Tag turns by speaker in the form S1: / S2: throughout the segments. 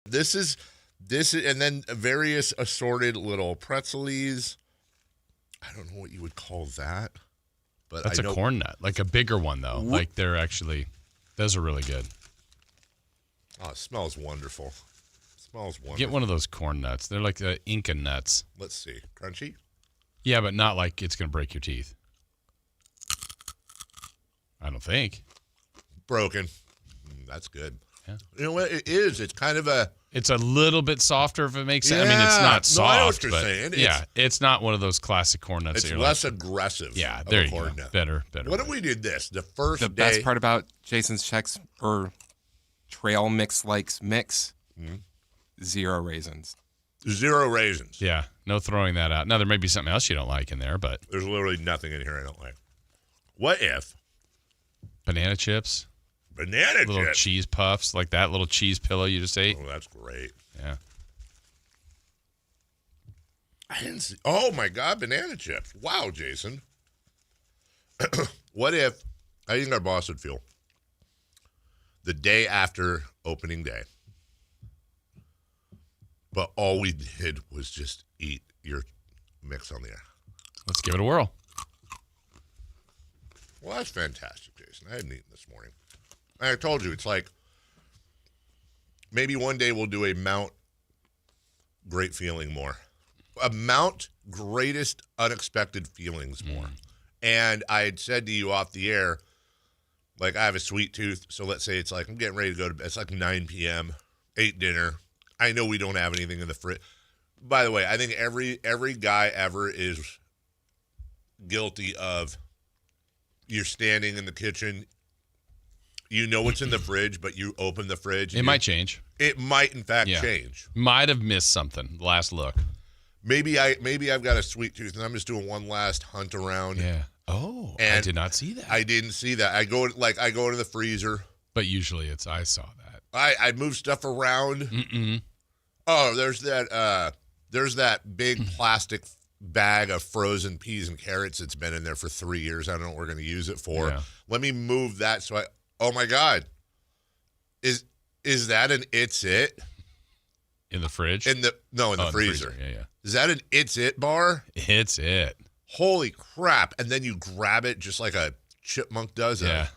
S1: This is, and then various assorted little pretzelies. I don't know what you would call that, but
S2: that's a corn nut, like a bigger one though. Like those are really good.
S1: Oh, it smells wonderful.
S2: Get one of those corn nuts. They're like the Inca nuts.
S1: Let's see, crunchy.
S2: Yeah, but not like it's gonna break your teeth. I don't think.
S1: Broken. That's good.
S2: Yeah.
S1: You know what it is? It's kind of a...
S2: It's a little bit softer if it makes sense. I mean, it's not soft.
S1: I know what you're saying.
S2: It's not one of those classic corn nuts.
S1: It's less aggressive.
S2: Yeah, there you go.
S1: Nut.
S2: Better.
S1: What if we did this? The
S3: best part about Jason's Chex or Trail Mix Likes Mix, 0 raisins.
S1: 0 raisins.
S2: Yeah, no throwing that out. Now, there may be something else you don't like in there, but...
S1: There's literally nothing in here I don't like. What if...
S2: Banana chips?
S1: Little
S2: cheese puffs, like that little cheese pillow you just ate.
S1: Oh, that's great.
S2: Yeah.
S1: I didn't see. Oh my God, banana chips! Wow, Jason. What if? How do you think our boss would feel the day after opening day, but all we did was just eat your mix on the air?
S2: Let's give it a whirl.
S1: Well, that's fantastic, Jason. I hadn't eaten this morning. I told you, it's like maybe one day we'll do a Mount Great Feeling more. A Mount Greatest Unexpected Feelings more. And I had said to you off the air, like, I have a sweet tooth, so let's say it's like I'm getting ready to go to bed. It's like 9 p.m., ate dinner. I know we don't have anything in the fridge. By the way, I think every guy ever is guilty of you're standing in the kitchen. You know what's in the fridge, but you open the fridge.
S2: It might change.
S1: It might, in fact, change.
S2: Might have missed something. Last look.
S1: Maybe I've got a sweet tooth, and I'm just doing one last hunt around.
S2: Yeah. Oh,
S1: and
S2: I did not see that.
S1: I didn't see that. I go into the freezer.
S2: But usually I saw that.
S1: I move stuff around.
S2: Mm-mm.
S1: Oh, there's that big plastic bag of frozen peas and carrots that's been in there for 3 years. I don't know what we're going to use it for.
S2: Yeah.
S1: Let me move that oh my God. Is that an It's It?
S2: In the fridge?
S1: In the freezer.
S2: Yeah.
S1: Is that an It's It bar?
S2: It's It.
S1: Holy crap. And then you grab it just like a chipmunk does.
S2: Yeah.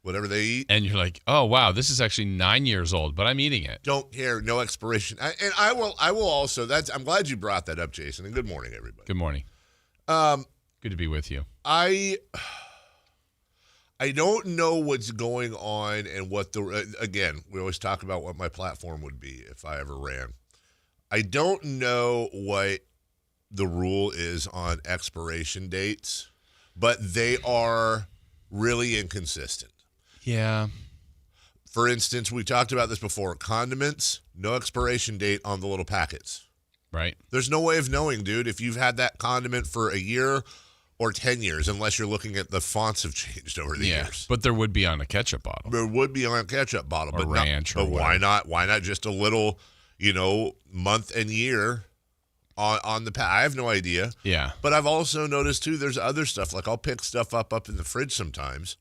S1: Whatever they eat.
S2: And you're like, oh, wow, this is actually 9 years old, but I'm eating it.
S1: Don't care. No expiration. I will also, I'm glad you brought that up, Jason. And good morning, everybody.
S2: Good morning. Good to be with you.
S1: I don't know what's going on and what again, we always talk about what my platform would be if I ever ran. I don't know what the rule is on expiration dates, but they are really inconsistent.
S2: Yeah.
S1: For instance, we talked about this before. Condiments, no expiration date on the little packets.
S2: Right.
S1: There's no way of knowing, dude, if you've had that condiment for a year or 10 years, unless you're looking at the fonts have changed over the years.
S2: But there would be on a ketchup bottle.
S1: There would be on a ketchup bottle.
S2: Or
S1: but
S2: ranch or whatever.
S1: why not? Why not just a little, month and year on the pack? I have no idea.
S2: Yeah.
S1: But I've also noticed, too, there's other stuff. Like I'll pick stuff up in the fridge sometimes.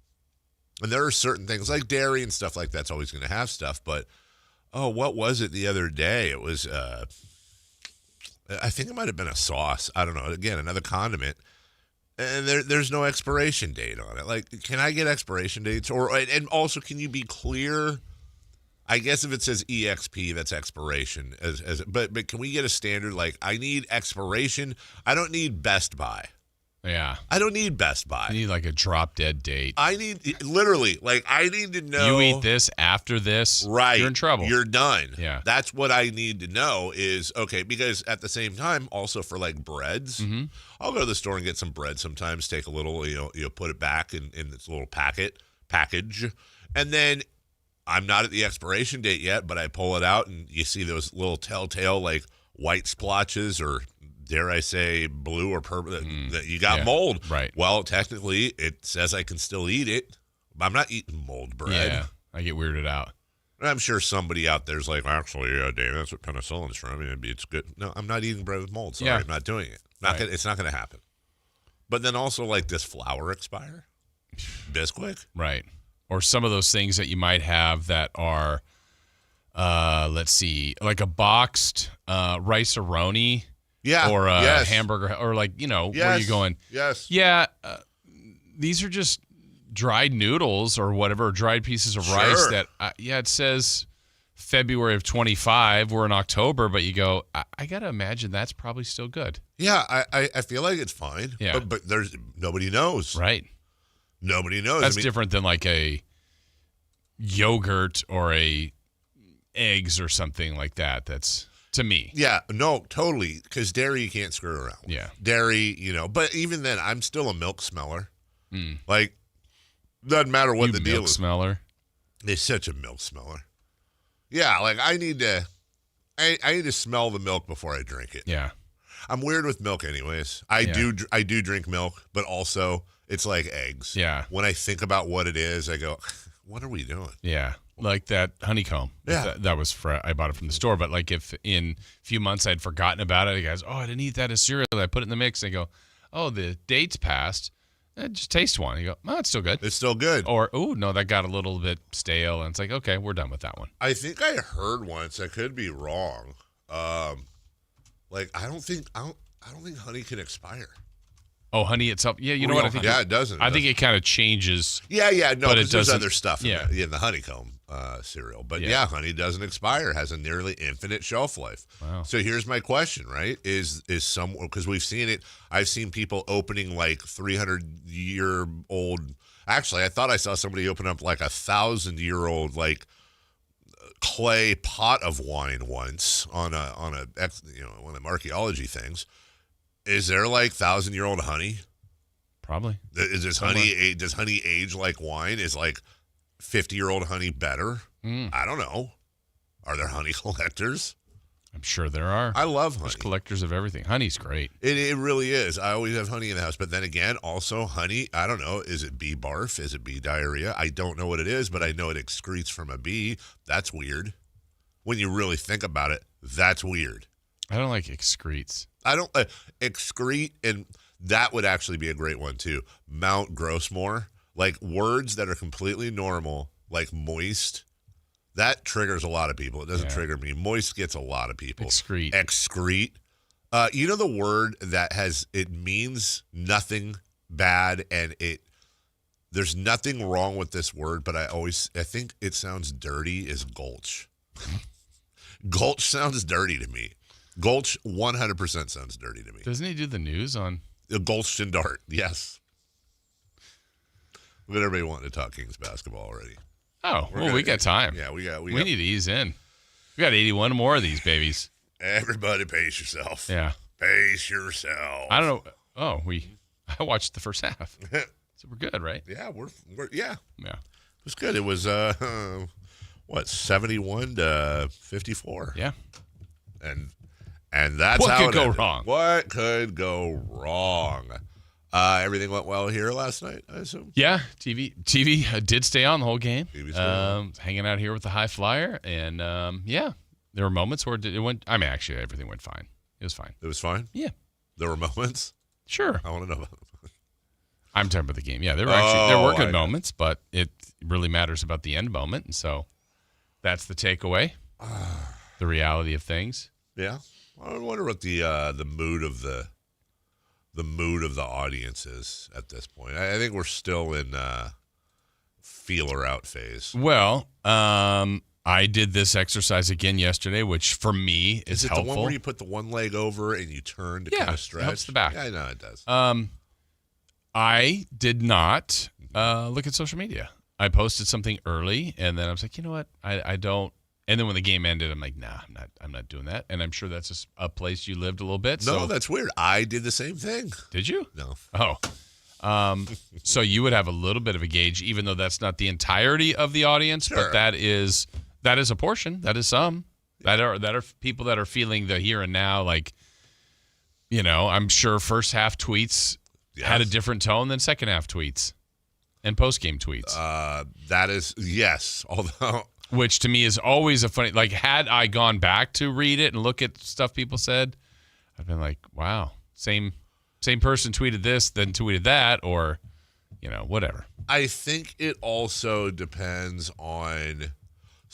S1: And there are certain things like dairy and stuff like that's always going to have stuff. But, what was it the other day? It was, I think it might have been a sauce. I don't know. Again, another condiment. And there's no expiration date on it. Like, can I get expiration dates? And also, can you be clear? I guess if it says EXP, that's expiration. But can we get a standard? Like, I need expiration. I don't need Best Buy.
S2: Yeah.
S1: I don't need Best Buy.
S2: I need like a drop dead date.
S1: I need, literally, I need to know.
S2: You eat this after this,
S1: right?
S2: You're in trouble.
S1: You're done.
S2: Yeah.
S1: That's what I need to know is, okay, because at the same time, also for like breads, I'll go to the store and get some bread sometimes, take a little, put it back in this little package. And then I'm not at the expiration date yet, but I pull it out and you see those little telltale like white splotches or dare I say blue or purple that you got mold.
S2: Right.
S1: Well, technically it says I can still eat it. But I'm not eating mold bread.
S2: Yeah. I get weirded out.
S1: And I'm sure somebody out there's like, actually, Dave, that's what penicillin's from. It's good. No, I'm not eating bread with mold. Sorry, I'm not doing it. It's not going to happen. But then also like this flour expire? Bisquick?
S2: Right. Or some of those things that you might have that are let's see, like a boxed rice-a-roni.
S1: Yeah.
S2: Or a
S1: yes.
S2: hamburger, or like,
S1: Yes.
S2: where you going?
S1: Yes.
S2: Yeah, these are just dried noodles or whatever, dried pieces of rice that, it says February of 25. We're in October, but you go, I got to imagine that's probably still good.
S1: Yeah, I feel like it's fine.
S2: Yeah.
S1: But nobody knows.
S2: Right.
S1: Nobody knows.
S2: That's different than like a yogurt or a eggs or something like that. That's, to me.
S1: Yeah, no, totally. Because dairy you can't screw around with.
S2: Yeah.
S1: Dairy, but even then, I'm still a milk smeller. Like, doesn't matter what the deal
S2: milk
S1: is.
S2: Smeller.
S1: It's such a milk smeller. Yeah, like I need to smell the milk before I drink it.
S2: Yeah.
S1: I'm weird with milk anyways. I do drink milk, but also it's like eggs.
S2: Yeah.
S1: When I think about what it is, I go, what are we doing?
S2: Yeah. Like that honeycomb.
S1: Yeah.
S2: That was I bought it from the store, but like if in a few months I'd forgotten about it, I guys, I didn't eat that as cereal. I put it in the mix and I go, the date's passed. Just taste one. You go, it's still good.
S1: It's still good.
S2: Or, no, that got a little bit stale. And it's like, okay, we're done with that one.
S1: I think I heard once, I could be wrong. Like I don't think honey can expire.
S2: Oh, honey itself. Yeah, you know what I think?
S1: Yeah, it doesn't.
S2: I think it kind of changes.
S1: Yeah, no,
S2: but
S1: because there's other stuff
S2: yeah.
S1: in the honeycomb cereal. But yeah, honey doesn't expire, has a nearly infinite shelf life.
S2: Wow.
S1: So here's my question, right? Is because we've seen it, I've seen people opening like 300-year-old. Actually, I thought I saw somebody open up like 1,000-year-old like clay pot of wine once on a one of them archaeology things. Is there like 1,000-year-old honey?
S2: Probably.
S1: Does honey age like wine? Is like 50-year-old honey better? I don't know. Are there honey collectors?
S2: I'm sure there are.
S1: I love honey.
S2: There's collectors of everything. Honey's great.
S1: It really is. I always have honey in the house. But then again, also honey, I don't know. Is it bee barf? Is it bee diarrhea? I don't know what it is, but I know it excretes from a bee. That's weird. When you really think about it, that's weird.
S2: I don't like excretes.
S1: I don't excrete, and that would actually be a great one too. Mount Grossmore, like words that are completely normal, like moist. That triggers a lot of people. It doesn't trigger me. Moist gets a lot of people.
S2: Excrete.
S1: You know the word that it means nothing bad, and there's nothing wrong with this word, but I think it sounds dirty. Is gulch? Gulch sounds dirty to me. Gulch 100% sounds dirty to me.
S2: Doesn't he do the news on?
S1: Gulch and Dart, yes. But everybody wanting to talk Kings basketball already.
S2: Oh, we got time.
S1: Yeah, we
S2: need to ease in. We got 81 more of these babies.
S1: Everybody pace yourself.
S2: Yeah.
S1: Pace yourself.
S2: I don't know. Oh, I watched the first half. So we're good, right?
S1: Yeah, we're yeah.
S2: Yeah.
S1: It was good. It was 71 to 54.
S2: Yeah.
S1: And that's
S2: what
S1: how
S2: could
S1: it
S2: go
S1: ended.
S2: wrong.
S1: What could go wrong? Everything went well here last night, I assume.
S2: Yeah, TV did stay on the whole game.
S1: Hanging
S2: out here with the high flyer, and there were moments where it went. I mean, actually, everything went fine. It was fine.
S1: It was fine.
S2: Yeah,
S1: there were moments.
S2: Sure,
S1: I want to know about them.
S2: I'm talking about the game. Yeah, there were good moments, but it really matters about the end moment, and so that's the takeaway. The reality of things.
S1: Yeah, I wonder what the mood of the audience is at this point. I think we're still in feeler out phase.
S2: Well, I did this exercise again yesterday, which for me is helpful.
S1: The one where you put the one leg over and you turn to kind of stretch?
S2: It helps the back.
S1: Yeah, I know it does.
S2: I did not look at social media. I posted something early, and then I was like, you know what? I don't. And then when the game ended, I'm like, nah, I'm not doing that. And I'm sure that's just a place you lived a little bit.
S1: No, that's weird. I did the same thing.
S2: Did you?
S1: No.
S2: Oh. So you would have a little bit of a gauge, even though that's not the entirety of the audience,
S1: sure.
S2: But that is a portion. That is some. That are people that are feeling the here and now. Like, I'm sure first half tweets had a different tone than second half tweets and post game tweets.
S1: That is yes. Although.
S2: Which to me is always a funny, like, had I gone back to read it and look at stuff people said, I've been like, wow, same person tweeted this, then tweeted that, or, whatever.
S1: I think it also depends on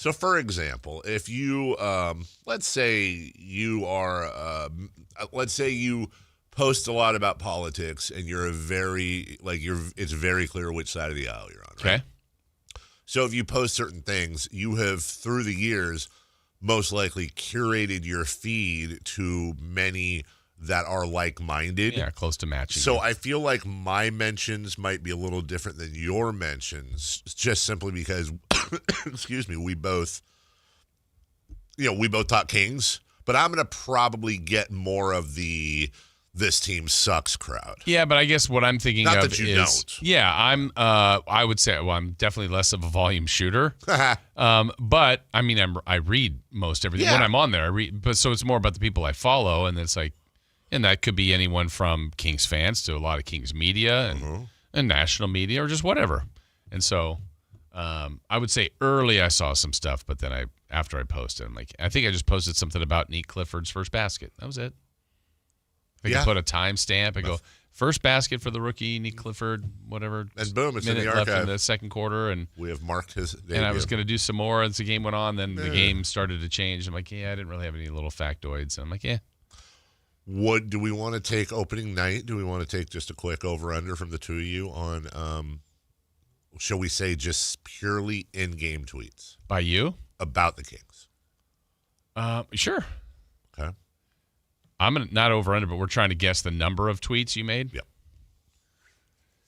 S1: So, for example, if you, let's say you are, let's say you post a lot about politics and you're it's very clear which side of the aisle you're on, right?
S2: Okay.
S1: So if you post certain things, you have, through the years, most likely curated your feed to many that are like-minded.
S2: Yeah, close to matching.
S1: So I feel like my mentions might be a little different than your mentions, just simply because, excuse me, we both talk Kings, but I'm going to probably get more of the "this team sucks" crowd.
S2: Yeah, but I guess what I'm thinking
S1: Not
S2: of
S1: that you
S2: is,
S1: don't.
S2: yeah, I would say, well, I'm definitely less of a volume shooter. But I mean, I read most everything when I'm on there. I read, but so it's more about the people I follow, and it's like, and that could be anyone from Kings fans to a lot of Kings media and national media or just whatever. And so, I would say early I saw some stuff, but then after I posted, I'm like, I think I just posted something about Nick Clifford's first basket. That was it. I can put a timestamp and go, first basket for the rookie, Nick Clifford, whatever.
S1: And boom, it's in the
S2: left
S1: archive.
S2: in the second quarter. And
S1: We have marked his debut.
S2: And I was going to do some more as the game went on. Then the game started to change. I'm like, I didn't really have any little factoids. And I'm like,
S1: What do we want to take opening night? Do we want to take just a quick over-under from the two of you on, shall we say, just purely in-game tweets?
S2: By you?
S1: About the Kings.
S2: Sure.
S1: Okay.
S2: I'm gonna not over under, but we're trying to guess the number of tweets you made.
S1: Yep.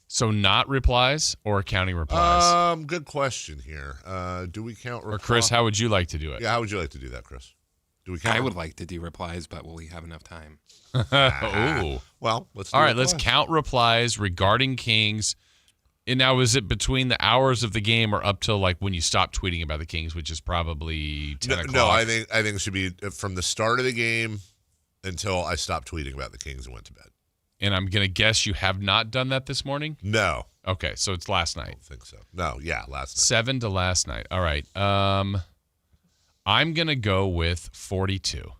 S2: So not replies or counting replies?
S1: Good question here. Do we count replies?
S2: Or Chris, how would you like to do it?
S1: Yeah, how would you like to do that, Chris? Do we count?
S3: I would like to do replies, but will we have enough time?
S2: Ooh.
S1: Well, let's do
S2: All right,
S1: replies.
S2: let's count replies regarding Kings. And now, is it between the hours of the game or up till like when you stop tweeting about the Kings, which is probably 10 o'clock?
S1: No, I think it should be from the start of the game until I stopped tweeting about the Kings and went to bed.
S2: And I'm going to guess you have not done that this morning?
S1: No.
S2: Okay, so it's last
S1: I
S2: night.
S1: don't think so. No, yeah, last night.
S2: 7 to last night. All right. I'm going to go with 42.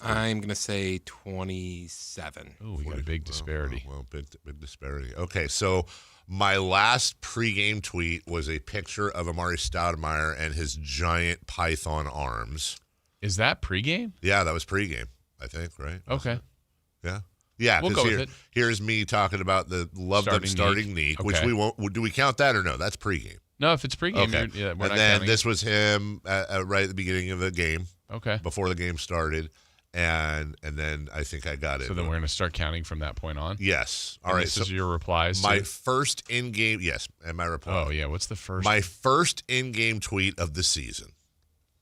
S3: I'm going to say 27.
S2: Oh, we got a big disparity.
S1: Well, big disparity. Okay, so my last pregame tweet was a picture of Amari Stoudemire and his giant python arms.
S2: Is that pregame?
S1: Yeah, that was pregame, I think, right?
S2: Okay.
S1: Yeah. Yeah,
S2: We'll go with it.
S1: Here's me talking about the starting Neek, which
S2: Okay.
S1: we won't. Do we count that or no? That's pregame.
S2: No, if it's pregame,
S1: Okay.
S2: we're
S1: And
S2: not
S1: then
S2: counting
S1: this was him right at the beginning of the game,
S2: it. Okay.
S1: before the game started, and then I think I got it.
S2: So then we're going to start counting from that point on?
S1: Yes. All
S2: And
S1: right.
S2: This
S1: So
S2: is your replies?
S1: my
S2: too?
S1: first in-game, yes, and my reply.
S2: Oh, yeah. What's the first?
S1: My first in-game tweet of the season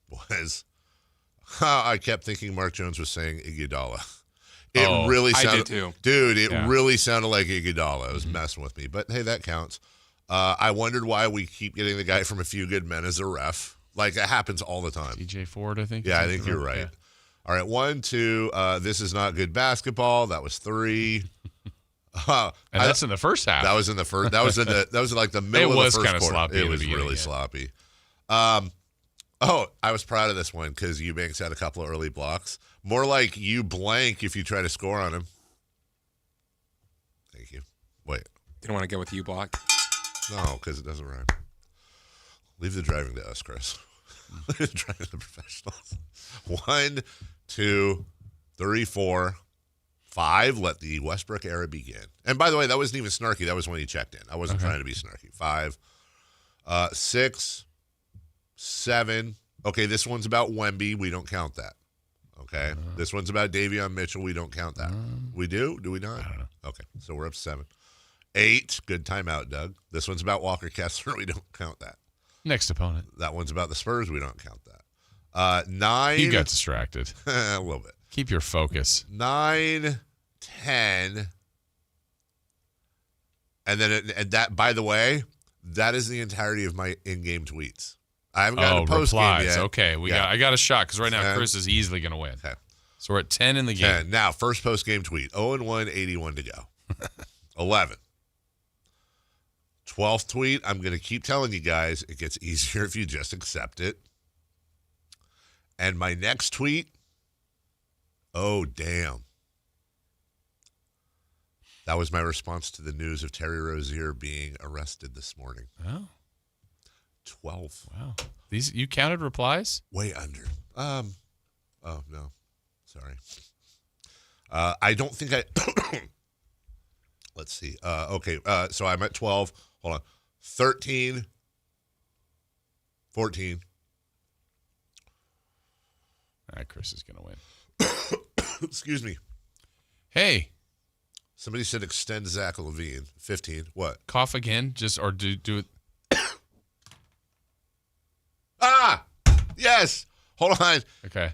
S1: was, I kept thinking Mark Jones was saying Iguodala. It
S2: Oh,
S1: really
S3: I
S1: sounded,
S3: did too.
S1: dude. It
S2: Yeah.
S1: really sounded like Iguodala. It was messing with me, but hey, that counts. I wondered why we keep getting the guy from A Few Good Men as a ref. Like it happens all the time.
S2: DJ Ford, I think.
S1: Yeah, I think you're right.
S2: Yeah.
S1: All right, 1, 2. This is not good basketball. That was 3.
S2: And that's in the first half.
S1: That was in the first. That was in the. That was like the middle
S2: It
S1: of
S2: was
S1: the first
S2: kinda
S1: quarter.
S2: sloppy
S1: It
S2: in the
S1: was
S2: beginning,
S1: really
S2: yeah.
S1: sloppy. I was proud of this one because Eubanks had a couple of early blocks. More like you blank if you try to score on him. Thank you. Wait,
S3: Didn't want to go with you, Block.
S1: no, because it doesn't rhyme. Leave the driving to us, Chris. Leave the driving to the professionals. 1, 2, 3, 4, 5. Let the Westbrook era begin. And by the way, that wasn't even snarky. That was when he checked in. I wasn't trying to be snarky. 5, 6, 7. Okay, this one's about Wemby. We don't count that. Okay, this one's about Davon Mitchell. We don't count that. We do? Do we not?
S2: I don't know.
S1: Okay, so we're up to 7. 8. Good timeout, Doug. This one's about Walker Kessler. We don't count that.
S2: Next opponent.
S1: That one's about the Spurs. We don't count that. 9.
S2: You got distracted.
S1: A little bit.
S2: Keep your focus.
S1: 9, 10. And then and that, by the way, that is the entirety of my in-game tweets. I haven't gotten to post-game
S2: replies.
S1: yet.
S2: Okay, I got a shot because right now
S1: 10.
S2: Chris is easily going to win.
S1: Okay.
S2: So we're at 10 in the game.
S1: 10. Now, first post-game tweet. 0-1, 81 to go. 11. 12th tweet. I'm going to keep telling you guys, it gets easier if you just accept it. And my next tweet, oh, damn. That was my response to the news of Terry Rozier being arrested this morning.
S2: Oh.
S1: 12.
S2: Wow. You counted replies?
S1: Way under. Oh, no. Sorry. I don't think I... Let's see. Okay, so I'm at 12. Hold on. 13. 14.
S2: All right, Chris is going to win.
S1: Excuse me.
S2: Hey.
S1: Somebody said extend Zach Levine. 15. What?
S2: Cough again? Or do it.
S1: Yes. Hold on.
S2: Okay.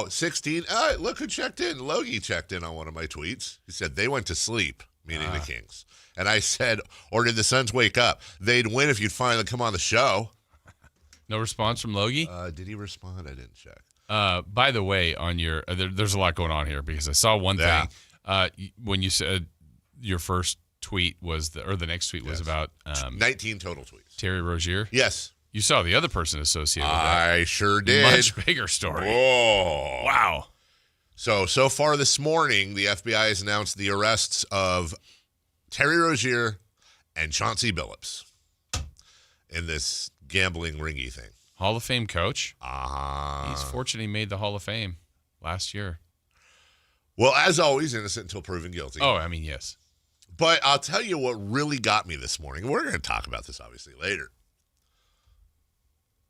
S1: 16. Look who checked in. Logie checked in on one of my tweets. He said they went to sleep, meaning the Kings. And I said, or did the Suns wake up? They'd win if you'd finally come on the show.
S2: No response from Logie?
S1: Did he respond? I didn't check.
S2: By the way, on your there's a lot going on here because I saw one thing when you said your first tweet was the next tweet was about
S1: 19 total tweets.
S2: Terry Rozier.
S1: Yes,
S2: you saw the other person associated with that.
S1: I sure did.
S2: Much bigger story.
S1: Oh
S2: wow!
S1: So far this morning, the FBI has announced the arrests of Terry Rozier and Chauncey Billups in this gambling ringy thing.
S2: Hall of Fame coach.
S1: He's
S2: fortunate he made the Hall of Fame last year.
S1: Well, as always, innocent until proven guilty.
S2: Oh, I mean, yes.
S1: But I'll tell you what really got me this morning. We're going to talk about this, obviously, later.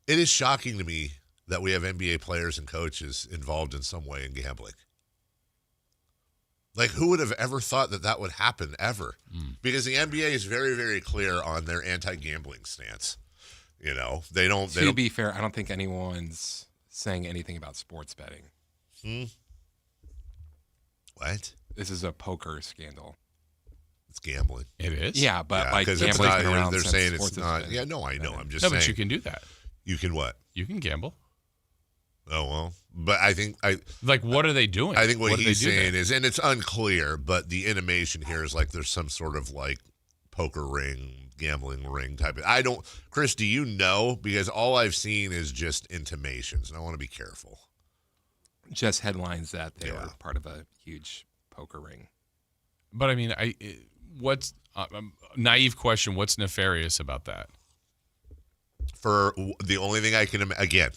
S1: It is shocking to me that we have NBA players and coaches involved in some way in gambling. Like, who would have ever thought that would happen, ever? Because the NBA is very, very clear on their anti-gambling stance. You know, they don't.
S3: To be fair, I don't think anyone's saying anything about sports betting.
S1: What?
S3: This is a poker scandal.
S1: It's gambling.
S2: It is?
S3: Yeah, but like
S1: gambling's
S3: been around
S1: they're
S3: since
S1: saying
S3: sports
S1: it's not.
S3: has
S1: Yeah, no, I know. I'm just
S2: No,
S1: saying.
S2: but you can do that.
S1: You can what?
S2: You can gamble.
S1: Oh, well. But I think
S2: what are they doing?
S1: I think what he's saying
S2: there?
S1: is, and it's unclear, but the intimation here is like there's some sort of like poker ring, gambling ring type of. Chris, do you know? Because all I've seen is just intimations, and I want to be careful.
S3: Just headlines that they were part of a huge poker ring.
S2: But I mean, what's naive question? What's nefarious about that?
S1: For the only thing I can again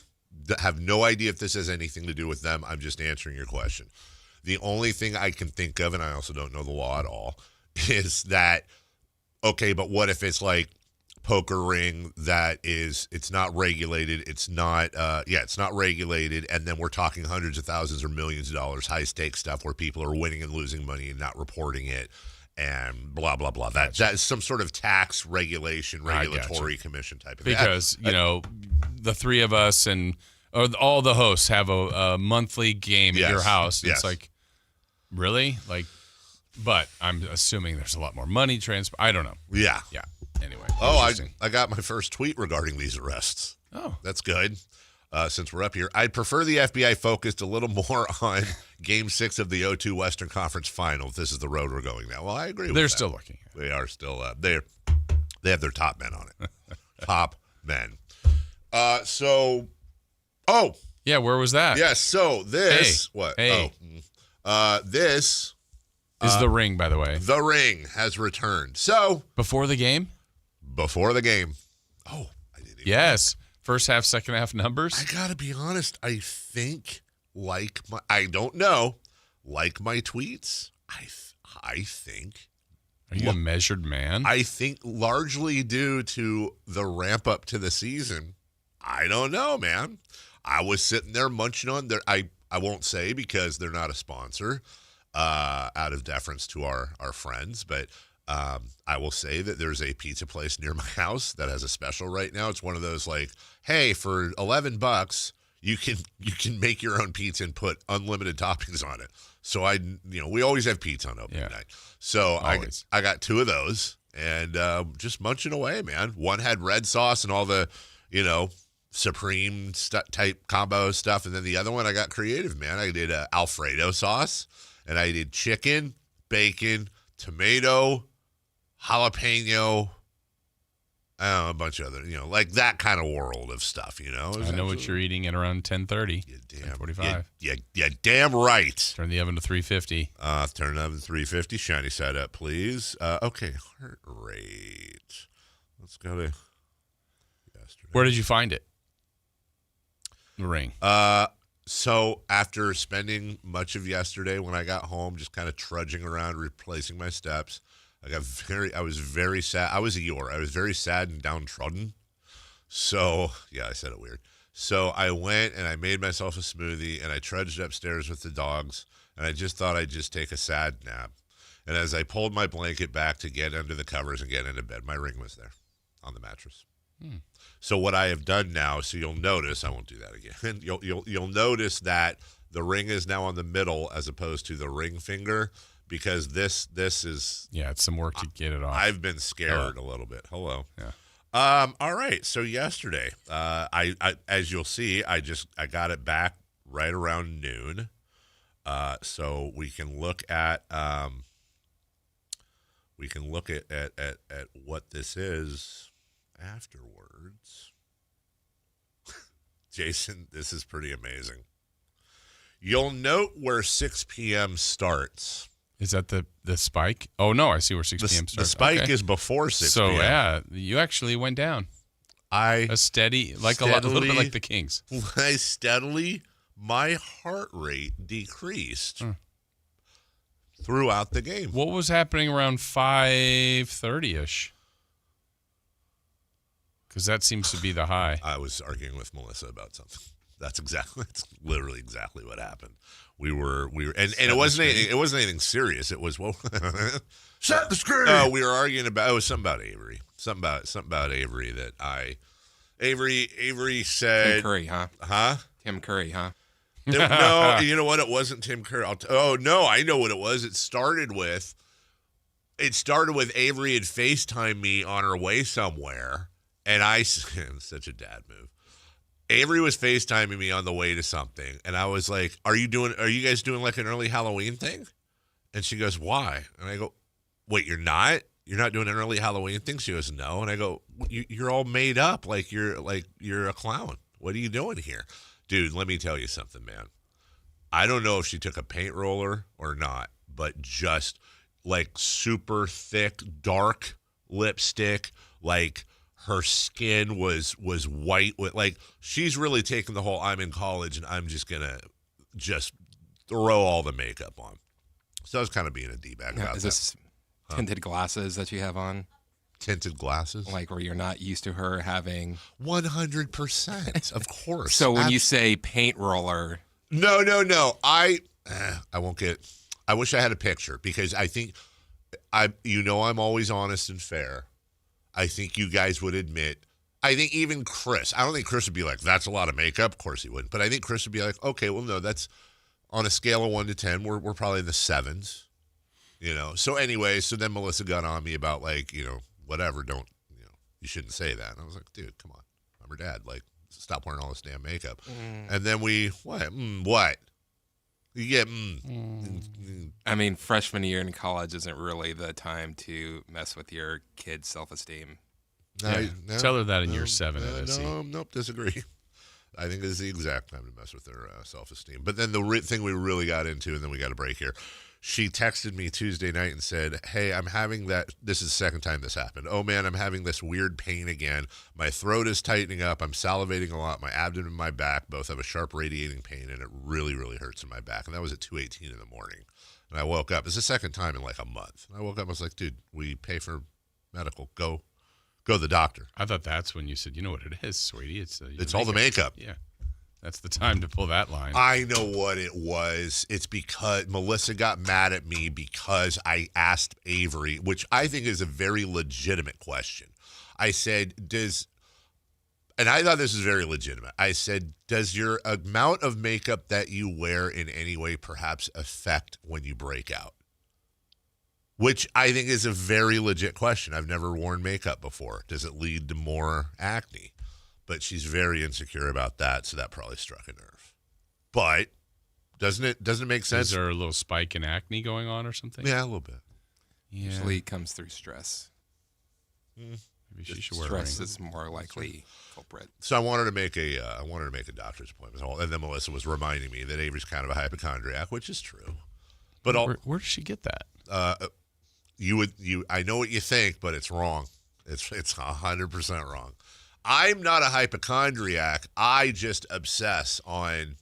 S1: have no idea if this has anything to do with them. I'm just answering your question. The only thing I can think of, and I also don't know the law at all, is that okay, but what if it's like poker ring that it's not regulated, it's not regulated, and then we're talking hundreds of thousands or millions of dollars, high stakes stuff where people are winning and losing money and not reporting it and blah blah blah. That's some sort of tax regulatory commission type of thing.
S2: Because the three of us and all the hosts have a monthly game at your house.
S1: Yes.
S2: It's like, really? Like, but I'm assuming there's a lot more money I don't know.
S1: Yeah.
S2: Yeah. Anyway.
S1: I got my first tweet regarding these arrests.
S2: Oh.
S1: That's good. Since we're up here, I'd prefer the FBI focused a little more on Game 6 of the O2 Western Conference Final. If this is the road we're going now. Well, I agree with that.
S2: They're still looking.
S1: They are still they have their top men on it. Top men.
S2: Yeah, where was that?
S1: Yes, so this what?
S2: Hey.
S1: This
S2: is the ring, by the way.
S1: The ring has returned. So
S2: before the game?
S1: Before the game. Oh, I didn't even
S2: Yes. First half, second half numbers.
S1: I gotta be honest. I think I don't know. Like my tweets, I think.
S2: Are you a measured man?
S1: I think largely due to the ramp up to the season. I don't know, man. I was sitting there munching on their. I won't say because they're not a sponsor, out of deference to our friends, but. I will say that there's a pizza place near my house that has a special right now. It's one of those like, hey, for $11, you can make your own pizza and put unlimited toppings on it. So we always have pizza on opening night. So I got two of those and just munching away, man. One had red sauce and all the, Supreme type combo stuff, and then the other one I got creative, man. I did Alfredo sauce, and I did chicken, bacon, tomato, jalapeno, a bunch of other, like that kind of world of stuff,
S2: I know what you're eating at around 10:30.
S1: Yeah,
S2: 45.
S1: Yeah, damn right.
S2: Turn the oven to 350.
S1: Turn the oven to 350. Shiny side up, please. Okay, heart rate. Let's go to, yes, yesterday.
S2: Where did you find it? The ring.
S1: So after spending much of yesterday when I got home, just kind of trudging around, replacing my steps, I was very sad. I was Eeyore. I was very sad and downtrodden. So, yeah, I said it weird. So I went and I made myself a smoothie and I trudged upstairs with the dogs and I just thought I'd just take a sad nap. And as I pulled my blanket back to get under the covers and get into bed, my ring was there on the mattress. So what I have done now, so you'll notice, I won't do that again. You'll notice that the ring is now on the middle as opposed to the ring finger because this is.
S2: Yeah, it's some work to get it off.
S1: I've been scared a little bit. Hello.
S2: Yeah.
S1: All right. So yesterday, I as you'll see, I got it back right around noon. So we can look at what this is afterwards. Jason, this is pretty amazing. You'll note where 6 p.m. starts.
S2: Is that the spike? Oh, no, I see where 6 p.m. starts.
S1: The spike is before 6
S2: so,
S1: p.m.
S2: So, yeah, you actually went down. A little bit like the Kings.
S1: My heart rate decreased throughout the game.
S2: What was happening around 5:30-ish? Because that seems to be the high.
S1: I was arguing with Melissa about something. That's literally exactly what happened. We were, and it wasn't anything serious. It was set the screen. We were arguing about something about Avery. Something about Avery that Avery said.
S3: Tim Curry, huh?
S1: Huh?
S3: Tim Curry, huh?
S1: No, you know what? It wasn't Tim Curry. I know what it was. It started with Avery had FaceTimed me on her way somewhere. And such a dad move. Avery was FaceTiming me on the way to something. And I was like, are you guys doing like an early Halloween thing? And she goes, why? And I go, wait, you're not? You're not doing an early Halloween thing? She goes, no. And I go, you're all made up. Like you're a clown. What are you doing here? Dude, let me tell you something, man. I don't know if she took a paint roller or not, but just like super thick, dark lipstick, like her skin was white with like she's really taken the whole I'm in college and I'm just gonna just throw all the makeup on. So I was kind of being a D-bag about that.
S3: Is this tinted glasses that you have on?
S1: Tinted glasses?
S3: Like where you're not used to her having
S1: 100%. Of course.
S3: So when you say paint roller.
S1: No. I won't get I wish I had a picture because I think I'm always honest and fair. I think you guys would admit, I think even Chris, I don't think Chris would be like, that's a lot of makeup. Of course he wouldn't. But I think Chris would be like, okay, well, no, that's on a scale of 1 to 10. We're probably in the 7s, So anyway, so then Melissa got on me about like, whatever, you shouldn't say that. And I was like, dude, come on. I'm her dad. Like, stop wearing all this damn makeup. And then what? You get,
S3: I mean, freshman year in college isn't really the time to mess with your kid's self-esteem.
S2: No, tell her that in year 7 at SC.
S1: Nope, disagree. I think this is the exact time to mess with their self-esteem. But then the thing we really got into, and then we got a break here, she texted me Tuesday night and said, hey, I'm having that. This is the second time this happened. Oh, man, I'm having this weird pain again. My throat is tightening up. I'm salivating a lot. My abdomen and my back both have a sharp radiating pain, and it really, really hurts in my back. And that was at 2:18 in the morning. And I woke up. It's the second time in like a month. And I woke up. I was like, dude, we pay for medical. Go to the doctor.
S2: I thought that's when you said, you know what it is, sweetie. It's
S1: all the makeup.
S2: Yeah. That's the time to pull that line.
S1: I know what it was. It's because Melissa got mad at me because I asked Avery, which I think is a very legitimate question. I said, and I thought this was very legitimate. I said, does your amount of makeup that you wear in any way perhaps affect when you break out? Which I think is a very legit question. I've never worn makeup before. Does it lead to more acne? But she's very insecure about that, so that probably struck a nerve. But doesn't it make sense?
S2: Is there a little spike in acne going on or something?
S1: Yeah, a little bit.
S2: Yeah.
S3: Usually it comes through stress.
S2: Maybe she should wear
S3: stress is more likely culprit.
S1: So I wanted to make a doctor's appointment, and then Melissa was reminding me that Avery's kind of a hypochondriac, which is true. But
S2: where does she get that?
S1: I know what you think, but it's wrong. It's 100% wrong. I'm not a hypochondriac. I just obsess on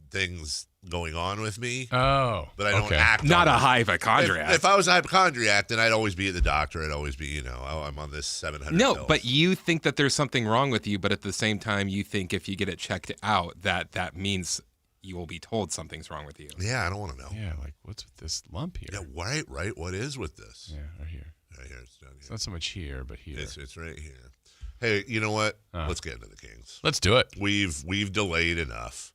S1: things going on with me.
S2: Oh.
S1: But I don't
S2: okay.
S1: act
S3: Not
S1: on
S3: a
S1: it.
S3: hypochondriac.
S1: If I was a hypochondriac, then I'd always be at the doctor. I'd always be, oh, I'm on this 700
S3: No,
S1: pills.
S3: but you think that there's something wrong with you, but at the same time, you think if you get it checked out, that means you will be told something's wrong with you.
S1: Yeah, I don't want to know.
S2: Yeah, like, what's with this lump here?
S1: Yeah, right. What is with this?
S2: Yeah, right here.
S1: Right here. It's down here.
S2: It's not so much here, but here.
S1: It's right here. Hey, you know what? Let's get into the Kings.
S2: Let's do it.
S1: We've delayed enough.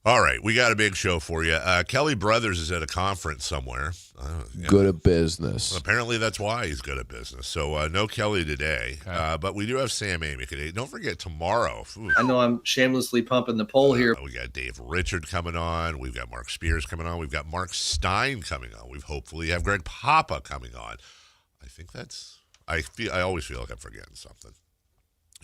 S1: All right, we got a big show for you. Kelly Brothers is at a conference somewhere.
S4: Good at business.
S1: Apparently, that's why he's good at business. So no Kelly today, but we do have Sam Amik today. Don't forget tomorrow.
S5: I know I'm shamelessly pumping the poll here.
S1: We got Dave Richard coming on. We've got Mark Spears coming on. We've got Mark Stein coming on. We've hopefully have Greg Papa coming on. I think that's. I always feel like I'm forgetting something.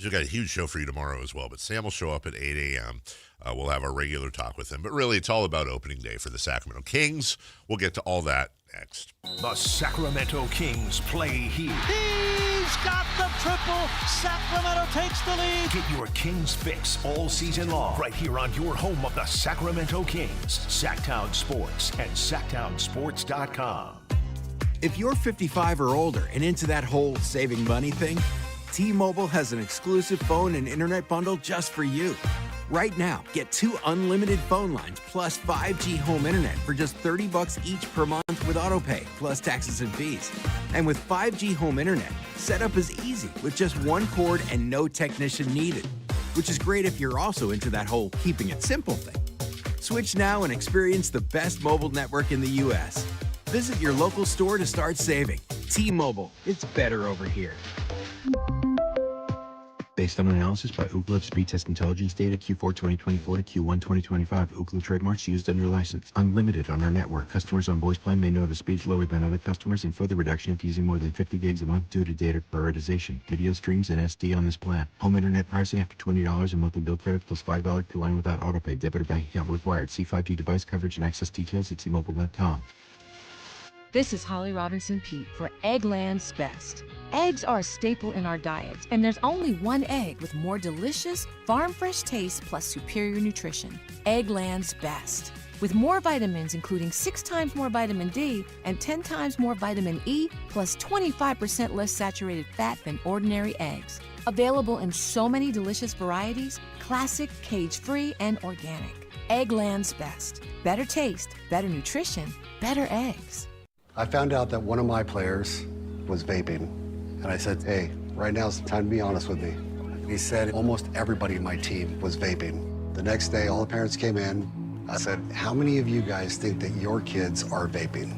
S1: We've got a huge show for you tomorrow as well, but Sam will show up at 8 a.m. We'll have our regular talk with him. But really, it's all about opening day for the Sacramento Kings. We'll get to all that next.
S6: The Sacramento Kings play here.
S7: He's got the triple. Sacramento takes the lead.
S6: Get your Kings fix all season long right here on your home of the Sacramento Kings, Sactown Sports and SactownSports.com.
S8: If you're 55 or older and into that whole saving money thing, T-Mobile has an exclusive phone and internet bundle just for you. Right now, get 2 unlimited phone lines plus 5G home internet for just $30 each per month with AutoPay, plus taxes and fees. And with 5G home internet, setup is easy with just 1 cord and no technician needed, which is great if you're also into that whole keeping it simple thing. Switch now and experience the best mobile network in the U.S. Visit your local store to start saving. T-Mobile, it's better over here.
S9: Based on analysis by Ookla Speed Test Intelligence data Q4 2024 to Q1 2025, Ookla trademarks used under license. Unlimited on our network. Customers on voice plan may notice speeds lower than other customers and further reduction if using more than 50 gigs a month due to data prioritization. Video streams and SD on this plan. Home internet pricing after $20 in monthly bill credit plus $5 per line without autopay. Debit or bank account required. See 5G device coverage and access details at T-Mobile.com.
S10: This is Holly Robinson Peete for Eggland's Best. Eggs are a staple in our diets, and there's only one egg with more delicious, farm-fresh taste plus superior nutrition. Eggland's Best. With more vitamins, including 6 times more vitamin D and 10 times more vitamin E, plus 25% less saturated fat than ordinary eggs. Available in so many delicious varieties, classic, cage-free, and organic. Eggland's Best. Better taste, better nutrition, better eggs.
S11: I found out that one of my players was vaping, and I said, hey, right now's the time to be honest with me. He said almost everybody in my team was vaping. The next day, all the parents came in. I said, how many of you guys think that your kids are vaping?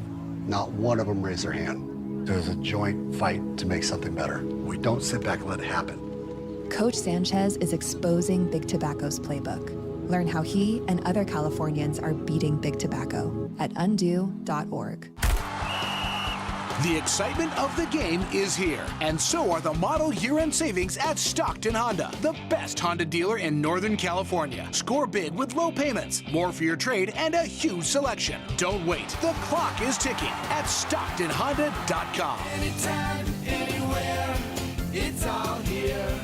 S11: Not one of them raised their hand. There's a joint fight to make something better. We don't sit back and let it happen.
S12: Coach Sanchez is exposing Big Tobacco's playbook. Learn how he and other Californians are beating Big Tobacco at undo.org.
S7: The excitement of the game is here, and so are the model year-end savings at Stockton Honda, the best Honda dealer in Northern California. Score big with low payments, more for your trade, and a huge selection. Don't wait. The clock is ticking at StocktonHonda.com.
S13: Anytime, anywhere, it's all here.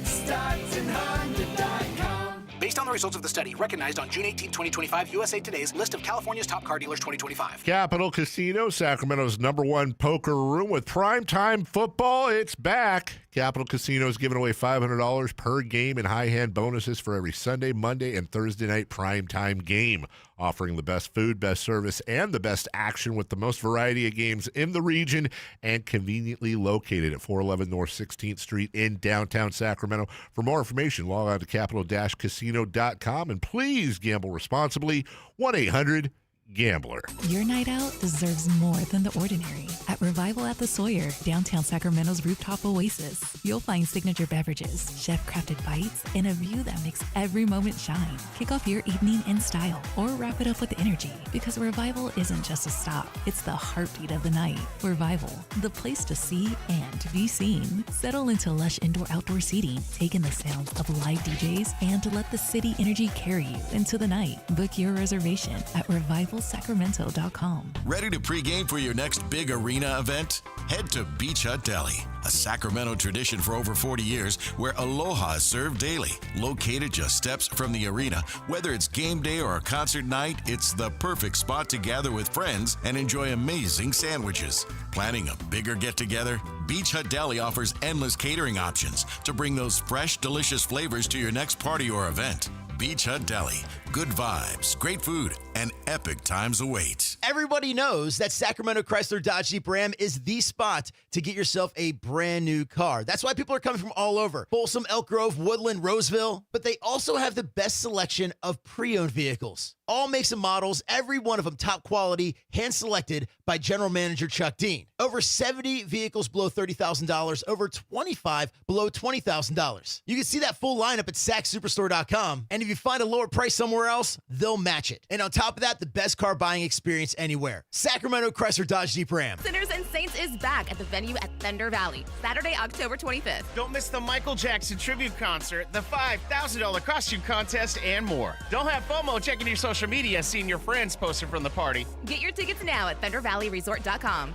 S13: StocktonHonda.com.
S7: Based on the results of the study, recognized on June 18, 2025, USA Today's list of California's top car dealers 2025.
S1: Capital Casino, Sacramento's #1 poker room with primetime football. It's back. Capital Casino is giving away $500 per game in high-hand bonuses for every Sunday, Monday, and Thursday night primetime game, offering the best food, best service, and the best action with the most variety of games in the region and conveniently located at 411 North 16th Street in downtown Sacramento. For more information, log on to capital-casino.com, and please gamble responsibly. 1-800-GAMBLER.
S14: Your night out deserves more than the ordinary. At Revival at the Sawyer, downtown Sacramento's rooftop oasis, you'll find signature beverages, chef-crafted bites, and a view that makes every moment shine. Kick off your evening in style or wrap it up with energy, because Revival isn't just a stop, it's the heartbeat of the night. Revival, the place to see and be seen. Settle into lush indoor-outdoor seating, take in the sounds of live DJs, and to let the city energy carry you into the night. Book your reservation at Revival BeachHutSacramento.com.
S15: Ready to pregame for your next big arena event? Head to Beach Hut Deli, a Sacramento tradition for over 40 years where aloha is served daily. Located just steps from the arena, whether it's game day or a concert night, it's the perfect spot to gather with friends and enjoy amazing sandwiches. Planning a bigger get-together? Beach Hut Deli offers endless catering options to bring those fresh, delicious flavors to your next party or event. Beach Hut Deli. Good vibes, great food, and epic times await.
S16: Everybody knows that Sacramento Chrysler Dodge Jeep Ram is the spot to get yourself a brand new car. That's why people are coming from all over. Folsom, Elk Grove, Woodland, Roseville. But they also have the best selection of pre-owned vehicles. All makes and models, every one of them top quality, hand-selected by General Manager Chuck Dean. Over 70 vehicles below $30,000, over 25 below $20,000. You can see that full lineup at SacSuperstore.com. And if you find a lower price somewhere else, they'll match it. And on top of that, the best car buying experience anywhere. Sacramento Chrysler Dodge Jeep Ram.
S17: Sinners and Saints is back at the venue at Thunder Valley, Saturday, October 25th.
S18: Don't miss the Michael Jackson tribute concert, the $5,000 costume contest, and more. Don't have FOMO checking your social media, seeing your friends posting from the party.
S17: Get your tickets now at ThunderValleyResort.com.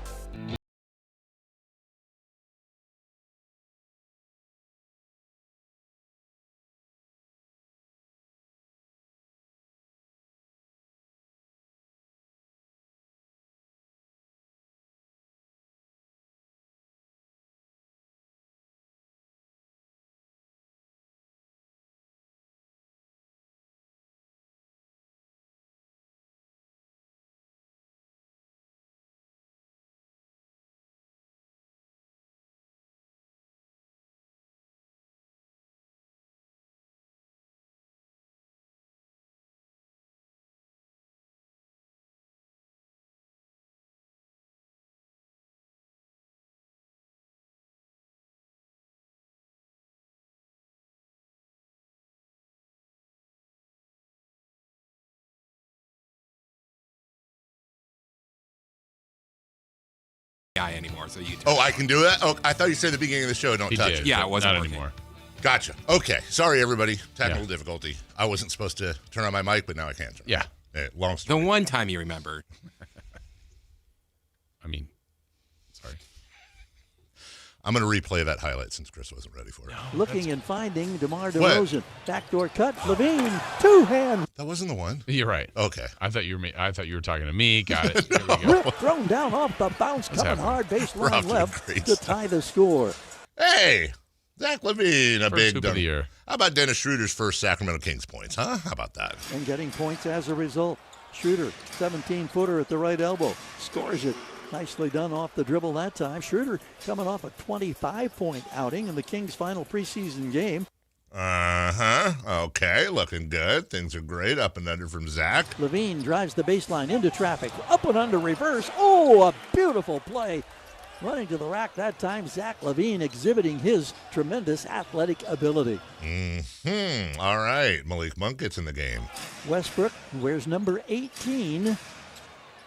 S3: Guy anymore, so you.
S1: Oh, I can do that? Oh, I thought you said at the beginning of the show, don't touch it.
S3: Yeah, it wasn't
S2: Not
S3: working.
S2: anymore.
S1: Gotcha. Okay. Sorry, everybody. Technical difficulty. I wasn't supposed to turn on my mic, but now I can.
S2: Yeah.
S1: Long story.
S3: The one time you remember.
S2: I mean, sorry.
S1: I'm going to replay that highlight since Chris wasn't ready for it.
S19: Looking and finding DeMar
S1: What?
S19: DeRozan. Backdoor cut. Levine. Two-hand.
S1: That wasn't the one?
S2: You're right.
S1: Okay.
S2: I thought you were talking to me. Got it. Here we go.
S19: Rip thrown down off the bounce.
S2: What's
S19: Coming
S2: happening?
S19: hard.
S1: We're
S19: Baseline
S1: off to a
S19: left
S1: great
S19: to
S1: start.
S19: tie the score.
S1: Hey, Zach Levine, a
S2: First
S1: big
S2: hoop of the year.
S1: How about Dennis Schroeder's first Sacramento Kings points, huh? How about that?
S19: And getting points as a result. Schroeder, 17-footer at the right elbow. Scores it. Nicely done off the dribble that time. Schroeder coming off a 25-point outing in the Kings' final preseason game.
S1: Uh-huh. Okay, looking good. Things are great. Up and under from Zach.
S19: Levine drives the baseline into traffic. Up and under reverse. Oh, a beautiful play. Running to the rack that time, Zach Levine exhibiting his tremendous athletic ability.
S1: All right. Malik Monk gets in the game.
S19: Westbrook wears number 18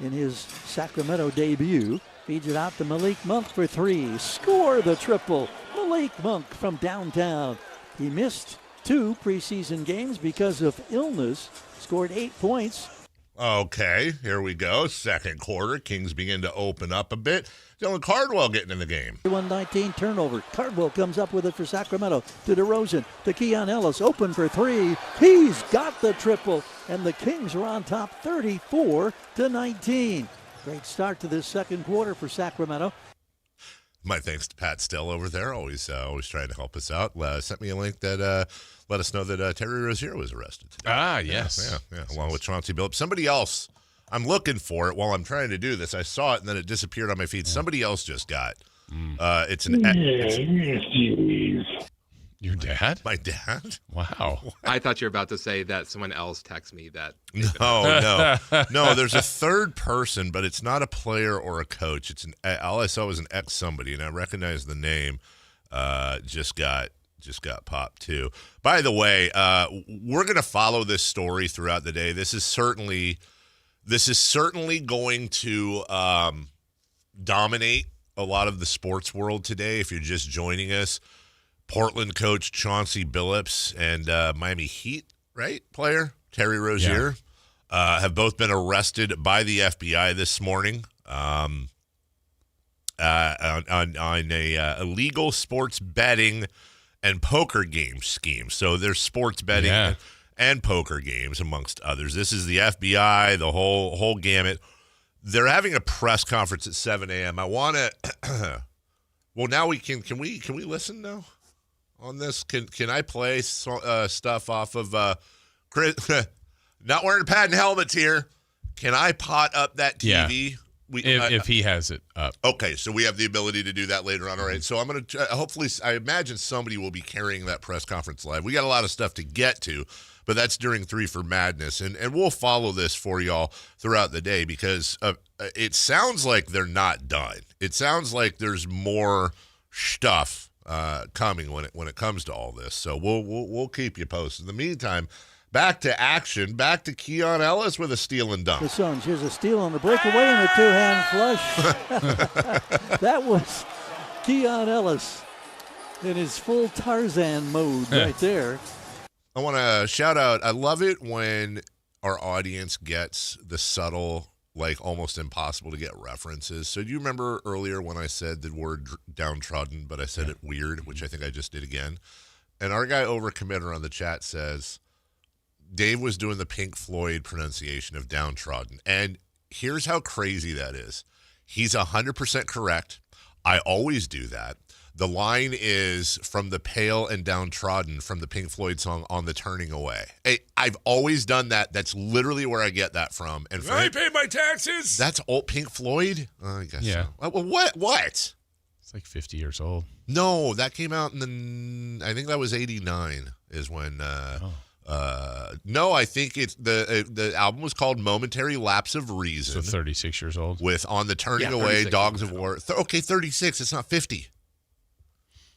S19: in his Sacramento debut. Feeds it out to Malik Monk for three. Score the triple. Malik Monk from downtown. He missed 2 preseason games because of illness. Scored 8 points.
S1: Okay, here we go. Second quarter. Kings begin to open up a bit. Dylan Cardwell getting in the game.
S19: 119 turnover. Cardwell comes up with it for Sacramento to DeRozan. To Keon Ellis. Open for three. He's got the triple. And the Kings are on top 34-19. Great start to this second quarter for Sacramento.
S1: My thanks to Pat Still over there, always trying to help us out. Sent me a link that let us know that Terry Rozier was arrested today.
S2: Ah, yes.
S1: Yeah, along with Chauncey Billups. Somebody else, I'm looking for it while I'm trying to do this. I saw it and then it disappeared on my feed. Somebody else just got. It's an.
S2: Your dad?
S1: My dad?
S2: Wow.
S3: I thought you were about to say that someone else texted me that.
S1: No. There's a third person, but it's not a player or a coach. It's all I saw was an ex somebody, and I recognize the name. Just got popped too. By the way, we're gonna follow this story throughout the day. This is certainly going to dominate a lot of the sports world today. If you're just joining us. Portland coach Chauncey Billups and Miami Heat, right, player Terry Rozier have both been arrested by the FBI this morning on a illegal sports betting and poker game scheme. So there's sports betting and poker games, amongst others. This is the FBI, the whole gamut. They're having a press conference at 7 a.m. I want to. Well, now we can we listen now on this? Can I play stuff off of Chris? Not wearing pad and helmets here. Can I pot up that TV?
S2: Yeah. If he has it up.
S1: Okay, so we have the ability to do that later on. All right, so I'm going to hopefully, I imagine somebody will be carrying that press conference live. We got a lot of stuff to get to, but that's during 3 for Madness, and we'll follow this for y'all throughout the day because it sounds like they're not done. It sounds like there's more stuff coming when it comes to all this. So we'll keep you posted. In the meantime, back to action. Back to Keon Ellis with a steal and dunk.
S19: The Suns, here's a steal on the breakaway and a two-hand flush. That was Keon Ellis in his full Tarzan mode right there.
S1: I want to shout out, I love it when our audience gets the subtle, like almost impossible to get references. So do you remember earlier when I said the word downtrodden, but I said it weird, which I think I just did again? And our guy Overcommitter on the chat says, Dave was doing the Pink Floyd pronunciation of downtrodden. And here's how crazy that is. He's 100% correct. I always do that. The line is from the Pale and Downtrodden from the Pink Floyd song On the Turning Away. Hey, I've always done that. That's literally where I get that from. And for
S2: I pay my taxes.
S1: That's old Pink Floyd? I guess
S2: yeah.
S1: So. What?
S2: It's like 50 years old.
S1: No, that came out in I think that was 89 is when no, I think it's the album was called Momentary Lapse of Reason.
S2: So 36 years old.
S1: With On the Turning Away, Dogs of War. Okay, 36. It's not 50.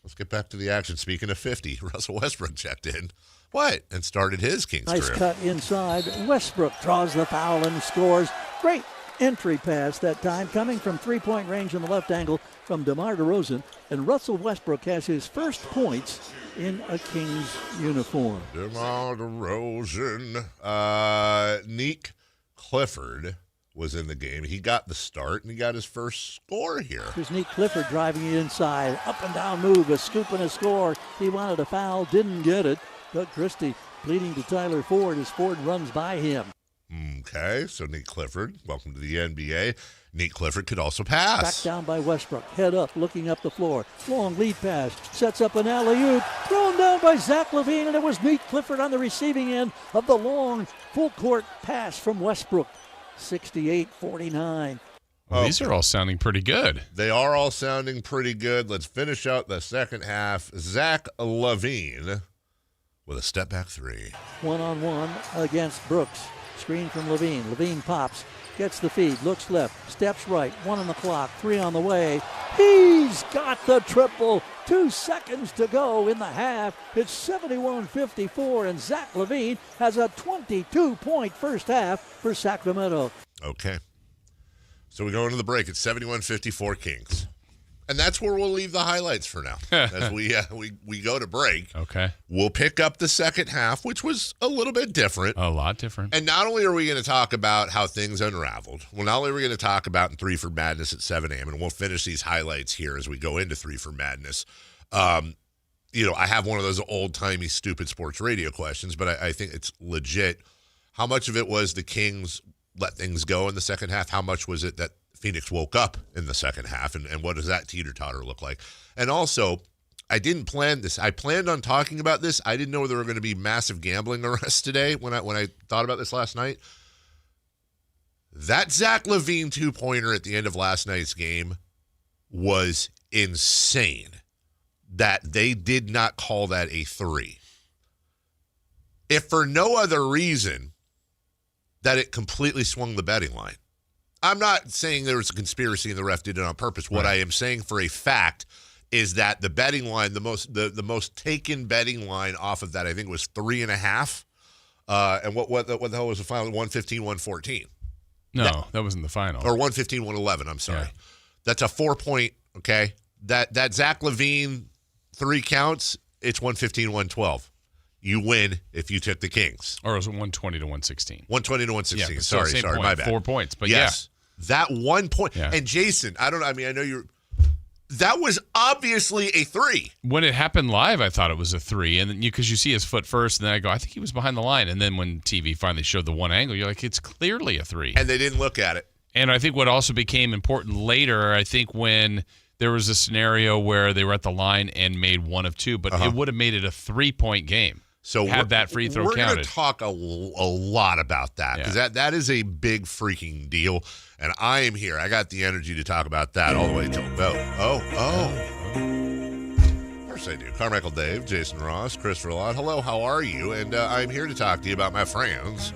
S1: Let's get back to the action. Speaking of 50, Russell Westbrook checked in. What? And started his Kings
S19: nice
S1: career.
S19: Cut inside. Westbrook draws the foul and scores. Great entry pass that time, coming from three-point range in the left angle from DeMar DeRozan. And Russell Westbrook has his first points in a Kings uniform.
S1: DeMar DeRozan. Nick Clifford was in the game. He got the start, and he got his first score here.
S19: Here's Nick Clifford driving it inside. Up and down move, a scoop and a score. He wanted a foul, didn't get it. Doug Christie pleading to Tyler Ford as Ford runs by him.
S1: Okay, so Nick Clifford, welcome to the NBA. Nick Clifford could also pass.
S19: Back down by Westbrook, head up, looking up the floor. Long lead pass, sets up an alley-oop, thrown down by Zach LaVine, and it was Nick Clifford on the receiving end of the long full-court pass from Westbrook. 68-49.
S2: Well, these are all sounding pretty good.
S1: They are all sounding pretty good. Let's finish out the second half. Zach LaVine with a step-back three.
S19: One-on-one against Brooks. Screen from LaVine. LaVine pops, gets the feed, looks left, steps right, 1 on the clock, 3 on the way. He's got the triple. 2 seconds to go in the half. It's 71-54, and Zach LaVine has a 22-point first half for Sacramento.
S1: Okay. So we go into the break. It's 71-54 Kings. And that's where we'll leave the highlights for now. As we go to break.
S2: Okay.
S1: We'll pick up the second half, which was a little bit different.
S2: A lot different.
S1: And not only are we going to talk about how things unraveled, well, not only are we going to talk about in 3 for Madness at 7 a.m., and we'll finish these highlights here as we go into 3 for Madness. I have one of those old-timey stupid sports radio questions, but I think it's legit. How much of it was the Kings let things go in the second half? How much was it that Phoenix woke up in the second half, and what does that teeter-totter look like? And also, I didn't plan this. I planned on talking about this. I didn't know there were going to be massive gambling arrests today when I thought about this last night. That Zach LaVine two-pointer at the end of last night's game was insane. That they did not call that a 3. If for no other reason that it completely swung the betting line. I'm not saying there was a conspiracy and the ref did it on purpose. What I am saying for a fact is that the betting line, the most taken betting line off of that, I think was 3.5. And what the hell was the final? 115, 114.
S2: No, that wasn't the final.
S1: Or 115, 111. I'm sorry. Yeah. That's a 4-point. Okay, that Zach LaVine 3 counts. It's 115, 112. You win if you took the Kings.
S2: Or was it 120 to 116?
S1: 120 to 116.
S2: Yeah,
S1: sorry,
S2: point,
S1: my bad.
S2: 4 points, but
S1: yes, that 1 point.
S2: Yeah.
S1: And Jason, I know you're. That was obviously a 3.
S2: When it happened live, I thought it was a 3, and then because you see his foot first, and then I go, I think he was behind the line, and then when TV finally showed the one angle, you're like, it's clearly a 3.
S1: And they didn't look at it.
S2: And I think what also became important later, I think when there was a scenario where they were at the line and made 1 of 2, but it would have made it a 3-point game.
S1: So
S2: had that free throw
S1: we're
S2: counted.
S1: We're going to talk a lot about that because that is a big freaking deal, and I am here. I got the energy to talk about that all the way till Of course I do. Carmichael Dave, Jason Ross, Christopher Lott. Hello, how are you? And I'm here to talk to you about my friends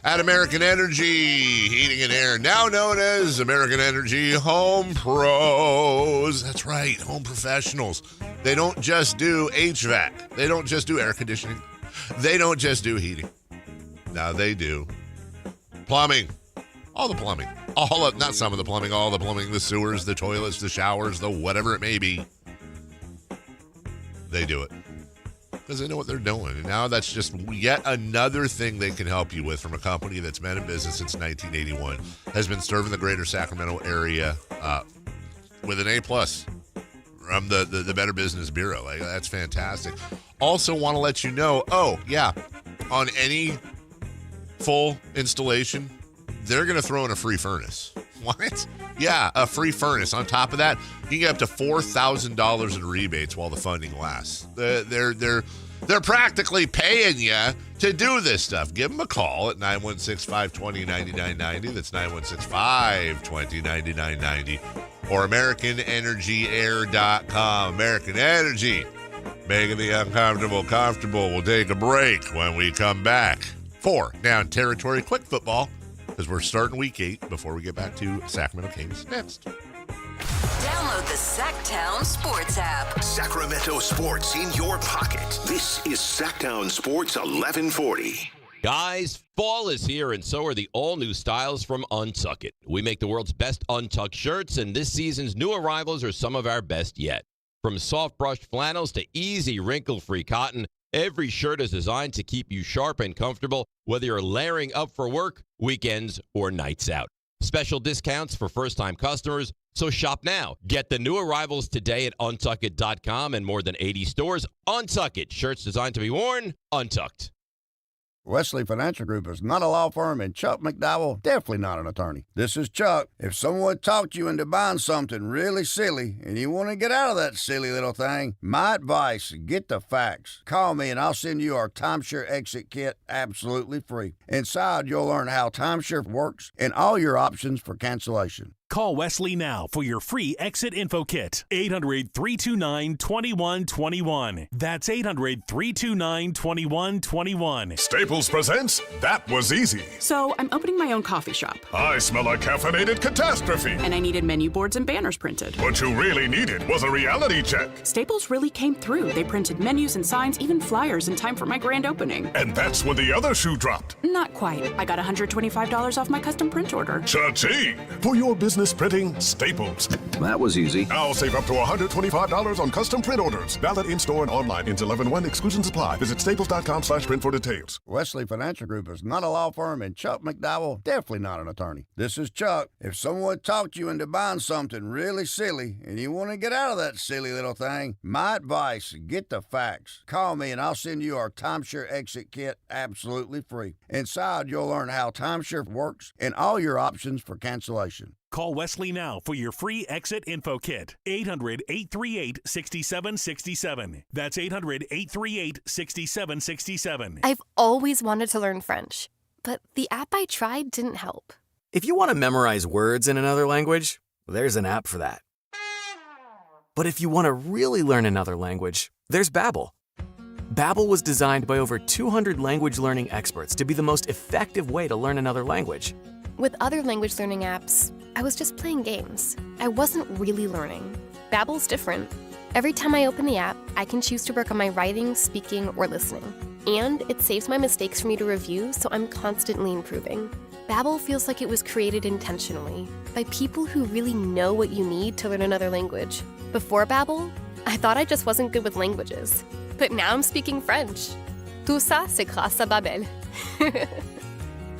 S1: at American Energy Heating and Air, now known as American Energy Home Pros. That's right, home professionals. They don't just do HVAC. They don't just do air conditioning. They don't just do heating. Now they do plumbing. All the plumbing. Not some of the plumbing, all the plumbing, the sewers, the toilets, the showers, the whatever it may be. They do it. Because they know what they're doing. And now that's just yet another thing they can help you with from a company that's been in business since 1981, has been serving the greater Sacramento area with an A+ from the Better Business Bureau. Like, that's fantastic. Also want to let you know, on any full installation, they're going to throw in a free furnace. What? Yeah, a free furnace. On top of that, you can get up to $4,000 in rebates while the funding lasts. They're practically paying you to do this stuff. Give them a call at 916-520-9990. That's 916-520-9990. Or AmericanEnergyAir.com. American Energy, making the uncomfortable comfortable. We'll take a break when we come back. 4 Down Territory Quick Football, because we're starting week 8 before we get back to Sacramento Kings next.
S20: Download the Sactown Sports app.
S6: Sacramento sports in your pocket. This is Sactown Sports 1140.
S21: Guys, fall is here, and so are the all-new styles from Untuck It. We make the world's best untucked shirts, and this season's new arrivals are some of our best yet. From soft-brushed flannels to easy wrinkle-free cotton, every shirt is designed to keep you sharp and comfortable, whether you're layering up for work, weekends, or nights out. Special discounts for first-time customers, so shop now. Get the new arrivals today at untuckit.com and more than 80 stores. Untuck It, shirts designed to be worn, untucked.
S22: Wesley Financial Group is not a law firm, and Chuck McDowell definitely not an attorney. This is Chuck. If someone talked you into buying something really silly and you want to get out of that silly little thing, my advice, get the facts. Call me and I'll send you our timeshare exit kit absolutely free. Inside, you'll learn how timeshare works and all your options for cancellation.
S23: Call Wesley now for your free exit info kit. 800-329-2121. That's 800-329-2121.
S24: Staples presents That Was Easy.
S25: So I'm opening my own coffee shop.
S24: I smell a caffeinated catastrophe.
S25: And I needed menu boards and banners printed.
S24: What you really needed was a reality check.
S25: Staples really came through. They printed menus and signs, even flyers in time for my grand opening.
S24: And that's when the other shoe dropped.
S25: Not quite. I got $125 off my custom print order.
S24: Cha-ching! For your business printing, Staples.
S26: That was easy.
S24: Now save up to $125 on custom print orders. Valid in-store and online until 11/1. Exclusions apply. Visit staples.com/print for details.
S22: Wesley Financial Group is not a law firm, and Chuck McDowell definitely not an attorney. This is Chuck. If someone talked you into buying something really silly and you want to get out of that silly little thing, my advice, get the facts. Call me and I'll send you our timeshare exit kit absolutely free. Inside, you'll learn how timeshare works and all your options for cancellation.
S23: Call Wesley now for your free exit info kit. 800-838-6767. That's 800-838-6767.
S27: I've always wanted to learn French, but the app I tried didn't help.
S28: If you want to memorize words in another language, there's an app for that. But if you want to really learn another language, there's Babbel. Babbel was designed by over 200 language learning experts to be the most effective way to learn another language.
S27: With other language learning apps, I was just playing games. I wasn't really learning. Babbel's different. Every time I open the app, I can choose to work on my writing, speaking, or listening. And it saves my mistakes for me to review, so I'm constantly improving. Babbel feels like it was created intentionally by people who really know what you need to learn another language. Before Babbel, I thought I just wasn't good with languages. But now I'm speaking French. Tout ça, c'est grâce à Babel.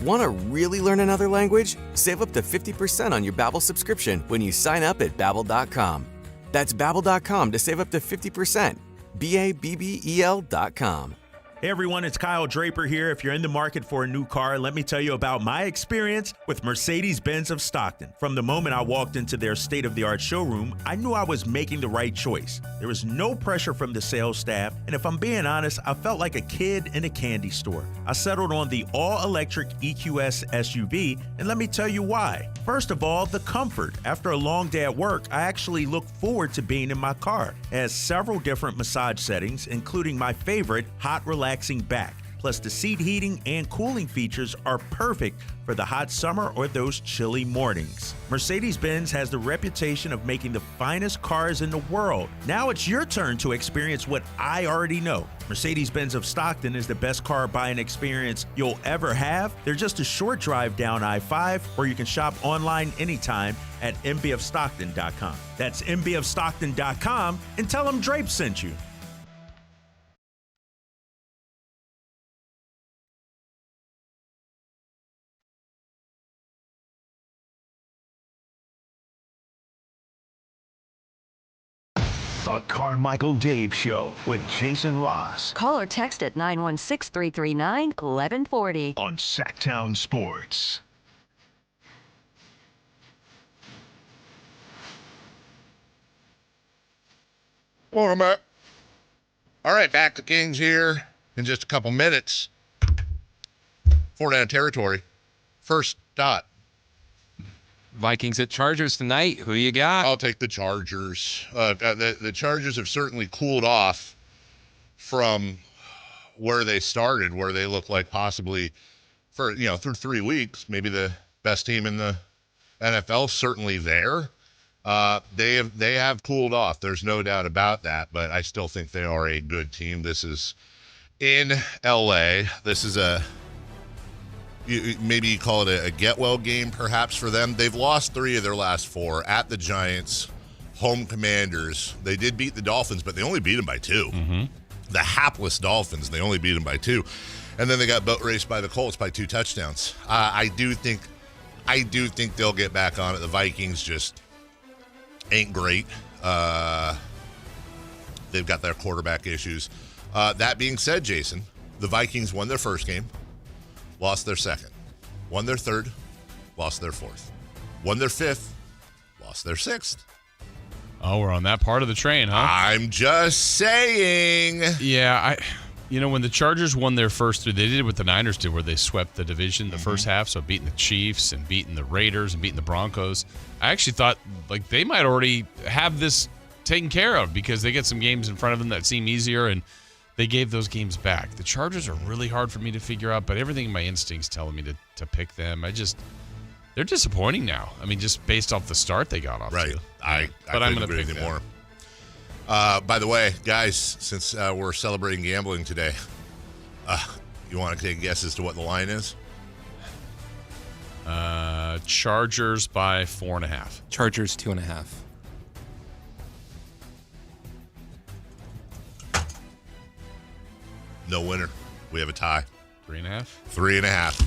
S28: Want to really learn another language? Save up to 50% on your Babbel subscription when you sign up at Babbel.com. That's Babbel.com to save up to 50%. BABBEL.com.
S23: Hey everyone, it's Kyle Draper here. If you're in the market for a new car, let me tell you about my experience with Mercedes-Benz of Stockton. From the moment I walked into their state-of-the-art showroom, I knew I was making the right choice. There was no pressure from the sales staff, and if I'm being honest, I felt like a kid in a candy store. I settled on the all-electric EQS SUV, and let me tell you why. First of all, the comfort. After a long day at work, I actually look forward to being in my car. It has several different massage settings, including my favorite, hot relaxing back. Plus, the seat heating and cooling features are perfect for the hot summer or those chilly mornings. Mercedes-Benz has the reputation of making the finest cars in the world. Now it's your turn to experience what I already know. Mercedes-Benz of Stockton is the best car buying experience you'll ever have. They're just a short drive down I-5, or you can shop online anytime at mbfstockton.com. That's mbfstockton.com, and tell them Drape sent you.
S6: The Carmichael Dave Show with Jason Ross.
S4: Call or text at 916-339-1140.
S6: On Sactown Sports.
S1: Well, I'm back. All right, back to Kings here in just a couple minutes. 4-down territory. First dot.
S3: Vikings at Chargers tonight. Who you got?
S1: I'll take the Chargers. The Chargers have certainly cooled off from where they started, where they look like possibly through 3 weeks, maybe the best team in the NFL. Certainly there. They have cooled off. There's no doubt about that, but I still think they are a good team. This is in LA. This is maybe you call it a get-well game perhaps for them. They've lost 3 of their last 4 at the Giants, home Commanders. They did beat the Dolphins, but they only beat them by 2. Mm-hmm. The hapless Dolphins, they only beat them by 2. And then they got boat raced by the Colts by 2 touchdowns. I do think they'll get back on it. The Vikings just ain't great. They've got their quarterback issues. That being said, Jason, the Vikings won their first game. Lost their second, won their third, lost their fourth, won their fifth, lost their sixth.
S2: Oh, we're on that part of the train, huh?
S1: I'm just saying.
S2: Yeah, when the Chargers won their first 3, they did what the Niners did, where they swept the division the first half, so beating the Chiefs and beating the Raiders and beating the Broncos. I actually thought like they might already have this taken care of because they get some games in front of them that seem easier, and they gave those games back. The Chargers are really hard for me to figure out, but everything in my instincts telling me to pick them. They're disappointing now. I mean, just based off the start they got off to.
S1: Right. I'm going to pick them more. By the way, guys, since we're celebrating gambling today, you want to take a guess as to what the line is?
S2: Chargers by 4.5.
S3: Chargers 2.5.
S1: No winner. We have a tie.
S2: 3.5?
S1: 3.5.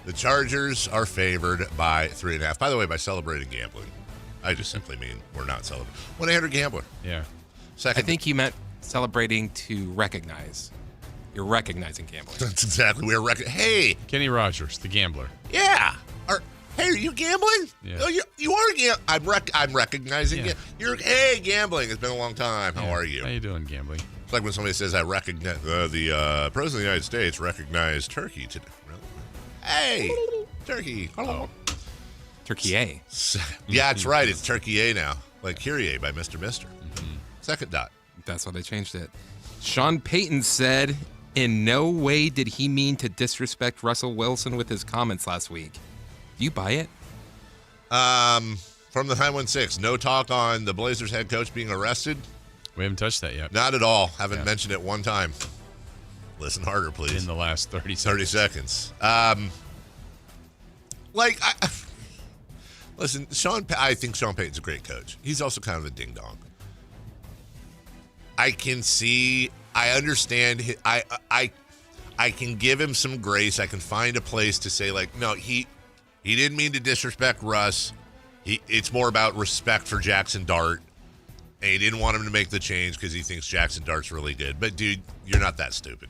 S1: The Chargers are favored by 3.5. By the way, by celebrating gambling, I just simply mean we're not celebrating. 1-800-GAMBLER.
S2: Yeah.
S1: Second.
S3: I think you meant celebrating to recognize. You're recognizing gambling.
S1: That's exactly. Hey.
S2: Kenny Rogers, the gambler.
S1: Yeah. Hey, are you gambling?
S2: Yeah.
S1: Oh, you are gambling. I'm recognizing you. Hey, gambling. It's been a long time. How are you?
S2: How you doing, gambling?
S1: It's like when somebody says, I recognize, the President of the United States recognized Turkey today. Really? Hey, Turkey. Hello.
S3: Turkey A.
S1: Yeah, that's right. It's Turkey A now. Like Kyrie by Mr. Mister. Mm-hmm. Second dot.
S3: That's why they changed it. Sean Payton said, in no way did he mean to disrespect Russell Wilson with his comments last week. Do you buy it?
S1: From the 916, no talk on the Blazers head coach being arrested.
S2: We haven't touched that yet.
S1: Not at all. Haven't mentioned it one time. Listen harder, please.
S2: In the last 30 seconds.
S1: 30 seconds. Listen, I think Sean Payton's a great coach. He's also kind of a ding-dong. I understand. I can give him some grace. I can find a place to say, like, no, he didn't mean to disrespect Russ. It's more about respect for Jackson Dart. And he didn't want him to make the change because he thinks Jackson Dart's really good. But, dude, you're not that stupid.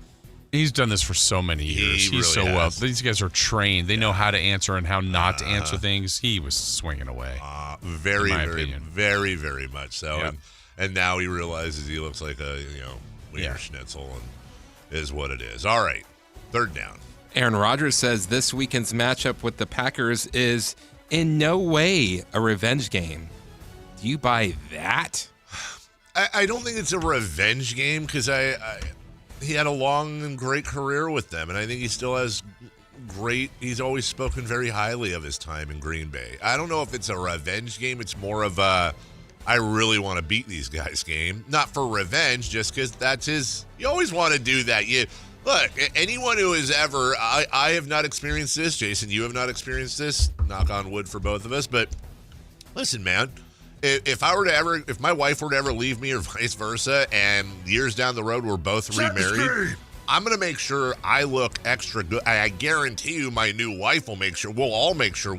S2: He's done this for so many years.
S1: He's
S2: so
S1: really
S2: well.
S1: has.
S2: These guys are trained. They know how to answer and how not to answer things. He was swinging away.
S1: Very,
S2: in my
S1: very,
S2: opinion.
S1: very, very much so.
S2: Yep.
S1: And now he realizes he looks like a, Wiener Schnitzel and is what it is. All right, third down.
S3: Aaron Rodgers says this weekend's matchup with the Packers is in no way a revenge game. Do you buy that?
S1: I don't think it's a revenge game because he had a long and great career with them, and I think he still has he's always spoken very highly of his time in Green Bay. I don't know if it's a revenge game. It's more of a, I really want to beat these guys game. Not for revenge, just because that's his, you always want to do that. Look, anyone who has ever, I have not experienced this, Jason, you have not experienced this, knock on wood for both of us, but listen, man, if my wife were to ever leave me or vice versa, and years down the road we're both remarried, I'm going to make sure I look extra good. I guarantee you my new wife will make sure, we'll all make sure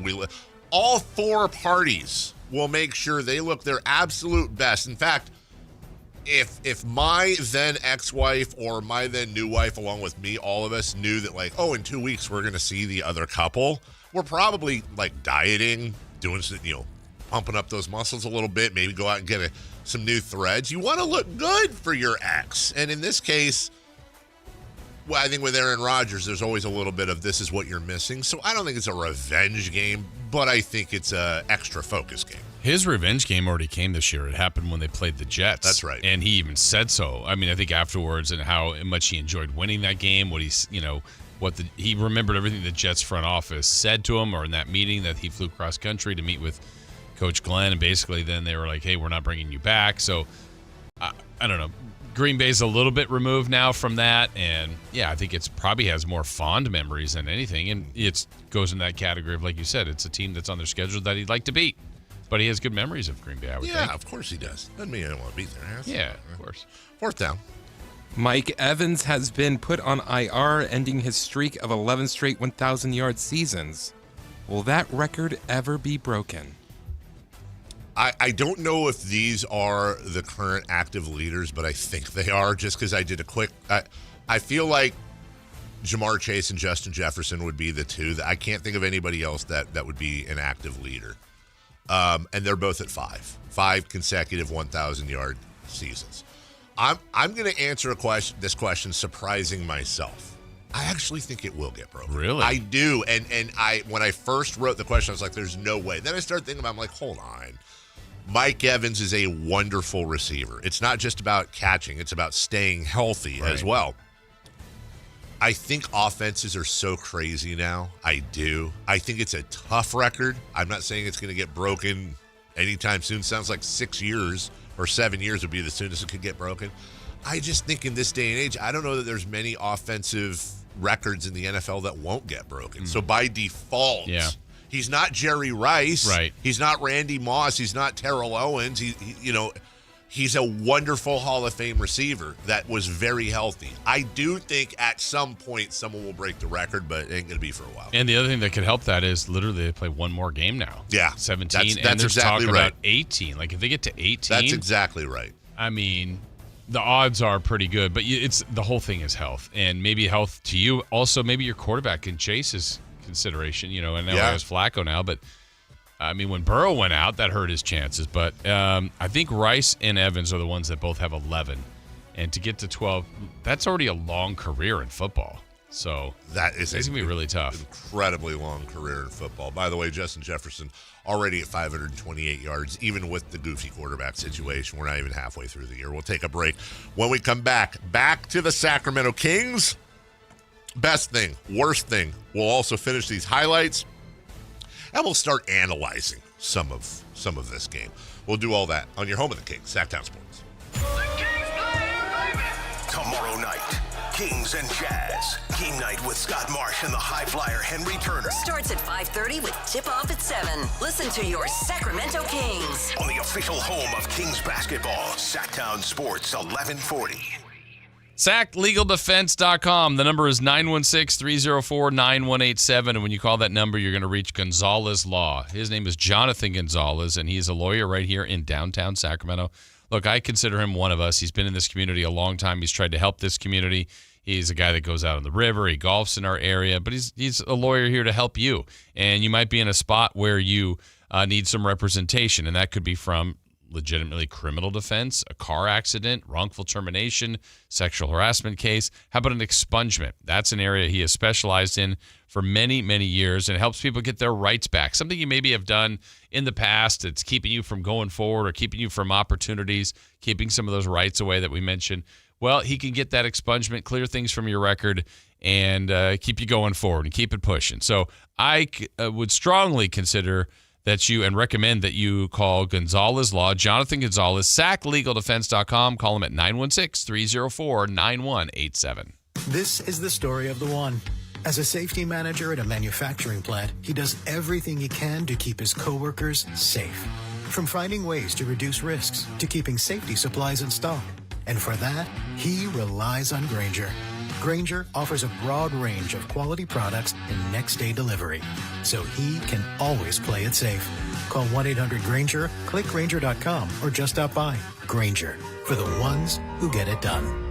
S1: all four parties will make sure they look their absolute best. In fact, if my then ex-wife or my then new wife, along with me, all of us knew that, like, in 2 weeks we're going to see the other couple, we're probably, like, dieting, doing some, pumping up those muscles a little bit, maybe go out and get some new threads. You want to look good for your ex. And in this case, well, I think with Aaron Rodgers, there's always a little bit of this is what you're missing. So I don't think it's a revenge game, but I think it's a extra focus game.
S2: His revenge game already came this year. It happened when they played the Jets.
S1: That's right.
S2: And he even said so. I mean, I think afterwards and how much he enjoyed winning that game, he remembered everything the Jets front office said to him, or in that meeting that he flew cross country to meet with Coach Glenn, and basically then they were like, hey, we're not bringing you back. So I don't know. Green Bay's a little bit removed now from that, and yeah, I think it's probably has more fond memories than anything, and it goes in that category of, like you said, it's a team that's on their schedule that he'd like to beat, but he has good memories of Green Bay, I would think.
S1: Yeah, of course he does. Doesn't mean I don't want to beat their ass.
S2: Yeah, of course.
S1: Fourth down.
S3: Mike Evans has been put on IR, ending his streak of 11 straight 1,000-yard seasons. Will that record ever be broken?
S1: I don't know if these are the current active leaders, but I think they are, just because I did a quick I feel like Jamar Chase and Justin Jefferson would be the two. I can't think of anybody else that would be an active leader. And they're both at five consecutive 1,000-yard seasons. I'm going to answer this question surprising myself. I actually think it will get broken.
S2: Really?
S1: I do. And when I first wrote the question, I was like, there's no way. Then I started thinking about it. I'm like, hold on. Mike Evans is a wonderful receiver. It's not just about catching. It's about staying healthy as well. I think offenses are so crazy now. I do. I think it's a tough record. I'm not saying it's going to get broken anytime soon. Sounds like 6 years or 7 years would be the soonest it could get broken. I just think in this day and age, I don't know that there's many offensive records in the NFL that won't get broken. So by default, he's not Jerry Rice.
S2: Right.
S1: He's not Randy Moss. He's not Terrell Owens. He's a wonderful Hall of Fame receiver that was very healthy. I do think at some point someone will break the record, but it ain't going to be for a while.
S2: And the other thing that could help that is literally they play one more game now.
S1: Yeah.
S2: 17.
S1: That's
S2: and there's
S1: exactly
S2: talk
S1: right.
S2: about 18. Like if they get to 18.
S1: That's exactly right.
S2: I mean, the odds are pretty good, but it's the whole thing is health. And maybe health to you. Also, maybe your quarterback in Chase's consideration, and now he has Flacco now, but I mean, when Burrow went out, that hurt his chances. But I think Rice and Evans are the ones that both have 11. And to get to 12, that's already a long career in football. So it's going to be really tough.
S1: Incredibly long career in football. By the way, Justin Jefferson already at 528 yards, even with the goofy quarterback situation. We're not even halfway through the year. We'll take a break. When we come back to the Sacramento Kings. Best thing, worst thing. We'll also finish these highlights, and we'll start analyzing some of this game. We'll do all that on your home of the Kings, Sactown Sports.
S6: Tomorrow night, Kings and Jazz. Game night with Scott Marsh and the high flyer Henry Turner.
S20: Starts at 5:30 with tip-off at 7. Listen to your Sacramento Kings.
S6: On the official home of Kings basketball, Sactown Sports 1140.
S2: SacLegalDefense.com. The number is 916-304-9187. And when you call that number, you're going to reach Gonzalez Law. His name is Jonathan Gonzalez, and he's a lawyer right here in downtown Sacramento. Look, I consider him one of us. He's been in this community a long time. He's tried to help this community. He's a guy that goes out on the river. He golfs in our area, but he's a lawyer here to help you. And you might be in a spot where you need some representation, and that could be from legitimately criminal defense, a car accident, wrongful termination, sexual harassment case. How about an expungement? That's an area he has specialized in for many, many years, and it helps people get their rights back. Something you maybe have done in the past that's keeping you from going forward or keeping you from opportunities, keeping some of those rights away that we mentioned. Well, he can get that expungement, clear things from your record, and keep you going forward and keep it pushing. So I would strongly consider that you and recommend that you call Gonzalez Law, Jonathan Gonzalez, SacLegalDefense.com. Call him at 916-304-9187.
S4: This is the story of the one. As a safety manager at a manufacturing plant, he does everything he can to keep his coworkers safe. From finding ways to reduce risks to keeping safety supplies in stock. And for that, he relies on Grainger. Grainger offers a broad range of quality products and next-day delivery, so he can always play it safe. Call 1-800-GRAINGER, click Grainger.com, or just stop by. Grainger, for the ones who get it done.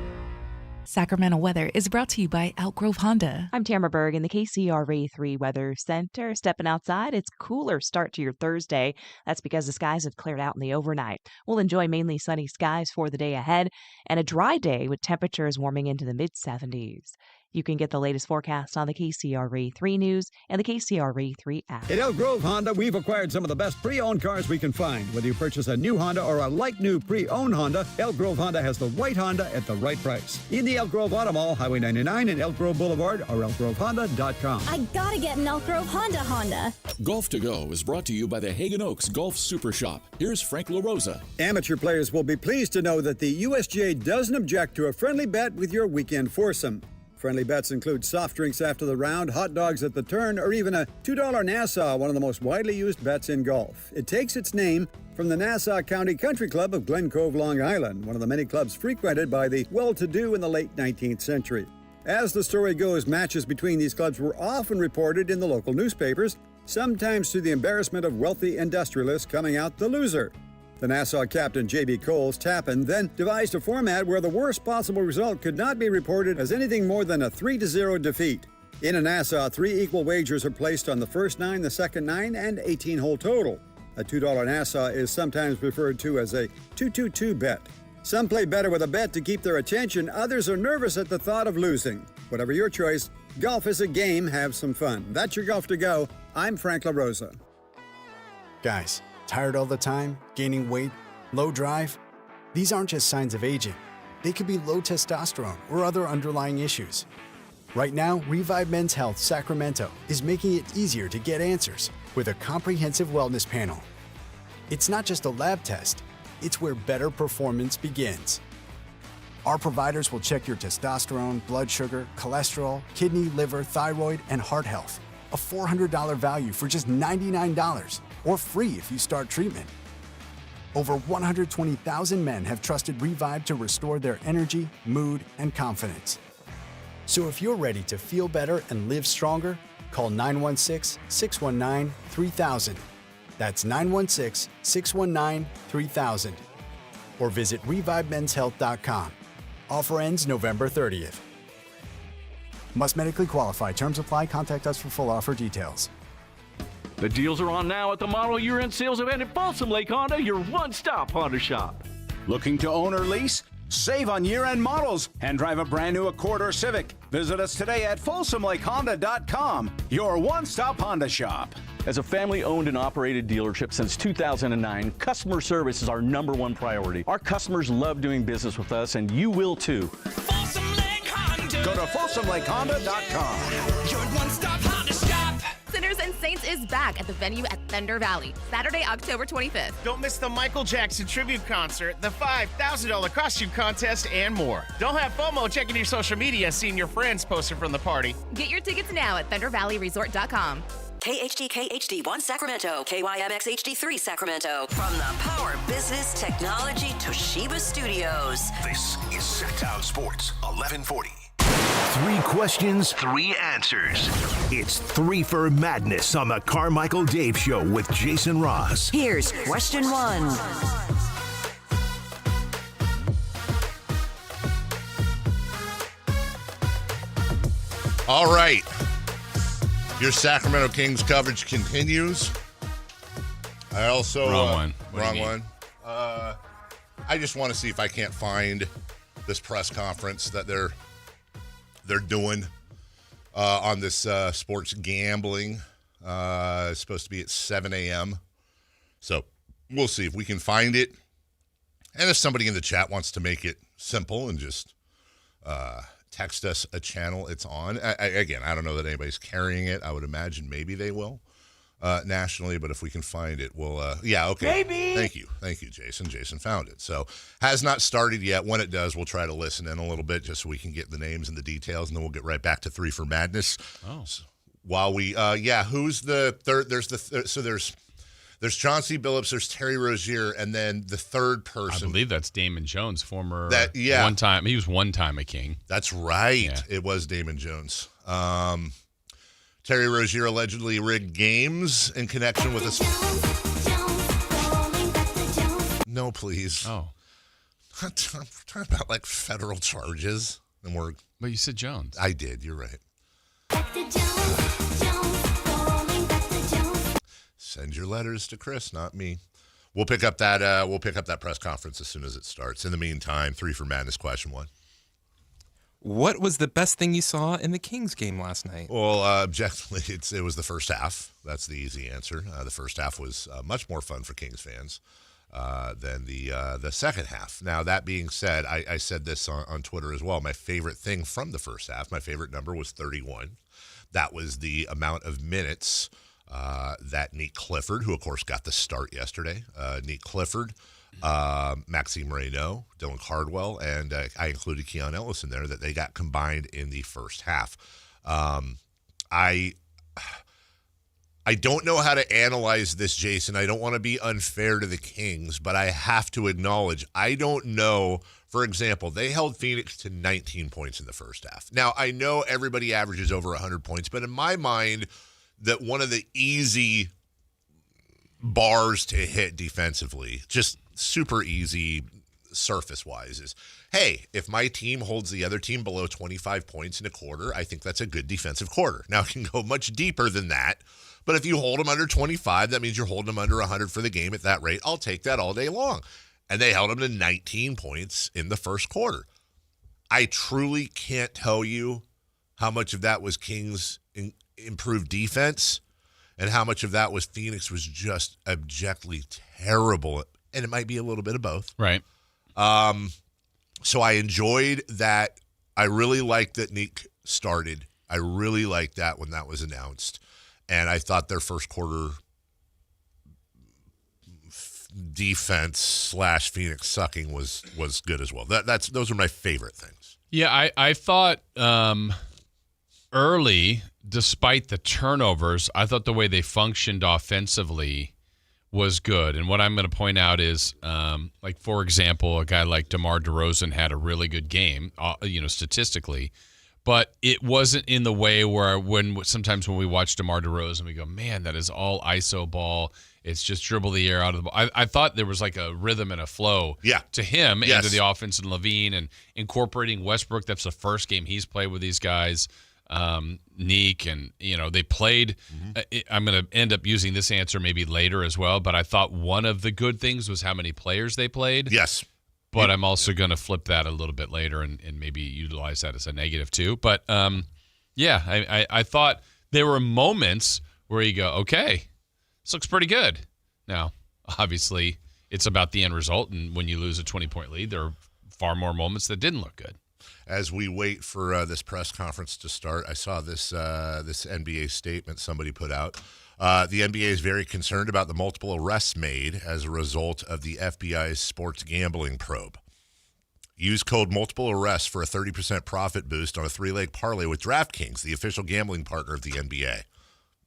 S14: Sacramento weather is brought to you by Elk Grove Honda.
S5: I'm Tamara Berg in the KCRA3 Weather Center. Stepping outside, it's cooler start to your Thursday. That's because the skies have cleared out in the overnight. We'll enjoy mainly sunny skies for the day ahead and a dry day with temperatures warming into the mid-70s. You can get the latest forecast on the KCRA3 News and the KCRA3 app.
S8: At Elk Grove Honda, we've acquired some of the best pre-owned cars we can find. Whether you purchase a new Honda or a like-new pre-owned Honda, Elk Grove Honda has the right Honda at the right price. In the Elk Grove Auto Mall, Highway 99 and Elk Grove Boulevard, or elkgrovehonda.com.
S9: I gotta get an Elk Grove Honda.
S10: Golf to Go is brought to you by the Hagen Oaks Golf Super Shop. Here's Frank LaRosa.
S8: Amateur players will be pleased to know that the USGA doesn't object to a friendly bet with your weekend foursome. Friendly bets include soft drinks after the round, hot dogs at the turn, or even a $2 Nassau, one of the most widely used bets in golf. It takes its name from the Nassau County Country Club of Glen Cove, Long Island, one of the many clubs frequented by the well-to-do in the late 19th century. As the story goes, matches between these clubs were often reported in the local newspapers, sometimes to the embarrassment of wealthy industrialists coming out the loser. The Nassau captain, J.B. Coles Tappan, then devised a format where the worst possible result could not be reported as anything more than a 3-0 defeat. In a Nassau, 3 equal wagers are placed on the first 9, the second 9, and 18-hole total. A $2 Nassau is sometimes referred to as a 2-2-2 bet. Some play better with a bet to keep their attention. Others are nervous at the thought of losing. Whatever your choice, golf is a game. Have some fun. That's your Golf to Go. I'm Frank LaRosa.
S11: Guys, tired all the time, gaining weight, low drive? These aren't just signs of aging. They could be low testosterone or other underlying issues. Right now, Revive Men's Health Sacramento is making it easier to get answers with a comprehensive wellness panel. It's not just a lab test, it's where better performance begins. Our providers will check your testosterone, blood sugar, cholesterol, kidney, liver, thyroid, and heart health. A $400 value for just $99, or free if you start treatment. Over 120,000 men have trusted Revive to restore their energy, mood, and confidence. So if you're ready to feel better and live stronger, call 916-619-3000. That's 916-619-3000. Or visit ReviveMen'sHealth.com. Offer ends November 30th. Must medically qualify. Terms apply. Contact us for full offer details.
S12: The deals are on now at the Model Year-End Sales Event at Folsom Lake Honda, your one-stop Honda shop.
S26: Looking to own or lease? Save on year-end models and drive a brand new Accord or Civic. Visit us today at FolsomLakeHonda.com, your one-stop Honda shop.
S12: As a family-owned and operated dealership since 2009, customer service is our #1 priority. Our customers love doing business with us, and you will too.
S26: Go to FolsomLakeHonda.com.
S17: Your one-stop Honda shop. Sinners and Saints is back at the venue at Thunder Valley, Saturday, October 25th.
S18: Don't miss the Michael Jackson tribute concert, the $5,000 costume contest, and more. Don't have FOMO checking your social media, seeing your friends posted from the party.
S17: Get your tickets now at ThunderValleyResort.com.
S20: KHTK HD1 Sacramento, KYMX HD3 Sacramento. From the Power Business Technology Toshiba Studios.
S6: This is Sactown Sports 1140. 3 questions, 3 answers. It's 3 for Madness on the Carmichael Dave Show with Jason Ross.
S20: Here's question 1.
S1: All right. Your Sacramento Kings coverage continues. I also...
S2: Wrong one.
S1: Wrong one. I just want to see if I can't find this press conference that they're doing on this sports gambling. It's supposed to be at 7 a.m. So we'll see if we can find it. And if somebody in the chat wants to make it simple and just text us a channel it's on. Again, I don't know that anybody's carrying it. I would imagine maybe they will nationally, but if we can find it, we'll, yeah, okay.
S6: Maybe.
S1: Thank you, Jason. Jason found it. So has not started yet. When it does, we'll try to listen in a little bit just so we can get the names and the details, and then we'll get right back to 3 for Madness.
S2: Oh.
S1: So while we, who's the third? There's Chauncey Billups, there's Terry Rozier, and then the third person.
S2: I believe that's Damon Jones, former
S1: one
S2: time. He was one time a King.
S1: That's right.
S2: Yeah.
S1: It was Damon Jones. Terry Rozier allegedly rigged games in connection with this. No, please.
S2: Oh.
S1: I'm talking about like federal charges. And
S2: But you said Jones.
S1: I did. You're right. Send your letters to Chris, not me. We'll pick up that press conference as soon as it starts. In the meantime, 3 for Madness question 1.
S3: What was the best thing you saw in the Kings game last night?
S1: Well, objectively, it was the first half. That's the easy answer. The first half was much more fun for Kings fans than the second half. Now, that being said, I said this on Twitter as well. My favorite thing from the first half, my favorite number was 31. That was the amount of minutes that Nick Clifford, who, of course, got the start yesterday, Nick Clifford, Maxime Reynaud, Dylan Cardwell, and I included Keon Ellis in there, that they got combined in the first half. I don't know how to analyze this, Jason. I don't want to be unfair to the Kings, but I have to acknowledge, I don't know. For example, they held Phoenix to 19 points in the first half. Now, I know everybody averages over 100 points, but in my mind, that one of the easy bars to hit defensively, just super easy surface-wise, is, hey, if my team holds the other team below 25 points in a quarter, I think that's a good defensive quarter. Now, it can go much deeper than that, but if you hold them under 25, that means you're holding them under 100 for the game at that rate. I'll take that all day long. And they held them to 19 points in the first quarter. I truly can't tell you how much of that was Kings' improved defense and how much of that was Phoenix was just objectively terrible. And it might be a little bit of both.
S2: Right.
S1: So I enjoyed that. I really liked that Nick started. I really liked that when that was announced. And I thought their first quarter defense / Phoenix sucking was good as well. Those are my favorite things.
S2: Yeah, I thought early, despite the turnovers, I thought the way they functioned offensively was good. And what I'm going to point out is, like, for example, a guy like DeMar DeRozan had a really good game, statistically, but it wasn't in the way where sometimes when we watch DeMar DeRozan, we go, man, that is all ISO ball. It's just dribble the air out of the ball. I thought there was like a rhythm and a flow to him and to the offense and Levine, and incorporating Westbrook. That's the first game he's played with these guys. Neek, and they played. I'm going to end up using this answer maybe later as well, but I thought one of the good things was how many players they played.
S1: Yes.
S2: But I'm also going to flip that a little bit later and maybe utilize that as a negative too. But I thought there were moments where you go, okay, this looks pretty good. Now, obviously, it's about the end result, and when you lose a 20-point lead, there are far more moments that didn't look good.
S1: As we wait for this press conference to start, I saw this NBA statement somebody put out. The NBA is very concerned about the multiple arrests made as a result of the FBI's sports gambling probe. Use code multiple arrests for a 30% profit boost on a 3-leg parlay with DraftKings, the official gambling partner of the NBA.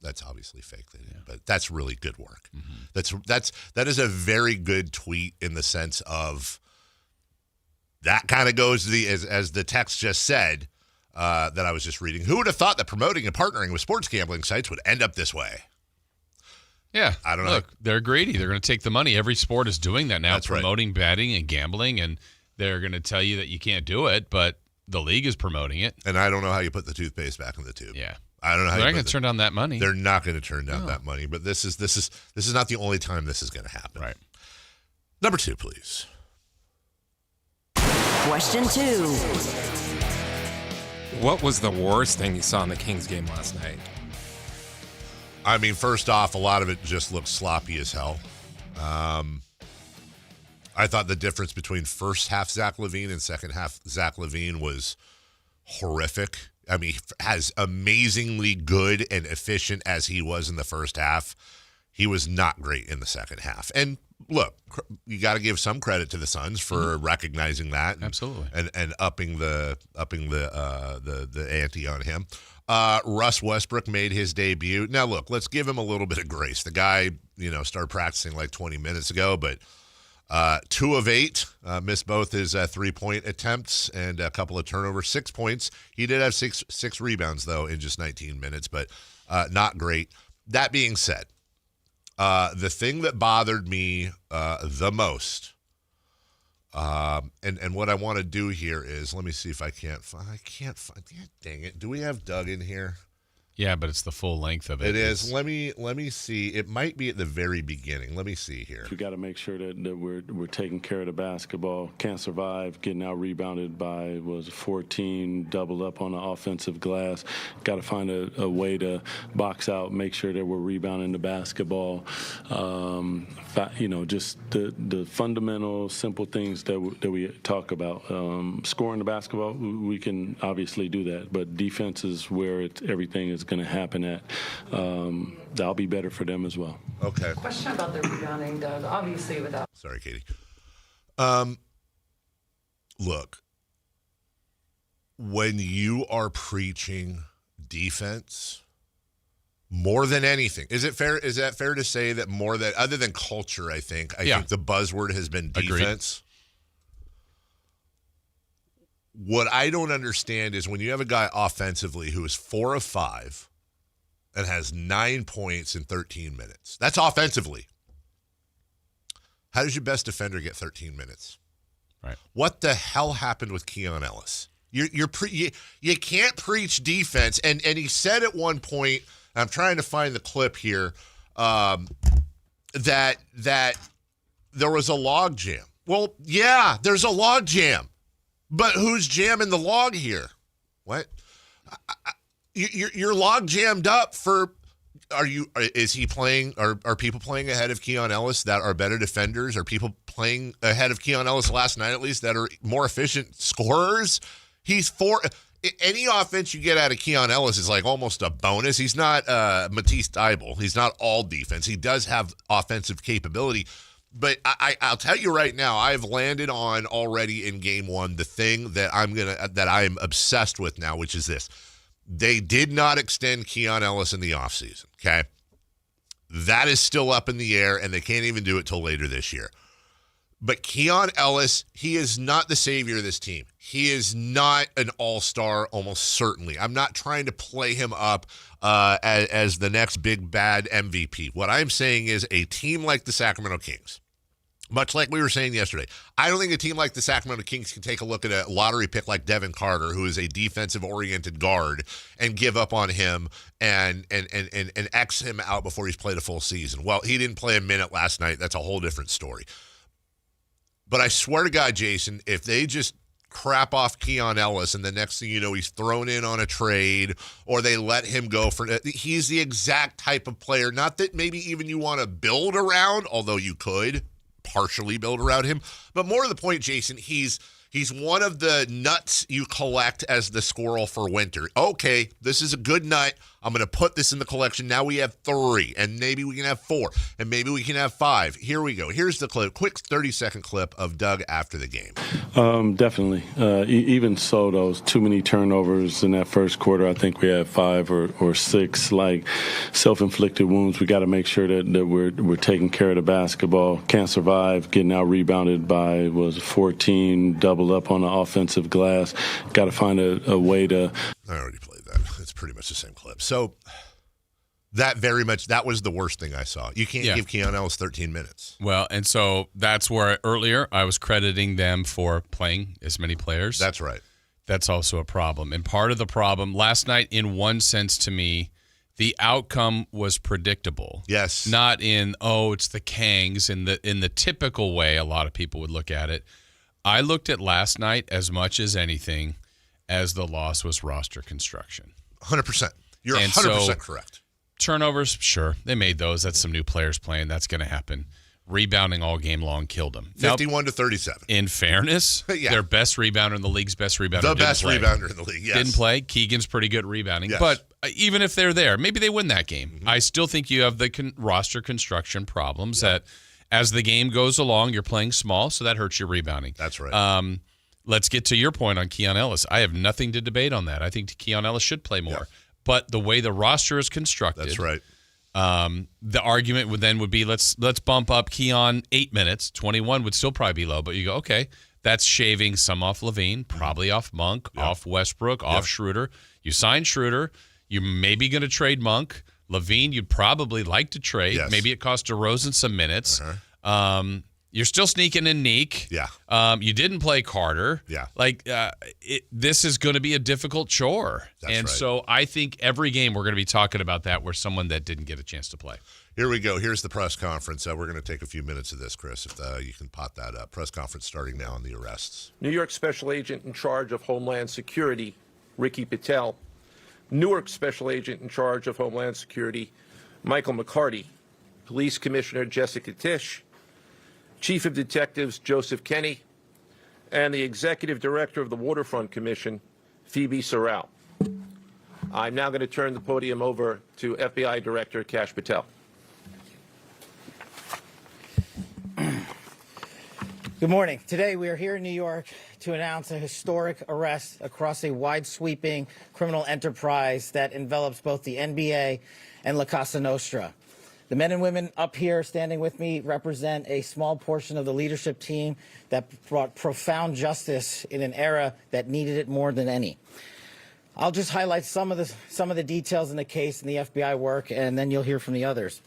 S1: That's obviously fake. But that's really good work. That is a very good tweet in the sense of that kind of goes to as the text just said that I was just reading. Who would have thought that promoting and partnering with sports gambling sites would end up this way?
S2: Yeah.
S1: I don't know.
S2: Look, they're greedy. They're going to take the money. Every sport is doing that now,
S1: That's right.
S2: promoting betting and gambling, and they're going to tell you that you can't do it, but the league is promoting it.
S1: And I don't know how you put the toothpaste back in the tube.
S2: Yeah.
S1: I don't know how
S2: they're
S1: you
S2: not going to turn down that money.
S1: They're not going to turn down that money, but this is not the only time this is going to happen.
S2: Right.
S1: Number 2, please.
S20: Question 2.
S3: What was the worst thing you saw in the Kings game last night?
S1: I mean, first off, a lot of it just looked sloppy as hell. I thought the difference between first half Zach LaVine and second half Zach LaVine was horrific. I mean, as amazingly good and efficient as he was in the first half, he was not great in the second half. And look, you got to give some credit to the Suns for recognizing that,
S2: absolutely,
S1: and upping the ante on him. Russ Westbrook made his debut. Now, look, let's give him a little bit of grace. The guy, started practicing like 20 minutes ago, but 2 of 8, missed both his 3-point attempts and a couple of turnovers, 6 points. He did have six rebounds, though, in just 19 minutes, but not great. That being said, the thing that bothered me the most, and what I want to do here is, let me see if I can't find, dang it. Do we have Doug in here?
S2: Yeah, but it's the full length of it.
S1: It is. Let me see. It might be at the very beginning. Let me see here.
S7: We got to make sure that we're taking care of the basketball. Can't survive getting out rebounded by 14, double up on the offensive glass. Got to find a way to box out, make sure that we're rebounding the basketball. Just the fundamental, simple things that we talk about. Scoring the basketball, we can obviously do that, but defense is where everything is going to happen at. That'll be better for them as well.
S1: Okay.
S13: Question about the rebounding, Doug. Obviously, without.
S1: Sorry, Katie. Look, when you are preaching defense more than anything, is that fair to say that more than other than culture? I think the buzzword has been defense. Agreed. What I don't understand is when you have a guy offensively who is 4 of 5 and has 9 points in 13 minutes. That's offensively. How does your best defender get 13 minutes?
S2: Right.
S1: What the hell happened with Keon Ellis? You can't preach defense. And he said at one point, I'm trying to find the clip here, that there was a log jam. Well, yeah, there's a log jam. But who's jamming the log here? What? You're log jammed up for. Is he playing? Are people playing ahead of Keon Ellis that are better defenders? Are people playing ahead of Keon Ellis last night at least that are more efficient scorers? He's any offense you get out of Keon Ellis is like almost a bonus. He's not Matisse Thybulle. He's not all defense. He does have offensive capability. But I'll tell you right now, I've landed on already in game 1 the thing that I'm obsessed with now, which is this. They did not extend Keon Ellis in the offseason, okay? That is still up in the air, and they can't even do it till later this year. But Keon Ellis, he is not the savior of this team. He is not an all-star, almost certainly. I'm not trying to play him up as the next big bad MVP. What I'm saying is a team like the Sacramento Kings, much like we were saying yesterday, I don't think a team like the Sacramento Kings can take a look at a lottery pick like Devin Carter, who is a defensive-oriented guard, and give up on him and X him out before he's played a full season. Well, he didn't play a minute last night. That's a whole different story. But I swear to God, Jason, if they just crap off Keon Ellis and the next thing you know he's thrown in on a trade or they let him go he's the exact type of player, not that maybe even you want to build around, although you could partially build around him, but more to the point, Jason, he's one of the nuts you collect as the squirrel for winter. Okay, this is a good nut. I'm going to put this in the collection. Now we have 3, and maybe we can have 4, and maybe we can have 5. Here we go. Here's the clip, quick 30-second clip of Doug after the game.
S7: Definitely. Even so, those too many turnovers in that first quarter. I think we had 5 or 6 like self-inflicted wounds. We got to make sure that we're taking care of the basketball. Can't survive getting out rebounded by 14, double up on the offensive glass. Got to find a way to.
S1: I already played that. It's pretty much the same clip. So that was the worst thing I saw. You can't give Keon Ellis 13 minutes.
S2: Well, and so that's where earlier I was crediting them for playing as many players.
S1: That's right.
S2: That's also a problem. And part of the problem last night, in one sense to me, the outcome was predictable.
S1: Yes.
S2: Not in, it's the Kangs in the typical way a lot of people would look at it. I looked at last night as much as anything as the loss was roster construction.
S1: 100%. You're 100% correct.
S2: Turnovers, sure. They made those. That's some new players playing. That's going to happen. Rebounding all game long killed them.
S1: 51-37.
S2: In fairness, their best rebounder in the league's best rebounder
S1: The best rebounder in the league, yes.
S2: Didn't play. Keegan's pretty good at rebounding.
S1: Yes.
S2: But even if they're there, maybe they win that game. I still think you have the roster construction problems that as the game goes along, you're playing small, so that hurts your rebounding.
S1: That's right.
S2: Let's get to your point on Keon Ellis. I have nothing to debate on that. I think Keon Ellis should play more. Yeah. But the way the roster is constructed,
S1: that's right.
S2: The argument would be let's bump up Keon 8 minutes. 21 would still probably be low, but you go, okay, that's shaving some off Levine, probably off Monk, off Westbrook, off Schroeder. You sign Schroeder. You're maybe going to trade Monk. Levine, you'd probably like to trade.
S1: Yes.
S2: Maybe it costs DeRozan some minutes. You're still sneaking in Neek.
S1: Yeah.
S2: You didn't play Carter.
S1: Yeah.
S2: This is going to be a difficult chore.
S1: That's right.
S2: So I think every game we're going to be talking about that where someone that didn't get a chance to play.
S1: Here we go. Here's the press conference. We're going to take a few minutes of this, Chris, if you can pot that up. Press conference starting now on the arrests.
S15: New York Special Agent in charge of Homeland Security, Ricky Patel. Newark Special Agent in charge of Homeland Security, Michael McCarty. Police Commissioner Jessica Tisch. Chief of Detectives Joseph Kenny, and the Executive Director of the Waterfront Commission, Phoebe Sorrell. I'm now going to turn the podium over to FBI Director Kash Patel.
S16: Good morning. Today we are here in New York to announce a historic arrest across a wide-sweeping criminal enterprise that envelops both the NBA and La Casa Nostra. The men and women up here standing with me represent a small portion of the leadership team that brought profound justice in an era that needed it more than any. I'll just highlight some of the details in the case and the FBI work, and then you'll hear from the others.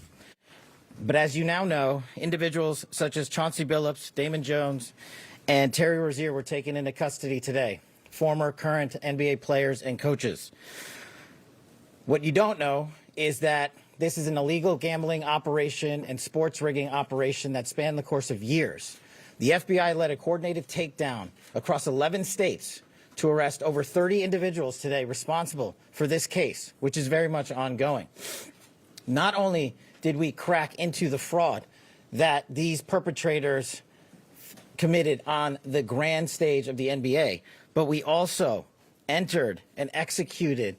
S16: But as you now know, individuals such as Chauncey Billups, Damon Jones, and Terry Rozier were taken into custody today, former, current NBA players and coaches. What you don't know is that this is an illegal gambling operation and sports rigging operation that spanned the course of years. The FBI led a coordinated takedown across 11 states to arrest over 30 individuals today responsible for this case, which is very much ongoing. Not only did we crack into the fraud that these perpetrators committed on the grand stage of the NBA, but we also entered and executed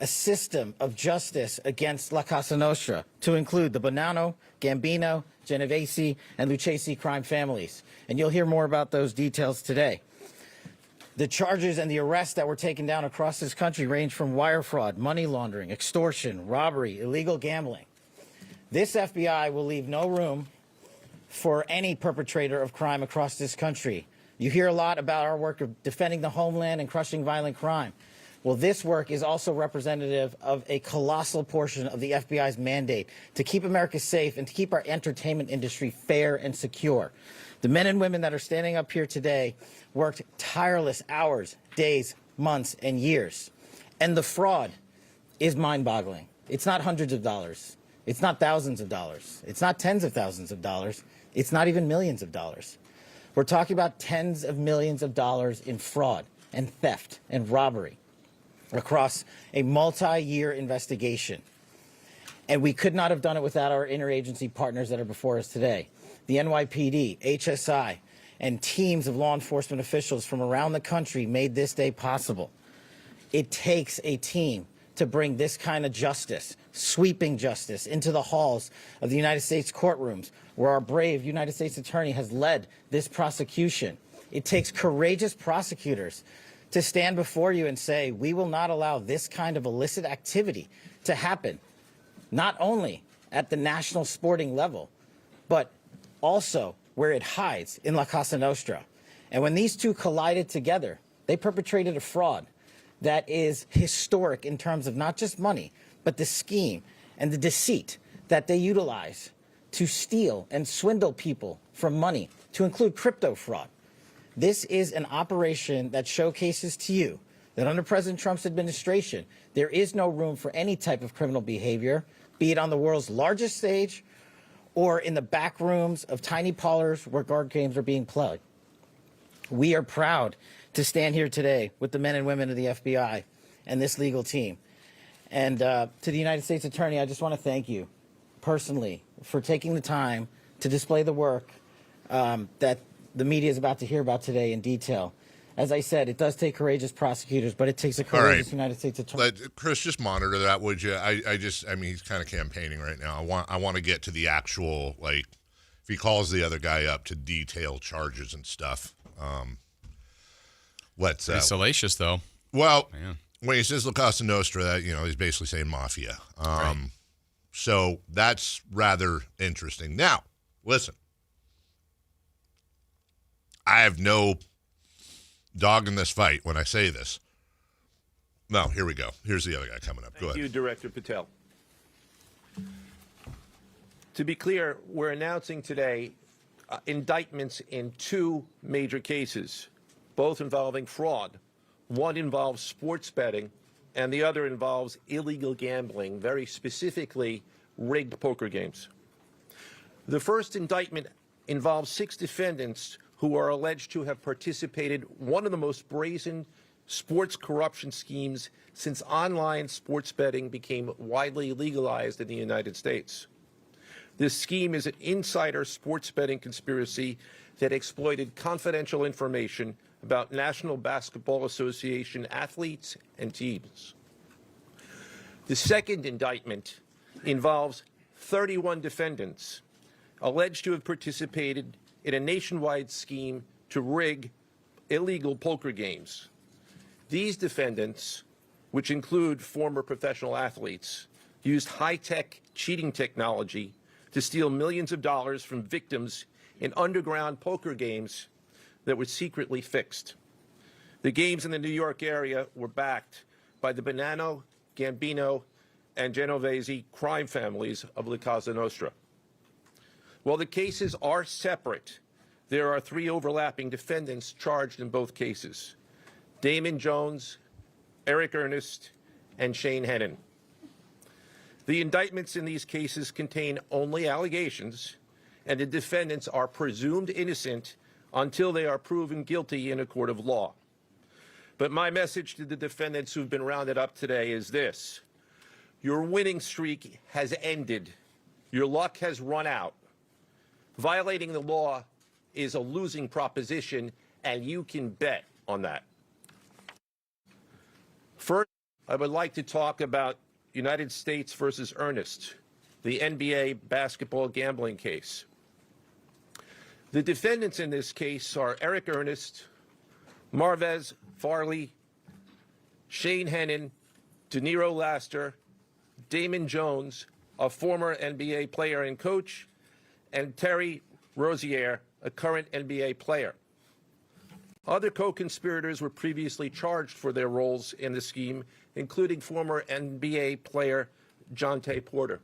S16: a system of justice against La Casa Nostra to include the Bonanno, Gambino, Genovese, and Lucchese crime families. And you'll hear more about those details today. The charges and the arrests that were taken down across this country range from wire fraud, money laundering, extortion, robbery, illegal gambling. This FBI will leave no room for any perpetrator of crime across this country. You hear a lot about our work of defending the homeland and crushing violent crime. Well, this work is also representative of a colossal portion of the FBI's mandate to keep America safe and to keep our entertainment industry fair and secure. The men and women that are standing up here today worked tireless hours, days, months, and years. And the fraud is mind-boggling. It's not hundreds of dollars. It's not thousands of dollars. It's not tens of thousands of dollars. It's not even millions of dollars. We're talking about tens of millions of dollars in fraud and theft and robbery across a multi-year investigation. And we could not have done it without our interagency partners that are before us today. The NYPD, HSI, and teams of law enforcement officials from around the country made this day possible. It takes a team to bring this kind of justice, sweeping justice, into the halls of the United States courtrooms, where our brave United States attorney has led this prosecution. It takes courageous prosecutors to stand before you and say, we will not allow this kind of illicit activity to happen, not only at the national sporting level, but also where it hides in La Cosa Nostra. And when these two collided together, they perpetrated a fraud that is historic in terms of not just money, but the scheme and the deceit that they utilize to steal and swindle people from money, to include crypto fraud. This is an operation that showcases to you that under President Trump's administration, there is no room for any type of criminal behavior, be it on the world's largest stage or in the back rooms of tiny parlors where card games are being played. We are proud to stand here today with the men and women of the FBI and this legal team. And to the United States Attorney, I just want to thank you personally for taking the time to display the work that the media is about to hear about today in detail. As I said, it does take courageous prosecutors, but it takes a courageous United States Attorney.
S1: Chris, just monitor that, would you? I mean, he's kind of campaigning right now. I want to get to the actual, like, if he calls the other guy up to detail charges and stuff. Let's.
S2: Pretty salacious, though.
S1: Well, when he says La Cosa Nostra, that, he's basically saying mafia.
S2: Right.
S1: So that's rather interesting. Now, listen. I have no dog in this fight when I say this. No, here we go. Here's the other guy coming up. Go ahead.
S15: Thank you, Director Patel. To be clear, we're announcing today indictments in two major cases, both involving fraud. One involves sports betting, and the other involves illegal gambling, very specifically rigged poker games. The first indictment involves 6 defendants who are alleged to have participated in one of the most brazen sports corruption schemes since online sports betting became widely legalized in the United States. This scheme is an insider sports betting conspiracy that exploited confidential information about National Basketball Association athletes and teams. The second indictment involves 31 defendants alleged to have participated in a nationwide scheme to rig illegal poker games. These defendants, which include former professional athletes, used high-tech cheating technology to steal millions of dollars from victims in underground poker games that were secretly fixed. The games in the New York area were backed by the Bonanno, Gambino, and Genovese crime families of La Cosa Nostra. While the cases are separate, there are 3 overlapping defendants charged in both cases: Damon Jones, Eric Ernest, and Shane Hennon. The indictments in these cases contain only allegations, and the defendants are presumed innocent until they are proven guilty in a court of law. But my message to the defendants who've been rounded up today is this: your winning streak has ended. Your luck has run out. Violating the law is a losing proposition, and you can bet on that. First, I would like to talk about United States versus Ernest, the NBA basketball gambling case. The defendants in this case are Eric Ernest, Marvez Farley, Shane Hennon, DeNiro Laster, Damon Jones, a former NBA player and coach, and Terry Rozier, a current NBA player. Other co-conspirators were previously charged for their roles in the scheme, including former NBA player Jonte Porter.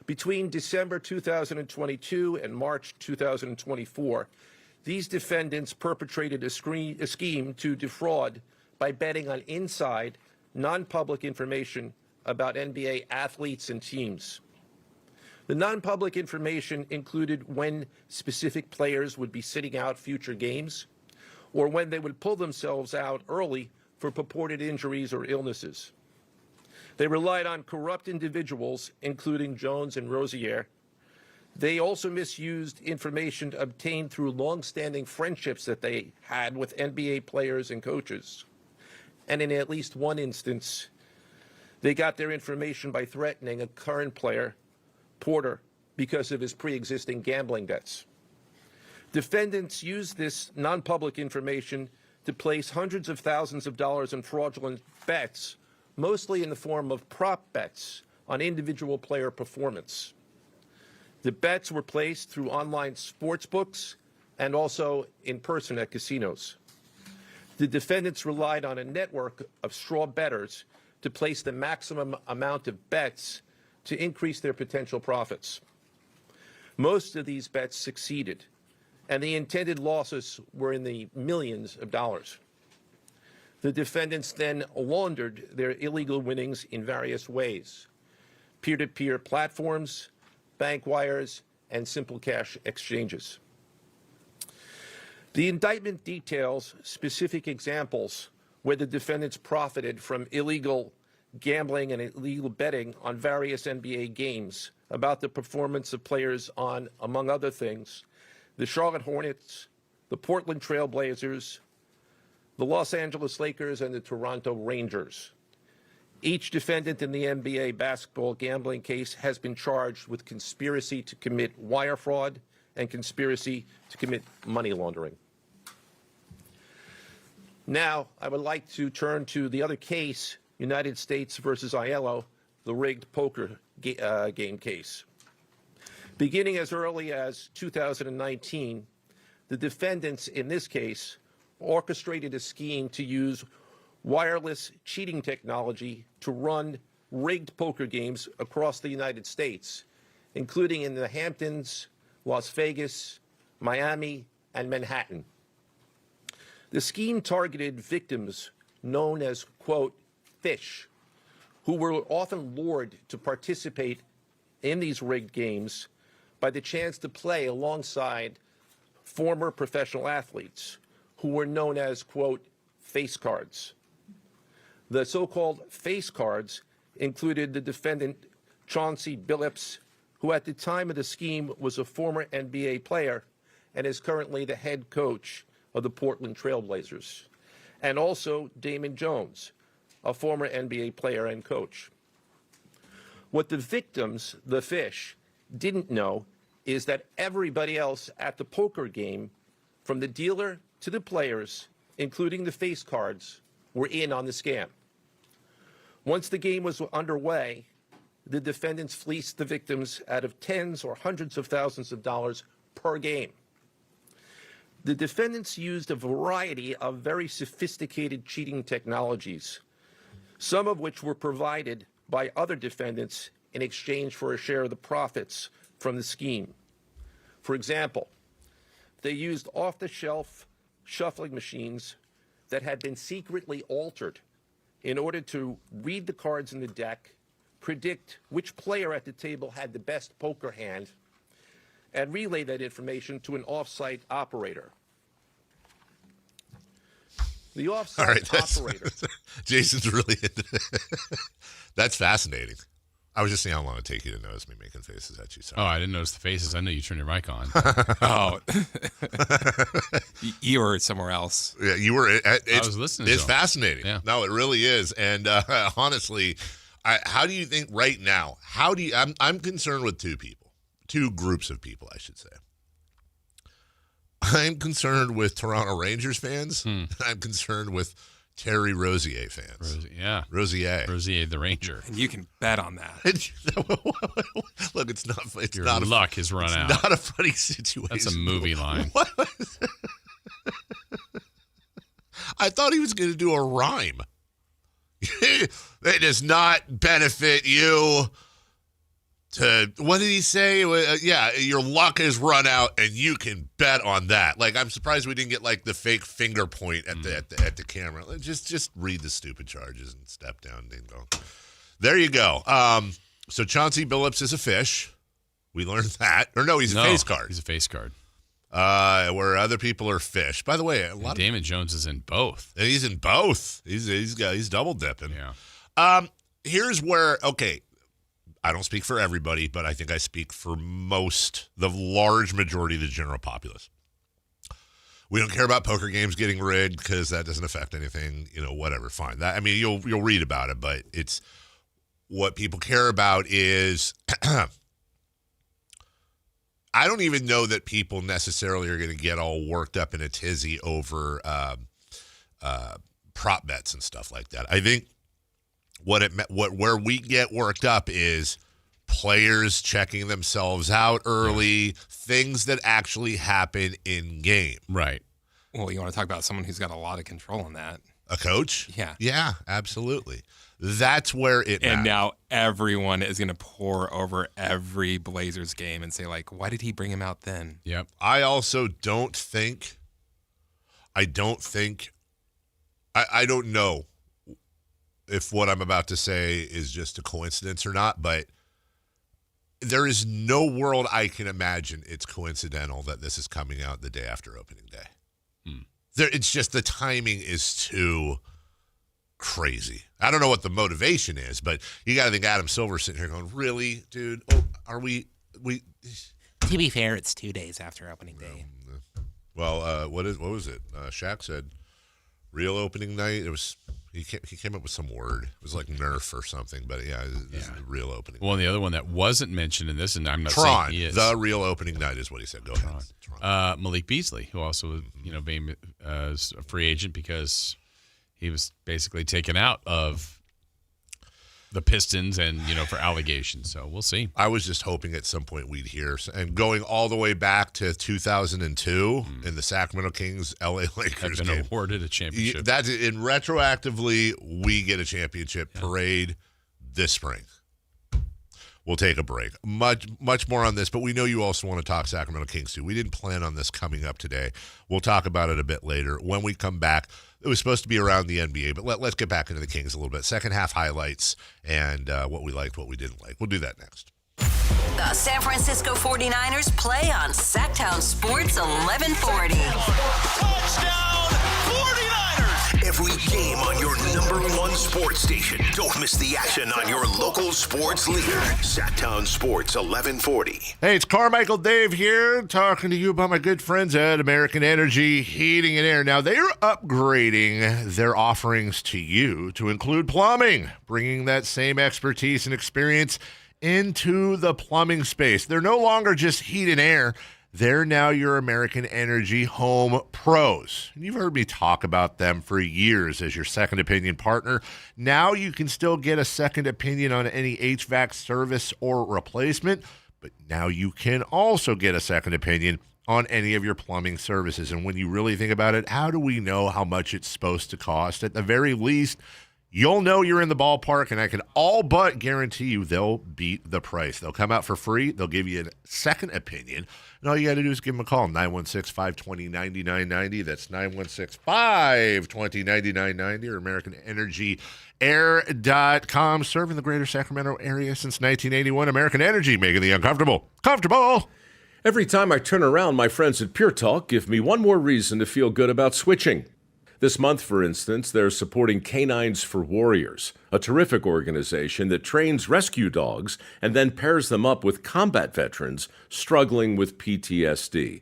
S15: Between December 2022 and March 2024, these defendants perpetrated a scheme to defraud by betting on inside, non-public information about NBA athletes and teams. The non-public information included when specific players would be sitting out future games, or when they would pull themselves out early for purported injuries or illnesses. They relied on corrupt individuals, including Jones and Rozier. They also misused information obtained through long-standing friendships that they had with NBA players and coaches. And in at least one instance, They got their information by threatening a current player, Porter, because of his pre-existing gambling debts. Defendants used this non-public information to place hundreds of thousands of dollars in fraudulent bets, mostly in the form of prop bets on individual player performance. The bets were placed through online sports books and also in person at casinos. The defendants relied on a network of straw bettors to place the maximum amount of bets to increase their potential profits. Most of these bets succeeded, and the intended losses were in the millions of dollars. The defendants then laundered their illegal winnings in various ways: peer-to-peer platforms, bank wires, and simple cash exchanges. The indictment details specific examples where the defendants profited from illegal gambling and illegal betting on various NBA games about the performance of players on, among other things, the Charlotte Hornets, the Portland Trail Blazers, the Los Angeles Lakers, and the Toronto Rangers. Each defendant in the NBA basketball gambling case has been charged with conspiracy to commit wire fraud and conspiracy to commit money laundering. Now, I would like to turn to the other case, United States versus Aiello, the rigged poker game case. Beginning as early as 2019, the defendants in this case orchestrated a scheme to use wireless cheating technology to run rigged poker games across the United States, including in the Hamptons, Las Vegas, Miami, and Manhattan. The scheme targeted victims known as, quote, fish, who were often lured to participate in these rigged games by the chance to play alongside former professional athletes who were known as, quote, face cards. The so-called face cards included the defendant Chauncey Billups, who at the time of the scheme was a former NBA player and is currently the head coach of the Portland Trail Blazers, and also Damon Jones, a former NBA player and coach. What the victims, the fish, didn't know is that everybody else at the poker game, from the dealer to the players, including the face cards, were in on the scam. Once the game was underway, the defendants fleeced the victims out of tens or hundreds of thousands of dollars per game. The defendants used a variety of very sophisticated cheating technologies, some of which were provided by other defendants in exchange for a share of the profits from the scheme. For example, they used off-the-shelf shuffling machines that had been secretly altered in order to read the cards in the deck, predict which player at the table had the best poker hand, and relay that information to an off-site operator. The off-site operator.
S1: Jason's really into That's fascinating. I was just seeing how long it take you to notice me making faces at you. Sorry.
S2: Oh, I didn't notice the faces. I know you turned your mic on.
S3: Oh. You were somewhere else.
S1: Yeah, you were.
S2: I was listening to
S1: It's
S2: him.
S1: fascinating.
S2: Yeah.
S1: No, it really is. And honestly, how do you think right now, I'm concerned with two groups of people, I should say. I'm concerned with Toronto Rangers fans. I'm concerned with Terry Rozier fans. Rozier the Ranger.
S3: And you can bet on that.
S1: Look, it's not. It's
S2: Your
S1: not
S2: luck has run out.
S1: It's not a funny situation.
S2: That's a movie line.
S1: I thought he was going to do a rhyme. It does not benefit you to, what did he say? Yeah, your luck has run out and you can bet on that. Like, I'm surprised we didn't get like the fake finger point at the camera. Just read the stupid charges and step down. Ding dong. There you go. So Chauncey Billups is a fish. We learned that. Or no, he's a face card.
S2: He's a face card.
S1: Where other people are fish. By the way,
S2: Damon Jones is in both.
S1: And he's in both. He's double dipping. Yeah. Here's where, okay, I don't speak for everybody, but I think I speak for the large majority of the general populace. We don't care about poker games getting rigged because that doesn't affect anything, whatever, fine. That, I mean, you'll read about it, but what people care about is I don't even know that people necessarily are going to get all worked up in a tizzy over prop bets and stuff like that. I think where we get worked up is players checking themselves out early, things that actually happen in game.
S2: Right.
S3: Well, you want to talk about someone who's got a lot of control on that.
S1: A coach?
S3: Yeah.
S1: Yeah, absolutely. That's where it matters.
S3: And now everyone is going to pour over every Blazers game and say, like, why did he bring him out then?
S2: Yep.
S1: I also don't think I don't know if what I'm about to say is just a coincidence or not, but there is no world I can imagine it's coincidental that this is coming out the day after opening day. It's just the timing is too crazy. I don't know what the motivation is, but you got to think Adam Silver's sitting here going, really, dude? Oh, are we?
S3: To be fair, it's 2 days after opening day.
S1: Well, what was it? Shaq said real opening night. It was he came up with some word. It was like Nerf or something, but this is the real opening.
S2: Well, and the other one that wasn't mentioned in this, and I'm not
S1: Tron,
S2: saying he is.
S1: The real opening night is what he said. Go ahead.
S2: Malik Beasley, who also being a free agent because he was basically taken out of the Pistons and, for allegations. So we'll see.
S1: I was just hoping at some point we'd hear, and going all the way back to 2002 in the Sacramento Kings, LA Lakers
S2: have been
S1: game.
S2: awarded a championship.
S1: That's in retroactively, we get a championship parade this spring. We'll take a break. Much more on this, but we know you also want to talk Sacramento Kings too. We didn't plan on this coming up today. We'll talk about it a bit later. When we come back, it was supposed to be around the NBA, but let's get back into the Kings a little bit. Second half highlights and what we liked, what we didn't like. We'll do that next.
S20: The San Francisco 49ers play on Sactown Sports 1140.
S6: Touchdown 49ers! Every game on your #1 sports station. Don't miss the action on your local sports leader. Sactown Sports 1140.
S1: Hey, it's Carmichael Dave here talking to you about my good friends at American Energy Heating and Air. Now, they're upgrading their offerings to you to include plumbing, bringing that same expertise and experience into the plumbing space. They're no longer just heat and air. They're now your American Energy Home Pros. And you've heard me talk about them for years as your second opinion partner. Now you can still get a second opinion on any HVAC service or replacement, but now you can also get a second opinion on any of your plumbing services. And when you really think about it, how do we know how much it's supposed to cost? At the very least, you'll know you're in the ballpark, and I can all but guarantee you they'll beat the price. They'll come out for free. They'll give you a second opinion. And all you got to do is give them a call, 916-520-9990. That's 916-520-9990 or AmericanEnergyAir.com. Serving the greater Sacramento area since 1981. American Energy, making the uncomfortable comfortable.
S19: Every time I turn around, my friends at Pure Talk give me one more reason to feel good about switching. This month, for instance, they're supporting Canines for Warriors, a terrific organization that trains rescue dogs and then pairs them up with combat veterans struggling with PTSD.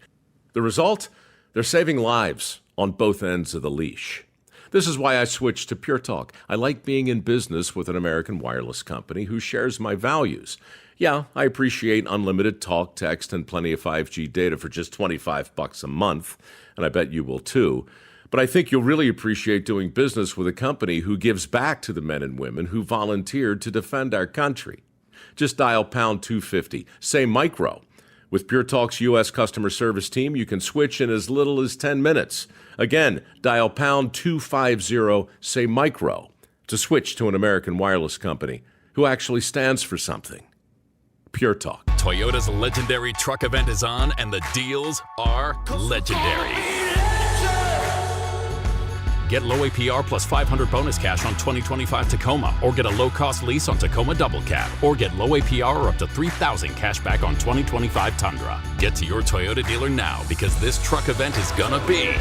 S19: The result? They're saving lives on both ends of the leash. This is why I switched to Pure Talk. I like being in business with an American wireless company who shares my values. Yeah, I appreciate unlimited talk, text, and plenty of 5G data for just $25 a month, and I bet you will too. But I think you'll really appreciate doing business with a company who gives back to the men and women who volunteered to defend our country. Just dial pound 250, say micro. With Pure Talk's U.S. customer service team, you can switch in as little as 10 minutes. Again, dial pound 250, say micro, to switch to an American wireless company who actually stands for something. Pure Talk.
S21: Toyota's legendary truck event is on, and the deals are legendary. Get low APR plus $500 bonus cash on 2025 Tacoma, or get a low-cost lease on Tacoma Double Cab, or get low APR or up to $3,000 cash back on 2025 Tundra. Get to your Toyota dealer now, because this truck event is gonna be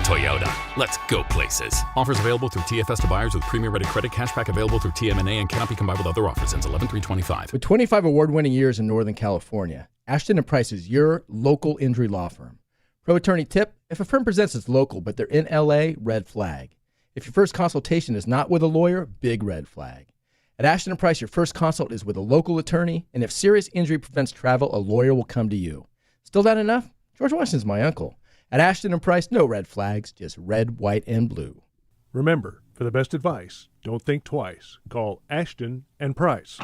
S21: Toyota. Let's go places. Offers available through TFS to buyers with premium-rated credit. Cashback available through TMNA and cannot be combined with other offers. Ends 11/3/25.
S22: With 25 award-winning years in Northern California, Ashton & Price is your local injury law firm. Pro attorney tip: if a firm presents as local but they're in LA, red flag. If your first consultation is not with a lawyer, big red flag. At Ashton & Price, your first consult is with a local attorney, and if serious injury prevents travel, a lawyer will come to you. Still not enough? George Washington's my uncle. At Ashton & Price, no red flags, just red, white, and blue.
S4: Remember, for the best advice, don't think twice. Call Ashton & Price.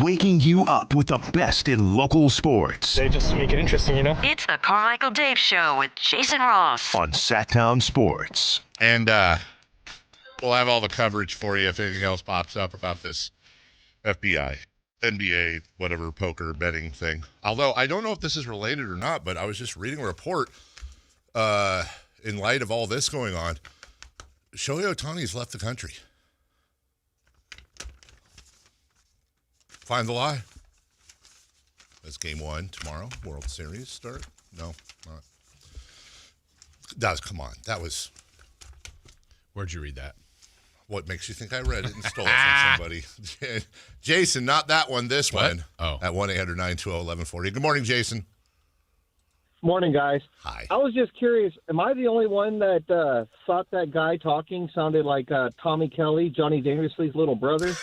S6: Waking you up with the best in local sports.
S5: They just make it interesting, you know?
S20: It's the Carmichael Dave Show with Jason Ross
S6: on Sactown Sports.
S1: And we'll have all the coverage for you if anything else pops up about this FBI, NBA, whatever poker betting thing. Although I don't know if this is related or not, but I was just reading a report in light of all this going on. Shohei Ohtani's left the country. Find the lie. That's game 1 tomorrow. World Series start? No, not. Come on. That was.
S2: Where'd you read that?
S1: What makes you think I read it and stole it from somebody? Jason, not that one. This one.
S2: Oh.
S1: At 1-800-920-1140. Good morning, Jason.
S14: Morning, guys.
S1: Hi.
S14: I was just curious. Am I the only one that thought that guy talking sounded like Tommy Kelly, Johnny Dangerously's little brother?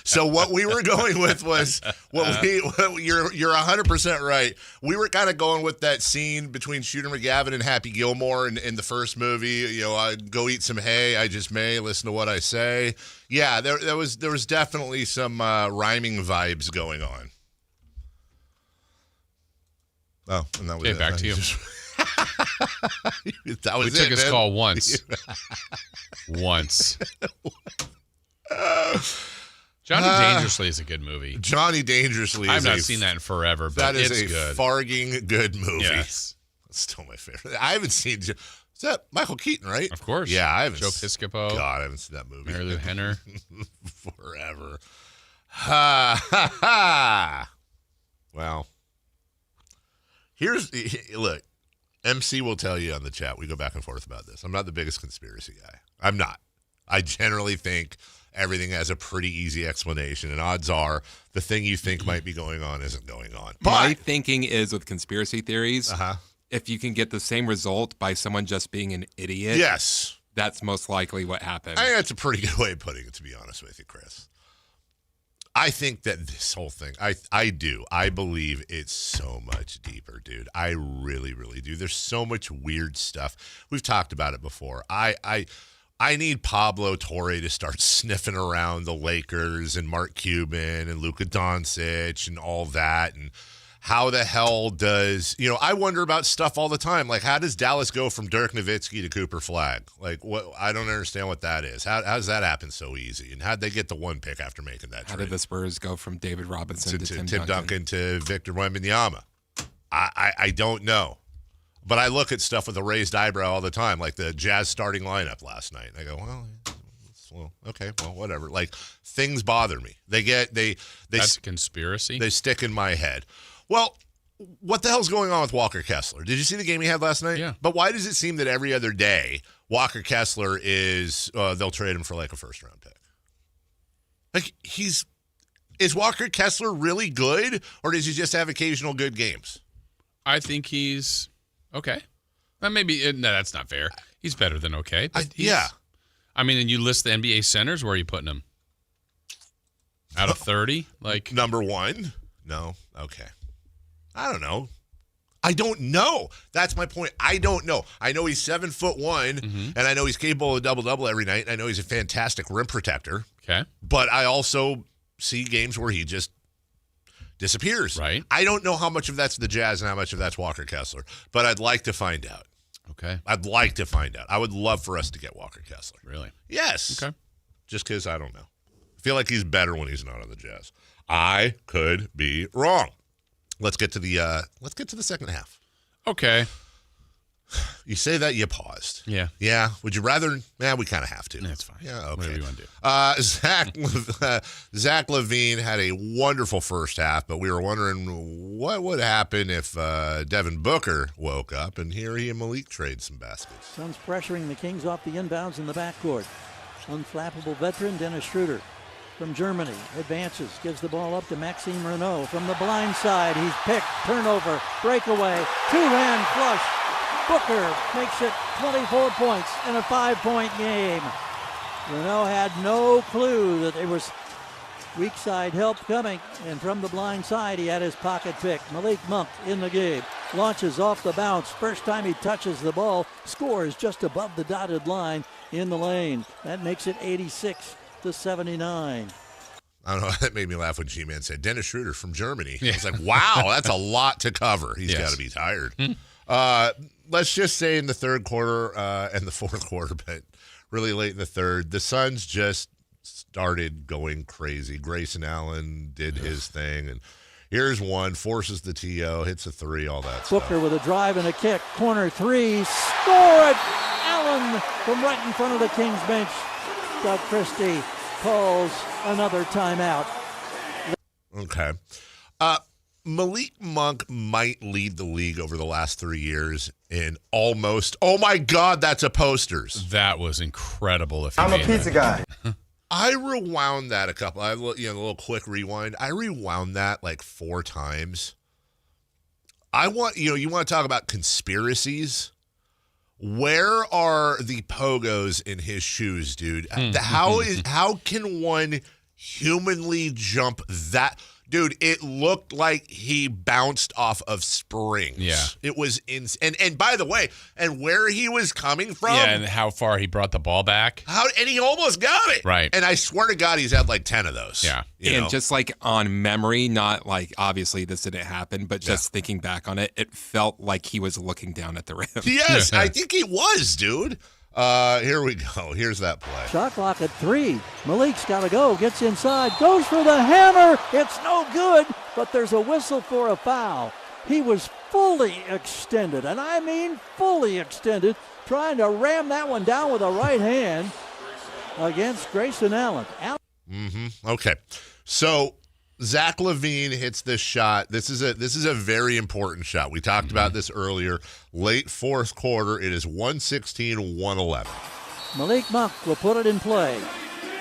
S1: So what we were going with was you're 100% right. We were kind of going with that scene between Shooter McGavin and Happy Gilmore in the first movie. You know, I go eat some hay, I just may listen to what I say. Yeah, there was definitely some rhyming vibes going on. Oh, and that was
S2: okay,
S1: it.
S2: Back to you.
S1: That was
S2: we took his
S1: man.
S2: call once. Once. Johnny Dangerously is a good movie.
S1: Johnny Dangerously
S2: I've not seen that in forever, but
S1: it's
S2: it's
S1: a
S2: good.
S1: Farging good movie.
S2: Yes.
S1: It's still my favorite. I haven't seen. Is that Michael Keaton, right?
S2: Of course.
S1: Yeah, I haven't.
S2: Joe Piscopo.
S1: God, I haven't seen that movie.
S2: Mary Lou Henner.
S1: Forever. Ha ha ha. Well, look. MC will tell you on the chat. We go back and forth about this. I'm not the biggest conspiracy guy. I'm not. I generally think everything has a pretty easy explanation, and odds are the thing you think might be going on isn't going on. But
S3: my thinking is with conspiracy theories, if you can get the same result by someone just being an idiot,
S1: yes,
S3: that's most likely what happened.
S1: I think that's a pretty good way of putting it, to be honest with you, Chris. I think that this whole thing, I believe it's so much deeper, dude. I really, really do. There's so much weird stuff. We've talked about it before. I need Pablo Torre to start sniffing around the Lakers and Mark Cuban and Luka Doncic and all that. And how the hell does, I wonder about stuff all the time. Like, how does Dallas go from Dirk Nowitzki to Cooper Flagg? Like, what? I don't understand what that is. How does that happen so easy? And how'd they get the one pick after making that trade?
S3: How did the Spurs go from David Robinson to Tim
S1: Duncan to Victor Wembanyama? I don't know. But I look at stuff with a raised eyebrow all the time, like the Jazz starting lineup last night. I go, well, okay, well, whatever. Like, things bother me. That's
S2: a conspiracy?
S1: They stick in my head. Well, what the hell's going on with Walker Kessler? Did you see the game he had last night?
S2: Yeah.
S1: But why does it seem that every other day Walker Kessler is, they'll trade him for like a first-round pick? Like, is Walker Kessler really good, or does he just have occasional good games?
S2: I think he's okay. Maybe no, that's not fair. He's better than okay. But
S1: yeah.
S2: I mean, and you list the NBA centers. Where are you putting him? Out of 30, like
S1: number 1? No. Okay. I don't know. I don't know. That's my point. I don't know. I know he's 7'1", and I know he's capable of double-double every night. I know he's a fantastic rim protector.
S2: Okay.
S1: But I also see games where he just disappears.
S2: Right.
S1: I don't know how much of that's the Jazz and how much of that's Walker Kessler, but I'd like to find out.
S2: Okay.
S1: I'd like to find out. I would love for us to get Walker Kessler.
S2: Really?
S1: Yes.
S2: Okay.
S1: Just because I don't know. I feel like he's better when he's not on the Jazz. I could be wrong. Let's get to the second half.
S2: Okay.
S1: You say that, you paused.
S2: Yeah.
S1: Yeah. Would you rather? Yeah, we kind of have to.
S2: That's fine.
S1: Yeah, okay.
S2: Whatever you want to do.
S1: Zach LaVine had a wonderful first half, but we were wondering what would happen if Devin Booker woke up, and here he and Malik trade some baskets.
S5: Suns pressuring the Kings off the inbounds in the backcourt. Unflappable veteran Dennis Schroeder from Germany advances, gives the ball up to Maxime Renaud from the blind side. He's picked, turnover, breakaway, two-hand flush. Booker makes it 24 points in a 5-point game. Renaud had no clue that there was weak side help coming, and from the blind side he had his pocket pick. Malik Monk in the game, launches off the bounce. First time he touches the ball, scores just above the dotted line in the lane. That makes it 86-79.
S1: I don't know. That made me laugh when G-Man said Dennis Schroeder from Germany. I was like, wow, that's a lot to cover. He's got to be tired. Let's just say in the third quarter and the fourth quarter, but really late in the third, the Suns just started going crazy. Grayson Allen did his thing, and here's one, forces the TO, hits a three, all that stuff.
S5: Booker with a drive and a kick, corner three, score it! Allen from right in front of the Kings bench. Doug Christie calls another timeout.
S1: Okay. Malik Monk might lead the league over the last 3 years in almost, oh my God, that's a posters.
S2: That was incredible. If
S9: I'm a pizza guy.
S1: I rewound that a little quick rewind. I rewound that like 4 times. You want to talk about conspiracies? Where are the pogos in his shoes, dude? How can one humanly jump that? Dude, it looked like he bounced off of springs.
S2: Yeah.
S1: It was insane. And by the way, and where he was coming from.
S2: Yeah, and how far he brought the ball back.
S1: And he almost got it.
S2: Right.
S1: And I swear to God, he's had like 10 of those.
S2: Yeah.
S3: And just like on memory, not like obviously this didn't happen, but just thinking back on it, it felt like he was looking down at the rim.
S1: Yes, I think he was, dude. Here we go. Here's that play.
S5: Shot clock at 3. Malik's got to go. Gets inside. Goes for the hammer. It's no good, but there's a whistle for a foul. He was fully extended, and I mean fully extended, trying to ram that one down with a right hand against Grayson Allen.
S1: Okay. So Zach LaVine hits this shot. This is a very important shot. We talked about this earlier. Late fourth quarter. It is 116-111.
S5: Malik Monk will put it in play.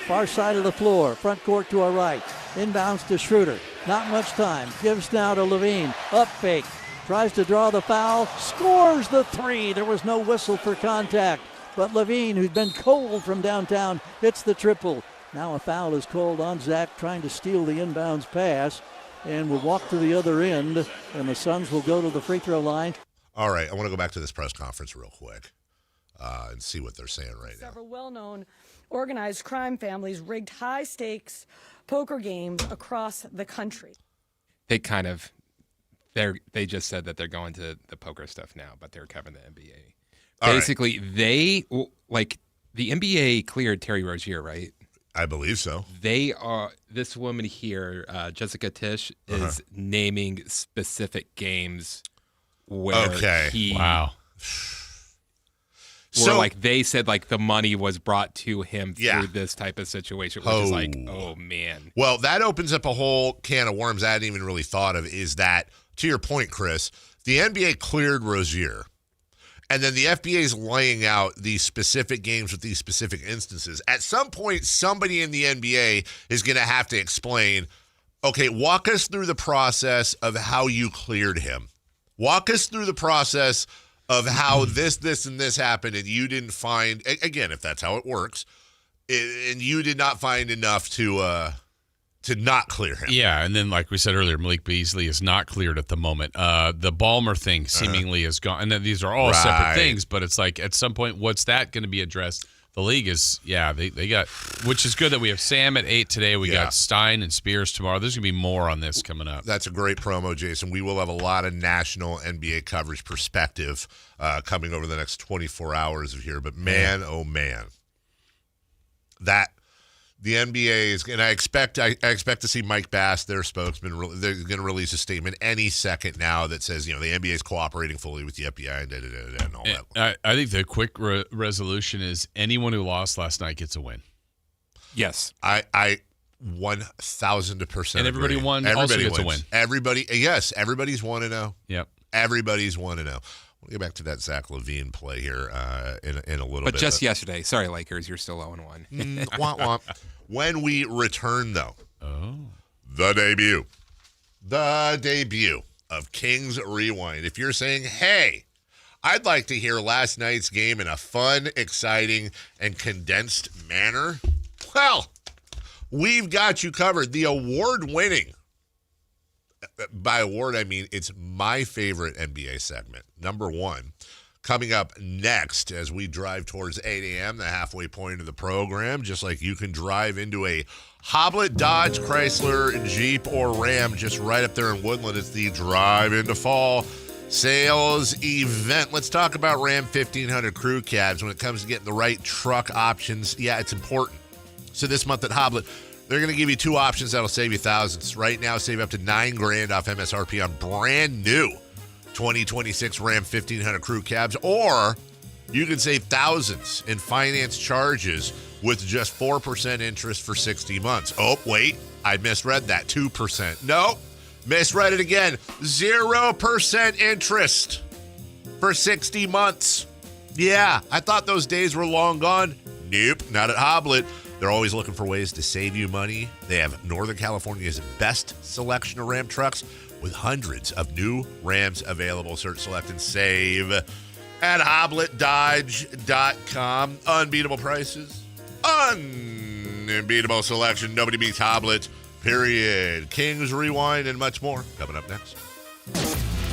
S5: Far side of the floor. Front court to our right. Inbounds to Schroeder. Not much time. Gives now to LaVine. Up fake. Tries to draw the foul. Scores the 3. There was no whistle for contact. But LaVine, who's been cold from downtown, hits the triple. Now a foul is called on Zach, trying to steal the inbounds pass, and will walk to the other end, and the Suns will go to the free throw line.
S1: All right, I want to go back to this press conference real quick and see what they're saying right now.
S13: Several well-known organized crime families rigged high-stakes poker games across the country.
S3: They just said that they're going to the poker stuff now, but they're covering the NBA. Basically, the NBA cleared Terry Rozier, right?
S1: I believe so.
S3: They are, this woman here, Jessica Tisch, is naming specific games where
S2: Wow.
S3: Where like they said like the money was brought to him through this type of situation, which is like, oh man.
S1: Well, that opens up a whole can of worms I hadn't even really thought of, is that, to your point, Chris, the NBA cleared Rozier. And then the FBA is laying out these specific games with these specific instances. At some point, somebody in the NBA is going to have to explain, okay, walk us through the process of how you cleared him. Walk us through the process of how this, and this happened, and you didn't find, again, if that's how it works, and you did not find enough to not clear him.
S2: Yeah, and then like we said earlier, Malik Beasley is not cleared at the moment. The Ballmer thing seemingly is gone. And then these are all separate things, but it's like at some point, what's that going to be addressed? The league is, they got, which is good that we have Sam at 8 today. We got Stein and Spears tomorrow. There's going to be more on this coming up.
S1: That's a great promo, Jason. We will have a lot of national NBA coverage perspective coming over the next 24 hours of here. But man, oh man, The NBA is, and I expect to see Mike Bass, their spokesman, they're going to release a statement any second now that says, the NBA is cooperating fully with the FBI and all that.
S2: I think the quick resolution is anyone who lost last night gets a win.
S3: Yes.
S1: I 1,000%
S2: And everybody
S1: agree.
S2: won.
S1: Everybody
S2: Also gets a
S1: wins.
S2: win.
S1: Everybody's 1-0.
S2: Yep.
S1: Everybody's 1-0. We'll get back to that Zach LaVine play here in a little bit.
S3: But just yesterday. Sorry, Lakers, you're still 0-1.
S1: Womp womp. When we return, though, the debut of Kings Rewind. If you're saying, hey, I'd like to hear last night's game in a fun, exciting, and condensed manner, well, we've got you covered. The award-winning, by award, I mean it's my favorite NBA segment, number one, coming up next as we drive towards 8 a.m., the halfway point of the program, just like you can drive into a Hoblet, Dodge, Chrysler, Jeep, or Ram just right up there in Woodland. It's the Drive into Fall sales event. Let's talk about Ram 1500 crew cabs when it comes to getting the right truck options. Yeah, it's important. So this month at Hoblet, they're going to give you two options that'll save you thousands. Right now, save up to $9,000 off MSRP on brand new 2026 Ram 1500 crew cabs, or you can save thousands in finance charges with just 4% interest for 60 months. Oh, wait, I misread that. 2%. No, misread it again. 0% interest for 60 months. Yeah, I thought those days were long gone. Nope, not at Hoblet. They're always looking for ways to save you money. They have Northern California's best selection of Ram trucks with hundreds of new Rams available. Search, select, and save at HobletDodge.com. Unbeatable prices, unbeatable selection. Nobody beats Hoblet, period. Kings Rewind and much more coming up next.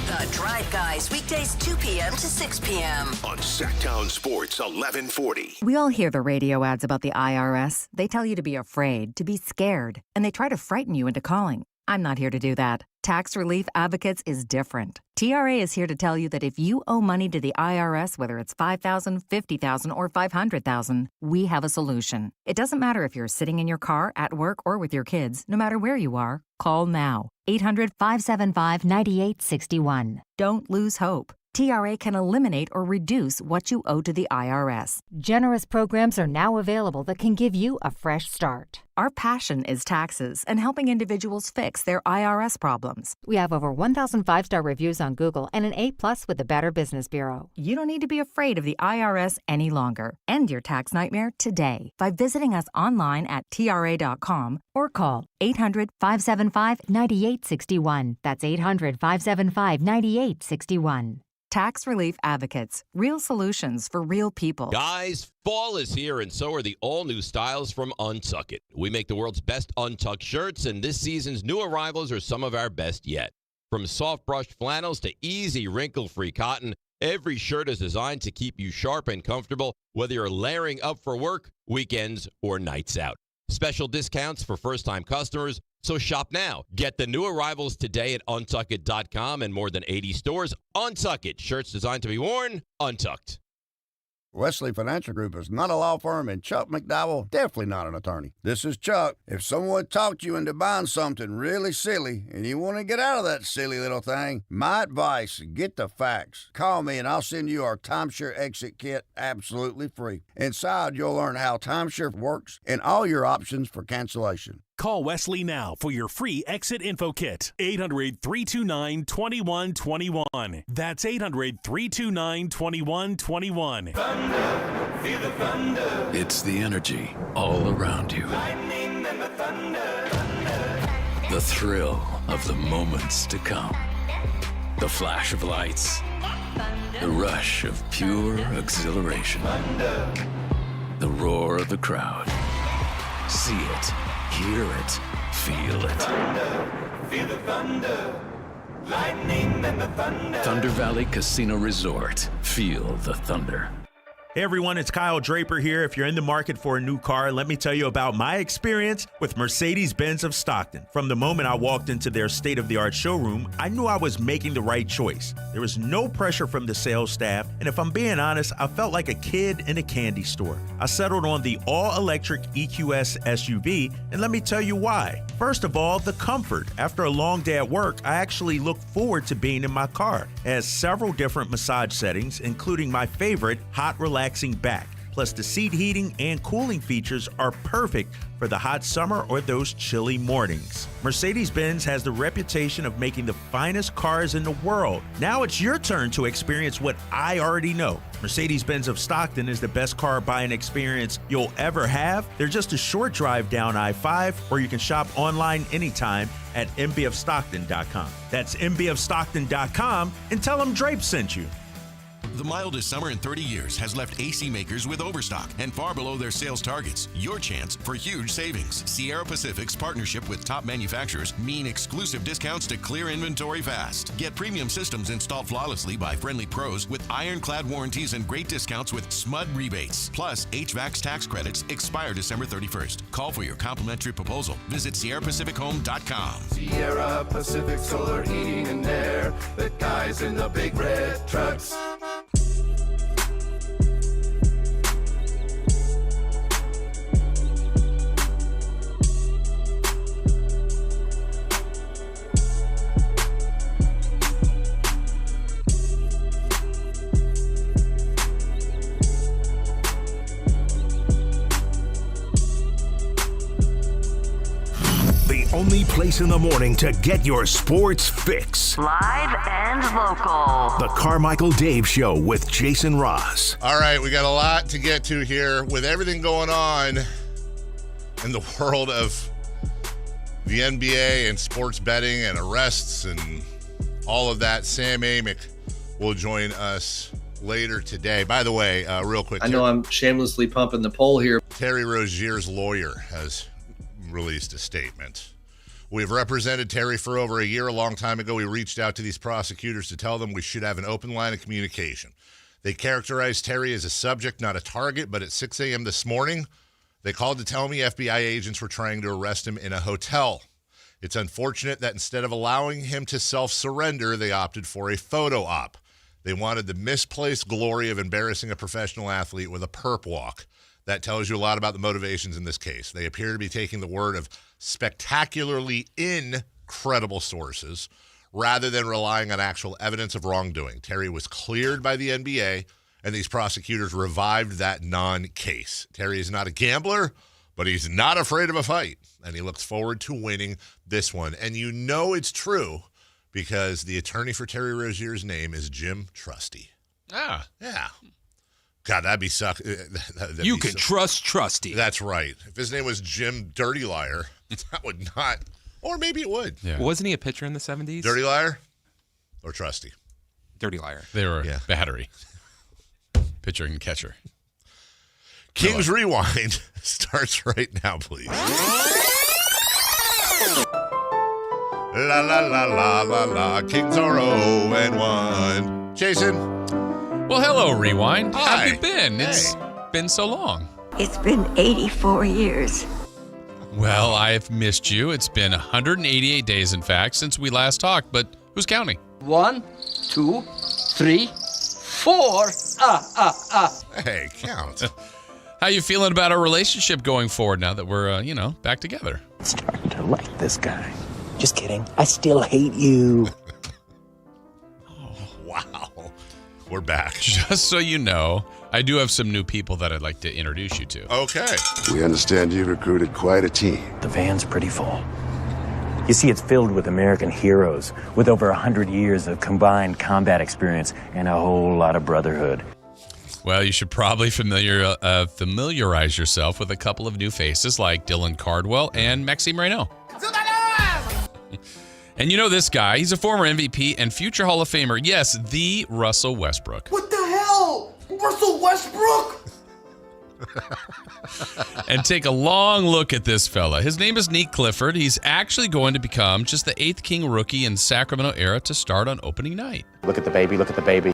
S20: The Drive Guys, weekdays 2 p.m. to 6 p.m.
S6: on Sactown Sports 1140.
S8: We all hear the radio ads about the IRS. They tell you to be afraid, to be scared, and they try to frighten you into calling. I'm not here to do that. Tax Relief Advocates is different. TRA is here to tell you that if you owe money to the IRS, whether it's $5,000, $50,000, or $500,000, we have a solution. It doesn't matter if you're sitting in your car, at work, or with your kids. No matter where you are, call now. 800-575-9861. Don't lose hope. TRA can eliminate or reduce what you owe to the IRS.
S9: Generous programs are now available that can give you a fresh start.
S8: Our passion is taxes and helping individuals fix their IRS problems.
S9: We have over 1,000 5-star reviews on Google and an A+ with the Better Business Bureau.
S8: You don't need to be afraid of the IRS any longer. End your tax nightmare today by visiting us online at TRA.com or call
S9: 800-575-9861. That's 800-575-9861.
S8: Tax Relief Advocates. Real solutions for real people.
S10: Guys, fall is here, and so are the all-new styles from Untuck It. We make the world's best untucked shirts, and this season's new arrivals are some of our best yet. From soft-brushed flannels to easy wrinkle-free cotton, every shirt is designed to keep you sharp and comfortable, whether you're layering up for work, weekends, or nights out. Special discounts for first-time customers, so shop now. Get the new arrivals today at untuckit.com and more than 80 stores. Untuck It. Shirts designed to be worn, untucked.
S23: Wesley Financial Group is not a law firm, and Chuck McDowell definitely not an attorney. This is Chuck. If someone talked you into buying something really silly and you want to get out of that silly little thing, my advice, get the facts. Call me and I'll send you our timeshare exit kit absolutely free. Inside, you'll learn how timeshare works and all your options for cancellation.
S24: Call Wesley now for your free exit info kit. 800-329-2121. That's 800-329-2121.
S25: Thunder, feel the thunder. It's the energy all around you. Lightning and the thunder. The thrill of the moments to come. The flash of lights. The rush of pure exhilaration. The roar of the crowd. See it. Hear it, feel it. Thunder, feel the thunder, lightning and the thunder. Thunder Valley Casino Resort. Feel the thunder.
S7: Hey everyone, it's Kyle Draper here. If you're in the market for a new car, let me tell you about my experience with Mercedes-Benz of Stockton. From the moment I walked into their state-of-the-art showroom, I knew I was making the right choice. There was no pressure from the sales staff, and if I'm being honest, I felt like a kid in a candy store. I settled on the all-electric EQS SUV, and let me tell you why. First of all, the comfort. After a long day at work, I actually look forward to being in my car. It has several different massage settings, including my favorite, hot relaxing back. Plus, the seat heating and cooling features are perfect for the hot summer or those chilly mornings. Mercedes-Benz has the reputation of making the finest cars in the world. Now it's your turn to experience what I already know. Mercedes-Benz of Stockton is the best car buying experience you'll ever have. They're just a short drive down I-5, or you can shop online anytime at mbofstockton.com. That's mbofstockton.com, and tell them Drape sent you.
S11: The mildest summer in 30 years has left AC makers with overstock and far below their sales targets. Your chance for huge savings. Sierra Pacific's partnership with top manufacturers mean exclusive discounts to clear inventory fast. Get premium systems installed flawlessly by friendly pros with ironclad warranties and great discounts with SMUD rebates. Plus, HVAC's tax credits expire December 31st. Call for your complimentary proposal. Visit SierraPacificHome.com.
S12: Sierra Pacific Solar Heating and Air. The guys in the big red trucks.
S6: Only place in the morning to get your sports fix.
S20: Live and local.
S6: The Carmichael Dave Show with Jason Ross.
S1: All right, we got a lot to get to here with everything going on in the world of the NBA and sports betting and arrests and all of that. Sam Amik will join us later today. By the way, real quick.
S17: I know I'm shamelessly pumping the poll here.
S1: Terry Rozier's lawyer has released a statement. We've represented Terry for over a year. A long time ago, we reached out to these prosecutors to tell them we should have an open line of communication. They characterized Terry as a subject, not a target, but at 6 a.m. this morning, they called to tell me FBI agents were trying to arrest him in a hotel. It's unfortunate that instead of allowing him to self-surrender, they opted for a photo op. They wanted the misplaced glory of embarrassing a professional athlete with a perp walk. That tells you a lot about the motivations in this case. They appear to be taking the word of spectacularly incredible sources rather than relying on actual evidence of wrongdoing. Terry was cleared by the NBA, and these prosecutors revived that non-case. Terry is not a gambler, but he's not afraid of a fight, and he looks forward to winning this one. And you know it's true because the attorney for Terry Rozier's name is Jim Trusty.
S2: Ah.
S1: Yeah. God, that'd be suck.
S3: You can trust Trusty.
S1: That's right. If his name was Jim Dirty Liar, that would not. Or maybe it would.
S3: Yeah. Wasn't he a pitcher in the 70s?
S1: Dirty Liar or Trusty?
S3: Dirty Liar.
S2: They were battery. Pitcher and catcher.
S1: Kings Rewind starts right now, please. La la la la la la. Kings are 0-1. Jason.
S2: Well, hello, Rewind.
S1: Hi.
S2: How have you been? It's been so long.
S18: It's been 84 years.
S2: Well, I've missed you. It's been 188 days, in fact, since we last talked, but who's counting?
S18: 1, 2, 3, 4.
S1: Hey, count.
S2: How you feeling about our relationship going forward now that we're, back together?
S18: Starting to like this guy. Just kidding. I still hate you.
S1: Wow. We're back.
S2: Just so you know, I do have some new people that I'd like to introduce you to.
S1: Okay.
S26: We understand you recruited quite a team.
S27: The van's pretty full. You see, it's filled with American heroes with over 100 years of combined combat experience and a whole lot of brotherhood.
S2: Well, you should probably familiarize yourself with a couple of new faces like Dylan Cardwell and Maxime Reynaud. And you know this guy, he's a former MVP and future Hall of Famer. Yes, the Russell Westbrook.
S28: What the hell? Russell Westbrook?
S2: And take a long look at this fella. His name is Nick Clifford. He's actually going to become just the 8th King rookie in Sacramento era to start on opening night.
S27: Look at the baby, look at the baby.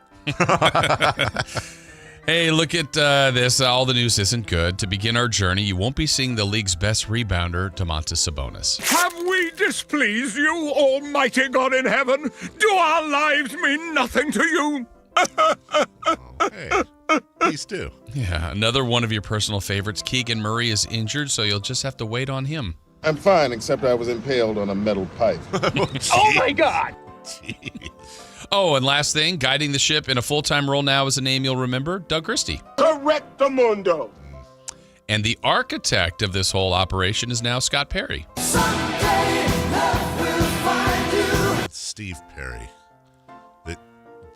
S2: Hey, look at this. All the news isn't good. To begin our journey, you won't be seeing the league's best rebounder, Domantas Sabonis.
S4: Have we displeased you, almighty God in heaven? Do our lives mean nothing to you?
S1: Hey, please do.
S2: Yeah, another one of your personal favorites, Keegan Murray, is injured, so you'll just have to wait on him.
S5: I'm fine, except I was impaled on a metal pipe.
S4: Oh, my God!
S2: Oh, and last thing, guiding the ship in a full-time role now is a name you'll remember, Doug Christie.
S5: Correctamundo.
S2: And the architect of this whole operation is now Scott Perry.
S1: It's Steve Perry.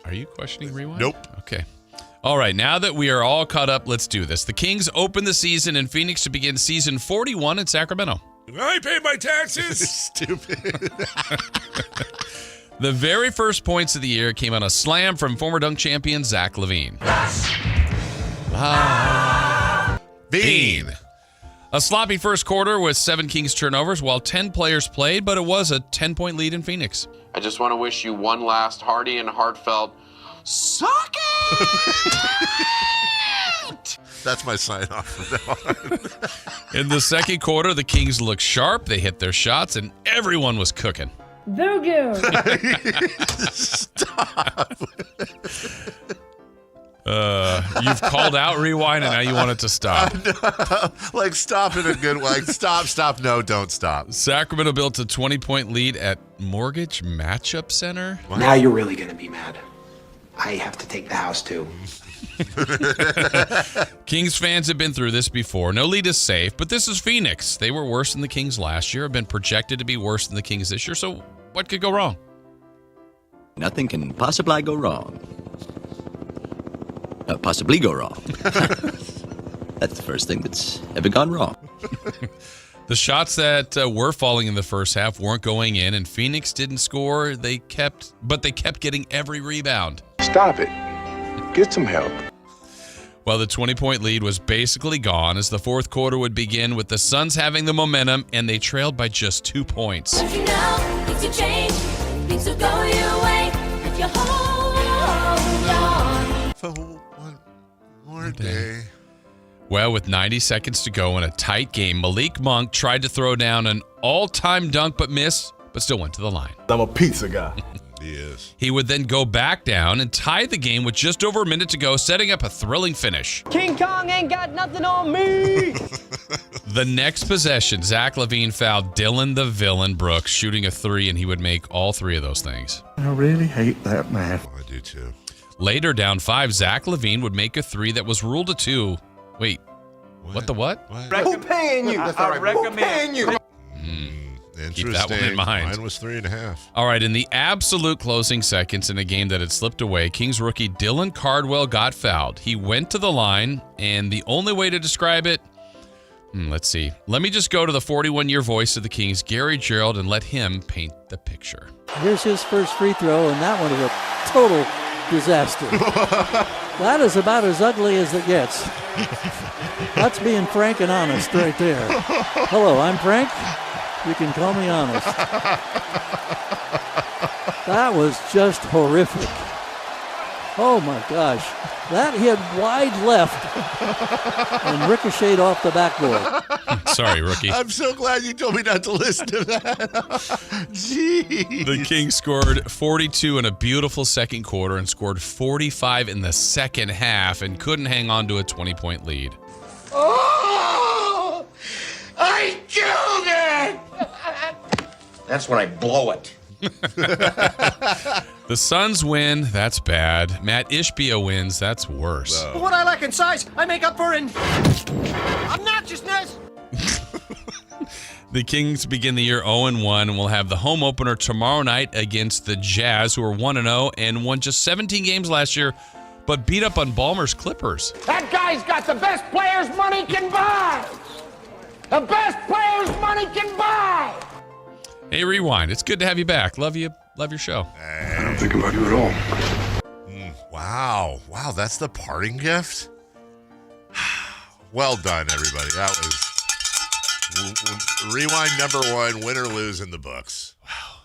S2: Are you questioning Rewind?
S1: Nope.
S2: Okay. All right, now that we are all caught up, let's do this. The Kings open the season in Phoenix to begin season 41 in Sacramento.
S4: I pay my taxes.
S1: Stupid.
S2: The very first points of the year came on a slam from former dunk champion Zach LaVine.
S1: Bean.
S2: A sloppy first quarter with 7 Kings turnovers while 10 players played, but it was a 10-point lead in Phoenix.
S14: I just want to wish you one last hearty and heartfelt suck it!
S1: That's my sign off from now on.
S2: In the second quarter, the Kings looked sharp. They hit their shots, and everyone was cooking.
S13: Voodoo.
S1: Stop.
S2: You've called out Rewind, and now you want it to stop.
S1: Like, stop in a good way. Like, stop. No, don't stop.
S2: Sacramento built a 20-point lead at Mortgage Matchup Center.
S18: Wow. Now you're really going to be mad. I have to take the house, too.
S2: Kings fans have been through this before. No lead is safe, but this is Phoenix. They were worse than the Kings last year, have been projected to be worse than the Kings this year, so what could go wrong?
S15: Nothing can possibly go wrong. Possibly go wrong. That's the first thing that's ever gone wrong.
S2: The shots that were falling in the first half weren't going in, and Phoenix didn't score. They kept getting every rebound.
S5: Stop it. Get some help.
S2: Well, the 20-point lead was basically gone as the fourth quarter would begin with the Suns having the momentum, and they trailed by just 2 points.
S16: Don't you know, things will change, things will go your way if you hold on.
S1: For one more day.
S2: Well, with 90 seconds to go in a tight game, Malik Monk tried to throw down an all-time dunk but missed, but still went to the line.
S5: I'm a pizza guy.
S1: He is.
S2: He would then go back down and tie the game with just over a minute to go, setting up a thrilling finish.
S19: King Kong ain't got nothing on me.
S2: The next possession, Zach LaVine fouled Dylan the Villain Brooks, shooting a 3, and he would make all 3 of those things.
S5: I really hate that man.
S1: Oh, I do too.
S2: Later, down 5, Zach LaVine would make a 3 that was ruled a 2. Wait, what the what?
S28: Who paying you? I recommend. Who paying you?
S2: Keep that one in mind.
S1: Mine was 3.5.
S2: All right, in the absolute closing seconds in a game that had slipped away, Kings rookie Dylan Cardwell got fouled. He went to the line, and the only way to describe it, let's see. Let me just go to the 41-year voice of the Kings, Gary Gerald, and let him paint the picture.
S21: Here's his first free throw, and that one is a total disaster. That is about as ugly as it gets. That's being frank and honest right there. Hello, I'm Frank. You can call me honest. That was just horrific. Oh my gosh. That hit wide left and ricocheted off the backboard.
S2: Sorry, rookie.
S1: I'm so glad you told me not to listen to that. Jeez.
S2: The Kings scored 42 in a beautiful second quarter and scored 45 in the second half and couldn't hang on to a 20-point lead.
S28: Oh! I killed it!
S18: That's when I blow it.
S2: The Suns win. That's bad. Matt Ishbia wins. That's worse.
S28: What I lack in size, I make up for in obnoxiousness.
S2: The Kings begin the year 0-1 and will have the home opener tomorrow night against the Jazz, who are 1-0 and won just 17 games last year, but beat up on Ballmer's Clippers.
S28: That guy's got the best players money can buy. The best players money can buy.
S2: Hey, Rewind. It's good to have you back. Love you. Love your show.
S5: I don't think about you at all.
S1: Wow. Wow, that's the parting gift? Well done, everybody. That was Rewind number 1, win or lose in the books. Wow.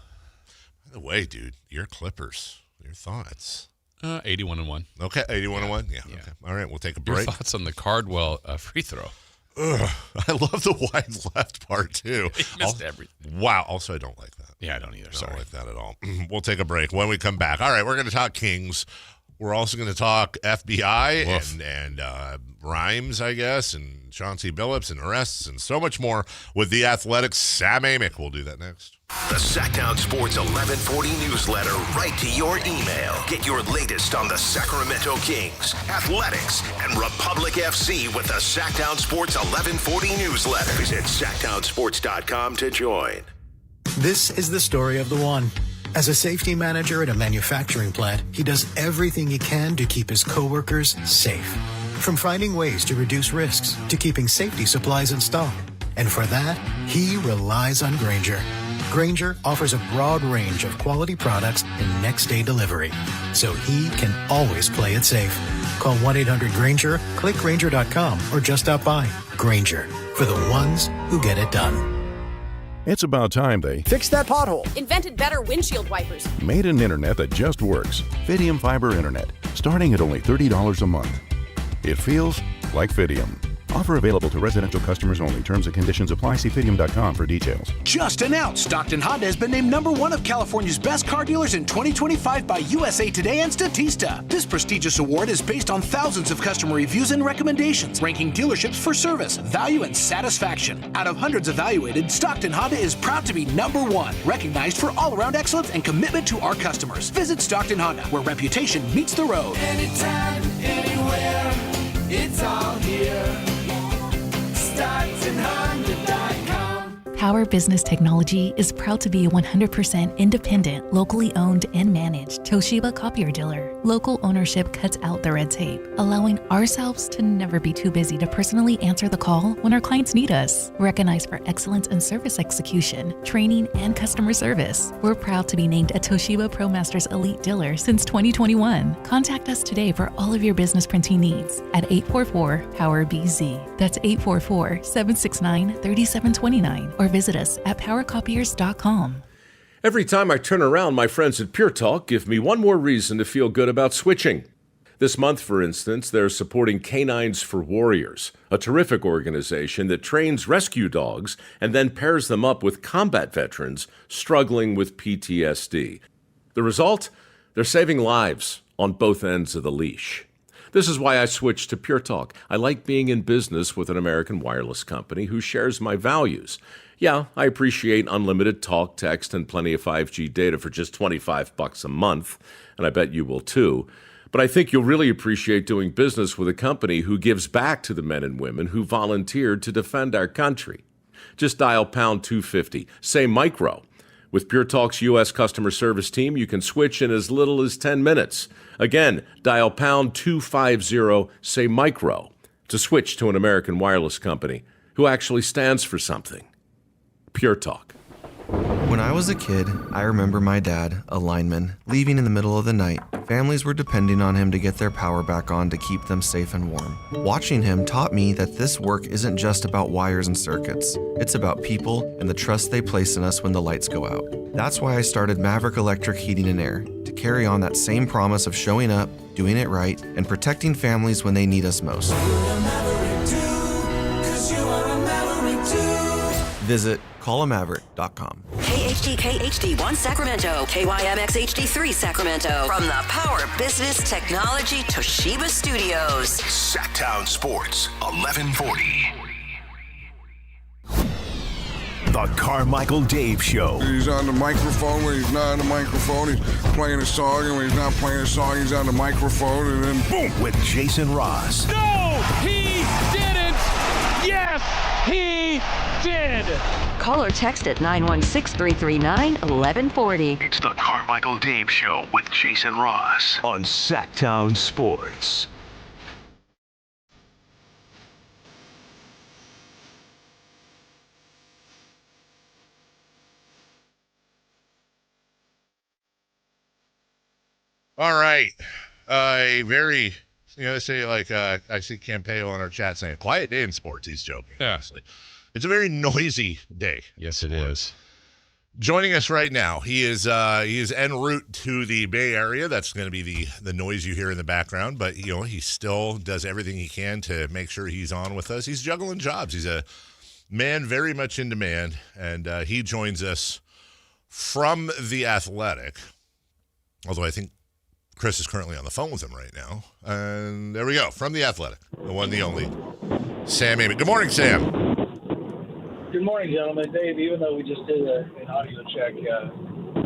S1: By the way, dude, your Clippers, your thoughts?
S2: 81-1.
S1: Okay, 81-1. Yeah. Okay. All right, we'll take a break.
S2: Your thoughts on the Cardwell free throw?
S1: Ugh, I love the wide left part too.
S2: He missed everything.
S1: Wow. Also, I don't like that.
S2: Yeah, I don't either.
S1: I don't like that at all. We'll take a break. When we come back, all right, we're going to talk Kings. We're also going to talk FBI and Rhymes, I guess, and Chauncey Billups and arrests and so much more with the Athletics' Sam Amik. We'll do that next.
S6: The Sactown Sports 1140 newsletter right to your email. Get your latest on the Sacramento Kings, Athletics, and Republic FC with the Sactown Sports 1140 newsletter. Visit SactownSports.com to join.
S7: This is the story of the one. As a safety manager at a manufacturing plant, he does everything he can to keep his coworkers safe. From finding ways to reduce risks to keeping safety supplies in stock. And for that, he relies on Grainger. Grainger offers a broad range of quality products and next-day delivery, so he can always play it safe. Call 1-800-GRAINGER, click Grainger.com, or just stop by. Grainger, for the ones who get it done.
S8: It's about time they
S9: fixed that pothole,
S10: invented better windshield wipers,
S8: made an internet that just works. Fidium Fiber Internet, starting at only $30 a month. It feels like Fidium. Offer available to residential customers only. Terms and conditions apply. See Fidium.com for details.
S22: Just announced, Stockton Honda has been named #1 of California's best car dealers in 2025 by USA Today and Statista. This prestigious award is based on thousands of customer reviews and recommendations, ranking dealerships for service, value, and satisfaction. Out of hundreds evaluated, Stockton Honda is proud to be #1, recognized for all-around excellence and commitment to our customers. Visit Stockton Honda, where reputation meets the road.
S12: Anytime, anywhere, it's all here. StocktonHonda.com.
S23: Power Business Technology is proud to be a 100% independent, locally owned and managed Toshiba copier dealer. Local ownership cuts out the red tape, allowing ourselves to never be too busy to personally answer the call when our clients need us. Recognized for excellence in service execution, training, and customer service, we're proud to be named a Toshiba ProMasters Elite dealer since 2021. Contact us today for all of your business printing needs at 844-POWER-BZ. That's 844-769-3729, or visit us at powercopiers.com.
S24: Every time I turn around, my friends at Pure Talk give me one more reason to feel good about switching. This month, for instance, they're supporting Canines for Warriors, a terrific organization that trains rescue dogs and then pairs them up with combat veterans struggling with PTSD. The result? They're saving lives on both ends of the leash. This is why I switched to Pure Talk. I like being in business with an American wireless company who shares my values. Yeah, I appreciate unlimited talk, text, and plenty of 5G data for just $25 a month, and I bet you will too. But I think you'll really appreciate doing business with a company who gives back to the men and women who volunteered to defend our country. Just dial pound 250, say micro. With Pure Talk's U.S. customer service team, you can switch in as little as 10 minutes. Again, dial pound 250, say micro, to switch to an American wireless company who actually stands for something. Pure Talk.
S25: When I was a kid, I remember my dad, a lineman, leaving in the middle of the night. Families were depending on him to get their power back on to keep them safe and warm. Watching him taught me that this work isn't just about wires and circuits. It's about people and the trust they place in us when the lights go out. That's why I started Maverick Electric Heating and Air, to carry on that same promise of showing up, doing it right, and protecting families when they need us most. Visit callamaverick.com.
S20: KHD1 Sacramento, KYMX HD3 Sacramento. From the Power Business Technology Toshiba Studios.
S6: Sactown Sports 1140. The Carmichael Dave Show.
S29: He's on the microphone when he's not on the microphone. He's playing a song, and when he's not playing a song, he's on the microphone, and then boom.
S6: With Jason Ross.
S19: No, he didn't. Yes, he did.
S20: Call or text at 916-339-1140.
S6: It's the Carmichael Dave Show with Jason Ross on Sactown Sports.
S1: All right. They say like, I see Campeo on our chat saying, quiet day in sports. He's joking.
S2: Yeah.
S1: Honestly. It's a very noisy day.
S2: Yes, it is.
S1: Joining us right now, he is en route to the Bay Area. That's going to be the noise you hear in the background. But he still does everything he can to make sure he's on with us. He's juggling jobs. He's a man very much in demand, and he joins us from The Athletic. Although I think Chris is currently on the phone with him right now. And there we go, from The Athletic, the one, the only, Sam Amik. Good morning, Sam.
S3: Good morning, gentlemen. Dave, even though we just did an audio check,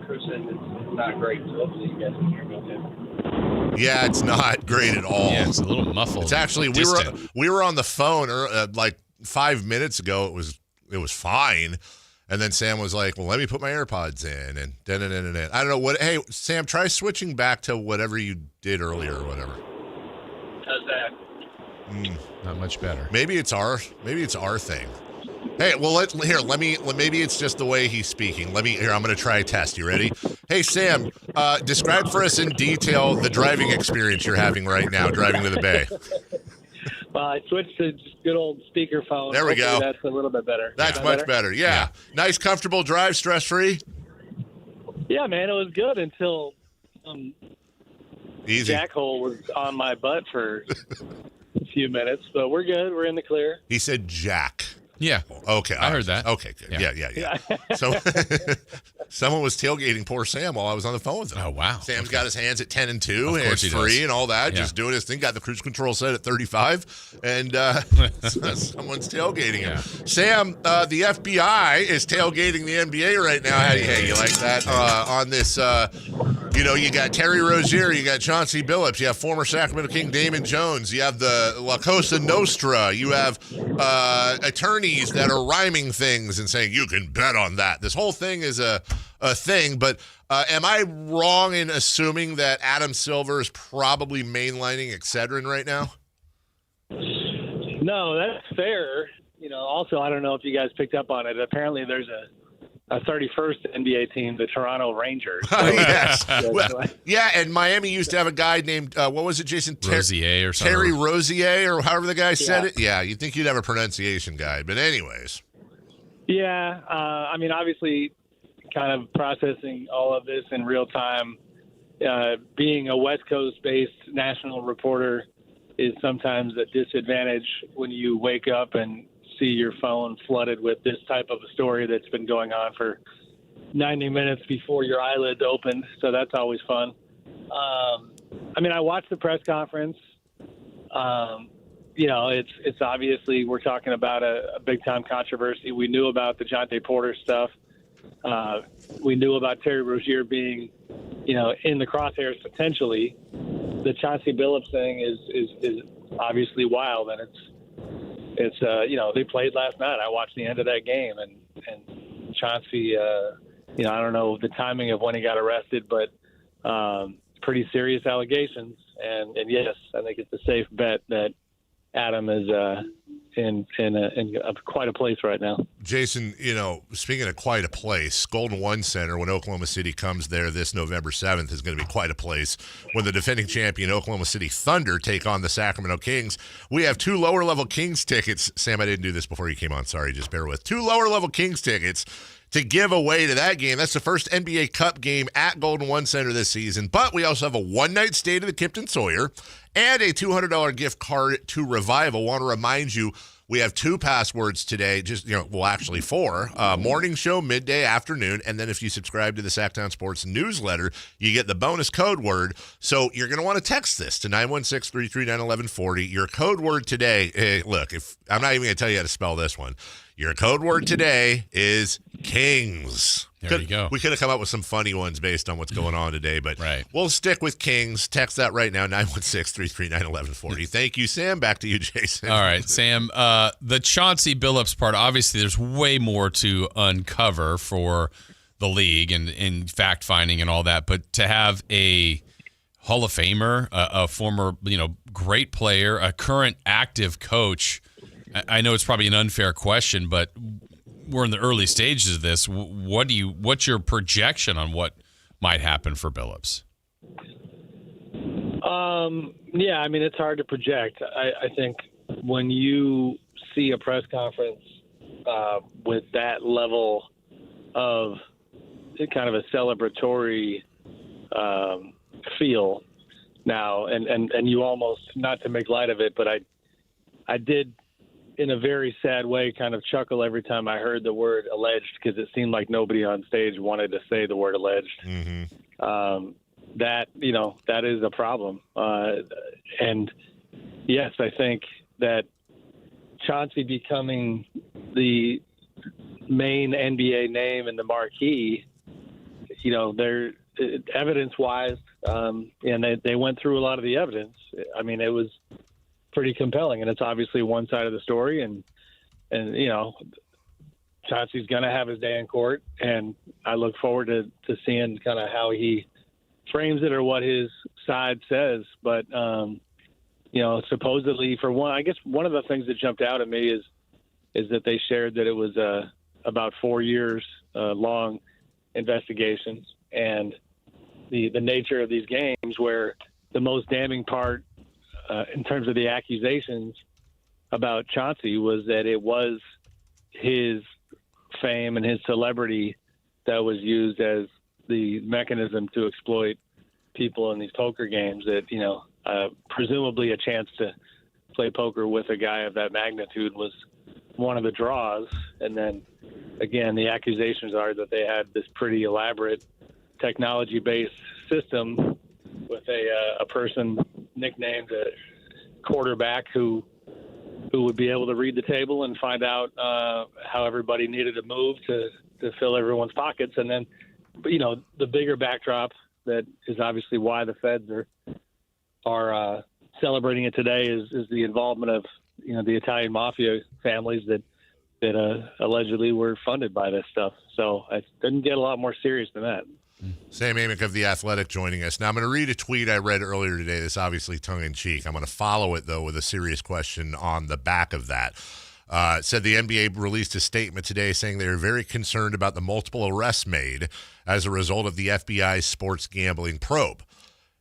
S3: Chris said it's not great, so hopefully you guys can hear me okay.
S1: Yeah, it's not great at all.
S2: Yeah, it's a little muffled.
S1: It's actually, we were on the phone like 5 minutes ago. It was fine. And then Sam was like, well, let me put my AirPods in. And I don't know what. Hey, Sam, try switching back to whatever you did earlier or whatever.
S3: How's that?
S2: Not much better.
S1: Maybe it's our thing. Hey, well, maybe it's just the way he's speaking. I'm going to try a test. You ready? Hey, Sam, describe for us in detail the driving experience you're having right now, driving to the Bay.
S3: Well, I switched to just good old speakerphone.
S1: There we go.
S3: That's a little bit better.
S1: That's much better. Yeah. Nice, comfortable drive, stress-free?
S3: Yeah, man, it was good until
S1: Easy.
S3: jackhole was on my butt for a few minutes, but we're good. We're in the clear.
S1: He said jack.
S2: Yeah.
S1: Okay.
S2: I heard that.
S1: Okay, good. Yeah. So someone was tailgating poor Sam while I was on the phone with him.
S2: Oh, wow.
S1: Sam's got his hands at 10 and 2,
S2: Of
S1: and
S2: course
S1: it's
S2: he
S1: free
S2: does.
S1: and all that,
S2: Yeah.
S1: just doing his thing. Got the cruise control set at 35, and someone's tailgating him. Sam, the FBI is tailgating the NBA right now. Hey, you like that? On this, you got Terry Rozier, you got Chauncey Billups, you have former Sacramento King Damon Jones, you have the La Cosa Nostra, you have attorneys that are rhyming things and saying you can bet on that. This whole thing is a thing, but am I wrong in assuming that Adam Silver is probably mainlining Excedrin right now?
S3: No, that's fair. Also, I don't know if you guys picked up on it. Apparently, there's a 31st NBA team, the Toronto Rangers.
S1: Yes. Yeah, and Miami used to have a guy named, what was it, Jason?
S2: Rozier or something.
S1: Terry Rozier, or however the guy said it. Yeah, you'd think you'd have a pronunciation guy. But anyways.
S3: Yeah, obviously kind of processing all of this in real time, being a West Coast-based national reporter is sometimes a disadvantage when you wake up and see your phone flooded with this type of a story that's been going on for 90 minutes before your eyelids opened. So that's always fun. I watched the press conference. It's obviously we're talking about a big time controversy. We knew about the Jonte Porter stuff. We knew about Terry Rozier being, in the crosshairs potentially. The Chauncey Billups thing is obviously wild, and it's they played last night. I watched the end of that game, and Chauncey, I don't know the timing of when he got arrested, but pretty serious allegations. And yes, I think it's a safe bet that Adam is in quite a place right now.
S1: Jason, speaking of quite a place, Golden One Center, when Oklahoma City comes there this November 7th, is going to be quite a place. When the defending champion Oklahoma City Thunder take on the Sacramento Kings, we have 2 lower-level Kings tickets. Sam, I didn't do this before you came on. Sorry, just bear with. 2 lower-level Kings tickets to give away to that game. That's the first NBA Cup game at Golden One Center this season. But we also have a one-night stay to the Kimpton Sawyer and a $200 gift card to Revival. Want to remind you, we have 2 passwords today, actually 4. Morning show, midday, afternoon, and then if you subscribe to the Sactown Sports newsletter, you get the bonus code word. So you're going to want to text this to 916-339-1140. Your code word today, look, if I'm not even going to tell you how to spell this one. Your code word today is Kings.
S2: There you go.
S1: We could have come up with some funny ones based on what's going on today, but we'll stick with Kings. Text that right now, 916-339-1140. Thank you, Sam. Back to you, Jason.
S2: All right, Sam. The Chauncey Billups part, obviously there's way more to uncover for the league and fact-finding and all that, but to have a Hall of Famer, a former great player, a current active coach, I know it's probably an unfair question, but we're in the early stages of this. What's your projection on what might happen for Billups?
S3: It's hard to project. I think when you see a press conference with that level of kind of a celebratory feel now, and you almost, not to make light of it, but I did, in a very sad way, kind of chuckle every time I heard the word alleged, because it seemed like nobody on stage wanted to say the word alleged.
S1: Mm-hmm.
S3: That is a problem. And yes, I think that Chauncey becoming the main NBA name in the marquee, they're evidence-wise, and they went through a lot of the evidence. I mean, it was pretty compelling, and it's obviously one side of the story, and Chauncey's going to have his day in court, and I look forward to seeing kind of how he frames it or what his side says. But, supposedly, for one, I guess one of the things that jumped out at me is that they shared that it was about 4 years long investigations, and the nature of these games, where the most damning part in terms of the accusations about Chauncey was that it was his fame and his celebrity that was used as the mechanism to exploit people in these poker games, that, presumably a chance to play poker with a guy of that magnitude was one of the draws. And then again, the accusations are that they had this pretty elaborate technology-based system with a person nicknamed a quarterback who would be able to read the table and find out how everybody needed to move to fill everyone's pockets. And then, the bigger backdrop that is obviously why the feds are celebrating it today is the involvement of the Italian mafia families that allegedly were funded by this stuff. So it didn't get a lot more serious than that.
S1: Sam Amik of The Athletic joining us. Now, I'm going to read a tweet I read earlier today that's obviously tongue-in-cheek. I'm going to follow it, though, with a serious question on the back of that. It said the NBA released a statement today saying they are very concerned about the multiple arrests made as a result of the FBI's sports gambling probe.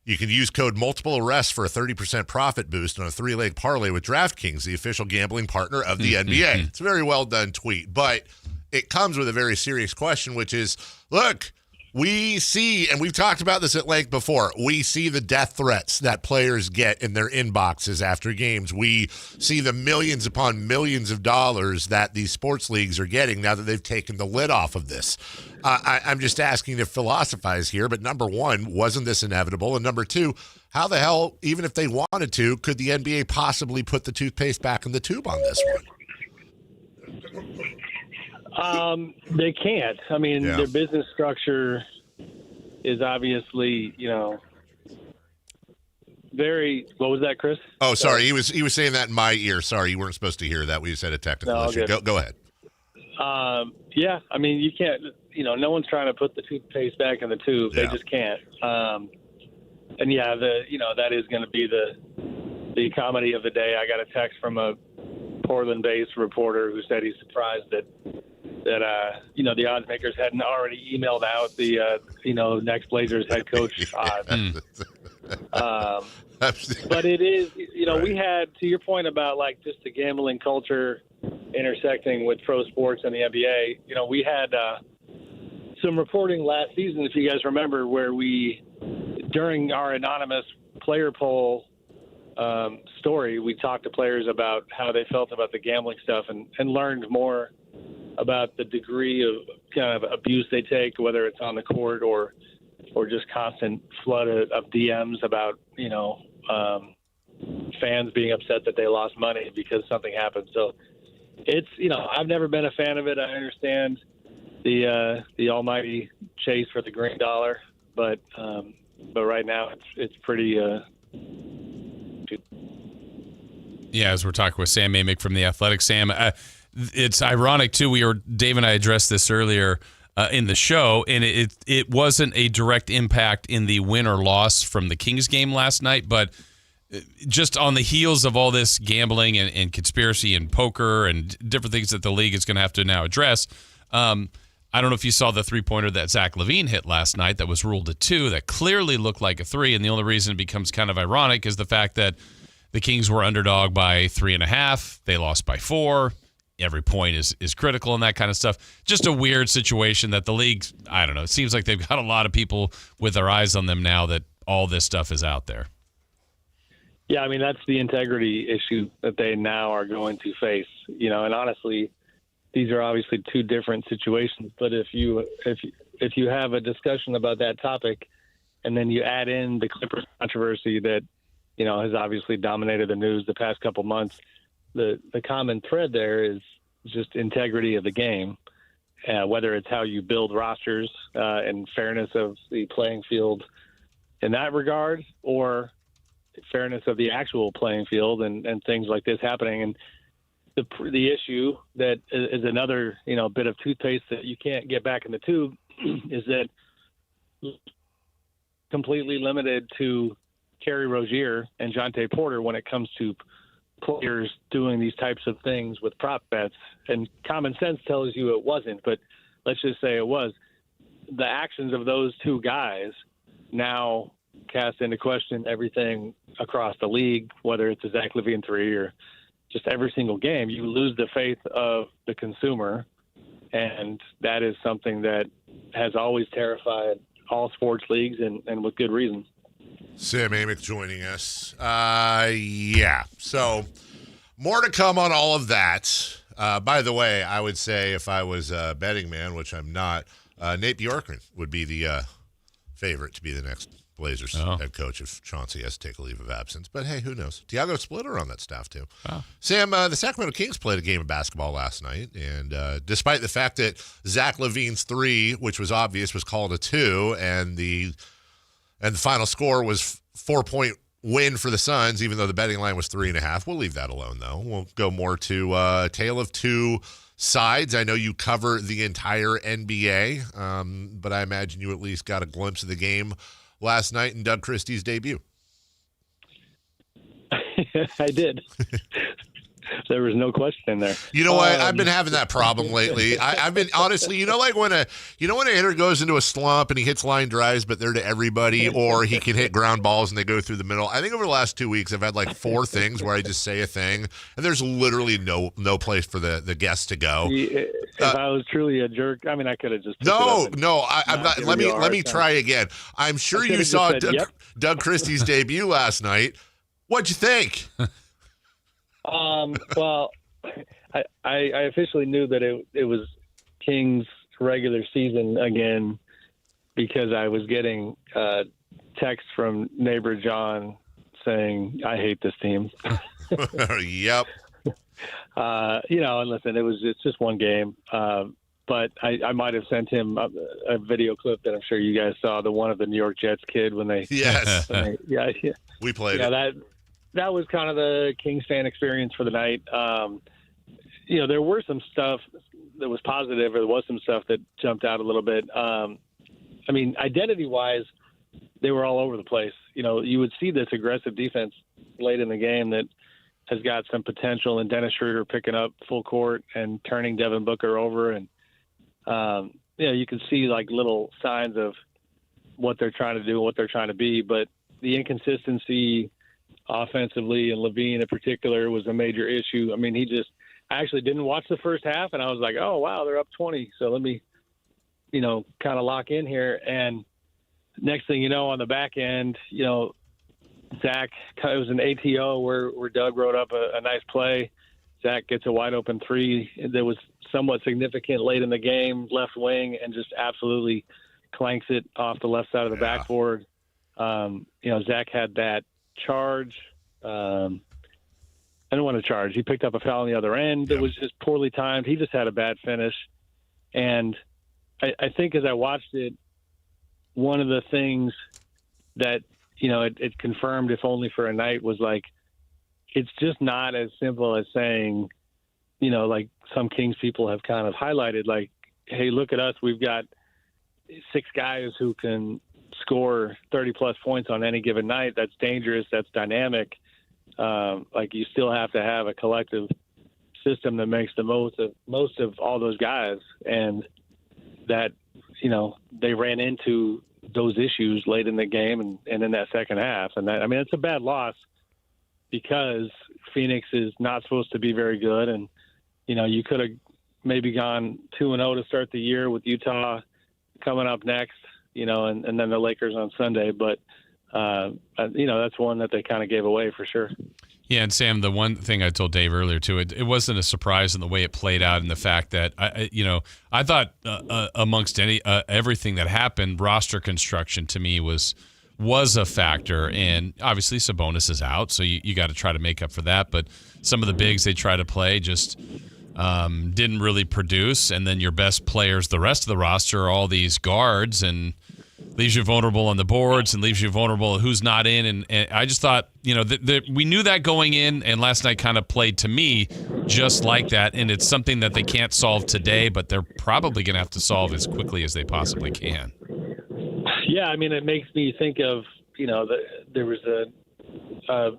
S1: You can use code multiple arrests for a 30% profit boost on a 3-leg parlay with DraftKings, the official gambling partner of the NBA. It's a very well done tweet, but it comes with a very serious question, which is, look, we see, and we've talked about this at length before, we see the death threats that players get in their inboxes after games. We see the millions upon millions of dollars that these sports leagues are getting now that they've taken the lid off of this. I'm just asking to philosophize here, but number one, wasn't this inevitable? And number two, how the hell, even if they wanted to, could the NBA possibly put the toothpaste back in the tube on this one?
S3: They can't. I mean, their business structure is obviously, very. What was that, Chris?
S1: Oh, sorry. He was saying that in my ear. Sorry, you weren't supposed to hear that. We just had a technical issue. Go ahead.
S3: Yeah. I mean, you can't. No one's trying to put the toothpaste back in the tube. They just can't. And yeah, that is going to be the comedy of the day. I got a text from a Portland-based reporter who said he's surprised that the odds makers hadn't already emailed out the next Blazers head coach odds. But it is, right. We had, to your point about like just the gambling culture intersecting with pro sports and the NBA, we had some reporting last season, if you guys remember, where we, during our anonymous player poll story, we talked to players about how they felt about the gambling stuff and learned more about the degree of kind of abuse they take, whether it's on the court or just constant flood of DMs about, fans being upset that they lost money because something happened. So it's, I've never been a fan of it. I understand the almighty chase for the green dollar, but right now it's pretty,
S2: yeah, as we're talking with Sam Amik from The Athletic. Sam, it's ironic, too. Dave and I addressed this earlier in the show, and it wasn't a direct impact in the win or loss from the Kings game last night, but just on the heels of all this gambling and conspiracy and poker and different things that the league is going to have to now address, I don't know if you saw the three-pointer that Zach LaVine hit last night that was ruled a 2 that clearly looked like a 3, and the only reason it becomes kind of ironic is the fact that the Kings were underdog by 3.5. They lost by 4. every point is critical and that kind of stuff. Just a weird situation that the league, I don't know, it seems like they've got a lot of people with their eyes on them now that all this stuff is out there.
S3: Yeah, I mean, that's the integrity issue that they now are going to face, and honestly, these are obviously two different situations, but if you have a discussion about that topic and then you add in the Clippers controversy that, has obviously dominated the news the past couple months, the common thread there is just integrity of the game, whether it's how you build rosters and fairness of the playing field in that regard, or fairness of the actual playing field and things like this happening. And the issue that is another, bit of toothpaste that you can't get back in the tube is that completely limited to Terry Rozier and Jontay Porter when it comes to players doing these types of things with prop bets. And common sense tells you it wasn't, but let's just say it was. The actions of those two guys now cast into question everything across the league, whether it's a Zach LaVine 3 or just every single game. You lose the faith of the consumer, and that is something that has always terrified all sports leagues, and with good reason.
S1: Sam Amik joining us. Yeah. So more to come on all of that. By the way, I would say if I was a betting man, which I'm not, Nate Bjorkgren would be the favorite to be the next Blazers head coach if Chauncey has to take a leave of absence. But hey, who knows? Thiago Splitter on that staff too.
S2: Oh.
S1: Sam, the Sacramento Kings played a game of basketball last night, and despite the fact that Zach LaVine's 3, which was obvious, was called a 2, and the final score was 4-point win for the Suns, even though the betting line was 3.5. We'll leave that alone, though. We'll go more to a tale of two sides. I know you cover the entire NBA, but I imagine you at least got a glimpse of the game last night in Doug Christie's debut.
S3: I did. There was no question there.
S1: You know what? I've been having that problem lately. I've been honestly, like when a hitter goes into a slump and he hits line drives, but they're to everybody, or he can hit ground balls and they go through the middle. I think over the last 2 weeks, I've had like 4 things where I just say a thing and there's literally no place for the guests to go.
S3: If I was truly a jerk, I mean, I could have just.
S1: I'm not. Let me try again. I'm sure you saw Doug Christie's debut last night. What'd you think?
S3: Well, I officially knew that it was Kings regular season again because I was getting text from neighbor John saying, I hate this team.
S1: Yep.
S3: And listen, it's just one game. But I might have sent him a video clip that I'm sure you guys saw, the one of the New York Jets kid when they.
S1: Yes.
S3: We
S1: played it.
S3: That was kind of the Kings fan experience for the night. There were some stuff that was positive, or there was some stuff that jumped out a little bit. Identity-wise, they were all over the place. You would see this aggressive defense late in the game that has got some potential, and Dennis Schroeder picking up full court and turning Devin Booker over. And, you can see like little signs of what they're trying to do and what they're trying to be. But the inconsistency offensively, and LaVine in particular, was a major issue. I actually didn't watch the first half, and I was like, oh, wow, they're up 20. So let me, kind of lock in here. And next thing you know, on the back end, Zach, it was an ATO where Doug wrote up a nice play. Zach gets a wide open 3 that was somewhat significant late in the game, left wing, and just absolutely clanks it off the left side of the backboard. Zach had that charge. I don't want to charge. He picked up a foul on the other end. It was just poorly timed. He just had a bad finish. And I think as I watched it, one of the things that, it confirmed, if only for a night, was like, it's just not as simple as saying, like some Kings people have kind of highlighted, like, hey, look at us. We've got 6 guys who can score 30-plus points on any given night. That's dangerous. That's dynamic. You still have to have a collective system that makes the most of all those guys. And that, they ran into those issues late in the game and in that second half. And that, it's a bad loss because Phoenix is not supposed to be very good. And, you could have maybe gone 2-0 to start the year with Utah coming up next, and then the Lakers on Sunday. But, that's one that they kind of gave away for sure.
S2: Yeah, and Sam, the one thing I told Dave earlier too, it wasn't a surprise in the way it played out, in the fact that I thought amongst everything that happened, roster construction to me was a factor, and obviously Sabonis is out, so you got to try to make up for that. But some of the bigs they try to play just didn't really produce, and then your best players, the rest of the roster, are all these guards, and leaves you vulnerable on the boards and leaves you vulnerable who's not in. And I just thought, we knew that going in, and last night kind of played to me just like that. And it's something that they can't solve today, but they're probably going to have to solve as quickly as they possibly can.
S3: Yeah, I mean, it makes me think of, there was a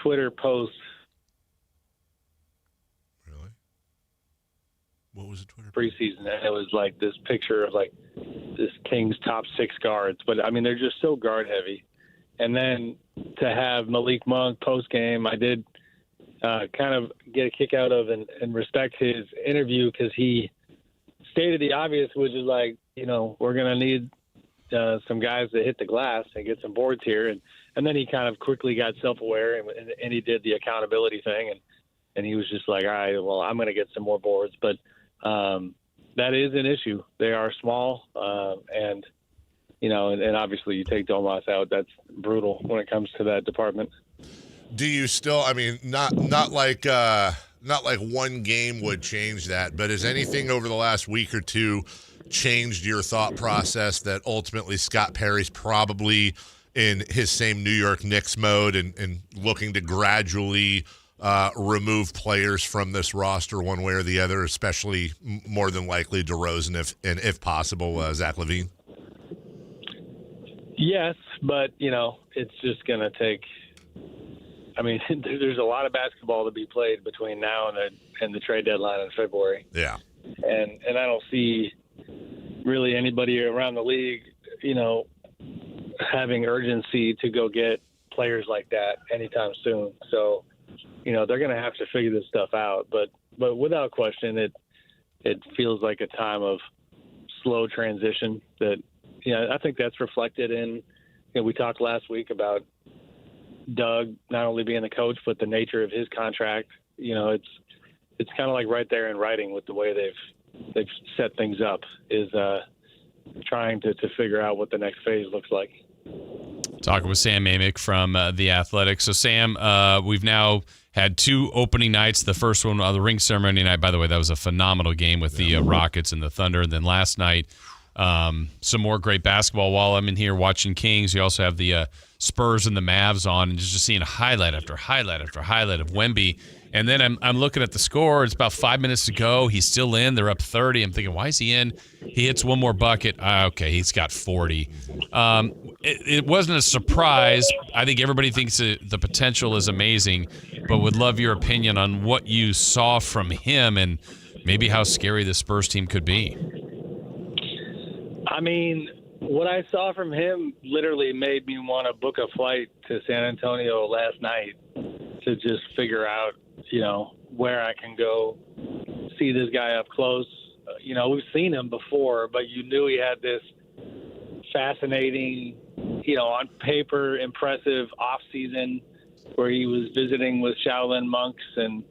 S3: Twitter post.
S1: Really? What was the Twitter
S3: preseason? And it was like this picture of like this Kings top 6 guards. But, I mean, they're just so guard heavy. And then to have Malik Monk post game, I did kind of get a kick out of and respect his interview, because he stated the obvious, which is like, we're going to need some guys to hit the glass and get some boards here. And then he kind of quickly got self-aware and he did the accountability thing. And he was just like, all right, well, I'm going to get some more boards. But that is an issue. They are small. And obviously you take Domas out. That's brutal when it comes to that department.
S1: Do you still, I mean, not like one game would change that, but has anything over the last week or two changed your thought process that ultimately Scott Perry's probably in his same New York Knicks mode and looking to gradually remove players from this roster one way or the other, especially more than likely DeRozan if possible, Zach LaVine?
S3: Yes, but, it's just going to take – I mean, there's a lot of basketball to be played between now and the trade deadline in February.
S1: Yeah.
S3: And I don't see really anybody around the league, having urgency to go get players like that anytime soon. So, they're going to have to figure this stuff out. But without question, it feels like a time of slow transition that, I think that's reflected in, we talked last week about Doug not only being the coach, but the nature of his contract. It's kind of like right there in writing with the way they've set things up, is trying to figure out what the next phase looks like.
S2: Talking with Sam Amik from The Athletic. So, Sam, we've now had 2 opening nights. The first one, the ring ceremony night, by the way, that was a phenomenal game with the Rockets and the Thunder. And then last night, some more great basketball. While I'm in here watching Kings, you also have the Spurs and the Mavs on, and just seeing highlight after highlight after highlight of Wemby. And then I'm looking at the score. It's about 5 minutes to go. He's still in. They're up 30. I'm thinking, why is he in? He hits one more bucket. Okay, he's got 40. It wasn't a surprise. I think everybody thinks the potential is amazing, but would love your opinion on what you saw from him and maybe how scary the Spurs team could be.
S3: I mean, what I saw from him literally made me want to book a flight to San Antonio last night to just figure out, where I can go see this guy up close. We've seen him before, but you knew he had this fascinating, on paper, impressive offseason where he was visiting with Shaolin monks and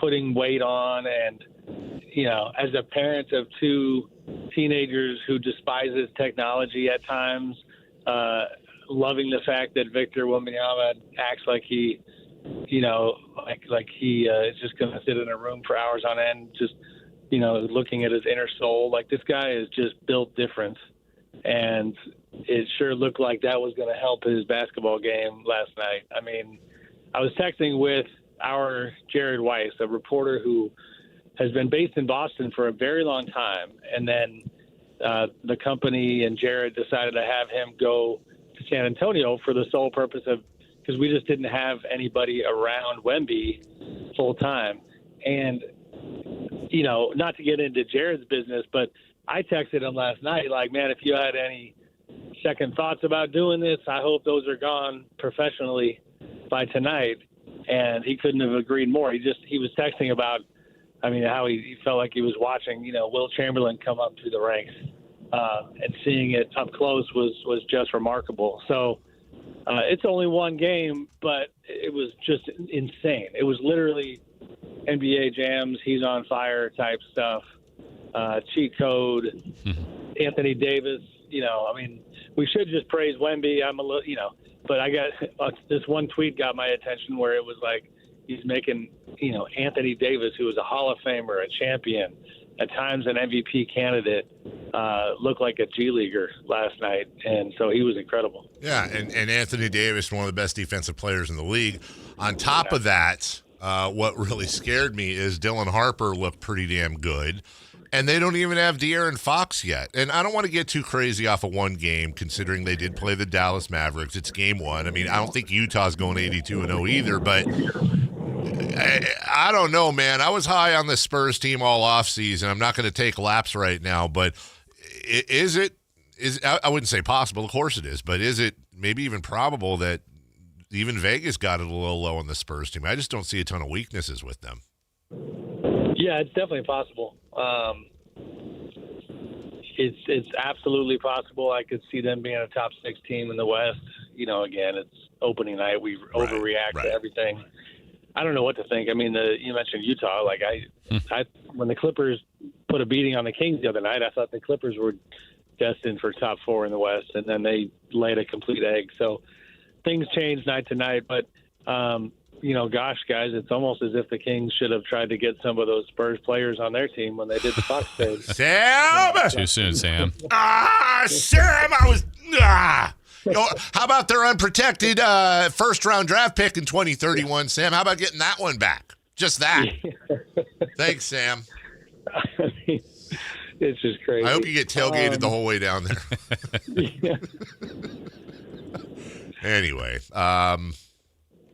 S3: putting weight on. And, as a parent of 2 teenagers who despises technology at times, loving the fact that Victor Wembanyama acts like he, like he is just going to sit in a room for hours on end, just, looking at his inner soul. Like, this guy is just built different. And it sure looked like that was going to help his basketball game last night. I mean, I was texting with our Jared Weiss, a reporter who has been based in Boston for a very long time. And then the company and Jared decided to have him go to San Antonio for the sole purpose of, because we just didn't have anybody around Wemby full time. And, not to get into Jared's business, but I texted him last night, like, man, if you had any second thoughts about doing this, I hope those are gone professionally by tonight. And he couldn't have agreed more. He was texting about I mean, how he felt like he was watching, Will Chamberlain come up through the ranks, and seeing it up close was just remarkable. So it's only one game, but it was just insane. It was literally NBA jams, he's on fire type stuff, cheat code, Anthony Davis. We should just praise Wemby. I'm a little, but I got this one tweet got my attention where it was like he's making, Anthony Davis, who was a Hall of Famer, a champion, at times an MVP candidate, look like a G Leaguer last night, and so he was incredible.
S1: Yeah, and Anthony Davis, one of the best defensive players in the league. On top of that, what really scared me is Dylan Harper looked pretty damn good. And they don't even have De'Aaron Fox yet. And I don't want to get too crazy off of one game, considering they did play the Dallas Mavericks. It's game one. I mean, I don't think Utah's going 82-0 either, but I don't know, man. I was high on the Spurs team all offseason. I'm not going to take laps right now, but I wouldn't say possible. Of course it is. But is it maybe even probable that even Vegas got it a little low on the Spurs team? I just don't see a ton of weaknesses with them.
S3: Yeah, it's definitely possible. It's absolutely possible. I could see them being a top 6 team in the West. Again, it's opening night. We overreact to everything. I don't know what to think. I mean, you mentioned Utah. Like I when the Clippers put a beating on the Kings the other night, I thought the Clippers were destined for top 4 in the West, and then they laid a complete egg. So things change night to night, but. Gosh, guys, it's almost as if the Kings should have tried to get some of those Spurs players on their team when they did the Fox trade.
S1: Sam!
S2: Too soon, Sam.
S1: Sam, how about their unprotected first-round draft pick in 2031, Sam? How about getting that one back? Just that. Thanks, Sam.
S3: I mean, it's just crazy.
S1: I hope you get tailgated the whole way down there.
S3: Yeah.
S1: Anyway,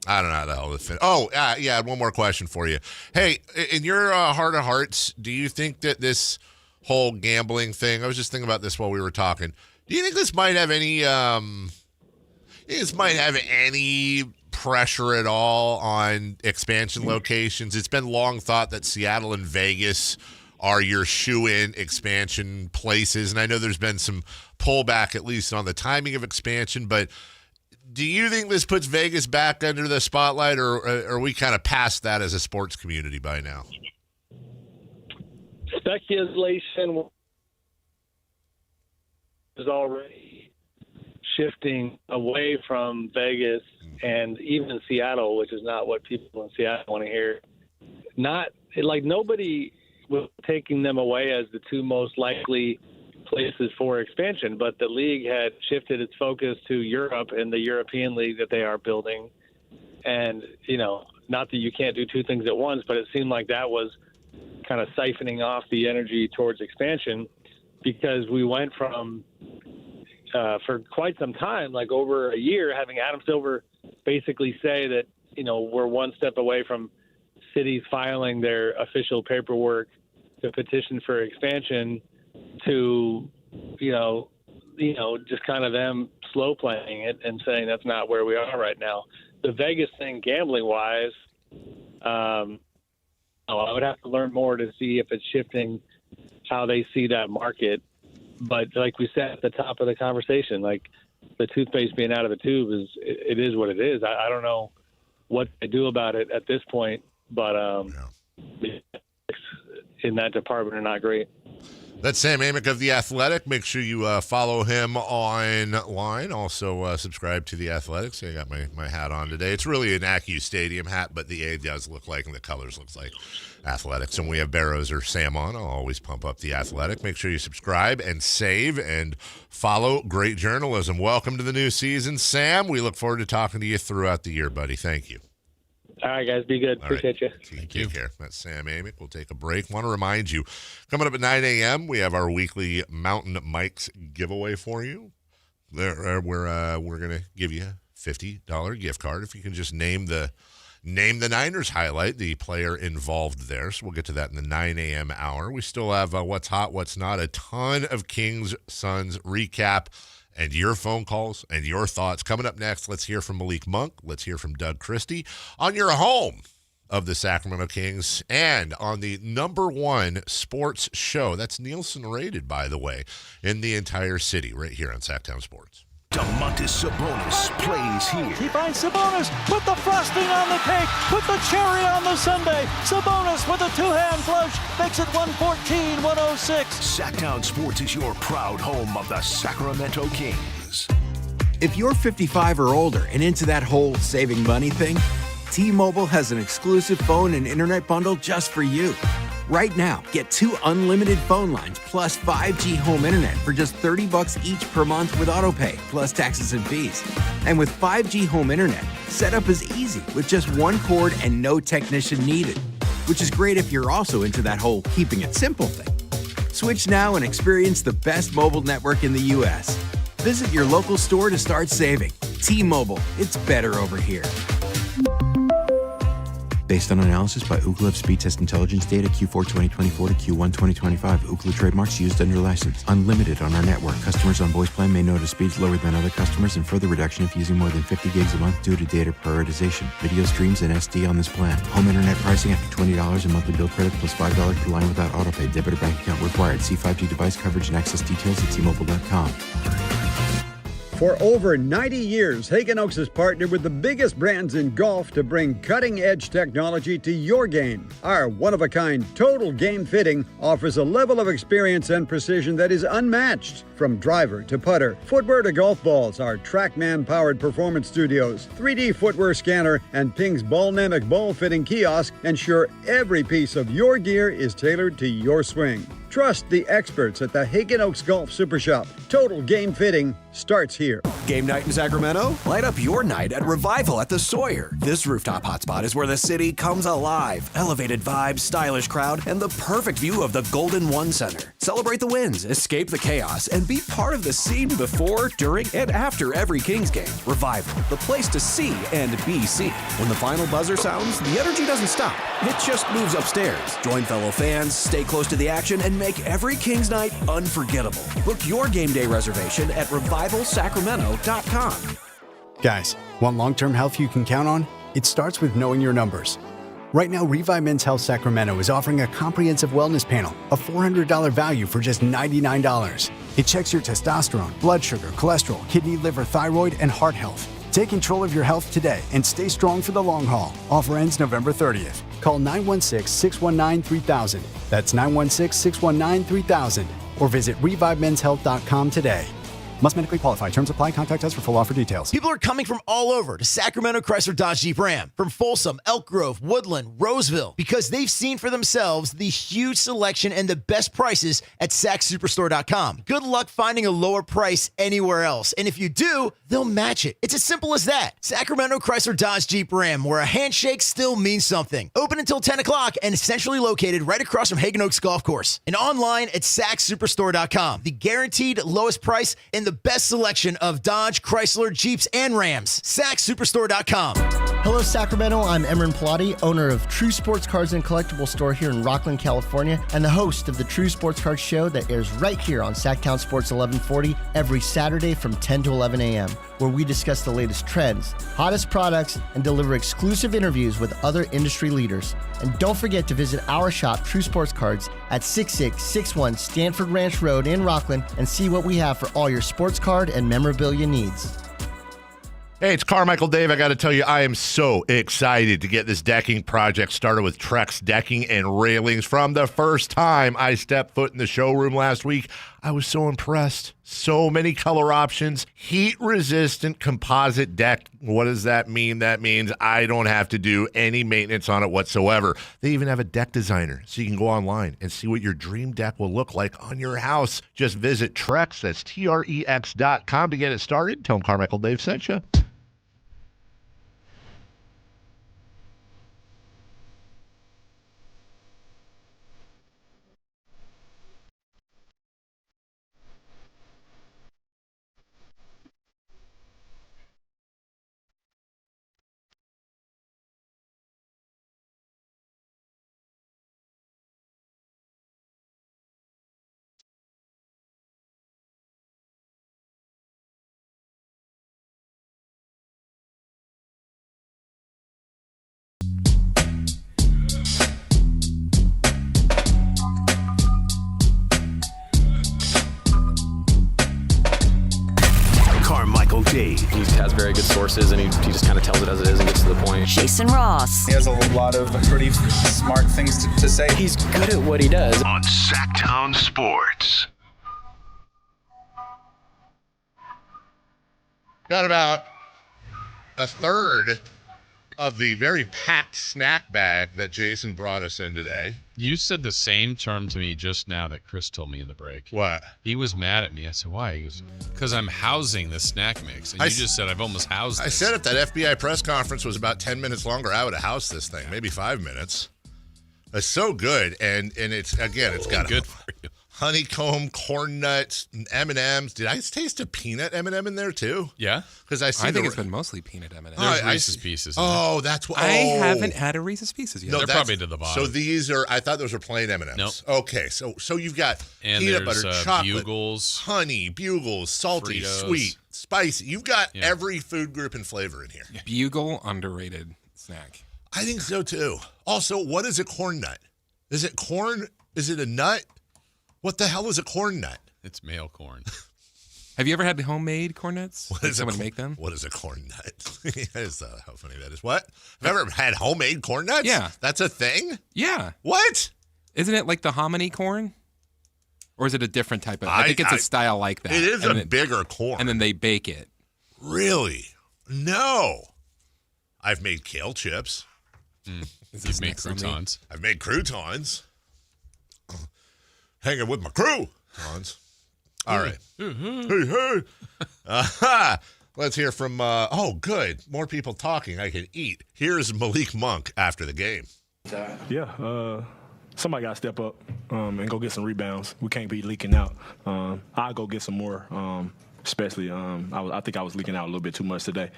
S1: I don't know how the hell to finish. I had one more question for you. Hey, in your heart of hearts, do you think that this whole gambling thing, I was just thinking about this while we were talking, do you think this might have any pressure at all on expansion locations? It's been long thought that Seattle and Vegas are your shoe-in expansion places, and I know there's been some pullback at least on the timing of expansion, but do you think this puts Vegas back under the spotlight, or are we kind of past that as a sports community by now?
S3: Speculation is already shifting away from Vegas and even Seattle, which is not what people in Seattle want to hear. Nobody was taking them away as the 2 most likely places for expansion, but the league had shifted its focus to Europe and the European League that they are building. And, not that you can't do 2 things at once, but it seemed like that was kind of siphoning off the energy towards expansion, because we went from, for quite some time, like over a year, having Adam Silver basically say that, we're one step away from cities filing their official paperwork to petition for expansion, to, just kind of them slow playing it and saying that's not where we are right now. The Vegas thing, gambling wise, I would have to learn more to see if it's shifting how they see that market. But like we said at the top of the conversation, like the toothpaste being out of the tube it is what it is. I don't know what to do about it at this point, but in that department are not great.
S1: That's Sam Amik of The Athletic. Make sure you follow him online. Also, subscribe to The Athletic. So I got my hat on today. It's really an Acu Stadium hat, but the A does look like, and the colors looks like Athletics. And we have Barrows or Sam on. I'll always pump up The Athletic. Make sure you subscribe and save and follow great journalism. Welcome to the new season, Sam. We look forward to talking to you throughout the year, buddy. Thank you.
S3: All right, guys. Be good. Appreciate you.
S1: Take care. That's Sam Amik. We'll take a break. Want to remind you, coming up at 9 a.m., we have our weekly Mountain Mike's giveaway for you. We're going to give you a $50 gift card if you can just name the Niners highlight, the player involved there. So we'll get to that in the 9 a.m. hour. We still have what's hot, what's not, a ton of Kings Suns recap, and your phone calls and your thoughts. Coming up next, let's hear from Malik Monk. Let's hear from Doug Christie on your home of the Sacramento Kings and on the #1 sports show. That's Nielsen rated, by the way, in the entire city right here on Sactown Sports.
S6: Domantas Sabonis plays here.
S21: He finds Sabonis, put the frosting on the cake, put the cherry on the sundae. Sabonis with a two-hand flush makes it 114-106.
S6: Sactown Sports is your proud home of the Sacramento Kings.
S4: If you're 55 or older and into that whole saving money thing, T-Mobile has an exclusive phone and internet bundle just for you. Right now, get 2 unlimited phone lines plus 5G home internet for just $30 each per month with autopay, plus taxes and fees. And with 5G home internet, setup is easy with just 1 cord and no technician needed, which is great if you're also into that whole keeping it simple thing. Switch now and experience the best mobile network in the U.S. Visit your local store to start saving. T-Mobile, it's better over here. Based on analysis by Ookla Speed Test Intelligence data Q4 2024 to Q1 2025. Ookla trademarks used under license. Unlimited on our network. Customers on voice plan may notice speeds lower than other customers and further reduction if using more than 50 gigs a month due to data prioritization. Video streams and SD on this plan. Home internet pricing after $20 in monthly bill credit plus $5 per line without autopay. Debit or bank account required. See 5G device coverage and access details at T-Mobile.com.
S9: For over 90 years, Hagen Oaks has partnered with the biggest brands in golf to bring cutting-edge technology to your game. Our one-of-a-kind total game fitting offers a level of experience and precision that is unmatched. From driver to putter, footwear to golf balls, our TrackMan-powered performance studios, 3D footwear scanner, and Ping's Ballnamic ball fitting kiosk ensure every piece of your gear is tailored to your swing. Trust the experts at the Hagen Oaks Golf Super Shop. Total game fitting starts here.
S11: Game night in Sacramento? Light up your night at Revival at the Sawyer. This rooftop hotspot is where the city comes alive. Elevated vibes, stylish crowd, and the perfect view of the Golden One Center. Celebrate the wins, escape the chaos, and be part of the scene before, during, and after every Kings game. Revival, the place to see and be seen. When the final buzzer sounds, the energy doesn't stop. It just moves upstairs. Join fellow fans, stay close to the action, and make every Kings night unforgettable. Book your game day reservation at revivalsacramento.com.
S13: Guys, want long-term health you can count on? It starts with knowing your numbers. Right now, Revive Men's Health Sacramento is offering a comprehensive wellness panel, a $400 value for just $99. It checks your testosterone, blood sugar, cholesterol, kidney, liver, thyroid, and heart health. Take control of your health today and stay strong for the long haul. Offer ends November 30th. Call 916-619-3000. That's 916-619-3000. Or visit ReviveMen'sHealth.com today. Must medically qualify. Terms apply. Contact us for full offer details.
S14: People are coming from all over to Sacramento Chrysler Dodge Jeep Ram. From Folsom, Elk Grove, Woodland, Roseville. Because they've seen for themselves the huge selection and the best prices at SacSuperstore.com. Good luck finding a lower price anywhere else. And if you do, they'll match it. It's as simple as that. Sacramento Chrysler Dodge Jeep Ram, where a handshake still means something. Open until 10 o'clock and centrally located right across from Hagen Oaks Golf Course. And online at SacSuperstore.com. The guaranteed lowest price and the best selection of Dodge, Chrysler, Jeeps, and Rams. SacSuperstore.com.
S15: Hello, Sacramento. I'm Emran Pilati, owner of True Sports Cards and Collectible Store here in Rockland, California, and the host of the True Sports Cards Show that airs right here on Sactown Sports 1140 every Saturday from 10 to 11 a.m., where we discuss the latest trends, hottest products, and deliver exclusive interviews with other industry leaders. And don't forget to visit our shop, True Sports Cards, at 6661 Stanford Ranch Road in Rockland and see what we have for all your sports card and memorabilia needs.
S1: Hey, it's Carmichael Dave. I got to tell you, I am so excited to get this decking project started with Trex Decking and Railings. From the first time I stepped foot in the showroom last week, I was so impressed. So many color options, heat-resistant composite deck. What does that mean? That means I don't have to do any maintenance on it whatsoever. They even have a deck designer, so you can go online and see what your dream deck will look like on your house. Just visit Trex, that's Trex.com to get it started. Tell them Carmichael Dave sent you.
S5: horses, and he just kind of tells it as it is and gets to the point.
S20: Jason Ross.
S7: He has a lot of pretty smart things to say. He's good at what he does.
S6: On Sactown Sports.
S1: Got about a third of the very packed snack bag that Jason brought us in today.
S2: You said the same term to me just now that Chris told me in the break.
S1: What?
S2: He was mad at me. I said, why? He goes, because I'm housing the snack mix. And you just said I've almost housed it.
S1: I said if that FBI press conference was about 10 minutes longer, I would have housed this thing. Maybe 5 minutes. It's so good. And it's, again, it's got
S2: good for you.
S1: Honeycomb, corn nuts, M&Ms. Did I taste a peanut M&M in there too?
S2: Yeah,
S1: because I
S10: think it's been mostly peanut M&Ms.
S2: There's Reese's Pieces.
S1: Oh, that's what.
S10: I haven't had a Reese's Pieces yet.
S1: No,
S2: they're probably to the bottom.
S1: So these are. I thought those were plain M&Ms.
S2: Nope.
S1: Okay, so you've got
S2: and
S1: peanut butter, chocolate,
S2: Bugles,
S1: honey, Bugles, salty,
S2: Fritos.
S1: sweet, spicy. You've got every food group and flavor in here.
S10: Bugle, underrated snack.
S1: I think so too. Also, what is a corn nut? Is it corn? Is it a nut? What the hell is a corn nut?
S2: It's male corn.
S10: Have you ever had homemade corn nuts? Did someone make them?
S1: What is a corn nut? How funny that is. What? Have you ever had homemade corn nuts?
S10: Yeah.
S1: That's a thing?
S10: Yeah.
S1: What?
S10: Isn't it like the hominy corn? Or is it a different type of? I think it's a style like that.
S1: It is a bigger corn.
S10: And then they bake it.
S1: Really? No. I've made kale chips.
S2: You've made croutons.
S1: I've made croutons. Hanging with my crew. All right. Hey. Let's hear from, good. More people talking. I can eat. Here's Malik Monk after the game.
S16: Yeah. Somebody got to step up and go get some rebounds. We can't be leaking out. I'll go get some more, especially I think I was leaking out a little bit too much today.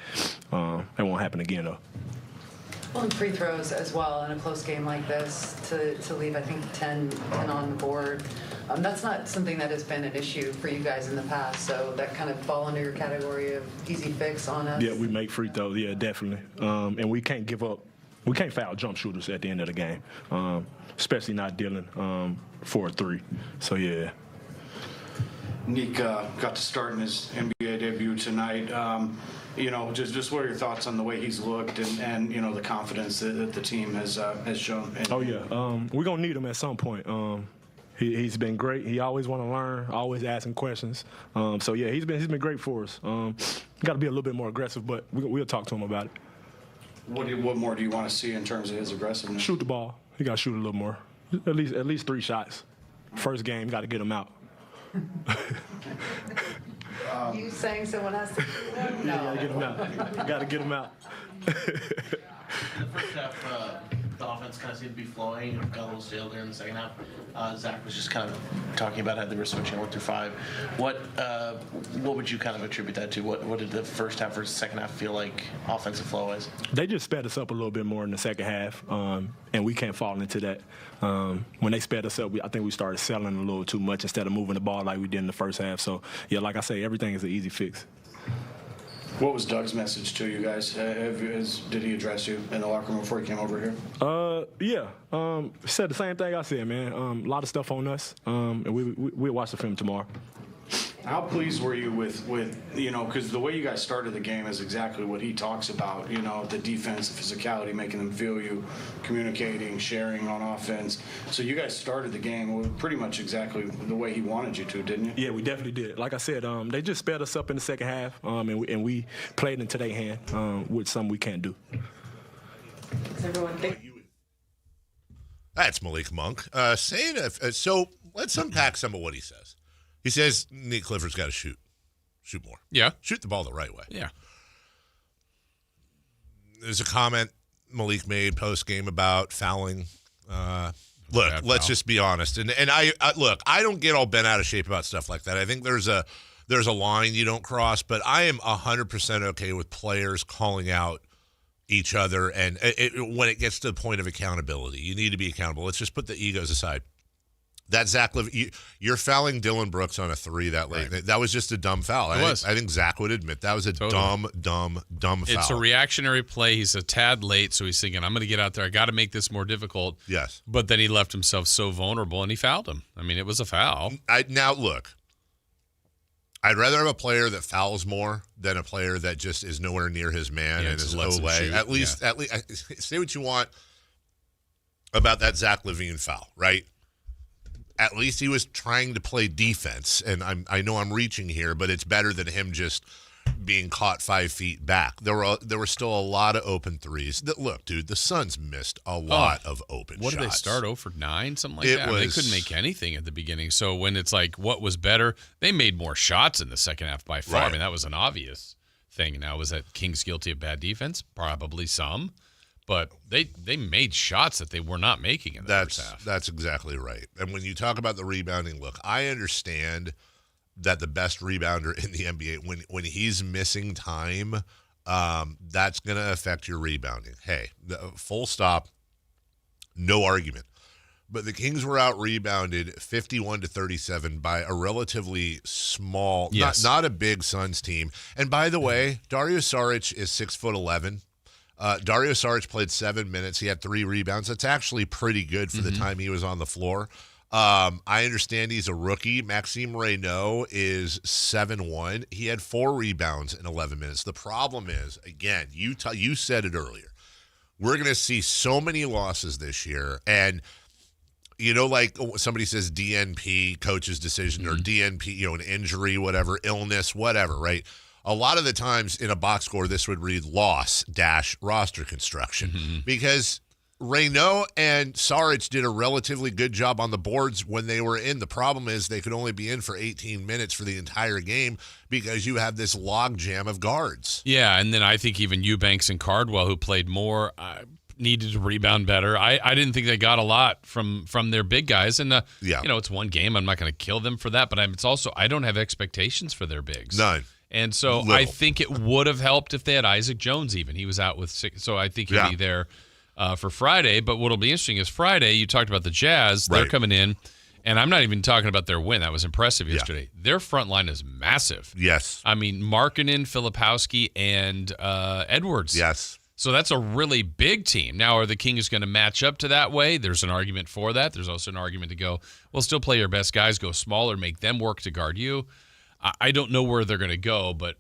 S16: It won't happen again, though.
S17: Well, and free throws as well in a close game like this to leave, I think, 10 on the board. That's not something that has been an issue for you guys in the past, so that kind of fall under your category of easy fix on us.
S16: Yeah, we make free throws, yeah, definitely. And we can't give up. We can't foul jump shooters at the end of the game, especially not dealing for a three. So, yeah.
S18: Nick got to start in his NBA debut tonight. Just what are your thoughts on the way he's looked and the confidence that the team has shown?
S16: We're going to need him at some point. He's been great. He always want to learn, always asking questions. He's been great for us. Got to be a little bit more aggressive, but we'll talk to him about it.
S18: What more do you want to see in terms of his aggressiveness?
S16: Shoot the ball. He got to shoot a little more. At least 3 shots. First game, got to get him out.
S17: You saying someone has to? No.
S16: Got to get him out.
S26: The first half, the offense kind of seemed to be flowing. Got a little stale there in the second half. Zach was just kind of talking about how they were switching 1 through 5. What would you kind of attribute that to? What did the first half versus second half feel like offensive flow-wise?
S16: They just sped us up a little bit more in the second half, and we can't fall into that. When they sped us up, I think we started selling a little too much instead of moving the ball like we did in the first half. So, yeah, like I say, everything is an easy fix.
S18: What was Doug's message to you guys? Did he address you in the locker room before he came over here?
S16: Said the same thing I said, man. A lot of stuff on us, and we'll watch the film tomorrow.
S18: How pleased were you with because the way you guys started the game is exactly what he talks about, the defense, the physicality, making them feel you, communicating, sharing on offense. So you guys started the game pretty much exactly the way he wanted you to, didn't you?
S16: Yeah, we definitely did. Like I said, they just sped us up in the second half, and we played into their hand, with something we can't do.
S17: Does everyone think?
S1: That's Malik Monk. So let's unpack some of what he says. He says Nick Clifford's got to shoot more.
S2: Yeah.
S1: Shoot the ball the right way.
S2: Yeah.
S1: There's a comment Malik made post-game about fouling. Look, let's just be honest. And I don't get all bent out of shape about stuff like that. I think there's a line you don't cross, but I am 100% okay with players calling out each other. And when it gets to the point of accountability, you need to be accountable. Let's just put the egos aside. That Zach, you're fouling Dylan Brooks on a 3 that late. Right. That was just a dumb foul. I think Zach would admit that was a dumb foul.
S2: It's a reactionary play. He's a tad late, so he's thinking, I'm going to get out there. I got to make this more difficult.
S1: Yes.
S2: But then he left himself so vulnerable, and he fouled him. I mean, it was a foul.
S1: Now, look, I'd rather have a player that fouls more than a player that just is nowhere near his man and is away. At least, say what you want about that Zach LaVine foul, right? At least he was trying to play defense, and I know I'm reaching here, but it's better than him just being caught 5 feet back. There were still a lot of open threes. Look, dude, the Suns missed a lot of open shots.
S2: What did they start? 0 for 9? Something like that? They couldn't make anything at the beginning. So when it's like, what was better? They made more shots in the second half by far. Right. I mean, that was an obvious thing. Now, was that Kings guilty of bad defense? Probably some. But they made shots that they were not making in the first half.
S1: That's exactly right. And when you talk about the rebounding, look, I understand that the best rebounder in the NBA, when he's missing time, that's going to affect your rebounding. Hey, full stop, no argument. But the Kings were out rebounded 51-37 by a relatively small, not a big Suns team. And by the way, Dario Saric is 6'11". Dario Saric played 7 minutes. He had 3 rebounds. That's actually pretty good for the time he was on the floor. I understand he's a rookie. Maxime Reynaud is 7'1". He had 4 rebounds in 11 minutes. The problem is, again, you said it earlier, we're going to see so many losses this year. And, like somebody says DNP, coach's decision, or DNP, an injury, whatever, illness, whatever, right? A lot of the times in a box score, this would read loss-roster construction because Reynaud and Saric did a relatively good job on the boards when they were in. The problem is they could only be in for 18 minutes for the entire game because you have this logjam of guards.
S2: Yeah, and then I think even Eubanks and Cardwell, who played more, needed to rebound better. I didn't think they got a lot from their big guys. And, it's one game. I'm not going to kill them for that. But it's also I don't have expectations for their bigs.
S1: None.
S2: And so I think it would have helped if they had Isaac Jones even. He was out with 6. So I think he'd be there for Friday. But what'll be interesting is Friday, you talked about the Jazz. They're coming in, and I'm not even talking about their win. That was impressive yesterday. Their front line is massive.
S1: Yes.
S2: I mean, Markkanen, Filipowski, and Edwards.
S1: Yes.
S2: So that's a really big team. Now, are the Kings going to match up to that way? There's an argument for that. There's also an argument to go, well, still play your best guys, go smaller, make them work to guard you. I don't know where they're going to go, but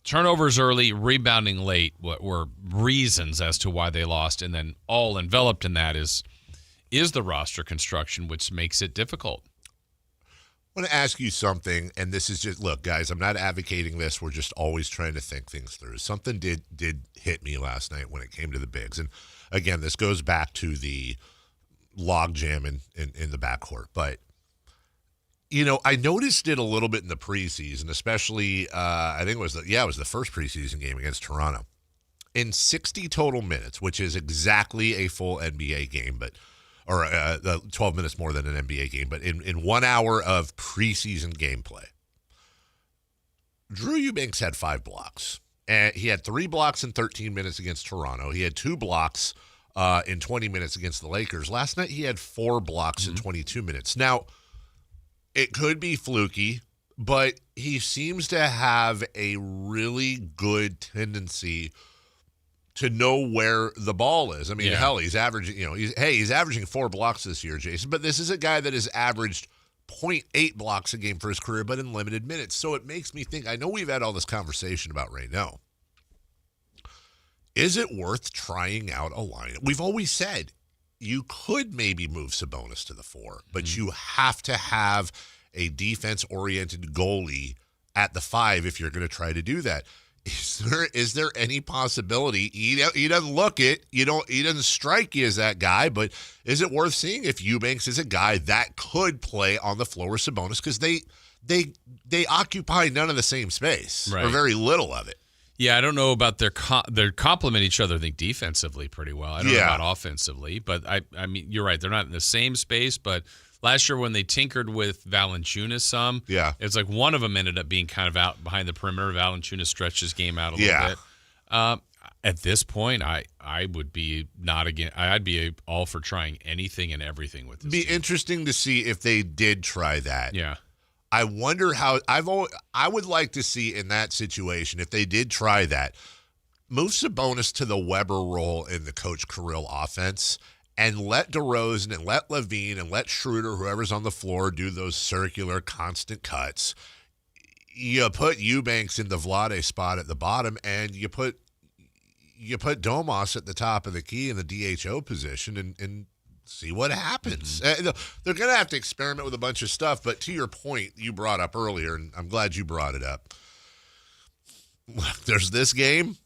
S2: turnovers early, rebounding late were reasons as to why they lost, and then all enveloped in that is the roster construction, which makes it difficult.
S1: I want to ask you something, and this is just, look, guys, I'm not advocating this. We're just always trying to think things through. Something did hit me last night when it came to the bigs. And, again, this goes back to the logjam in the backcourt, but I noticed it a little bit in the preseason, especially I think it was the first preseason game against Toronto. In 60 total minutes, which is exactly a full NBA game, or 12 minutes more than an NBA game, but in 1 hour of preseason gameplay, Drew Eubanks had 5 blocks. And he had 3 blocks in 13 minutes against Toronto. He had 2 blocks in 20 minutes against the Lakers. Last night he had 4 blocks in 22 minutes. Now, it could be fluky, but he seems to have a really good tendency to know where the ball is. I mean, hell, he's averaging, he's averaging 4 blocks this year, Jason, but this is a guy that has averaged 0.8 blocks a game for his career, but in limited minutes. So it makes me think, I know we've had all this conversation about Reynaud. Is it worth trying out a lineup? We've always said, you could maybe move Sabonis to the 4, but you have to have a defense-oriented goalie at the 5 if you're going to try to do that. Is there any possibility? He doesn't look it. He doesn't strike you as that guy. But is it worth seeing if Eubanks is a guy that could play on the floor with Sabonis, because they occupy none of the same space, or very little of it.
S2: Yeah, I don't know about their complement each other, I think, defensively pretty well. I don't know about offensively, but I mean, you're right. They're not in the same space, but last year when they tinkered with Valanciunas some, it's like one of them ended up being kind of out behind the perimeter. Valanciunas stretched his game out a little bit. At this point, I would be not again. I'd be all for trying anything and everything with this team.
S1: Interesting to see if they did try that.
S2: Yeah.
S1: I wonder how I would like to see in that situation, if they did try that, move Sabonis to the Weber role in the Coach Kirill offense and let DeRozan and let LaVine and let Schroeder, whoever's on the floor, do those circular constant cuts. you put Eubanks in the Vlade spot at the bottom, and you put Domas at the top of the key in the DHO position, and see what happens. They're going to have to experiment with a bunch of stuff, but to your point you brought up earlier, and I'm glad you brought it up, there's this game,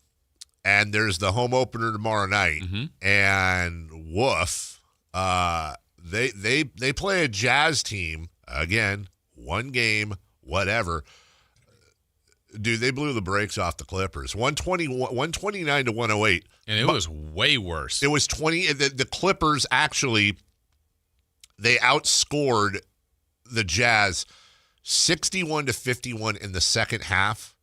S1: and there's the home opener tomorrow night, and woof, they play a Jazz team, again, one game, whatever. Dude, they blew the brakes off the Clippers. 129 to 108.
S2: And it was way worse.
S1: It was 20. The Clippers actually, they outscored the Jazz 61 to 51 in the second half,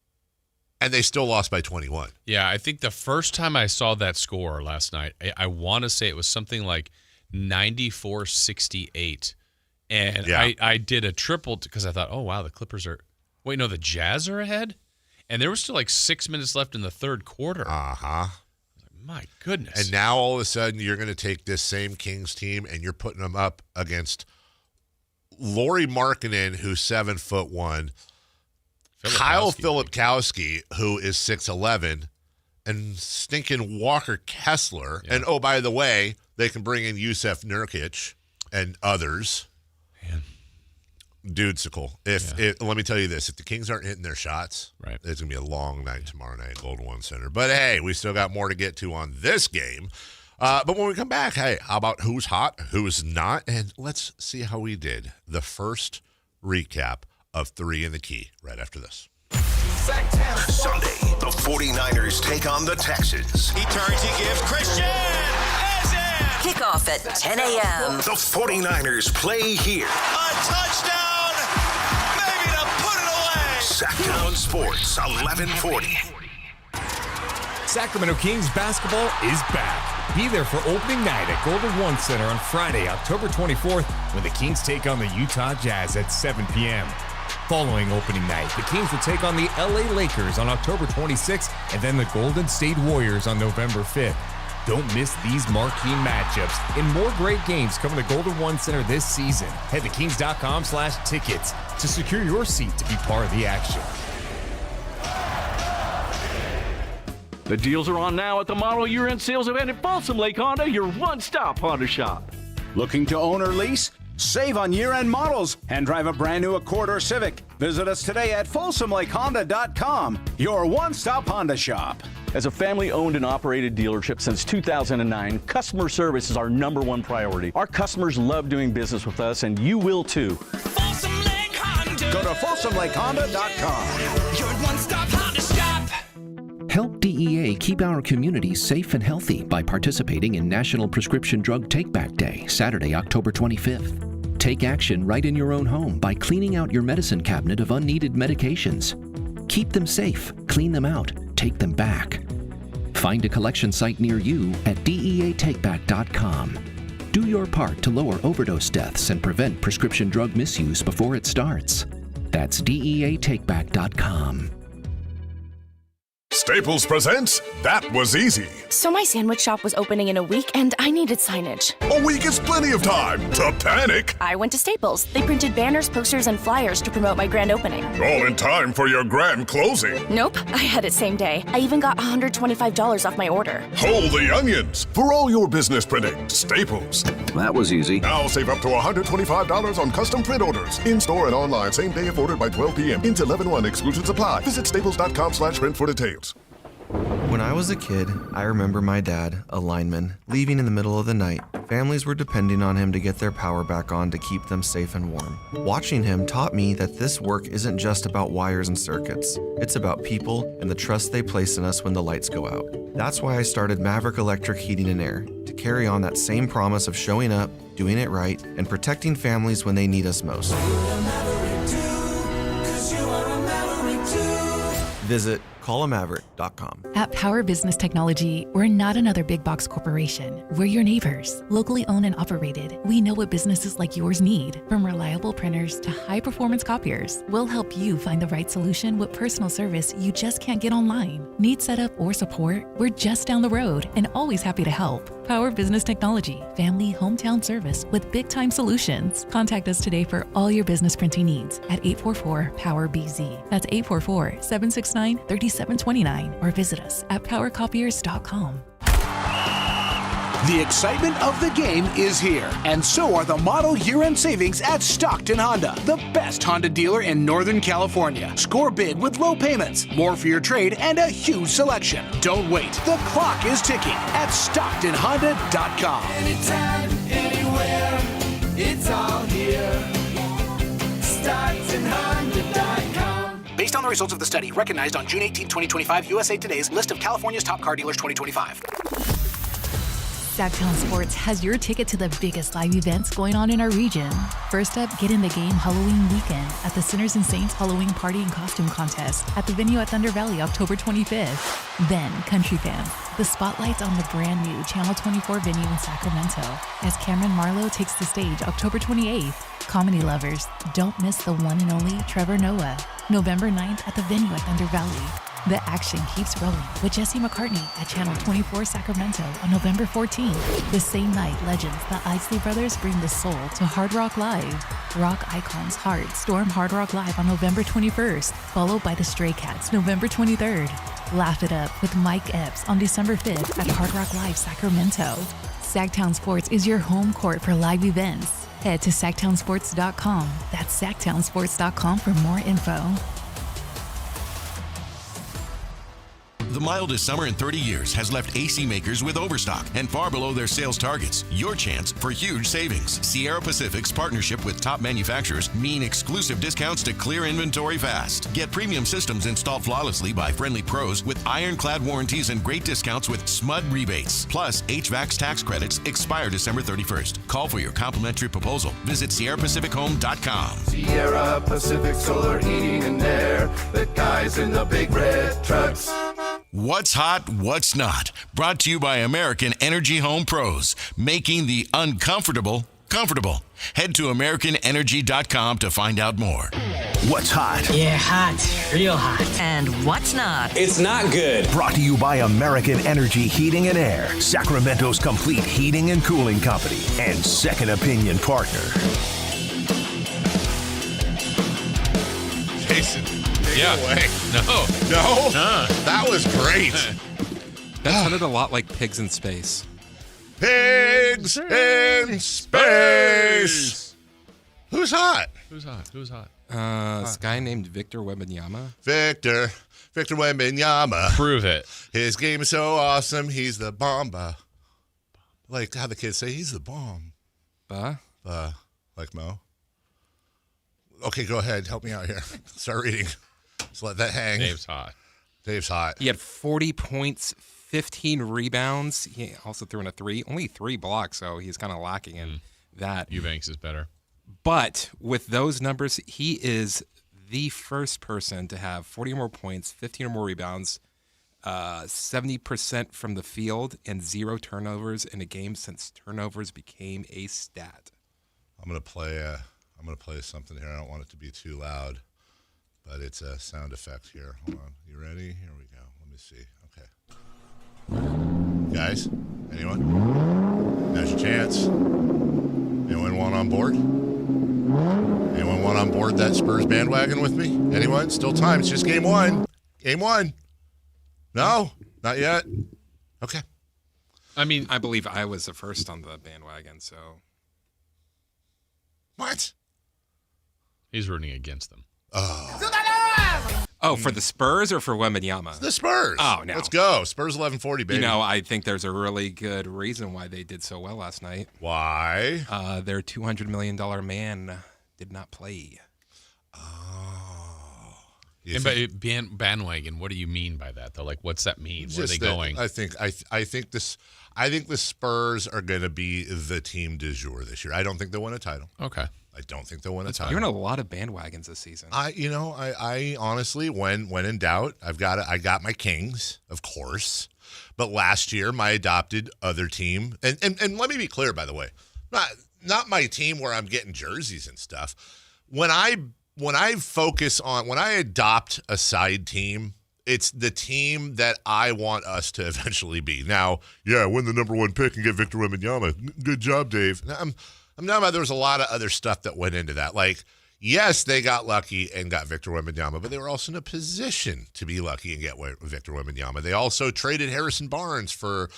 S1: and they still lost by 21.
S2: Yeah, I think the first time I saw that score last night, I want to say it was something like 94-68. And
S1: Yeah.
S2: I did a triple because I thought, oh, wow, the Clippers are – wait, no, the Jazz are ahead? And there was still like 6 minutes left in the third quarter.
S1: Uh-huh.
S2: My goodness.
S1: And now all of a sudden you're going to take this same Kings team and you're putting them up against Lauri Markkanen, who's 7'1", Kyle Filipkowski, who is 6'11", and stinking Walker Kessler. Yeah. And, oh, by the way, they can bring in Jusuf Nurkic and others.
S2: Man.
S1: Dudesicle. Let me tell you this, if the Kings aren't hitting their shots,
S2: right,
S1: it's going to be a long night tomorrow night at Golden One Center. But, hey, we still got more to get to on this game. But when we come back, hey, how about who's hot, who's not? And let's see how we did. The first recap of 3 in the Key right after this.
S6: Sunday, the 49ers take on the Texans.
S8: He turns, he gives Christian.
S20: Kickoff at 10 a.m.
S6: The 49ers play here.
S8: A touchdown, maybe to put it away.
S6: Sactown Sports, 1140.
S12: Sacramento Kings basketball is back. Be there for opening night at Golden One Center on Friday, October 24th, when the Kings take on the Utah Jazz at 7 p.m. Following opening night, the Kings will take on the LA Lakers on October 26th and then the Golden State Warriors on November 5th. Don't miss these marquee matchups and more great games coming to Golden One Center this season. Head to kings.com/tickets to secure your seat to be part of the action.
S22: The deals are on now at the model year-end sales event at Balsam Lake Honda, your one-stop Honda shop.
S23: Looking to own or lease? Save on year-end models and drive a brand new Accord or Civic. Visit us today at FolsomLakeHonda.com, your one-stop Honda shop.
S22: As a family-owned and operated dealership since 2009, customer service is our #1 priority. Our customers love doing business with us, and you will too.
S23: Go to FolsomLakeHonda.com.
S8: Your one-stop Honda shop.
S24: Help DEA keep our communities safe and healthy by participating in National Prescription Drug Take-Back Day, Saturday, October 25th. Take action right in your own home by cleaning out your medicine cabinet of unneeded medications. Keep them safe, clean them out, take them back. Find a collection site near you at DEATakeback.com. Do your part to lower overdose deaths and prevent prescription drug misuse before it starts. That's DEATakeback.com.
S25: Staples presents That Was Easy.
S27: So my sandwich shop was opening in a week and I needed signage.
S25: A week is plenty of time to panic.
S27: I went to Staples. They printed banners, posters, and flyers to promote my grand opening.
S25: All in time for your grand closing.
S27: Nope, I had it same day. I even got $125 off my order.
S25: Hold the onions. For all your business printing, Staples.
S28: That was easy.
S25: Now save up to $125 on custom print orders. In-store and online, same day if ordered by 12 p.m. Into 11/1. Exclusions apply. Visit staples.com/print for details.
S29: When I was a kid, I remember my dad, a lineman, leaving in the middle of the night. Families were depending on him to get their power back on to keep them safe and warm. Watching him taught me that this work isn't just about wires and circuits. It's about people and the trust they place in us when the lights go out. That's why I started Maverick Electric Heating and Air, to carry on that same promise of showing up, doing it right, and protecting families when they need us most. Visit callamaverick.com.
S3: At Power Business Technology, we're not another big box corporation. We're your neighbors. Locally owned and operated, we know what businesses like yours need. From reliable printers to high-performance copiers, we'll help you find the right solution with personal service you just can't get online. Need setup or support? We're just down the road and always happy to help. Power Business Technology, family hometown service with big-time solutions. Contact us today for all your business printing needs at 844-POWER-BZ. That's 844-769-3729 or visit us at powercopiers.com.
S23: The excitement of the game is here, and so are the model year-end savings at Stockton Honda, the best Honda dealer in Northern California. Score big with low payments, more for your trade, and a huge selection. Don't wait. The clock is ticking at StocktonHonda.com.
S8: Anytime, anywhere, it's all here. StocktonHonda.com.
S23: Based on the results of the study, recognized on June 18, 2025, USA Today's list of California's top car dealers 2025.
S27: Sactown Sports has your ticket to the biggest live events going on in our region. First up, get in the game Halloween weekend at the Sinners and Saints Halloween Party and Costume Contest at the venue at Thunder Valley, October 25th. Then, country fans, the spotlight's on the brand new Channel 24 venue in Sacramento as Cameron Marlowe takes the stage October 28th. Comedy lovers, don't miss the one and only Trevor Noah, November 9th at the venue at Thunder Valley. The action keeps rolling with Jesse McCartney at Channel 24 Sacramento on November 14th. The same night, legends, the Isley Brothers bring the soul to Hard Rock Live. Rock icons Hard storm Hard Rock Live on November 21st, followed by the Stray Cats November 23rd. Laugh it up with Mike Epps on December 5th at Hard Rock Live Sacramento. Sactown Sports is your home court for live events. Head to SactownSports.com. That's SactownSports.com for more info.
S4: The mildest summer in 30 years has left AC makers with overstock and far below their sales targets. Your chance for huge savings. Sierra Pacific's partnership with top manufacturers mean exclusive discounts to clear inventory fast. Get premium systems installed flawlessly by friendly pros with ironclad warranties and great discounts with SMUD rebates. Plus, HVAC's tax credits expire December 31st. Call for your complimentary proposal. Visit SierraPacificHome.com.
S25: Sierra Pacific Solar Heating and Air. The guys in the big red trucks.
S4: What's hot, what's not? Brought to you by American Energy Home Pros, making the uncomfortable comfortable. Head to AmericanEnergy.com to find out more.
S6: What's hot?
S9: Yeah, hot. Real hot.
S20: And what's not?
S9: It's not good.
S6: Brought to you by American Energy Heating and Air, Sacramento's complete heating and cooling company, and second opinion partner.
S1: Jason.
S2: Yeah.
S1: Away.
S2: No.
S1: That was great.
S10: That sounded a lot like Pigs in Space.
S1: Pigs in space. Who's hot?
S2: Who's hot?
S10: This guy named Victor Wembanyama.
S1: Victor Wembanyama.
S2: Prove it.
S1: His game is so awesome. He's the bomba. Like how the kids say, he's the bomb. Like Mo. Okay, go ahead. Help me out here. Start reading. Just let that hang.
S2: Dave's hot.
S10: He had 40 points, 15 rebounds. He also threw in a three. Only 3 blocks, so he's kind of lacking in that.
S2: Eubanks is better.
S10: But with those numbers, he is the first person to have 40 or more points, 15 or more rebounds, 70% from the field, and 0 turnovers in a game since turnovers became a stat.
S1: I'm gonna play something here. I don't want it to be too loud, but it's a sound effect here. Hold on. You ready? Here we go. Let me see. Okay. Guys, anyone? Now's your chance. Anyone want on board? Anyone want on board that Spurs bandwagon with me? Anyone? Still time. It's just game one. Game one. No? Not yet? Okay.
S10: I mean, I believe I was the first on the bandwagon, so.
S1: What?
S2: He's rooting against them.
S10: Oh, for the Spurs or for Wembanyama?
S1: The Spurs.
S10: Oh, no.
S1: Let's go. Spurs 1140, baby.
S10: You know, I think there's a really good reason why they did so well last night.
S1: Why?
S10: Their $200 million man did not play.
S1: Oh.
S2: And by bandwagon, what do you mean by that, though? Like, what's that mean? Where are they going?
S1: I think the Spurs are going to be the team du jour this year. I don't think they'll win a title.
S2: Okay.
S1: I don't think they'll win a title.
S10: You're in a lot of bandwagons this season.
S1: I honestly, when in doubt, I got my Kings, of course. But last year, my adopted other team, and let me be clear, by the way, not my team where I'm getting jerseys and stuff. When I adopt a side team, it's the team that I want us to eventually be. Now, win the number 1 pick and get Victor Wembanyama. Good job, Dave. Now, I'm talking about there was a lot of other stuff that went into that. Like, yes, they got lucky and got Victor Wembanyama, but they were also in a position to be lucky and get Victor Wembanyama. They also traded Harrison Barnes for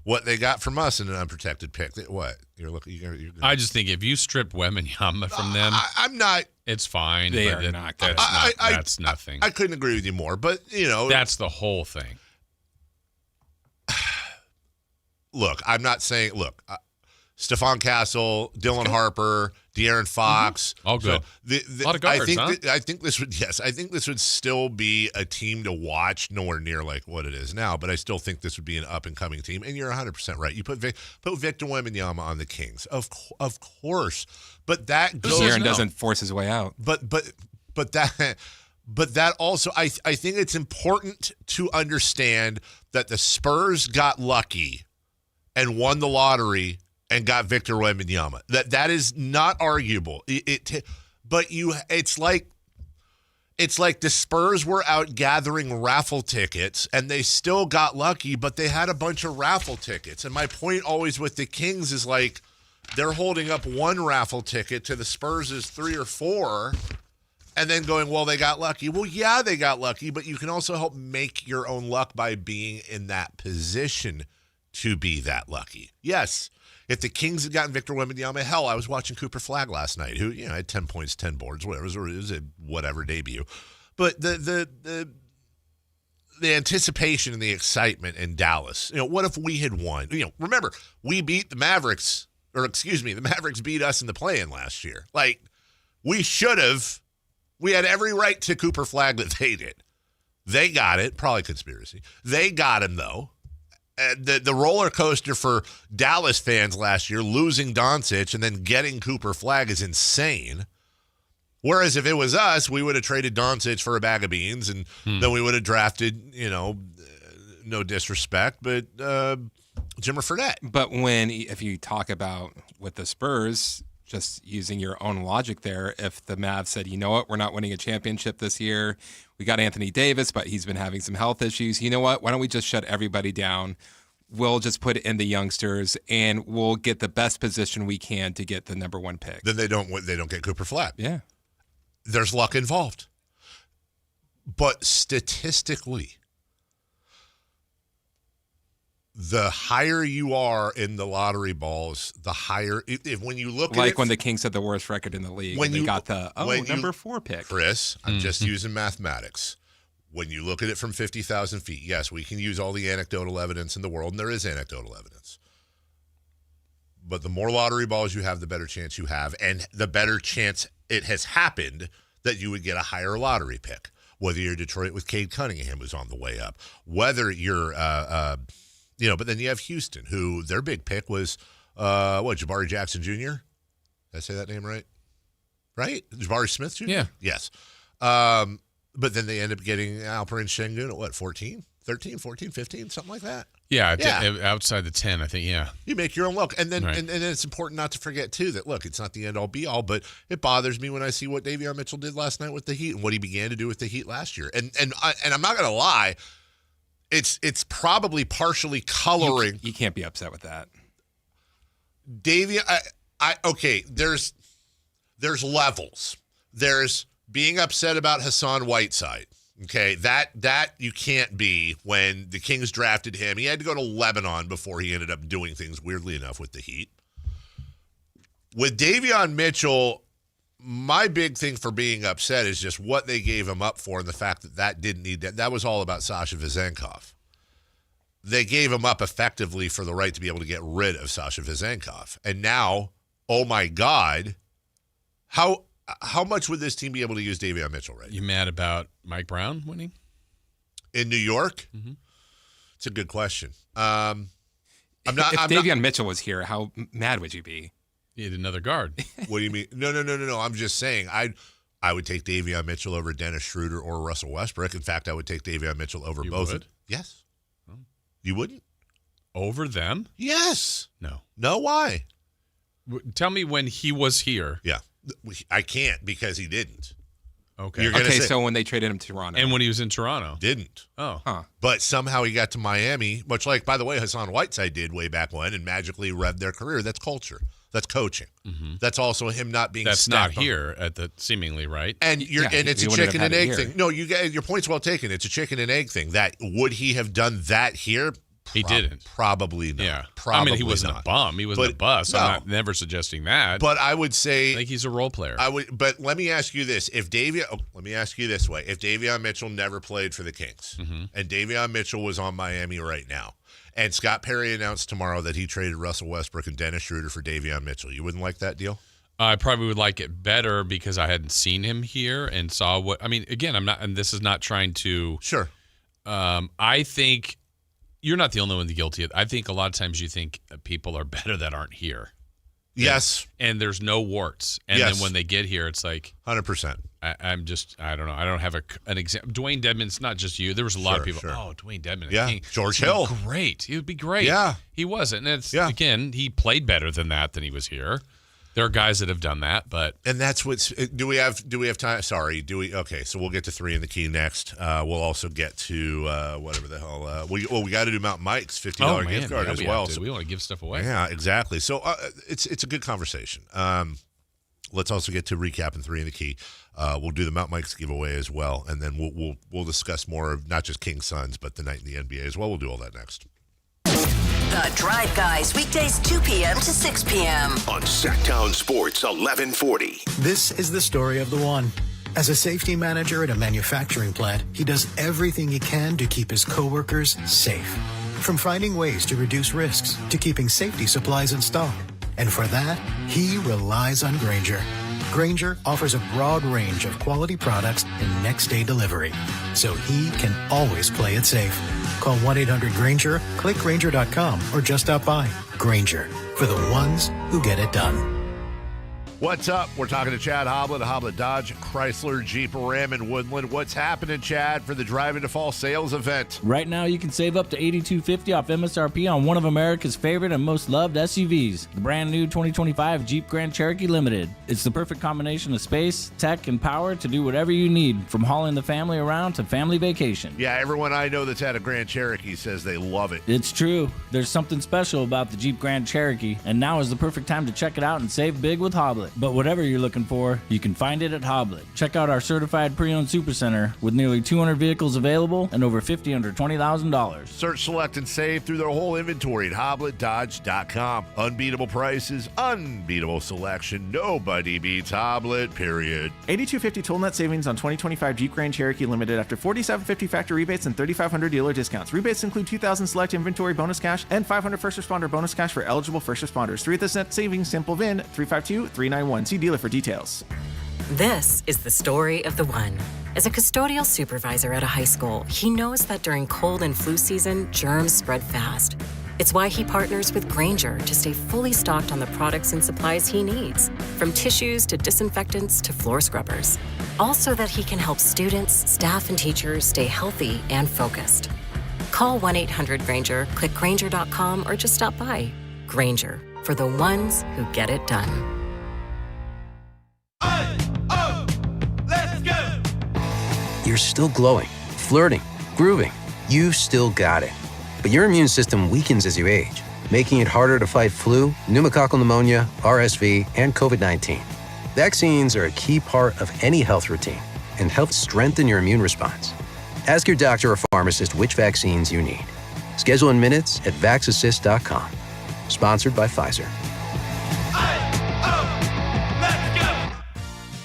S1: what they got from us in an unprotected pick. What?
S2: I just think if you strip Wembanyama from them,
S1: I'm not.
S2: It's fine.
S10: They are not good.
S2: That's nothing.
S1: I couldn't agree with you more, but
S2: that's the whole thing.
S1: Look, I'm not saying. Stephon Castle, Dylan Harper, De'Aaron Fox.
S2: All good.
S1: So
S2: a lot of guards,
S1: I think this would still be a team to watch, nowhere near like what it is now, but I still think this would be an up-and-coming team. And you're 100% right. You put Victor Wembanyama on the Kings. Of course. But that goes...
S10: Aaron doesn't force his way out.
S1: But that also, I think it's important to understand that the Spurs got lucky and won the lottery and got Victor Wembanyama. That is not arguable. It's like the Spurs were out gathering raffle tickets and they still got lucky, but they had a bunch of raffle tickets. And my point always with the Kings is like they're holding up one raffle ticket to the Spurs' 3 or 4 and then going, well, they got lucky. Well, yeah, they got lucky, but you can also help make your own luck by being in that position to be that lucky. Yes. If the Kings had gotten Victor Wembanyama, hell, I was watching Cooper Flagg last night, who had 10 points, 10 boards, whatever. It was a whatever debut. But the anticipation and the excitement in Dallas. What if we had won? Remember, we beat the Mavericks, the Mavericks beat us in the play-in last year. Like, we should have. We had every right to Cooper Flagg that they did. They got it. Probably conspiracy. They got him, though. The roller coaster for Dallas fans last year, losing Doncic and then getting Cooper Flagg is insane. Whereas if it was us, we would have traded Doncic for a bag of beans, and then we would have drafted, no disrespect, but Jimmer Fredette.
S10: But if you talk about with the Spurs, just using your own logic there, if the Mavs said, you know what, we're not winning a championship this year, we got Anthony Davis, but he's been having some health issues. You know what? Why don't we just shut everybody down? We'll just put in the youngsters, and we'll get the best position we can to get the number 1 pick.
S1: Then they don't get Cooper Flagg.
S10: Yeah.
S1: There's luck involved. But statistically, the higher you are in the lottery balls, the higher. When you look at it,
S10: when the Kings had the worst record in the league, when they got the number 4 pick.
S1: Chris, I'm just using mathematics. When you look at it from 50,000 feet, yes, we can use all the anecdotal evidence in the world, and there is anecdotal evidence. But the more lottery balls you have, the better chance you have, and the better chance it has happened that you would get a higher lottery pick. Whether you're Detroit with Cade Cunningham, who's on the way up, whether you're but then you have Houston, who their big pick was, Jabari Jackson Jr.? Did I say that name right? Right? Jabari Smith Jr.?
S2: Yeah.
S1: Yes. But then they end up getting Alperen Sengun at 14, 13, 14, 15, something like that.
S2: Yeah, outside the 10, I think, yeah.
S1: You make your own luck. And then
S2: right.
S1: and then it's important not to forget, too, that, look, it's not the end-all, be-all, but it bothers me when I see what Davon Mitchell did last night with the Heat and what he began to do with the Heat last year. And I'm not going to lie, it's probably partially coloring.
S10: You can't be upset with that.
S1: Davey, okay, there's levels. There's being upset about Hassan Whiteside. Okay, that you can't be when the Kings drafted him. He had to go to Lebanon before he ended up doing things, weirdly enough, with the Heat. With Davon Mitchell, my big thing for being upset is just what they gave him up for and the fact that didn't need that. That was all about Sasha Vezenkov. They gave him up effectively for the right to be able to get rid of Sasha Vezenkov. And now, oh my God, how how much would this team be able to use Davon Mitchell right now?
S2: You mad about Mike Brown winning?
S1: In New York? Mm-hmm. It's a good question. I'm not.
S10: If Davon Mitchell was here, how mad would you be?
S2: You had another guard.
S1: What do you mean? No. I'm just saying I would take Davon Mitchell over Dennis Schroeder or Russell Westbrook. In fact, I would take Davon Mitchell over both.
S2: Would?
S1: Yes. Oh. You wouldn't?
S2: Over them?
S1: Yes.
S2: No.
S1: No, why?
S2: Tell me when he was here.
S1: Yeah. I can't because he didn't.
S2: Okay.
S10: So when they traded him to Toronto.
S2: And when he was in Toronto.
S1: Didn't.
S2: Oh.
S10: Huh.
S1: But somehow he got to Miami, much like, by the way, Hassan Whiteside did way back when, and magically revved their career. That's culture. That's coaching. Mm-hmm. That's also him not being.
S2: That's not here at the seemingly right.
S1: And it's a chicken and egg thing. No, your point's well taken. It's a chicken and egg thing. That would he have done that here?
S2: He didn't.
S1: Probably not.
S2: Yeah.
S1: Probably
S2: I mean, he wasn't a bum. He wasn't a bust. No. I'm never suggesting that.
S1: But I would say
S2: I think he's a role player.
S1: But let me ask you this: let me ask you this way: if Davon Mitchell never played for the Kings, and Davon Mitchell was on Miami right now, and Scott Perry announced tomorrow that he traded Russell Westbrook and Dennis Schroeder for Davon Mitchell, you wouldn't like that deal?
S2: I probably would like it better because I hadn't seen him here and saw what. I mean, again, I'm not, and this is not trying to.
S1: Sure.
S2: I think. You're not the only one guilty of it. I think a lot of times you think people are better that aren't here.
S1: Yes.
S2: And there's no warts. And then when they get here, it's like
S1: 100%.
S2: I don't know. I don't have an example. Dwayne Dedmon's not just you. There was a lot of people.
S1: Sure.
S2: Oh, Dwayne Dedmon.
S1: Yeah. George Hill.
S2: Great. He would be great.
S1: Yeah.
S2: He wasn't. And it's again, he played better than that when he was here. There are guys that have done that, but
S1: and that's what's. Do we have time? Sorry. Okay, so we'll get to 3 in the key next. We'll also get to whatever the hell. We got to do Mountain Mike's $50 gift card as well.
S2: So we want to give stuff away.
S1: Yeah, exactly. So it's a good conversation. Let's also get to recapping 3 in the key. We'll do the Mountain Mike's giveaway as well, and then we'll discuss more of not just Kings Suns, but the night in the NBA as well. We'll do all that next.
S20: The Drive Guys, weekdays 2 p.m. to 6 p.m.
S6: on Sactown Sports 1140.
S5: This is the story of the one. As a safety manager at a manufacturing plant, he does everything he can to keep his coworkers safe. From finding ways to reduce risks to keeping safety supplies in stock. And for that, he relies on Grainger. Grainger offers a broad range of quality products and next-day delivery, so he can always play it safe. Call 1-800-GRAINGER, click Grainger.com, or just stop by. Grainger, for the ones who get it done.
S1: What's up? We're talking to Chad Hoblet, Hoblet Dodge, Chrysler, Jeep, Ram, and Woodland. What's happening, Chad, for the Drive Into Fall sales event?
S7: Right now, you can save up to $8,250 off MSRP on one of America's favorite and most loved SUVs, the brand new 2025 Jeep Grand Cherokee Limited. It's the perfect combination of space, tech, and power to do whatever you need, from hauling the family around to family vacation.
S1: Yeah, everyone I know that's had a Grand Cherokee says they love it.
S7: It's true. There's something special about the Jeep Grand Cherokee, and now is the perfect time to check it out and save big with Hoblet. But whatever you're looking for, you can find it at Hoblet. Check out our certified pre-owned supercenter with nearly 200 vehicles available and over 50 under $20,000.
S1: Search, select, and save through their whole inventory at HobletDodge.com. Unbeatable prices, unbeatable selection. Nobody beats Hoblet, period.
S11: $8,250 total net savings on 2025 Jeep Grand Cherokee Limited after $4,750 factory rebates and $3,500 dealer discounts. Rebates include $2,000 select inventory bonus cash and $500 first responder bonus cash for eligible first responders. 3 of this net savings, simple VIN 352-391. See dealer for details.
S13: This is the story of the one. As a custodial supervisor at a high school, he knows that during cold and flu season, germs spread fast. It's why he partners with Grainger to stay fully stocked on the products and supplies he needs, from tissues to disinfectants to floor scrubbers. All so that he can help students, staff, and teachers stay healthy and focused. Call 1-800-GRAINGER, click Grainger.com, or just stop by. Grainger, for the ones who get it done.
S14: You're still glowing, flirting, grooving. You've still got it. But your immune system weakens as you age, making it harder to fight flu, pneumococcal pneumonia, RSV, and COVID-19. Vaccines are a key part of any health routine and help strengthen your immune response. Ask your doctor or pharmacist which vaccines you need. Schedule in minutes at VaxAssist.com. Sponsored by Pfizer.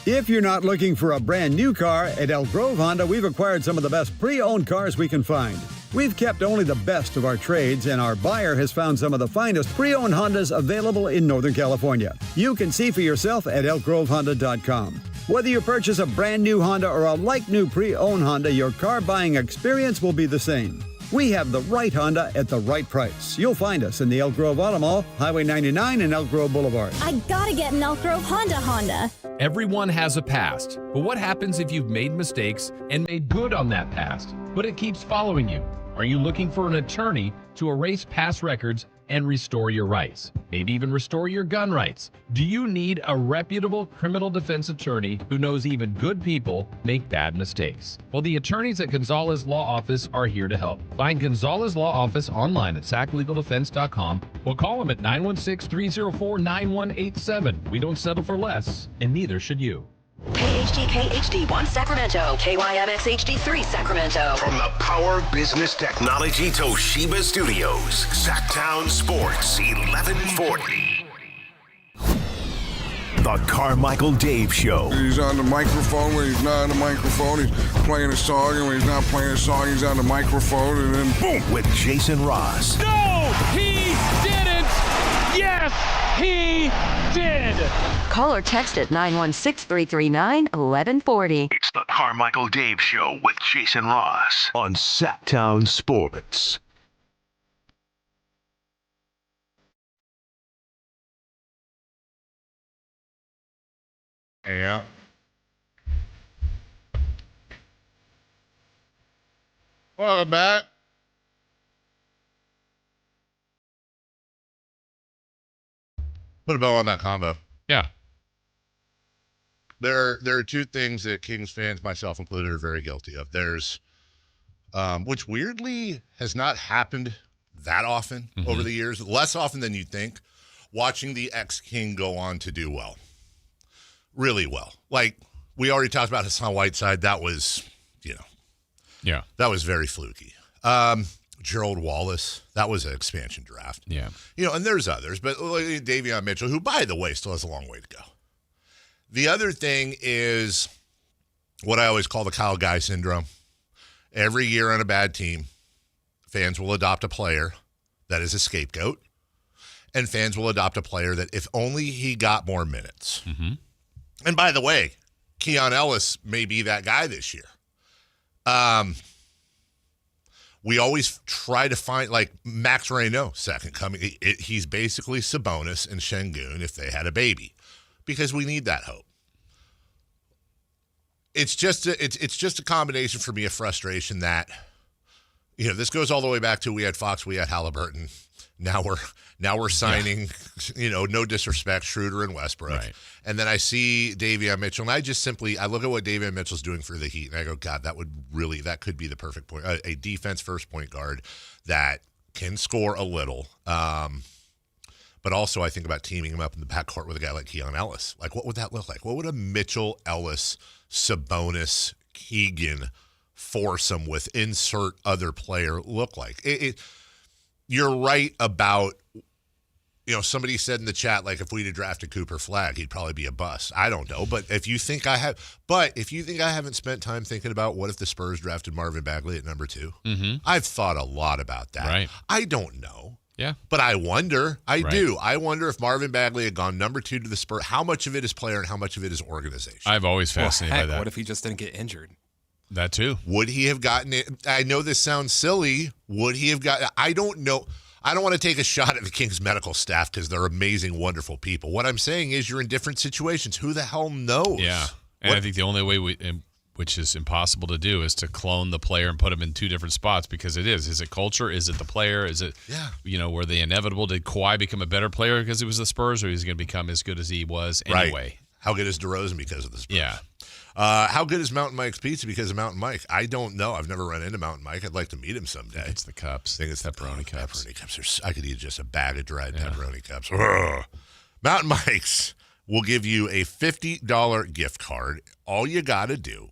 S15: If you're not looking for a brand new car, at Elk Grove Honda, we've acquired some of the best pre-owned cars we can find.
S12: We've kept only the best of our trades, and our buyer has found some of the finest pre-owned Hondas available in Northern California. You can see for yourself at elkgrovehonda.com. Whether you purchase a brand new Honda or a like-new pre-owned Honda, your car buying experience will be the same. We have the right Honda at the right price. You'll find us in the Elk Grove Auto Mall, Highway 99 and Elk Grove Boulevard.
S15: I gotta get an Elk Grove Honda.
S16: Everyone has a past, but what happens if you've made mistakes and made good on that past, but it keeps following you? Are you looking for an attorney to erase past records and restore your rights? Maybe even restore your gun rights? Do you need a reputable criminal defense attorney who knows even good people make bad mistakes? Well, the attorneys at Gonzalez Law Office are here to help. Find Gonzalez Law Office online at saclegaldefense.com or call them at 916-304-9187. We don't settle for less, and neither should you.
S20: KHD1 Sacramento, KYMX HD3 Sacramento.
S6: From the Power Business Technology Toshiba Studios, Sactown Sports 1140. The Carmichael Dave Show.
S17: He's on the microphone when he's not on the microphone. He's playing a song, and when he's not playing a song, he's on the microphone, and then boom!
S6: With Jason Ross.
S18: No, he didn't! Yes, he did!
S20: Call or text at 916-339-1140.
S6: It's the Carmichael Dave Show with Jason Ross on Sactown Sports.
S1: Yeah. Welcome back. Put a bow on that combo.
S2: Yeah.
S1: There are two things that Kings fans, myself included, are very guilty of. There's, which weirdly has not happened that often over the years, less often than you'd think, watching the ex-King go on to do well. Really well. Like, we already talked about Hassan Whiteside. That was,
S2: yeah,
S1: that was very fluky. Gerald Wallace, that was an expansion draft.
S2: Yeah.
S1: And there's others, but Davon Mitchell, who, by the way, still has a long way to go. The other thing is what I always call the Kyle Guy syndrome. Every year on a bad team, fans will adopt a player that is a scapegoat, and fans will adopt a player that if only he got more minutes.
S2: Mm-hmm.
S1: And by the way, Keon Ellis may be that guy this year. We always try to find, like, Max Reynaud, second coming. He's basically Sabonis and Şengün if they had a baby, because we need that hope. It's just a combination for me of frustration that, this goes all the way back to we had Fox, we had Halliburton. Now we're signing, no disrespect, Schroeder and Westbrook.
S2: Right.
S1: And then I see Davon Mitchell, and I look at what Davon Mitchell's doing for the Heat, and I go, God, that could be the perfect point, a defense first point guard that can score a little. But also I think about teaming him up in the backcourt with a guy like Keon Ellis. Like, what would that look like? What would a Mitchell, Ellis, Sabonis, Keegan foursome with insert other player look like? You're right about, somebody said in the chat, like, if we'd have drafted Cooper Flagg, he'd probably be a bust. I don't know. But if you think I haven't spent time thinking about what if the Spurs drafted Marvin Bagley at number 2, I've thought a lot about that.
S2: Right.
S1: I don't know.
S2: Yeah.
S1: But I wonder. I do. I wonder if Marvin Bagley had gone number 2 to the Spurs, how much of it is player and how much of it is organization.
S2: I've always fascinated by that.
S10: What if he just didn't get injured?
S2: That too.
S1: Would he have gotten it? I know this sounds silly. Would he have gotten? I don't know. I don't want to take a shot at the Kings medical staff because they're amazing, wonderful people. What I'm saying is you're in different situations. Who the hell knows?
S2: Yeah. And I think the only way which is impossible to do, is to clone the player and put him in two different spots, because it is. Is it culture? Is it the player? Is it, were they inevitable? Did Kawhi become a better player because he was the Spurs, or he's going to become as good as he was anyway?
S1: Right. How good is DeRozan because of the Spurs?
S2: Yeah.
S1: How good is Mountain Mike's Pizza because of Mountain Mike? I don't know. I've never run into Mountain Mike. I'd like to meet him someday.
S2: It's the cups.
S1: I think it's
S2: pepperoni cups.
S1: Pepperoni cups. I could eat just a bag of dried pepperoni cups. Ugh. Mountain Mike's will give you a $50 gift card. All you got to do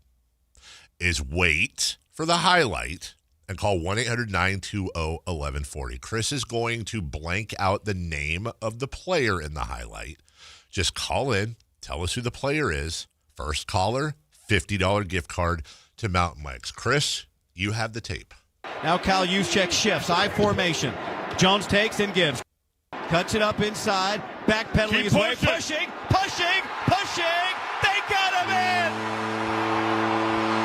S1: is wait for the highlight and call 1-800-920-1140. Chris is going to blank out the name of the player in the highlight. Just call in. Tell us who the player is. First caller, $50 gift card to Mountain Mike's. Chris, you have the tape.
S3: Now Kyle Juszczyk shifts. I formation. Jones takes and gives. Cuts it up inside. Backpedaling his way. Pushing. They got him in.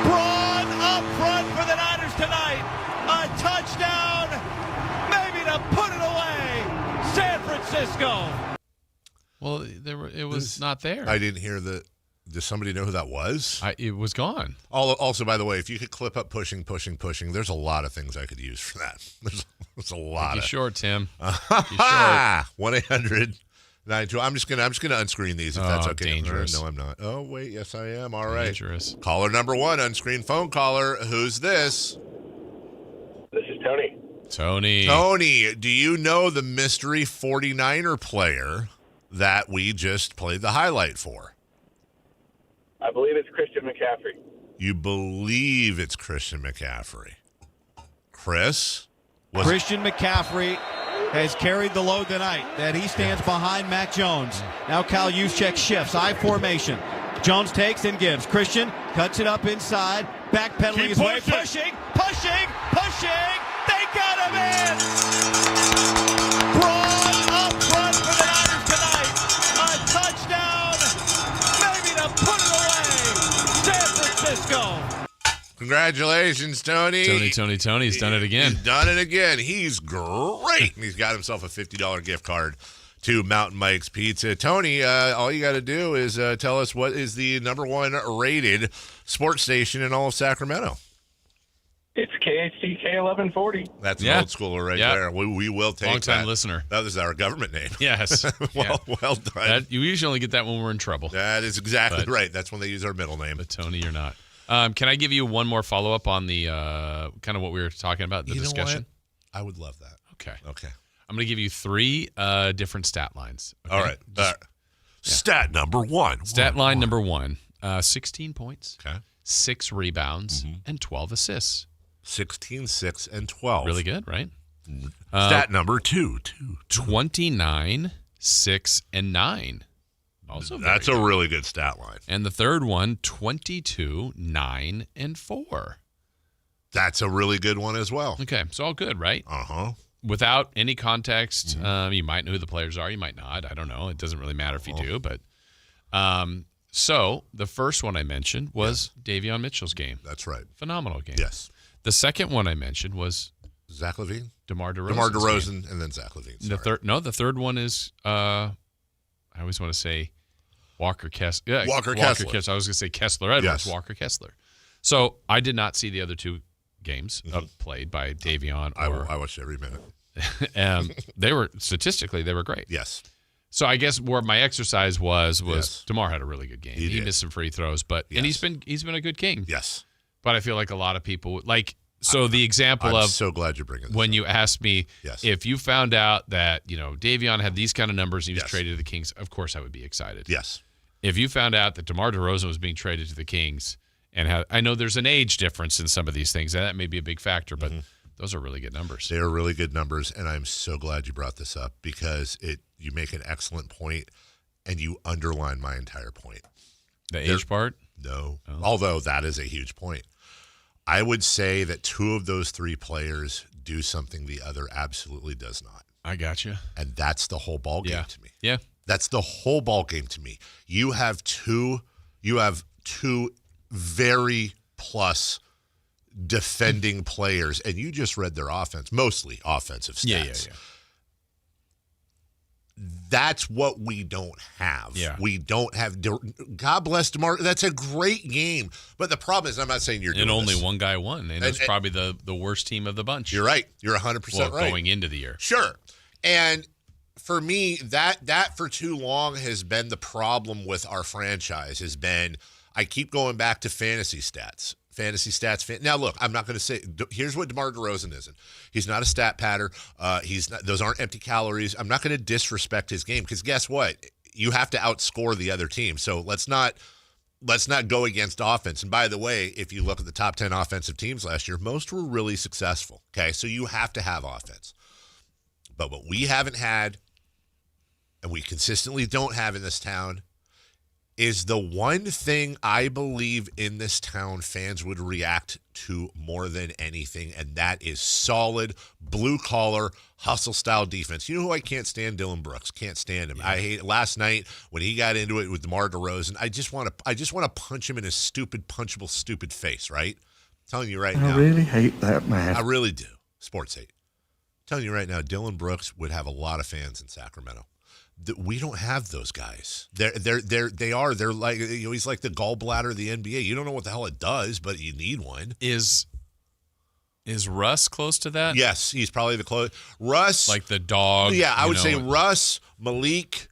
S3: Braun up front for the Niners tonight. A touchdown. Maybe to put it away. San Francisco.
S2: Well, it was not there.
S1: I didn't hear the. Does somebody know who that was?
S2: It was gone.
S1: Also, by the way, if you could clip up pushing, there's a lot of things I could use for that. There's a lot.
S2: You short, Tim. You short.
S1: 1-800-92. I'm just gonna unscreen these if that's okay.
S2: Dangerous.
S1: No, I'm not. Oh wait, yes I am. All right.
S2: Dangerous.
S1: Caller number 1, unscreened phone caller. Who's this?
S8: This is Tony.
S1: Tony, do you know the mystery 49er player that we just played the highlight for?
S8: I believe it's Christian McCaffrey.
S1: You believe it's Christian McCaffrey. Chris?
S3: Christian McCaffrey has carried the load tonight, that he stands behind Mac Jones. Now Kyle Juszczyk shifts. I formation. Jones takes and gives. Christian cuts it up inside. Backpedaling his way. Pushing. They got him in. Braun up front for the Niners tonight. A touchdown. Maybe to put it away. San Francisco.
S1: Congratulations, Tony.
S2: Tony's done it again.
S1: He's done it again. He's great. He's got himself a $50 gift card to Mountain Mike's Pizza. Tony, all you got to do is tell us what is the number 1 rated sports station in all of Sacramento.
S8: It's KHTK 1140.
S1: That's an old schooler right there. We will take
S2: Long-time
S1: that.
S2: listener.
S1: That is our government name.
S2: Yes.
S1: Well done.
S2: You usually only get that when we're in trouble.
S1: That is exactly right. That's when they use our middle name.
S2: But Tony, you're not. Can I give you one more follow-up on the kind of what we were talking about, the discussion?
S1: I would love that.
S2: Okay.
S1: I'm
S2: going to give you 3 different stat lines. Okay?
S1: All right. Stat number 1.
S2: Stat line number 1, 16 points,
S1: okay,
S2: 6 rebounds, and 12 assists.
S1: 16, 6, and 12.
S2: Really good, right?
S1: Stat number 2.
S2: 29, 6, and 9. Also
S1: That's a really good stat line.
S2: And the third one, 22, 9, and 4.
S1: That's a really good one as well.
S2: Okay, so all good, right?
S1: Uh-huh.
S2: Without any context, you might know who the players are. You might not. I don't know. It doesn't really matter if you do. But so the first one I mentioned was Davon Mitchell's game.
S1: That's right.
S2: Phenomenal game.
S1: Yes.
S2: The second one I mentioned was
S1: Zach LaVine?
S2: DeMar DeRozan.
S1: DeMar DeRozan and then Zach LaVine.
S2: The third one is, I always want to say Walker Kessler. Yeah,
S1: Walker Kessler.
S2: I was going to say Kessler Edwards.
S1: Yes.
S2: Walker Kessler. So I did not see the other 2 games played by Davion.
S1: I watched every minute.
S2: They were statistically they were great.
S1: Yes.
S2: So I guess where my exercise was DeMar had a really good game. He missed some free throws, and he's been a good King.
S1: Yes.
S2: But I feel like a lot of people the example
S1: I'm
S2: of
S1: so glad you're bringing this
S2: when
S1: up.
S2: you asked me if you found out that Davion had these kind of numbers and he was traded to the Kings, of course I would be excited.
S1: Yes.
S2: If you found out that DeMar DeRozan was being traded to the Kings and I know there's an age difference in some of these things, and that may be a big factor, but those are really good numbers.
S1: They are really good numbers, and I'm so glad you brought this up because you make an excellent point, and you underline my entire point.
S2: The age part?
S1: No. Oh. Although that is a huge point. I would say that 2 of those 3 players do something the other absolutely does not.
S2: I got you.
S1: And that's the whole ball game to me.
S2: Yeah.
S1: That's the whole ball game to me. You have two very plus defending players, and you just read their offense, mostly offensive stats.
S2: Yeah.
S1: That's what we don't have.
S2: Yeah.
S1: We don't have. God bless DeMar. That's a great game. But the problem is, I'm not saying you're doing
S2: and only
S1: this.
S2: one guy won, and it's probably the worst team of the bunch.
S1: You're right. You're 100% right.
S2: Going into the year.
S1: Sure. And for me, that for too long has been the problem with our franchise has been I keep going back to fantasy stats. Now, look, I'm not going to say – here's what DeMar DeRozan isn't. He's not a stat patter. Those aren't empty calories. I'm not going to disrespect his game because guess what? You have to outscore the other team. So let's not go against offense. And by the way, if you look at the top 10 offensive teams last year, most were really successful. Okay, so you have to have offense. But what we haven't had and we consistently don't have in this town is the one thing I believe in this town fans would react to more than anything, and that is solid, blue-collar, hustle-style defense. You know who I can't stand? Dylan Brooks. Can't stand him. Yeah. I hate last night when he got into it with DeMar DeRozan. I just want to punch him in his stupid, punchable, stupid face, right? I'm telling you right now.
S19: I really hate that man.
S1: I really do. Sports hate. I'm telling you right now, Dylan Brooks would have a lot of fans in Sacramento. We don't have those guys. They're like, you know, he's like the gallbladder of the NBA. You don't know what the hell it does, but you need one.
S2: Is Russ close to that?
S1: Yes, he's probably the close. Russ,
S2: like the dog.
S1: Yeah, I would say Russ, Malik.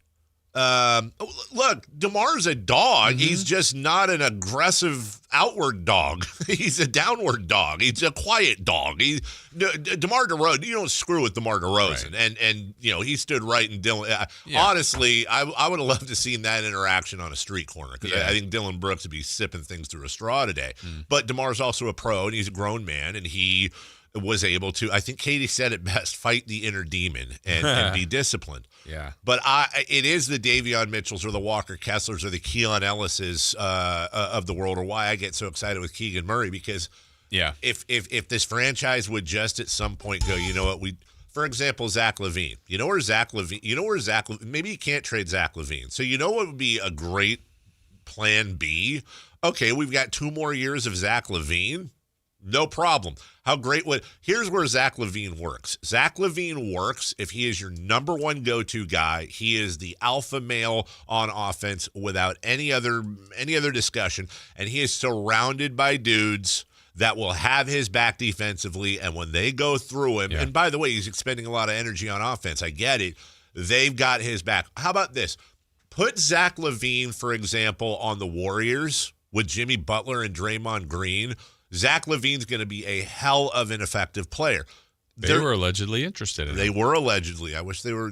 S1: Look, DeMar's a dog. Mm-hmm. He's just not an aggressive outward dog. He's a downward dog. He's a quiet dog. DeMar DeRozan, you don't screw with DeMar DeRozan. Right. And you know, he stood right in Dylan. Honestly, I would have loved to have seen that interaction on a street corner because I think Dylan Brooks would be sipping things through a straw today. But DeMar's also a pro, and he's a grown man, and he was able to, I think Katie said it best, fight the inner demon and be disciplined.
S2: Yeah.
S1: But it is the Davon Mitchells or the Walker Kesslers or the Keon Ellises of the world, or why I get so excited with Keegan Murray, because if this franchise would just at some point go, you know what, for example, Zach LaVine. Maybe you can't trade Zach LaVine. So you know what would be a great plan B? Okay, we've got 2 more years of Zach LaVine. No problem. How great here's where Zach LaVine works. Zach LaVine works if he is your number one go-to guy. He is the alpha male on offense without any other discussion, and he is surrounded by dudes that will have his back defensively, and when they go through him, and by the way, he's expending a lot of energy on offense. I get it. They've got his back. How about this? Put Zach LaVine, for example, on the Warriors with Jimmy Butler and Draymond Green. Zach LaVine's going to be a hell of an effective player.
S2: They were allegedly interested in
S1: They
S2: him.
S1: were allegedly. I wish they were,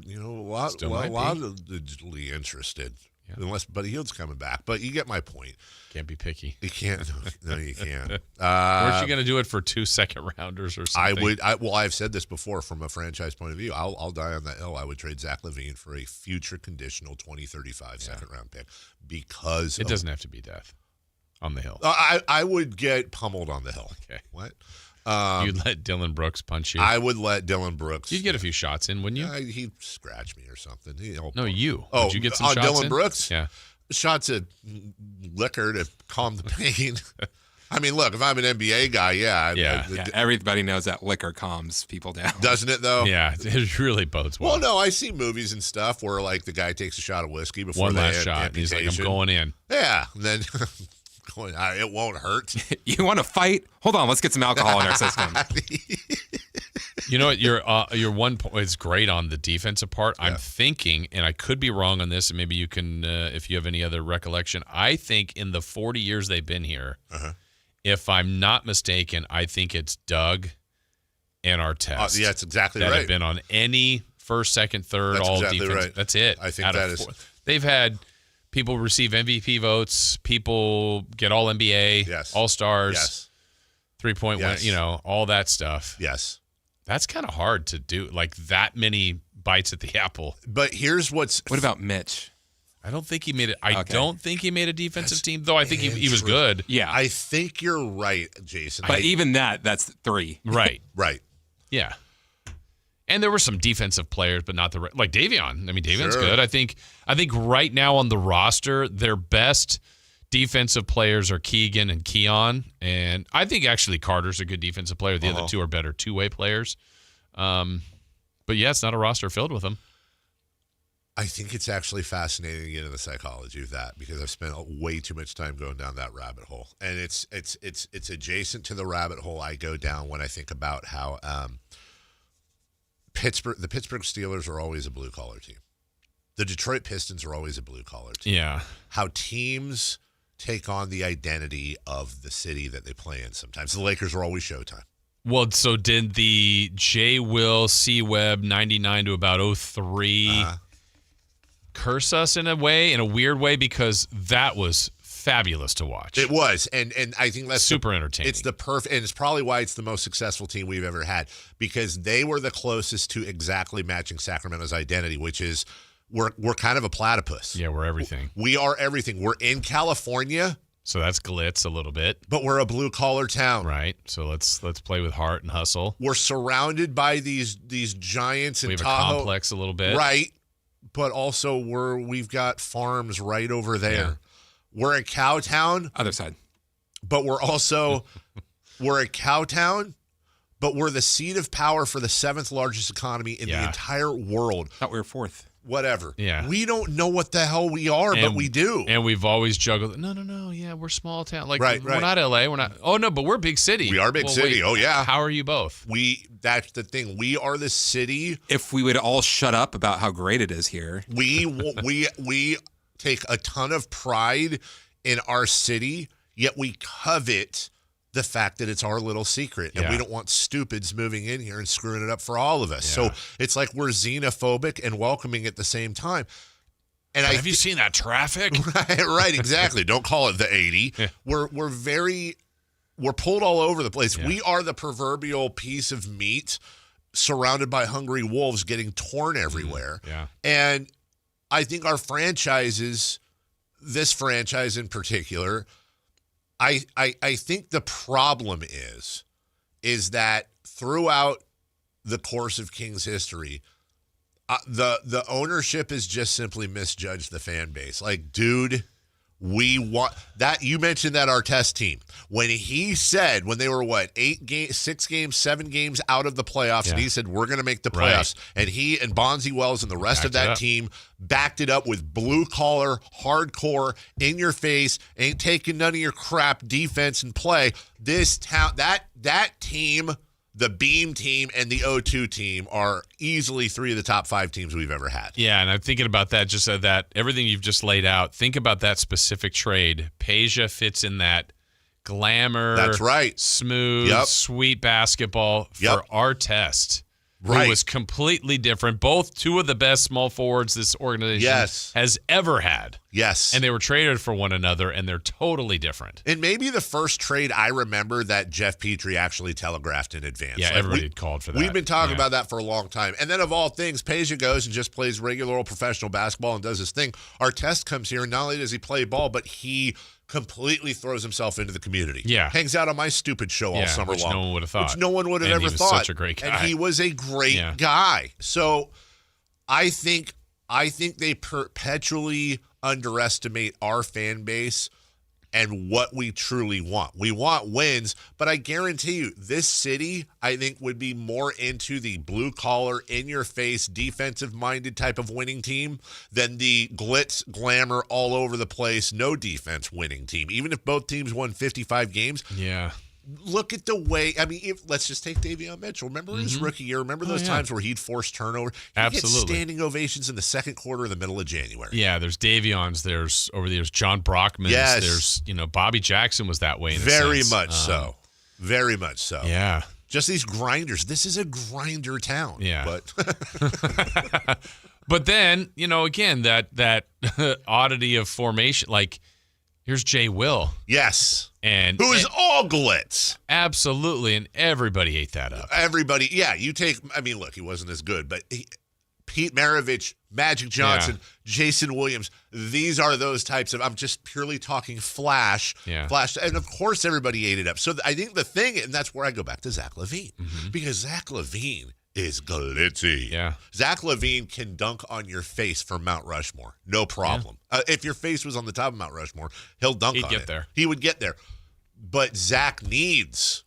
S1: allegedly interested. Yeah. Unless Buddy Hield's coming back. But you get my point.
S2: Can't be picky.
S1: You can't. No, you can't.
S2: Weren't you going to do it for 2 second-rounders or something?
S1: I've said this before from a franchise point of view. I'll die on that hill. I would trade Zach LaVine for a future conditional 2035 second-round pick because
S2: it doesn't have to be death. On the hill.
S1: I would get pummeled on the hill.
S2: Okay.
S1: What?
S2: You'd let Dylan Brooks punch you?
S1: I would let Dylan Brooks.
S2: You'd get a few shots in, wouldn't you?
S1: He'd scratch me or something.
S2: No, you.
S1: Oh,
S2: would you get some
S1: on
S2: shots
S1: Dylan
S2: in?
S1: Brooks?
S2: Yeah.
S1: Shots of liquor to calm the pain. I mean, look, if I'm an NBA guy,
S10: everybody knows that liquor calms people down.
S1: Doesn't it, though?
S2: Yeah, it really bodes well.
S1: Well, no, I see movies and stuff where, like, the guy takes a shot of whiskey before
S2: one last shot, and he's like, I'm going in.
S1: Yeah, and then it won't hurt.
S10: You want to fight? Hold on, let's get some alcohol in our system.
S2: You know what? Your one point is great on the defensive part. Yeah. I'm thinking, and I could be wrong on this, and maybe you can, if you have any other recollection. I think in the 40 years they've been here, if I'm not mistaken, I think it's Doug and Artest.
S1: Yeah, that's exactly right.
S2: That have been on any first, second, third,
S1: that's
S2: all
S1: exactly
S2: defense.
S1: Right.
S2: That's it.
S1: I think that is.
S2: They've had people receive MVP votes, people get all NBA, all stars, 3-point win, all that stuff.
S1: Yes.
S2: That's kind of hard to do, like that many bites at the apple.
S1: But here's what
S10: about Mitch?
S2: I don't think he made it. I don't think he made a defensive team, though. I think he was good.
S10: Yeah.
S1: I think you're right, Jason.
S10: But even that's 3.
S2: Right.
S1: Right.
S2: Yeah. And there were some defensive players, but not like Davion. I mean, Davion's good. I think right now on the roster, their best defensive players are Keegan and Keon, and I think actually Carter's a good defensive player. The other two are better two-way players. But yeah, it's not a roster filled with them.
S1: I think it's actually fascinating to get into the psychology of that because I've spent way too much time going down that rabbit hole, and it's adjacent to the rabbit hole I go down when I think about how the Pittsburgh Steelers are always a blue-collar team. The Detroit Pistons are always a blue-collar team.
S2: Yeah.
S1: How teams take on the identity of the city that they play in sometimes. The Lakers are always Showtime.
S2: Well, so did the J. Will C. Webb 99 to about 03 curse us in a weird way, because that was fabulous to watch.
S1: It was, and I think that's
S2: super entertaining.
S1: It's the perfect, and it's probably why it's the most successful team we've ever had, because they were the closest to exactly matching Sacramento's identity, which is we're kind of a platypus.
S2: Yeah, we're everything.
S1: We are everything. We're in California.
S2: So that's glitz a little bit.
S1: But we're a blue-collar town.
S2: Right. So let's play with heart and hustle.
S1: We're surrounded by these giants in
S2: We have
S1: Tahoe.
S2: a complex a little bit.
S1: Right. But also we've got farms right over there.
S2: Yeah.
S1: We're a cow town.
S10: Other side.
S1: But we're also we're a cow town, but we're the seat of power for the 7th largest economy in the entire world.
S10: Thought we were 4th.
S1: Whatever.
S2: Yeah.
S1: We don't know what the hell we are, but we do.
S2: And we've always juggled. No. Yeah, we're small town. Like,
S1: Right.
S2: we're not LA. We're not. Oh, no, but we're big city.
S1: We are big city.
S2: Wait,
S1: oh, yeah.
S2: How are you both?
S1: That's the thing. We are the city.
S10: If we would all shut up about how great it is here.
S1: We take a ton of pride in our city, yet we covet the fact that it's our little secret, and we don't want stupids moving in here and screwing it up for all of us.
S2: Yeah.
S1: So it's like we're xenophobic and welcoming at the same time. And
S2: have you seen that traffic?
S1: Right, exactly. Don't call it the 80.
S2: Yeah.
S1: We're pulled all over the place. Yeah. We are the proverbial piece of meat surrounded by hungry wolves getting torn everywhere.
S2: Yeah.
S1: And I think our franchises, this franchise in particular, I think the problem is that throughout the course of Kings history, the ownership has just simply misjudged the fan base. Like, dude, we want that. You mentioned that Artest team when he said when they were 6 games, 7 games out of the playoffs, and he said we're going to make the playoffs, and he and Bonzi Wells and the rest of that team backed it up with blue collar, hardcore, in your face, ain't taking none of your crap defense and play. This town, that team. The Beam team and the O2 team are easily 3 of the top 5 teams we've ever had.
S2: Yeah, and I'm thinking about that, just that everything you've just laid out. Think about that specific trade. Peja fits in that glamour.
S1: That's right.
S2: Smooth, sweet basketball for Artest.
S1: Right.
S2: Who was completely different. Both 2 of the best small forwards this organization has ever had.
S1: Yes.
S2: And they were traded for one another, and they're totally different.
S1: And maybe the first trade I remember that Jeff Petrie actually telegraphed in advance.
S2: Yeah, everybody had called for that.
S1: We've been talking about that for a long time. And then of all things, Peja goes and just plays regular old professional basketball and does his thing. Artest comes here, and not only does he play ball, but he completely throws himself into the community.
S2: Yeah.
S1: Hangs out on my stupid show all summer long.
S2: Which no one would have thought.
S1: Which no one would have ever thought.
S2: He was such a great guy.
S1: And he was a great guy. So I think they perpetually underestimate our fan base and what we truly want. We want wins, but I guarantee you this city, I think, would be more into the blue-collar, in-your-face, defensive-minded type of winning team than the glitz, glamour, all over the place, no defense winning team. Even if both teams won 55 games.
S2: Yeah.
S1: Look at the way, let's just take Davon Mitchell. Remember his rookie year? Remember those times where he'd force turnover?
S2: Absolutely.
S1: He hit standing ovations in the second quarter in the middle of January.
S2: Yeah, there's Davion's, there's over the years John Brockman's, there's, Bobby Jackson was that way in a
S1: Very
S2: sense.
S1: much so. Very much so.
S2: Yeah.
S1: Just these grinders. This is a grinder town.
S2: Yeah.
S1: But
S2: but then, again, that oddity of formation, like here's Jay Will.
S1: Yes.
S2: And
S1: who is all glitz.
S2: Absolutely. And everybody ate that up.
S1: Everybody. Yeah. You take, look, he wasn't as good, but Pete Maravich, Magic Johnson, Jason Williams, these are those types of, I'm just purely talking flash. And of course everybody ate it up. So I think the thing, and that's where I go back to Zach LaVine, because Zach LaVine is glitzy.
S2: Yeah.
S1: Zach LaVine can dunk on your face for Mount Rushmore. No problem. Yeah. If your face was on the top of Mount Rushmore, he'll dunk on it.
S2: He'd get there.
S1: He would get there. But Zach needs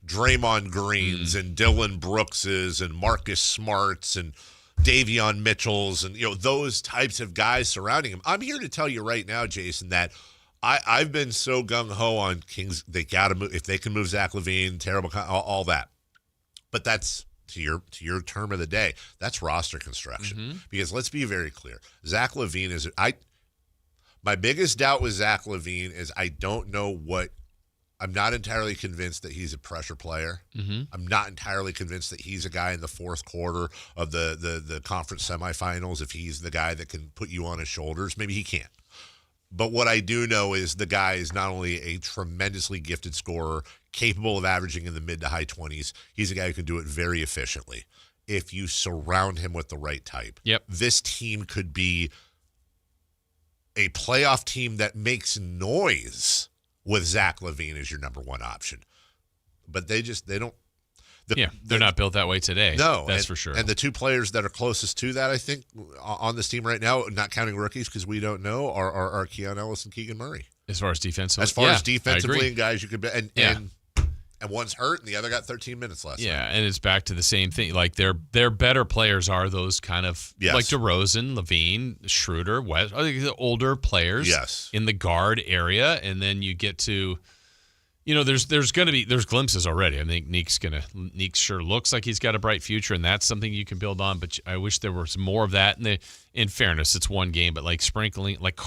S1: Draymond Greens and Dylan Brookses and Marcus Smarts and Davon Mitchells and those types of guys surrounding him. I'm here to tell you right now, Jason, that I've been so gung-ho on Kings. They got to move. If they can move Zach LaVine, terrible, all that. But that's, to your term of the day, that's roster construction. Because let's be very clear. Zach LaVine is my biggest doubt with Zach LaVine is I don't know what. I'm not entirely convinced that he's a pressure player. I'm not entirely convinced that he's a guy in the fourth quarter of the conference semifinals. If he's the guy that can put you on his shoulders, maybe he can't. But what I do know is the guy is not only a tremendously gifted scorer, capable of averaging in the mid to high 20s, he's a guy who can do it very efficiently. if you surround him with the right type.
S2: Yep.
S1: This team could be a playoff team that makes noise with Zach LaVine as your number one option. But they don't.
S2: They're not built that way today.
S1: No,
S2: that's for sure.
S1: And the two players that are closest to that, I think, on this team right now, not counting rookies because we don't know, are Keon Ellis and Keegan Murray.
S2: As far as defensively?
S1: As far as defensively and guys you could be. And one's hurt and the other got 13 minutes last night.
S2: And it's back to the same thing. Like their better players are those kind of like DeRozan, LaVine, Schroeder, West, the older players in the guard area. And then you get to, there's glimpses already. I think Neek sure looks like he's got a bright future, and that's something you can build on. But I wish there was more of that. And in fairness, it's one game, but like sprinkling, like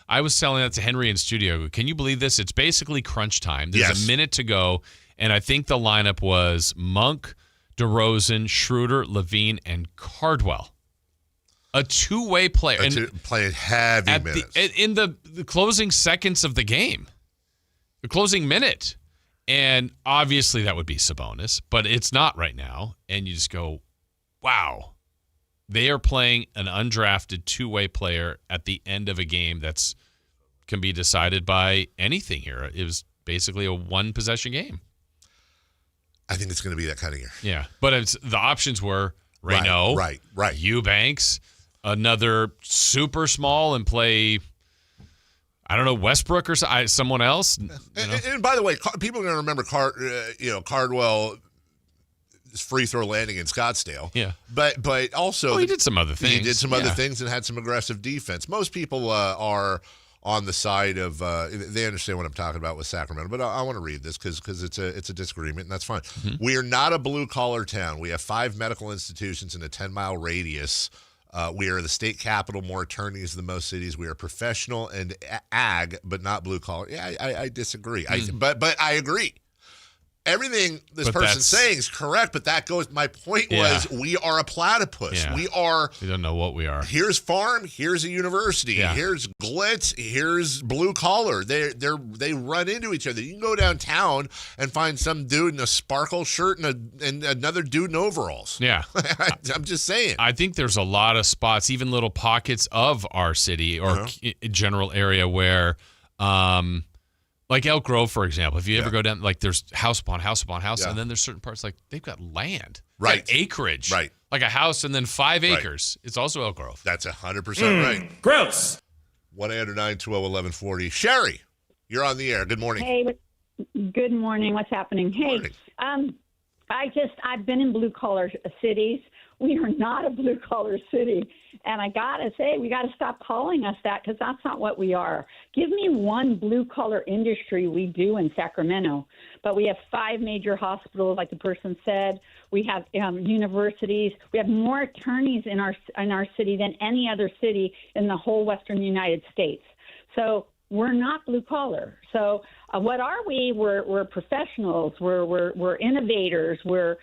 S2: I was telling that to Henry in studio. Can you believe this? It's basically crunch time. There's a minute to go, and I think the lineup was Monk, DeRozan, Schroeder, LaVine, and Cardwell. A two-way player.
S1: Playing heavy minutes.
S2: In the closing seconds of the game. The closing minute. And obviously that would be Sabonis, but it's not right now. And you just go, wow. They are playing an undrafted two-way player at the end of a game that's can be decided by anything here. It was basically a one-possession game.
S1: I think it's going to be that kind of year.
S2: Yeah. But the options were Reno,
S1: right.
S2: Eubanks, another super small and play – I don't know, Westbrook or someone else.
S1: And by the way, people are going to remember Cardwell's free throw landing in Scottsdale.
S2: Yeah.
S1: But also
S2: he did some other things.
S1: He did some other things and had some aggressive defense. Most people are on the side of they understand what I'm talking about with Sacramento. But I want to read this because it's a disagreement, and that's fine. Mm-hmm. We are not a blue-collar town. We have 5 medical institutions in a 10-mile radius. We are the state capital, more attorneys than most cities. We are professional and ag, but not blue collar. Yeah, I disagree. But I agree. Everything this person's saying is correct, but that goes. My point was we are a platypus.
S2: Yeah.
S1: We
S2: don't know what we are.
S1: Here's farm. Here's a university.
S2: Yeah.
S1: Here's glitz. Here's blue collar. They run into each other. You can go downtown and find some dude in a sparkle shirt and another dude in overalls.
S2: Yeah,
S1: I'm just saying.
S2: I think there's a lot of spots, even little pockets of our city or general area where. Like Elk Grove, for example, if you ever go down, like there's house upon house upon house, and then there's certain parts like they've got land,
S1: right?
S2: Acreage,
S1: right?
S2: Like a house and then 5 acres. It's also Elk Grove.
S1: That's 100% right.
S9: Gross.
S1: 1-800-920-1140. Sherry, you're on the air. Good morning.
S19: Hey, good morning. What's happening? Hey, I've been in blue collar cities. We are not a blue collar city. And I got to say, we got to stop calling us that because that's not what we are. Give me one blue collar industry we do in Sacramento. But we have 5 major hospitals, like the person said. We have universities. We have more attorneys in our city than any other city in the whole Western United States. So we're not blue collar. So what are we? We're professionals. We're innovators. We're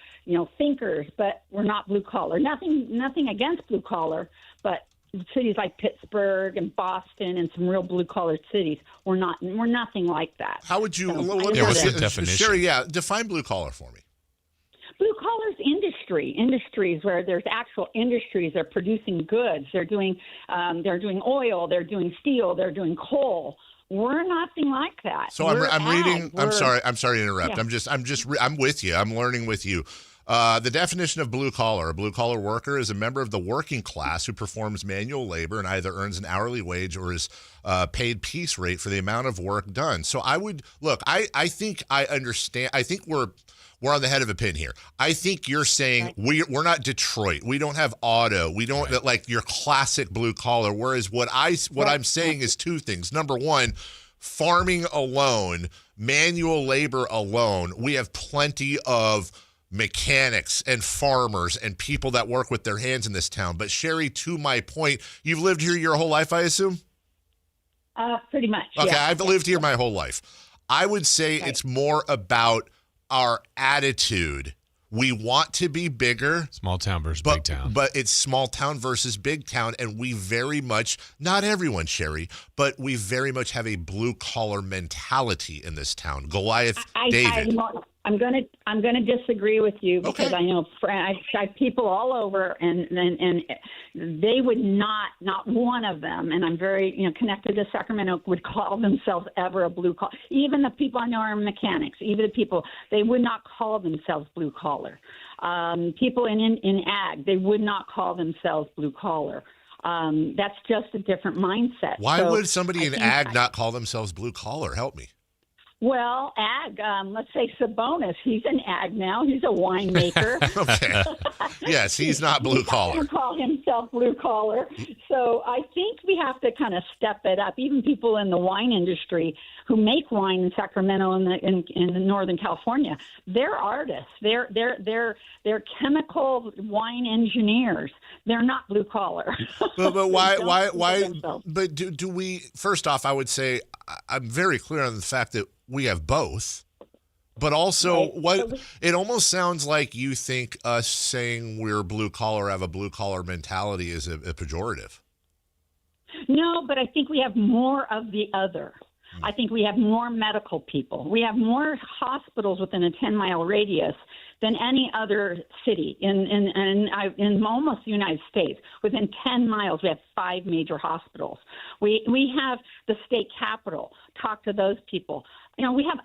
S19: thinkers, but we're not blue collar. Nothing against blue collar, but cities like Pittsburgh and Boston and some real blue collar cities, we're nothing like that.
S1: How would you?
S2: What's the definition?
S1: Sherry, define blue collar for me.
S19: Blue collar is industries where there's actual industries. They're producing goods. They're doing oil. They're doing steel. They're doing coal. We're nothing like that.
S1: So I'm reading. I'm sorry to interrupt.
S19: Yeah.
S1: I'm with you. I'm learning with you. The definition of blue collar: a blue collar worker is a member of the working class who performs manual labor and either earns an hourly wage or is paid piece rate for the amount of work done. So I would look. I think I understand. I think we're on the head of a pin here. I think you're saying we're not Detroit. We don't have auto. We don't like your classic blue collar. Whereas what I'm saying is 2 things. Number one, farming alone, manual labor alone. We have plenty of mechanics and farmers and people that work with their hands in this town. But Sherry, to my point, you've lived here your whole life, I assume?
S19: Pretty much.
S1: Okay,
S19: yeah.
S1: I've lived here my whole life. I would say it's more about our attitude. We want to be bigger.
S2: Small town versus big town.
S1: But it's small town versus big town, and we very much, not everyone, Sherry, but we very much have a blue-collar mentality in this town. Goliath, David.
S19: I'm gonna disagree with you because I know I have people all over, and they would not one of them, and I'm very connected to Sacramento, would call themselves ever a blue collar. Even the people I know are mechanics. Even the people, they would not call themselves blue collar. People in ag, they would not call themselves blue collar. That's just a different mindset.
S1: Why would somebody in ag not call themselves blue collar? Help me.
S19: Well, ag, let's say Sabonis. He's an ag now. He's a winemaker.
S1: Okay. Yes, he's not blue collar.
S19: He doesn't call himself blue collar. So I think we have to kind of step it up. Even people in the wine industry who make wine in Sacramento and in Northern California, they're artists. They're chemical wine engineers. They're not blue collar.
S1: But why? But do we? First off, I would say I'm very clear on the fact that we have both. But also, it almost sounds like you think us saying we're blue collar, have a blue collar mentality is a pejorative.
S19: No, but I think we have more of the other. I think we have more medical people. We have more hospitals within a 10-mile radius than any other city in almost the United States. Within 10 miles, we have 5 major hospitals. We have the state capitol. Talk to those people. We have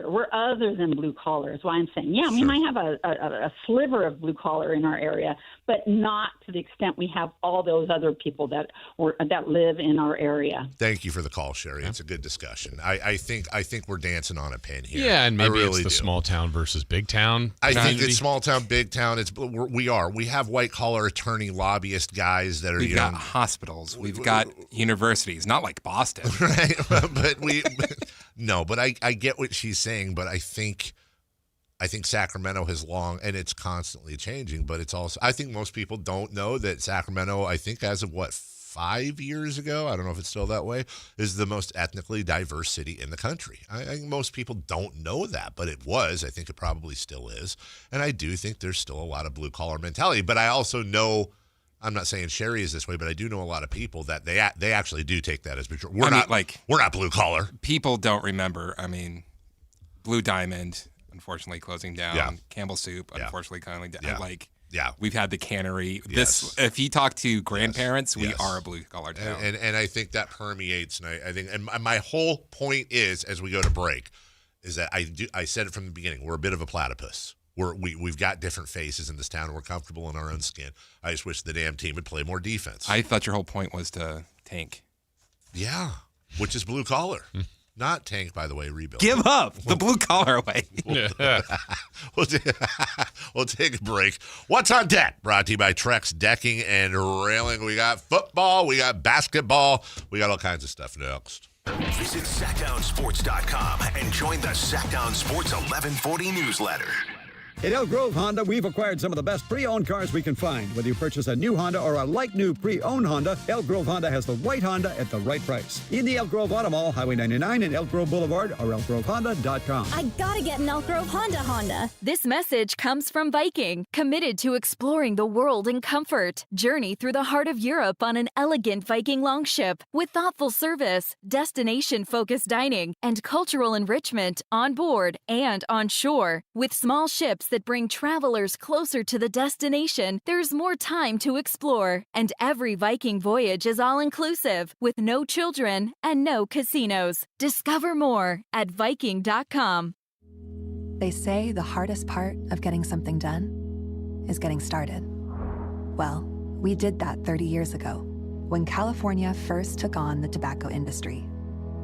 S19: we're other than blue collar is why I'm saying, yeah, we might have a sliver of blue collar in our area, but not to the extent we have all those other people that live in our area.
S1: Thank you for the call, Sherry. It's a good discussion. I think we're dancing on a pin here.
S2: Yeah, and maybe it's the small town versus big town.
S1: I think it's small town, big town. We have white collar attorney lobbyist guys that are.
S10: We've got hospitals. We've got universities. Not like Boston,
S1: right? But no. But I get what she's saying. But I think Sacramento has long, and it's constantly changing. But it's also, I think most people don't know that Sacramento, I think as of 5 years ago, I don't know if it's still that way, is the most ethnically diverse city in the country. I think most people don't know that, but it was. I think it probably still is. And I do think there's still a lot of blue-collar mentality. But I also know, I'm not saying Sherry is this way, but I do know a lot of people that they actually do take that as we're not blue-collar.
S10: People don't remember. I mean, Blue Diamond, unfortunately, closing down.
S1: Yeah.
S10: Campbell Soup, unfortunately, closing down.
S1: Yeah.
S10: Yeah, we've had the cannery.
S1: Yes.
S10: If you talk to grandparents, we are a blue collar town,
S1: and I think that permeates. And I think, and my whole point is, as we go to break, is that I said it from the beginning. We're a bit of a platypus. We've got different faces in this town. And we're comfortable in our own skin. I just wish the damn team would play more defense.
S10: I thought your whole point was to tank.
S1: Yeah, which is blue collar. Not tank, by the way, rebuild.
S10: Give up the blue collar way.
S1: We'll take a break. What's on deck? Brought to you by Trex Decking and Railing. We got football. We got basketball. We got all kinds of stuff next.
S6: Visit SactownSports.com and join the Sactown Sports 1140 newsletter.
S12: At Elk Grove Honda, we've acquired some of the best pre-owned cars we can find. Whether you purchase a new Honda or a like-new pre-owned Honda, Elk Grove Honda has the right Honda at the right price. In the Elk Grove Auto Mall, Highway 99 and Elk Grove Boulevard, or elkgrovehonda.com.
S15: I gotta get an Elk Grove Honda.
S21: This message comes from Viking, committed to exploring the world in comfort. Journey through the heart of Europe on an elegant Viking longship with thoughtful service, destination-focused dining, and cultural enrichment on board and on shore. With small ships that bring travelers closer to the destination, there's more time to explore. And every Viking voyage is all-inclusive, with no children and no casinos. Discover more at Viking.com.
S22: They say the hardest part of getting something done is getting started. Well, we did that 30 years ago, when California first took on the tobacco industry.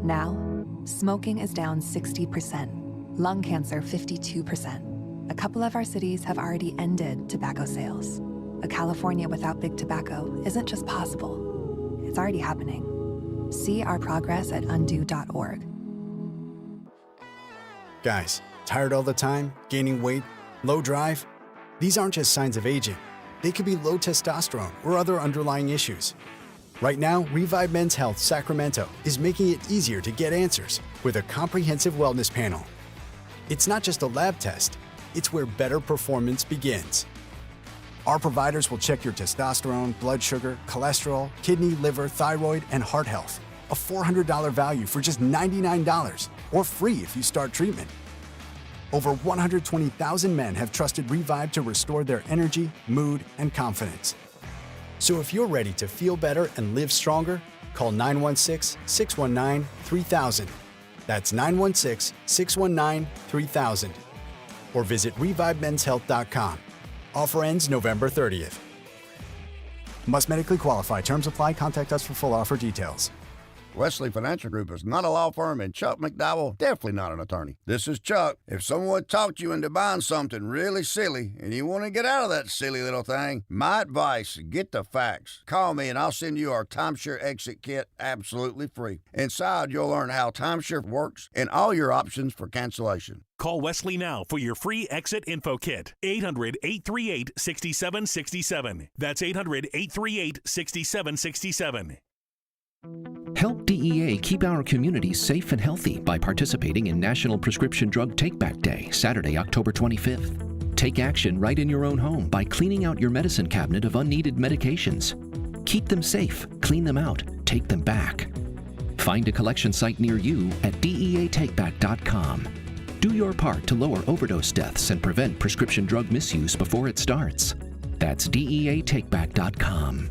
S22: Now, smoking is down 60%, lung cancer 52%. A couple of our cities have already ended tobacco sales. A California without big tobacco isn't just possible, it's already happening. See our progress at undo.org.
S23: Guys, tired all the time, gaining weight, low drive? These aren't just signs of aging. They could be low testosterone or other underlying issues. Right now, Revive Men's Health Sacramento is making it easier to get answers with a comprehensive wellness panel. It's not just a lab test. It's where better performance begins. Our providers will check your testosterone, blood sugar, cholesterol, kidney, liver, thyroid, and heart health. A $400 value for just $99, or free if you start treatment. Over 120,000 men have trusted Revive to restore their energy, mood, and confidence. So if you're ready to feel better and live stronger, call 916-619-3000. That's 916-619-3000. Or visit ReviveMen'sHealth.com. Offer ends November 30th. Must medically qualify. Terms apply. Contact us for full offer details.
S4: Wesley Financial Group is not a law firm, and Chuck McDowell definitely not an attorney. This is Chuck. If someone talked you into buying something really silly and you want to get out of that silly little thing, my advice, get the facts. Call me and I'll send you our timeshare exit kit absolutely free. Inside, you'll learn how timeshare works and all your options for cancellation.
S5: Call Wesley now for your free exit info kit. 800-838-6767. That's 800-838-6767.
S7: Help DEA keep our communities safe and healthy by participating in National Prescription Drug Take-Back Day, Saturday, October 25th. Take action right in your own home by cleaning out your medicine cabinet of unneeded medications. Keep them safe, clean them out, take them back. Find a collection site near you at DEATakeback.com. Do your part to lower overdose deaths and prevent prescription drug misuse before it starts. That's DEATakeback.com.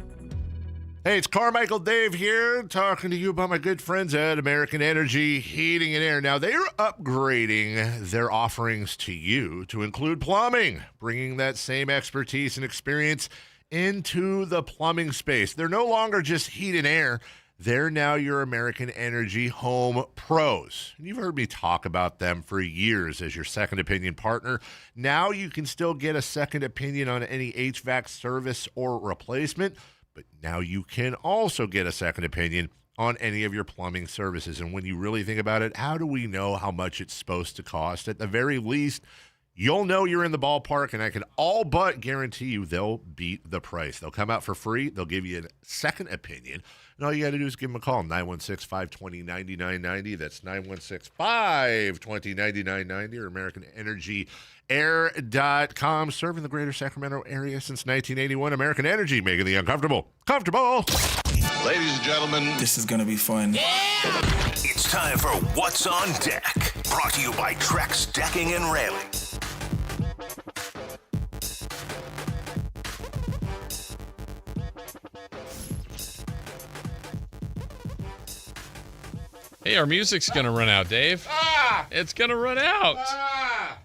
S1: Hey, it's Carmichael Dave here, talking to you about my good friends at American Energy Heating and Air. Now, they are upgrading their offerings to you to include plumbing, bringing that same expertise and experience into the plumbing space. They're no longer just heat and air. They're now your American Energy Home Pros. And you've heard me talk about them for years as your second opinion partner. Now you can still get a second opinion on any HVAC service or replacement. But now you can also get a second opinion on any of your plumbing services. And when you really think about it, how do we know how much it's supposed to cost? At the very least, you'll know you're in the ballpark, and I can all but guarantee you they'll beat the price. They'll come out for free. They'll give you a second opinion. And all you got to do is give them a call, 916-520-9990. That's 916-520-9990 or AmericanEnergyAir.com. Serving the greater Sacramento area since 1981. American Energy, making the uncomfortable comfortable.
S6: Ladies and gentlemen,
S24: this is going to be fun.
S6: It's time for What's on Deck. Brought to you by Trex Decking and Railing.
S2: Hey, our music's going to run out, Dave. It's going to run out.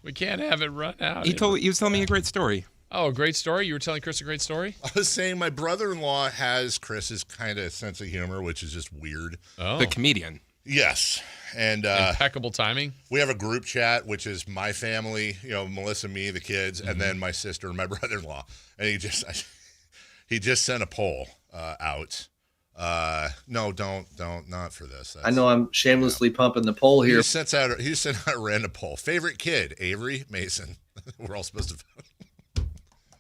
S2: We can't have it run out.
S10: You was telling me a great story.
S2: Oh, a great story? You were telling Chris a great story?
S1: I was saying my brother-in-law has Chris's kind of sense of humor, which is just weird.
S2: Oh.
S10: The comedian.
S1: Yes. And
S2: impeccable timing.
S1: We have a group chat, which is my family, Melissa, me, the kids, and then my sister and my brother-in-law. And he just sent a poll out. No, don't, not for this.
S25: I know I'm shamelessly pumping the poll here.
S1: He sent out a random poll. Favorite kid, Avery, Mason. We're all supposed to vote.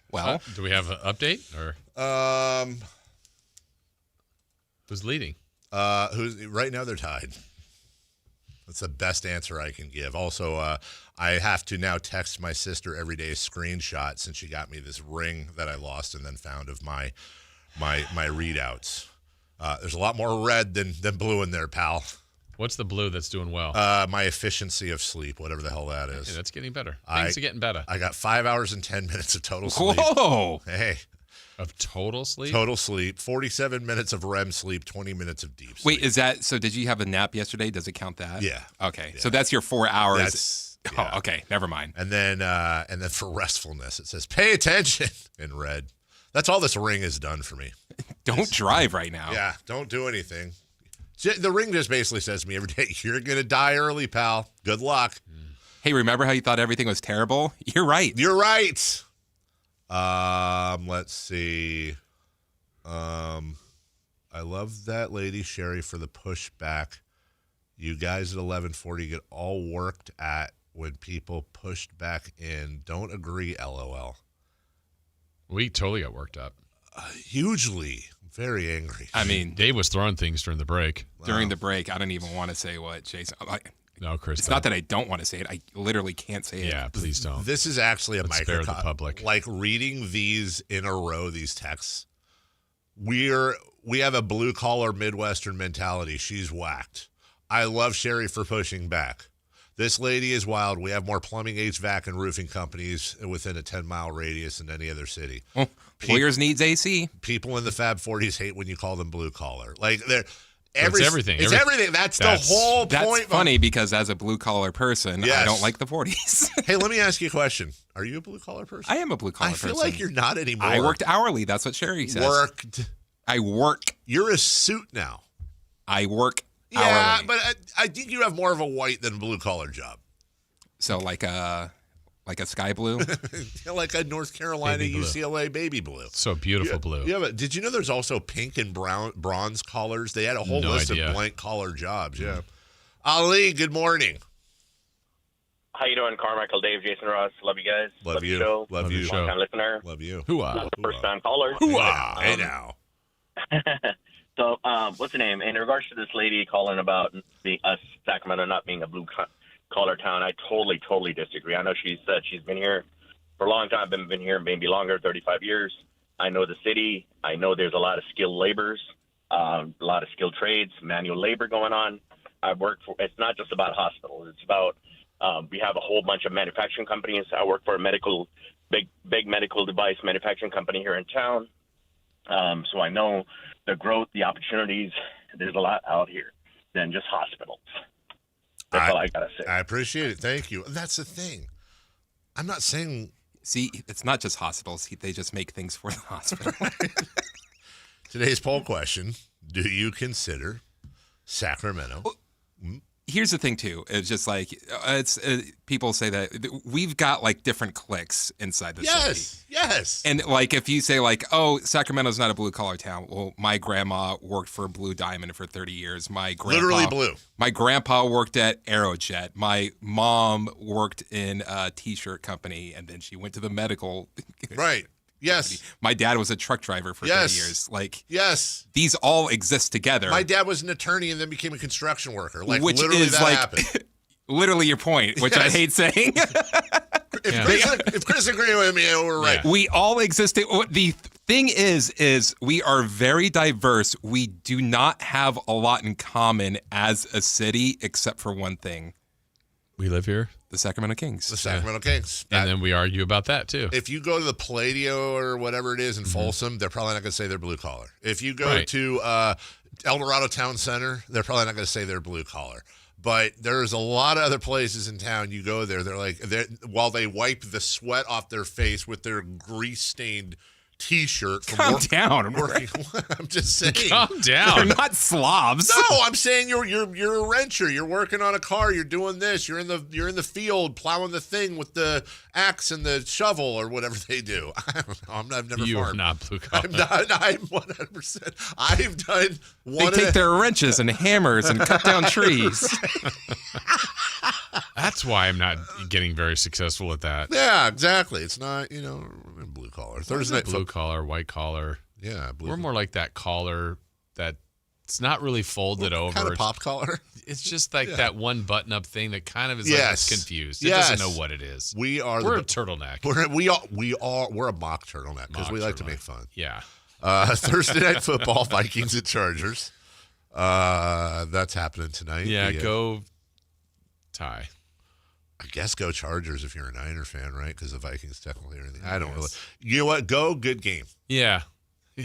S2: Well, do we have an update or? Who's leading?
S1: Right now they're tied. That's the best answer I can give. Also, I have to now text my sister every day a screenshot since she got me this ring that I lost and then found of my readouts. There's a lot more red than blue in there, pal.
S2: What's the blue that's doing well?
S1: My efficiency of sleep, whatever the hell that is.
S2: Hey, that's getting better. Things are getting better.
S1: I got 5 hours and 10 minutes of total sleep.
S10: Whoa!
S1: Hey.
S2: Of total sleep?
S1: Total sleep. 47 minutes of REM sleep, 20 minutes of deep sleep.
S10: Wait, is that, so did you have a nap yesterday? Does it count that?
S1: Yeah.
S10: Okay.
S1: Yeah.
S10: So that's your 4 hours.
S1: That's, yeah.
S10: Oh, okay. Never mind.
S1: And then for restfulness, it says, pay attention in red. That's all this ring has done for me.
S10: Don't drive right now.
S1: Yeah, don't do anything. The ring just basically says to me every day, you're going to die early, pal. Good luck.
S10: Hey, remember how you thought everything was terrible? You're right.
S1: You're right. Let's see. I love that lady, Sherry, for the pushback. You guys at 1140 get all worked at when people pushed back in. Don't agree, LOL.
S2: We totally got worked up.
S1: Hugely. Very angry.
S2: I mean, Dave was throwing things during the break.
S10: During the break, I don't even want to say what, Jason.
S2: No, Chris.
S10: It's not that I don't want to say it. I literally can't say it.
S2: Yeah, please don't.
S1: This is actually a microcosm.
S2: Spare the public.
S1: Like reading these in a row, these texts. We have a blue collar Midwestern mentality. She's whacked. I love Sherry for pushing back. This lady is wild. We have more plumbing, HVAC, and roofing companies within a 10-mile radius than any other city.
S10: Well, Warriors needs AC.
S1: People in the Fab 40s hate when you call them blue collar. Like they're
S2: It's everything.
S1: It's everything. That's the whole point.
S10: That's funny because as a blue collar person, I don't like the 40s.
S1: Hey, let me ask you a question. Are you a blue collar person?
S10: I am a blue collar person.
S1: I feel like you're not anymore.
S10: I worked hourly. That's what Sherry says. I work.
S1: You're a suit now.
S10: I work
S1: Yeah,
S10: hourly.
S1: but I think you have more of a white than blue collar job.
S10: So like a sky blue?
S1: Like a North Carolina
S2: Baby blue.
S1: UCLA baby blue.
S2: So beautiful blue.
S1: Yeah, did you know there's also pink and bronze collars? They had a whole list of blank collar jobs. Yeah. Ali, good morning.
S11: How you doing, Carmichael Dave, Jason Ross? Love you guys.
S1: Love you.
S11: The show.
S1: Love you.
S11: Long-time listener.
S1: Love you.
S11: Not the first-time caller.
S1: Hey now.
S11: So, what's the name? In regards to this lady calling about Sacramento not being a blue-collar town, I totally disagree. I know she said she's been here for a long time. Been here maybe longer, 35 years. I know the city. I know there's a lot of skilled laborers, a lot of skilled trades, manual labor going on. I work for. It's not just about hospitals. It's about we have a whole bunch of manufacturing companies. I work for a big medical device manufacturing company here in town. So I know the growth, the opportunities. There's a lot out here than just hospitals. That's all I gotta say.
S1: I appreciate it. Thank you. That's the thing. I'm not saying.
S10: See, it's not just hospitals. They just make things for the hospital.
S1: Today's poll question: do you consider Sacramento?
S10: Here's the thing, too. It's just like people say that we've got like different cliques inside the city.
S1: Yes.
S10: And like if you say like, oh, Sacramento's not a blue collar town. Well, my grandma worked for Blue Diamond for 30 years.
S1: Literally blue.
S10: My grandpa worked at Aerojet. My mom worked in a T-shirt company, and then she went to the medical.
S1: Right. Yes.
S10: My dad was a truck driver for 30 years. Like,
S1: yes.
S10: These all exist together.
S1: My dad was an attorney and then became a construction worker. Like,
S10: which
S1: literally
S10: is
S1: that
S10: like,
S1: happened.
S10: Literally your point, which I hate saying.
S1: If Chris agreed with me, we're right.
S10: We all exist. The thing is we are very diverse. We do not have a lot in common as a city, except for one thing.
S2: We live here.
S10: The Sacramento Kings.
S1: The Sacramento Kings.
S2: And then we argue about that, too.
S1: If you go to the Palladio or whatever it is in Folsom, they're probably not going to say they're blue collar. If you go to El Dorado Town Center, they're probably not going to say they're blue collar. But there's a lot of other places in town you go there, while they wipe the sweat off their face with their grease-stained T-shirt from
S10: Calm down.
S1: I'm just saying.
S2: Calm down.
S10: They're not slobs.
S1: No, I'm saying you're a renter. You're working on a car. You're doing this. You're in the field plowing the thing with the axe and the shovel or whatever they do. I don't know. I've never
S2: You
S1: farmed.
S2: are not blue collar.
S1: I'm 100%. I've done one.
S10: They take their wrenches and hammers and cut down trees.
S2: That's why I'm not getting very successful at that.
S1: Yeah, exactly. It's not, blue collar. Thursday night
S2: blue collar, white collar.
S1: Yeah,
S2: we're more like that collar that it's not really folded over.
S1: Kind of pop collar.
S2: It's just like that one button-up thing that kind of is like it's confused. It doesn't know what it is.
S1: We're
S2: a turtleneck.
S1: We're a mock turtleneck because we like to make fun.
S2: Yeah.
S1: Thursday night football, Vikings at Chargers. That's happening tonight.
S2: Yeah, go tie.
S1: I guess go Chargers if you're a Niner fan, right? Because the Vikings technically are in the. I don't really. You know what? Go good game.
S2: Yeah.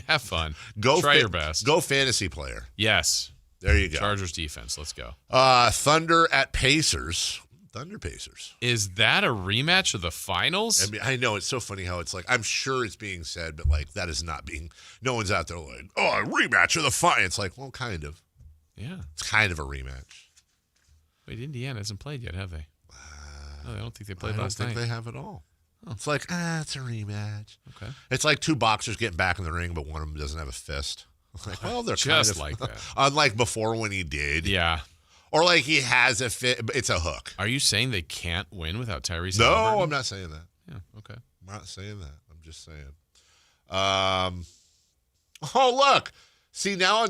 S2: Have fun. Try your best.
S1: Go fantasy player.
S2: Yes.
S1: There you go.
S2: Chargers defense. Let's go.
S1: Thunder at Pacers. Thunder Pacers.
S2: Is that a rematch of the finals?
S1: I mean, I know it's so funny how it's like, I'm sure it's being said, but like that is not being. No one's out there like, oh, a rematch of the finals. It's like, well, kind of.
S2: Yeah.
S1: It's kind of a rematch.
S2: Wait, Indiana hasn't played yet, have they? No, I don't think they played
S1: last
S2: night.
S1: I don't think they have at all. Oh. It's like, it's a rematch.
S2: Okay.
S1: It's like two boxers getting back in the ring, but one of them doesn't have a fist. Like, well, they're
S2: just
S1: kind of,
S2: like that.
S1: Unlike before when he did.
S2: Yeah.
S1: Or like he has a fit, but it's a hook.
S2: Are you saying they can't win without Tyrese?
S1: No,
S2: Halliburton?
S1: I'm not saying that.
S2: Yeah, okay.
S1: I'm not saying that. I'm just saying. Oh, look. See, now on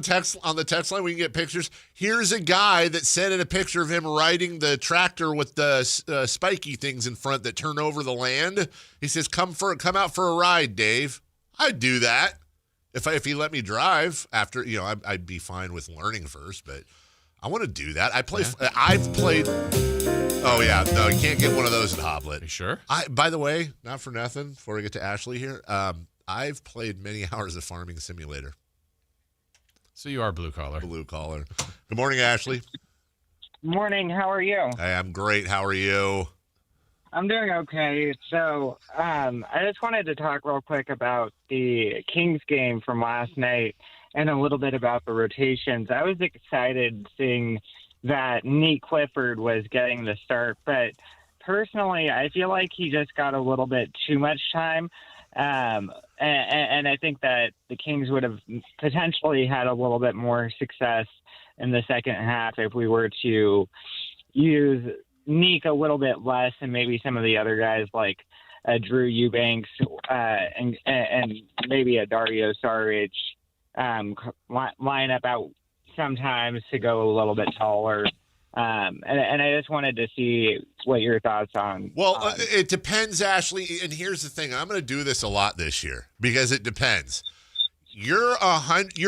S1: the text line, we can get pictures. Here's a guy that sent in a picture of him riding the tractor with the spiky things in front that turn over the land. He says, "Come out for a ride, Dave." I'd do that if he let me drive. After I'd be fine with learning first, but I want to do that. I've played. Oh, yeah. No, you can't get one of those at Hoblet.
S2: You sure?
S1: By the way, not for nothing, before we get to Ashley here, I've played many hours of Farming Simulator.
S2: So you are blue collar.
S1: Blue collar. Good morning, Ashley.
S13: Morning. How are you?
S1: Hey, I'm great. How are you?
S13: I'm doing okay. So I just wanted to talk real quick about the Kings game from last night and a little bit about the rotations. I was excited seeing that Nate Clifford was getting the start, but personally, I feel like he just got a little bit too much time. And I think that the Kings would have potentially had a little bit more success in the second half if we were to use Nick a little bit less and maybe some of the other guys like Drew Eubanks and maybe a Dario Saric line up out sometimes to go a little bit taller. And I just wanted to see what your thoughts on.
S1: Well, it depends, Ashley. And here's the thing: I'm going to do this a lot this year because it depends. You're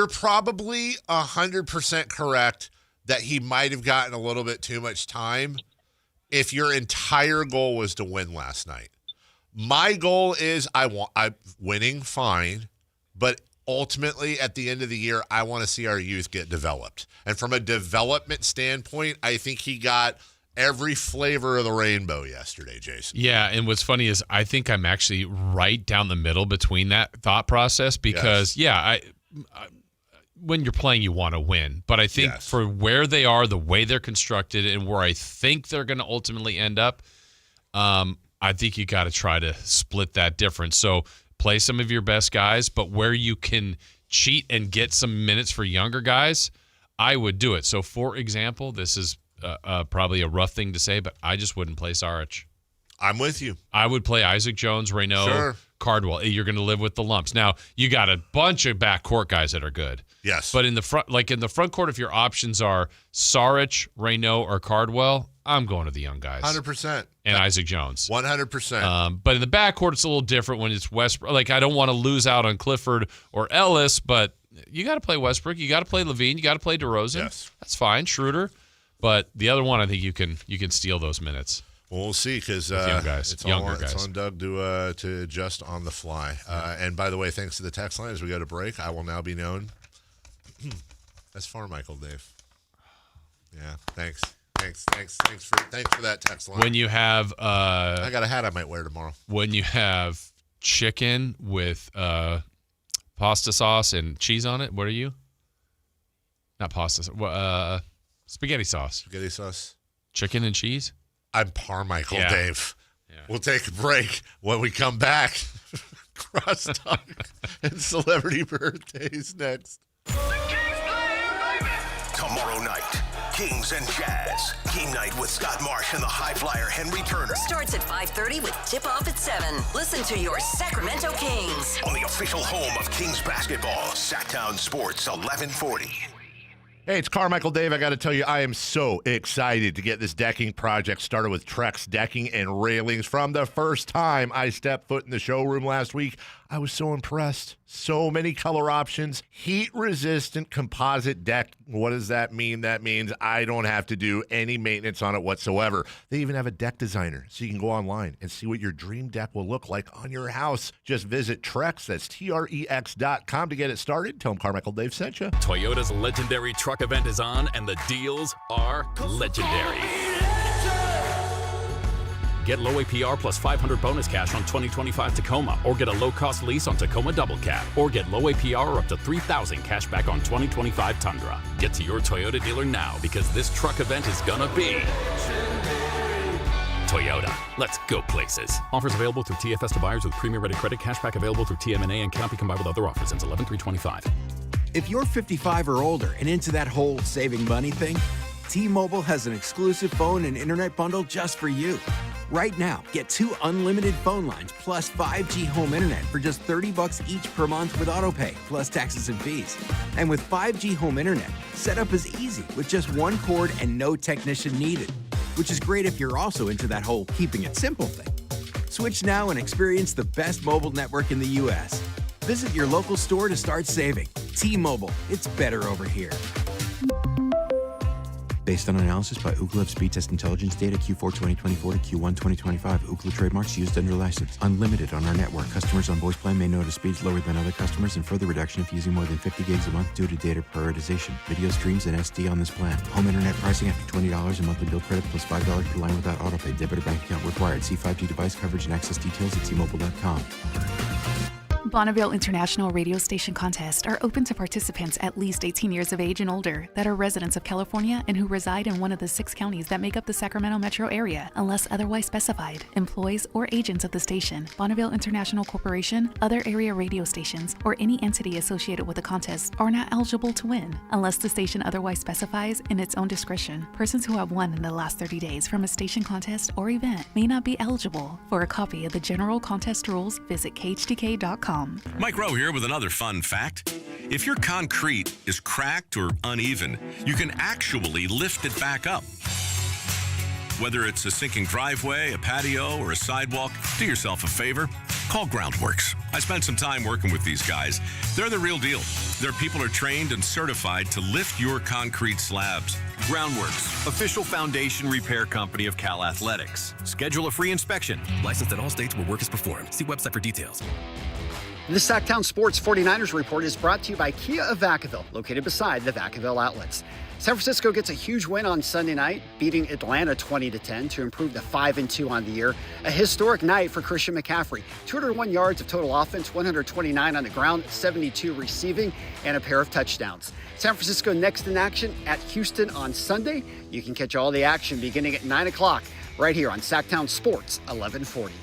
S1: probably 100% correct that he might have gotten a little bit too much time if your entire goal was to win last night. My goal is I'm winning, fine, but ultimately, at the end of the year, I want to see our youth get developed. And from a development standpoint, I think he got every flavor of the rainbow yesterday, Jason.
S2: Yeah, and what's funny is I think I'm actually right down the middle between that thought process because, when you're playing, you want to win. But I think for where they are, the way they're constructed, and where I think they're going to ultimately end up, I think you got to try to split that difference. So play some of your best guys, but where you can cheat and get some minutes for younger guys, I would do it. So, for example, this is probably a rough thing to say, but I just wouldn't play Saric.
S1: I'm with you.
S2: I would play Isaac Jones, Reynaud, Cardwell. You're going to live with the lumps. Now, you got a bunch of backcourt guys that are good.
S1: Yes.
S2: But in the front court, if your options are Saric, Reynaud, or Cardwell, I'm going to the young guys.
S1: 100%.
S2: And Isaac Jones.
S1: 100%.
S2: But in the backcourt, it's a little different when it's Westbrook. Like, I don't want to lose out on Clifford or Ellis, but you got to play Westbrook. You got to play Levine. You got to play DeRozan.
S1: Yes.
S2: That's fine. Schroeder. But the other one, I think you can steal those minutes.
S1: Well, we'll see because it's on Doug to adjust on the fly. And by the way, thanks to the text line, as we go to break, I will now be known as Carmichael Dave. Yeah, thanks for that text line.
S2: When you have
S1: I got a hat I might wear tomorrow.
S2: When you have chicken with pasta sauce and cheese on it, what are you? Not pasta sauce. Spaghetti sauce.
S1: Spaghetti sauce.
S2: Chicken and cheese?
S1: I'm Carmichael Dave. Yeah. We'll take a break. When we come back, crosstalk and celebrity birthdays next.
S6: Tomorrow night, Kings and Jazz. Game night with Scott Marsh and the high flyer Henry Turner.
S20: Starts at 5:30 with tip-off at 7. Listen to your Sacramento Kings.
S6: On the official home of Kings basketball, Sactown Sports 1140.
S1: Hey, it's Carmichael Dave. I got to tell you, I am so excited to get this decking project started with Trex Decking and Railings. From the first time I stepped foot in the showroom last week, I was so impressed. So many color options, heat-resistant composite deck. What does that mean? That means I don't have to do any maintenance on it whatsoever. They even have a deck designer, so you can go online and see what your dream deck will look like on your house. Just visit Trex, that's Trex.com to get it started. Tell them Carmichael Dave sent you.
S14: Toyota's legendary truck event is on, and the deals are legendary. Get low APR plus $500 bonus cash on 2025 Tacoma, or get a low-cost lease on Tacoma Double Cab, or get low APR or up to $3,000 cash back on 2025 Tundra. Get to your Toyota dealer now because this truck event is gonna be Toyota. Let's go places. Offers available through TFS to buyers with premium rated credit. Cashback available through TMNA and cannot be combined with other offers. Ends 11/3/25.
S16: If you're 55 or older and into that whole saving money thing, T-Mobile has an exclusive phone and internet bundle just for you. Right now, get 2 unlimited phone lines plus 5G home internet for just $30 each per month with autopay, plus taxes and fees. And with 5G home internet, setup is easy with just 1 cord and no technician needed, which is great if you're also into that whole keeping it simple thing. Switch now and experience the best mobile network in the U.S. Visit your local store to start saving. T-Mobile, it's better over here.
S3: Based on analysis by Ookla of speed test intelligence data Q4 2024 to Q1 2025. Ookla trademarks used under license. Unlimited on our network. Customers on voice plan may notice speeds lower than other customers and further reduction if using more than 50 gigs a month due to data prioritization. Video streams and SD on this plan. Home internet pricing after $20 a monthly bill credit plus $5 per line without autopay. Debit or bank account required. See 5G device coverage and access details at T-Mobile.com.
S8: Bonneville International Radio Station contests are open to participants at least 18 years of age and older that are residents of California and who reside in one of the 6 counties that make up the Sacramento metro area, unless otherwise specified. Employees or agents of the station, Bonneville International Corporation, other area radio stations, or any entity associated with the contest are not eligible to win, unless the station otherwise specifies in its own discretion. Persons who have won in the last 30 days from a station contest or event may not be eligible. For a copy of the general contest rules, visit khdk.com.
S17: Mike Rowe here with another fun fact. If your concrete is cracked or uneven, you can actually lift it back up. Whether it's a sinking driveway, a patio, or a sidewalk, do yourself a favor. Call Groundworks. I spent some time working with these guys. They're the real deal. Their people are trained and certified to lift your concrete slabs.
S18: Groundworks, official foundation repair company of Cal Athletics. Schedule a free inspection. Licensed in all states where work is performed. See website for details.
S24: The Sactown Sports 49ers Report is brought to you by Kia of Vacaville, located beside the Vacaville outlets. San Francisco gets a huge win on Sunday night, beating Atlanta 20-10 to improve to 5-2 on the year. A historic night for Christian McCaffrey. 201 yards of total offense, 129 on the ground, 72 receiving, and a pair of touchdowns. San Francisco next in action at Houston on Sunday. You can catch all the action beginning at 9 o'clock right here on Sactown Sports 1140.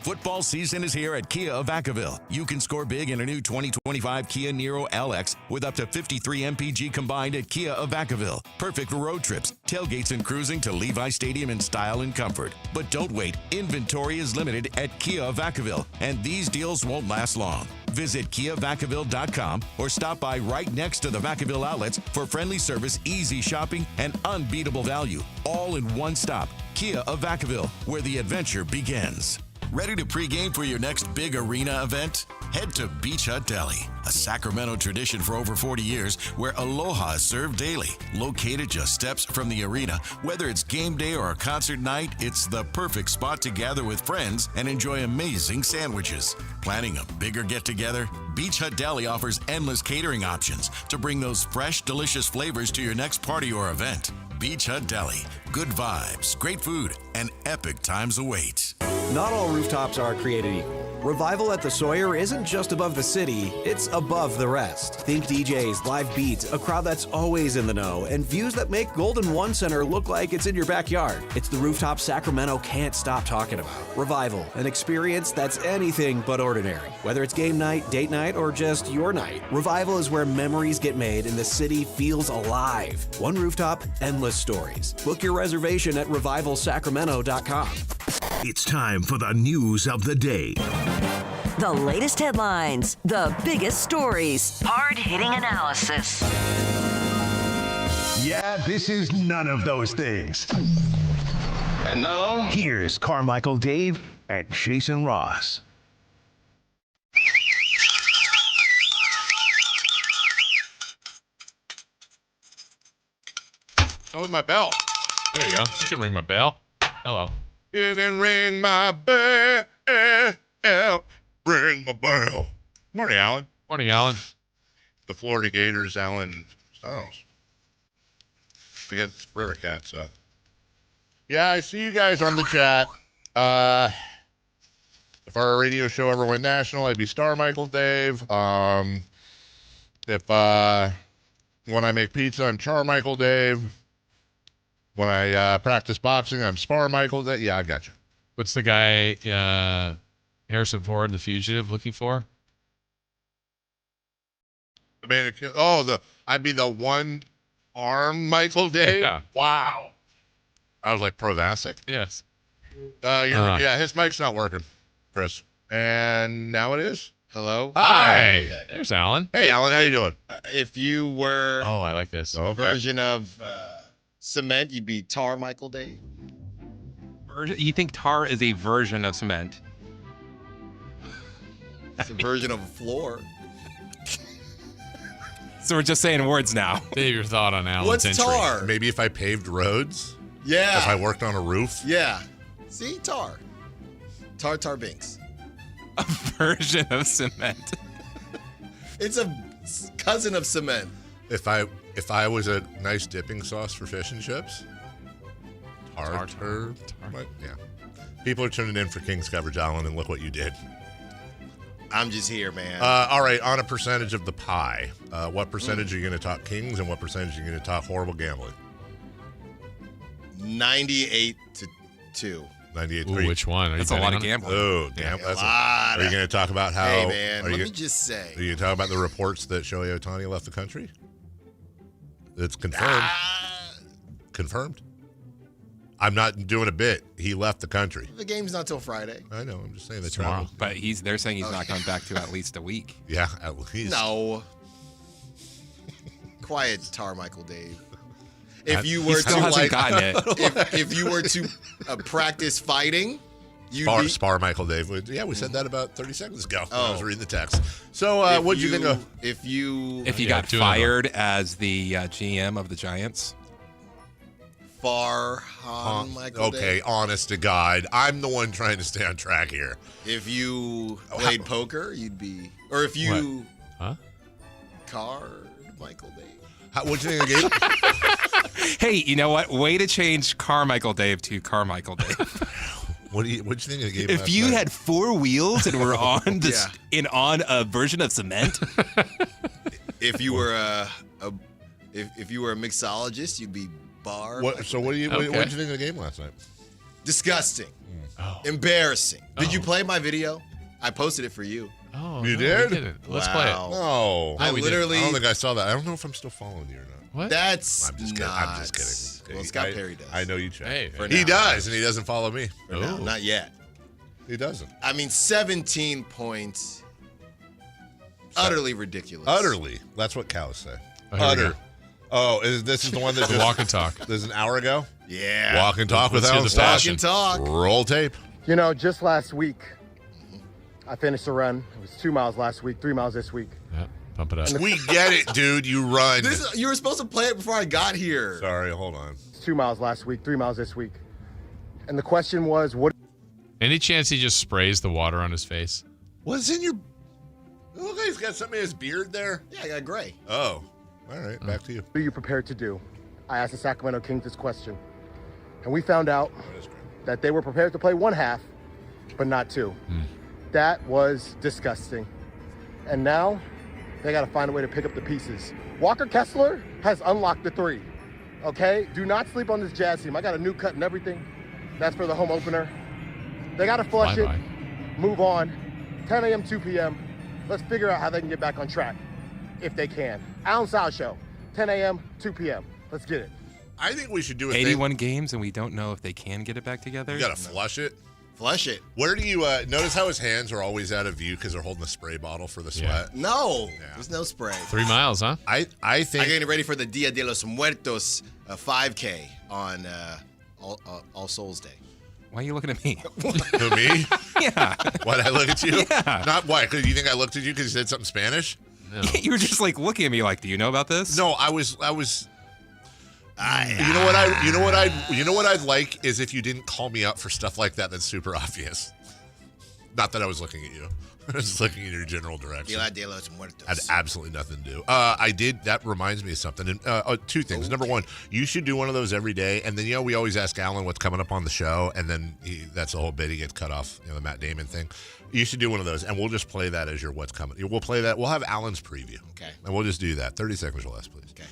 S26: Football season is here at Kia of Vacaville. You can score big in a new 2025 Kia Niro LX with up to 53 MPG combined at Kia of Vacaville. Perfect for road trips, tailgates, and cruising to Levi Stadium in style and comfort. But don't wait. Inventory is limited at Kia of Vacaville, and these deals won't last long. Visit KiaVacaville.com or stop by right next to the Vacaville outlets for friendly service, easy shopping, and unbeatable value. All in one stop. Kia of Vacaville, where the adventure begins. Ready to pregame for your next big arena event? Head to Beach Hut Deli, a Sacramento tradition for over 40 years where aloha is served daily. Located just steps from the arena, whether it's game day or a concert night, it's the perfect spot to gather with friends and enjoy amazing sandwiches. Planning a bigger get-together? Beach Hut Deli offers endless catering options to bring those fresh, delicious flavors to your next party or event. Beach Hut Deli. Good vibes, great food, and epic times await.
S27: Not all rooftops are created equal. Revival at the Sawyer isn't just above the city, it's above the rest. Think DJs, live beats, a crowd that's always in the know, and views that make Golden One Center look like it's in your backyard. It's the rooftop Sacramento can't stop talking about. Revival, an experience that's anything but ordinary. Whether it's game night, date night, or just your night, Revival is where memories get made and the city feels alive. One rooftop, endless stories. Book your reservation at revivalsacramento.com.
S6: It's time for the news of the day.
S20: The latest headlines, the biggest stories, hard-hitting analysis.
S28: Yeah, this is none of those things. And now, here's Carmichael Dave and Jason Ross.
S1: Oh, my bell.
S2: There you go. You can ring my bell. Hello.
S1: You can ring my bell. Ring my bell. Morning, Alan.
S2: Morning, Alan.
S1: The Florida Gators, Alan Styles. Forget River Cats. Yeah, I see you guys on the chat. If our radio show ever went national, I'd be Carmichael Dave. If when I make pizza, I'm Carmichael Dave. When I practice boxing, I'm Carmichael Dave. Yeah, I got you.
S2: What's the guy Harrison Ford, The Fugitive, looking for?
S1: The man I'd be the one arm Michael Dave.
S2: Yeah.
S1: Wow. I was like Provasic.
S2: Yes.
S1: Yeah, his mic's not working, Chris. And now it is.
S29: Hello.
S2: Hi. There's Alan.
S1: Hey, Alan, how you doing?
S29: If you were
S2: I like this.
S29: a version of cement, you'd be Tar Michael Dave.
S10: You think tar is a version of cement?
S29: It's a version of a floor.
S10: So we're just saying words now.
S2: Dave, your thought on Alan's
S4: What's
S2: entry.
S4: tar?
S1: Maybe if I paved roads.
S4: Yeah.
S1: If I worked on a roof.
S4: Yeah. See, tar. Tar Binks.
S10: A version of cement.
S4: It's a cousin of cement.
S1: If I was a nice dipping sauce for fish and chips. Tartar. Yeah. People are tuning in for Kings coverage, Alan, and look what you did.
S4: I'm just here, man.
S1: All right, on a percentage of the pie, what percentage are you going to talk Kings and what percentage are you going to talk horrible gambling?
S4: 98 to 2.
S1: 98.
S2: Ooh, which one?
S10: That's a lot of gambling.
S1: Oh, damn.
S4: A lot.
S1: Are you going to talk about how?
S4: Hey, man, let me
S1: Are
S4: just say.
S1: you going to talk about the reports that Shohei Ohtani left the country? It's confirmed. Confirmed. I'm not doing a bit. He left the country.
S4: The game's not till Friday.
S1: I know. I'm just saying that
S2: Tomorrow.
S1: travel.
S10: But they're saying he's not coming back to at least a week.
S1: Yeah, at least.
S4: No. Quiet, Carmichael Dave.
S10: He
S4: If you were
S10: still
S4: to
S10: hasn't gotten it.
S4: if you were to practice fighting, you'd
S1: Spar Michael Dave. Yeah, we said that about 30 seconds ago when I was
S4: Oh.
S1: reading the text. So what did you think of?
S4: If you
S10: got fired as the GM of the Giants?
S4: Michael
S1: Okay,
S4: Dave.
S1: honest to God. I'm the one trying to stay on track here.
S4: If you played poker, you'd be. Or if you.
S2: Huh?
S4: Card Michael Dave.
S1: What'd you think of the game?
S10: Hey, you know what? Way to change Carmichael Dave to Carmichael Dave.
S1: What'd you think of the game?
S10: If
S1: last
S10: you
S1: night?
S10: had four wheels and were on this on a version of cement,
S4: If you were if you were a mixologist, you'd be bar.
S1: What did you think of the game last night?
S4: Disgusting. Embarrassing. Did you play my video? I posted it for you.
S2: Oh,
S1: You
S2: no,
S1: did?
S2: we didn't. Let's play it.
S1: No.
S4: I literally.
S1: I don't think I saw that. I don't know if I'm still following you or not.
S2: What?
S4: That's
S1: I'm just kidding. I'm just kidding.
S4: Well, Scott Perry does.
S1: I know you check.
S2: Hey,
S4: For
S1: he
S4: now.
S1: does, and he doesn't follow me.
S4: For now, not yet.
S1: He doesn't.
S4: I mean, 17 points. Utterly ridiculous.
S1: Utterly. That's what cows say.
S2: Oh, here we
S1: Utter.
S2: go.
S1: Oh, this is the one that just
S2: Walk and talk.
S1: This is an hour ago.
S4: Yeah.
S1: Walk and talk with
S2: Let's hear
S1: Alan
S2: the
S1: Stash.
S2: passion.
S4: Walk and talk.
S1: Roll tape.
S5: You know, just last week, I finished a run. It was 2 miles last week, 3 miles this week.
S2: Yeah, pump it up.
S1: We get it, dude. You run.
S4: You were supposed to play it before I got here.
S1: Sorry, hold on.
S5: It's 2 miles last week, 3 miles this week. And the question was, what?
S2: Any chance he just sprays the water on his face?
S1: What's in your... Look, he's got something in his beard there.
S4: Yeah, I got gray.
S1: Oh. All right, back to you.
S5: What are you prepared to do? I asked the Sacramento Kings this question. And we found out that they were prepared to play one half, but not two. That was disgusting. And now they got to find a way to pick up the pieces. Walker Kessler has unlocked the three. Okay? Do not sleep on this Jazz team. I got a new cut and everything. That's for the home opener. They got to flush it, move on. 10 a.m., 2 p.m. Let's figure out how they can get back on track, if they can. Alan Sal Show, 10 a.m., 2 p.m. Let's get it.
S1: I think we should do a
S10: 81 games, and we don't know if they can get it back together.
S1: You got to flush it.
S4: Flush it.
S1: Where do you notice how his hands are always out of view because they're holding the spray bottle for the sweat?
S4: No, there's no spray.
S2: 3 miles, huh?
S1: I think
S4: I'm getting ready for the Dia de los Muertos 5K on All Souls Day.
S10: Why are you looking at me?
S1: Who, me?
S10: Yeah.
S1: Why did I look at you?
S10: Yeah.
S1: Not why? Because you think I looked at you because you said something Spanish?
S2: No.
S10: You were just like looking at me like, do you know about this?
S1: No, I was. You know what I'd like is if you didn't call me out for stuff like that. That's super obvious. Not that I was looking at you. I was just looking in your general direction.
S4: Dia de los Muertos.
S1: Had absolutely nothing to do. I did. That reminds me of something. And two things. Number one, you should do one of those every day. And then, we always ask Alan what's coming up on the show. And then that's the whole bit. He gets cut off, the Matt Damon thing. You should do one of those. And we'll just play that as your what's coming. We'll play that. We'll have Alan's preview.
S4: Okay.
S1: And we'll just do that. 30 seconds or less, please.
S4: Okay.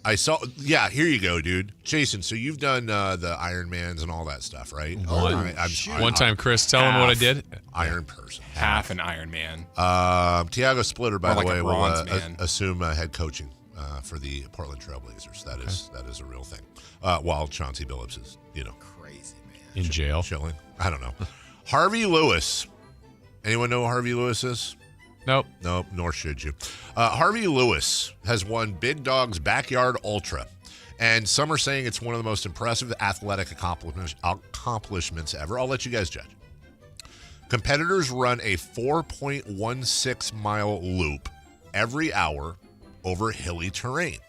S1: I saw. Yeah, here you go, dude. Jason, so you've done the Ironmans and all that stuff, right?
S2: One time, Chris, tell him what I did.
S1: Iron person.
S10: Half an Iron Man.
S1: Tiago Splitter, by
S10: More
S1: the
S10: like
S1: way,
S10: a
S1: will
S10: bronze man.
S1: assume head coaching for the Portland Trailblazers. That is a real thing. While Chauncey Billups is,
S4: crazy, man.
S2: In jail.
S1: Chilling. I don't know. Harvey Lewis. Anyone know who Harvey Lewis is?
S2: Nope.
S1: Nope, nor should you. Harvey Lewis has won Big Dog's Backyard Ultra, and some are saying it's one of the most impressive athletic accomplishments ever. I'll let you guys judge. Competitors run a 4.16-mile loop every hour over hilly terrain.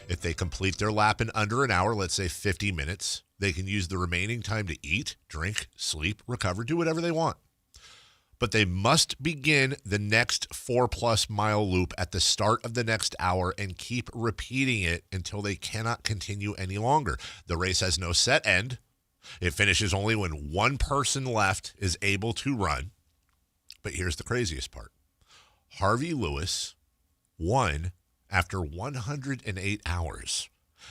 S1: If they complete their lap in under an hour, let's say 50 minutes, they can use the remaining time to eat, drink, sleep, recover, do whatever they want. But they must begin the next 4+ mile loop at the start of the next hour and keep repeating it until they cannot continue any longer. The race has no set end. It finishes only when one person left is able to run. But here's the craziest part. Harvey Lewis won after 108 hours.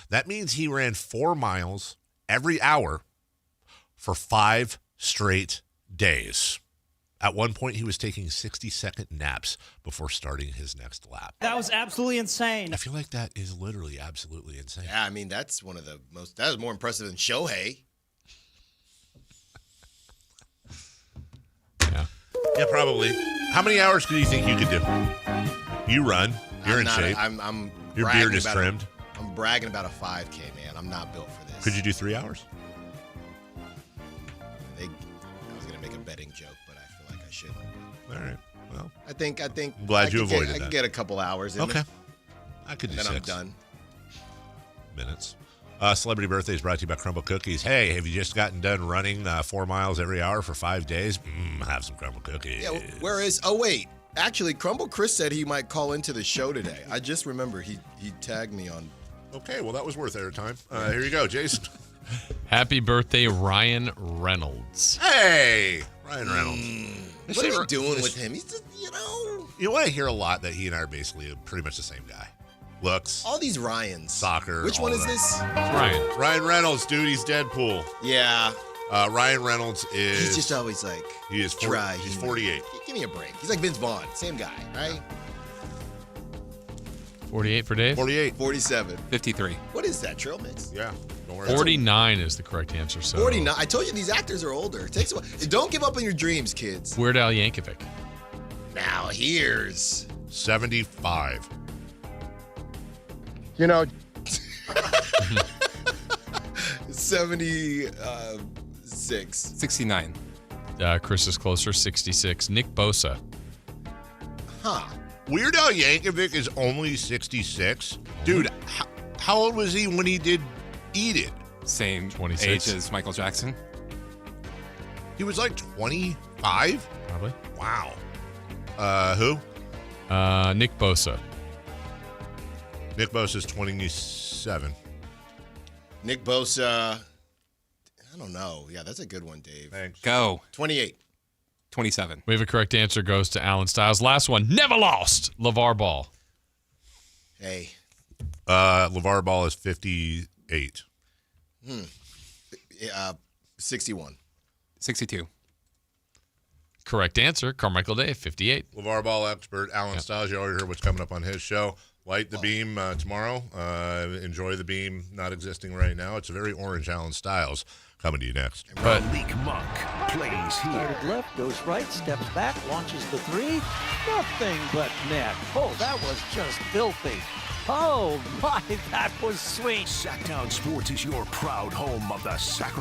S1: That means he ran 4 miles every hour for 5 straight days. At one point, he was taking 60-second naps before starting his next lap.
S7: That was absolutely insane.
S1: I feel like that is literally absolutely insane.
S4: Yeah, I mean, that's one of the most, that was more impressive than Shohei.
S1: Yeah, probably. How many hours do you think you could do? You run. You're in shape. Your beard is trimmed.
S4: I'm bragging about a 5K, man. I'm not built for this.
S1: Could you do 3 hours?
S4: I was going to make a betting joke, but I feel like I shouldn't.
S1: All right. Well,
S4: I think.
S1: I'm glad you avoided that.
S4: I could get a couple hours in
S1: Okay.
S4: it.
S1: I could do
S4: then
S1: 6.
S4: I'm done.
S1: Minutes. Celebrity Birthday is brought to you by Crumble Cookies. Hey, have you just gotten done running 4 miles every hour for 5 days? Have some Crumble Cookies.
S4: Yeah, where is... Oh, wait. Actually, Crumble Chris said he might call into the show today. I just remember he tagged me on...
S1: Okay, well, that was worth airtime. Here you go, Jason.
S2: Happy birthday, Ryan Reynolds.
S1: Hey! Ryan Reynolds.
S4: What are you doing with him? He's just,
S1: You want to hear a lot that he and I are basically pretty much the same guy. Looks.
S4: All these Ryans.
S1: Soccer.
S4: Which one is this?
S2: Ryan.
S1: Ryan Reynolds, dude. He's Deadpool.
S4: Yeah.
S1: Ryan Reynolds is...
S4: He's just always like...
S1: He is
S4: dry.
S1: He's 48.
S4: Give me a break. He's like Vince Vaughn. Same guy, right?
S2: 48 for Dave?
S1: 48.
S4: 47.
S10: 53.
S4: What is that, trail mix?
S1: Yeah. Don't worry.
S2: 49 is the correct answer. So
S4: 49. I told you these actors are older. It takes a while. Don't give up on your dreams, kids.
S2: Weird Al Yankovic.
S4: Now here's
S1: 75.
S5: You know,
S4: 76.
S10: 69.
S2: Chris is closer, 66. Nick Bosa.
S4: Huh.
S1: Weird Al Yankovic is only 66. Dude, how old was he when he did Eat It?
S10: Same
S2: 26.
S10: age as Michael Jackson.
S1: He was like 25?
S2: Probably.
S1: Wow. Who?
S2: Nick Bosa.
S1: Nick Bosa's 27.
S4: Nick Bosa. I don't know. Yeah, that's a good one, Dave.
S1: Thanks.
S10: Go.
S4: 28.
S10: 27.
S2: We have a correct answer. Goes to Alan Stiles. Last one. Never lost. LeVar Ball.
S4: Hey.
S1: LeVar Ball is 58.
S4: 61.
S10: 62.
S2: Correct answer. Carmichael Dave, 58.
S1: LeVar Ball expert Alan Stiles. You already heard what's coming up on his show. Light the beam tomorrow. Enjoy the beam not existing right now. It's a very orange Alan Stiles coming to you next.
S6: But Malik Monk plays here.
S9: Started left, goes right, steps back, launches the 3. Nothing but net. Oh, that was just filthy. Oh, my, that was sweet.
S6: Sactown Sports is your proud home of the Sacramento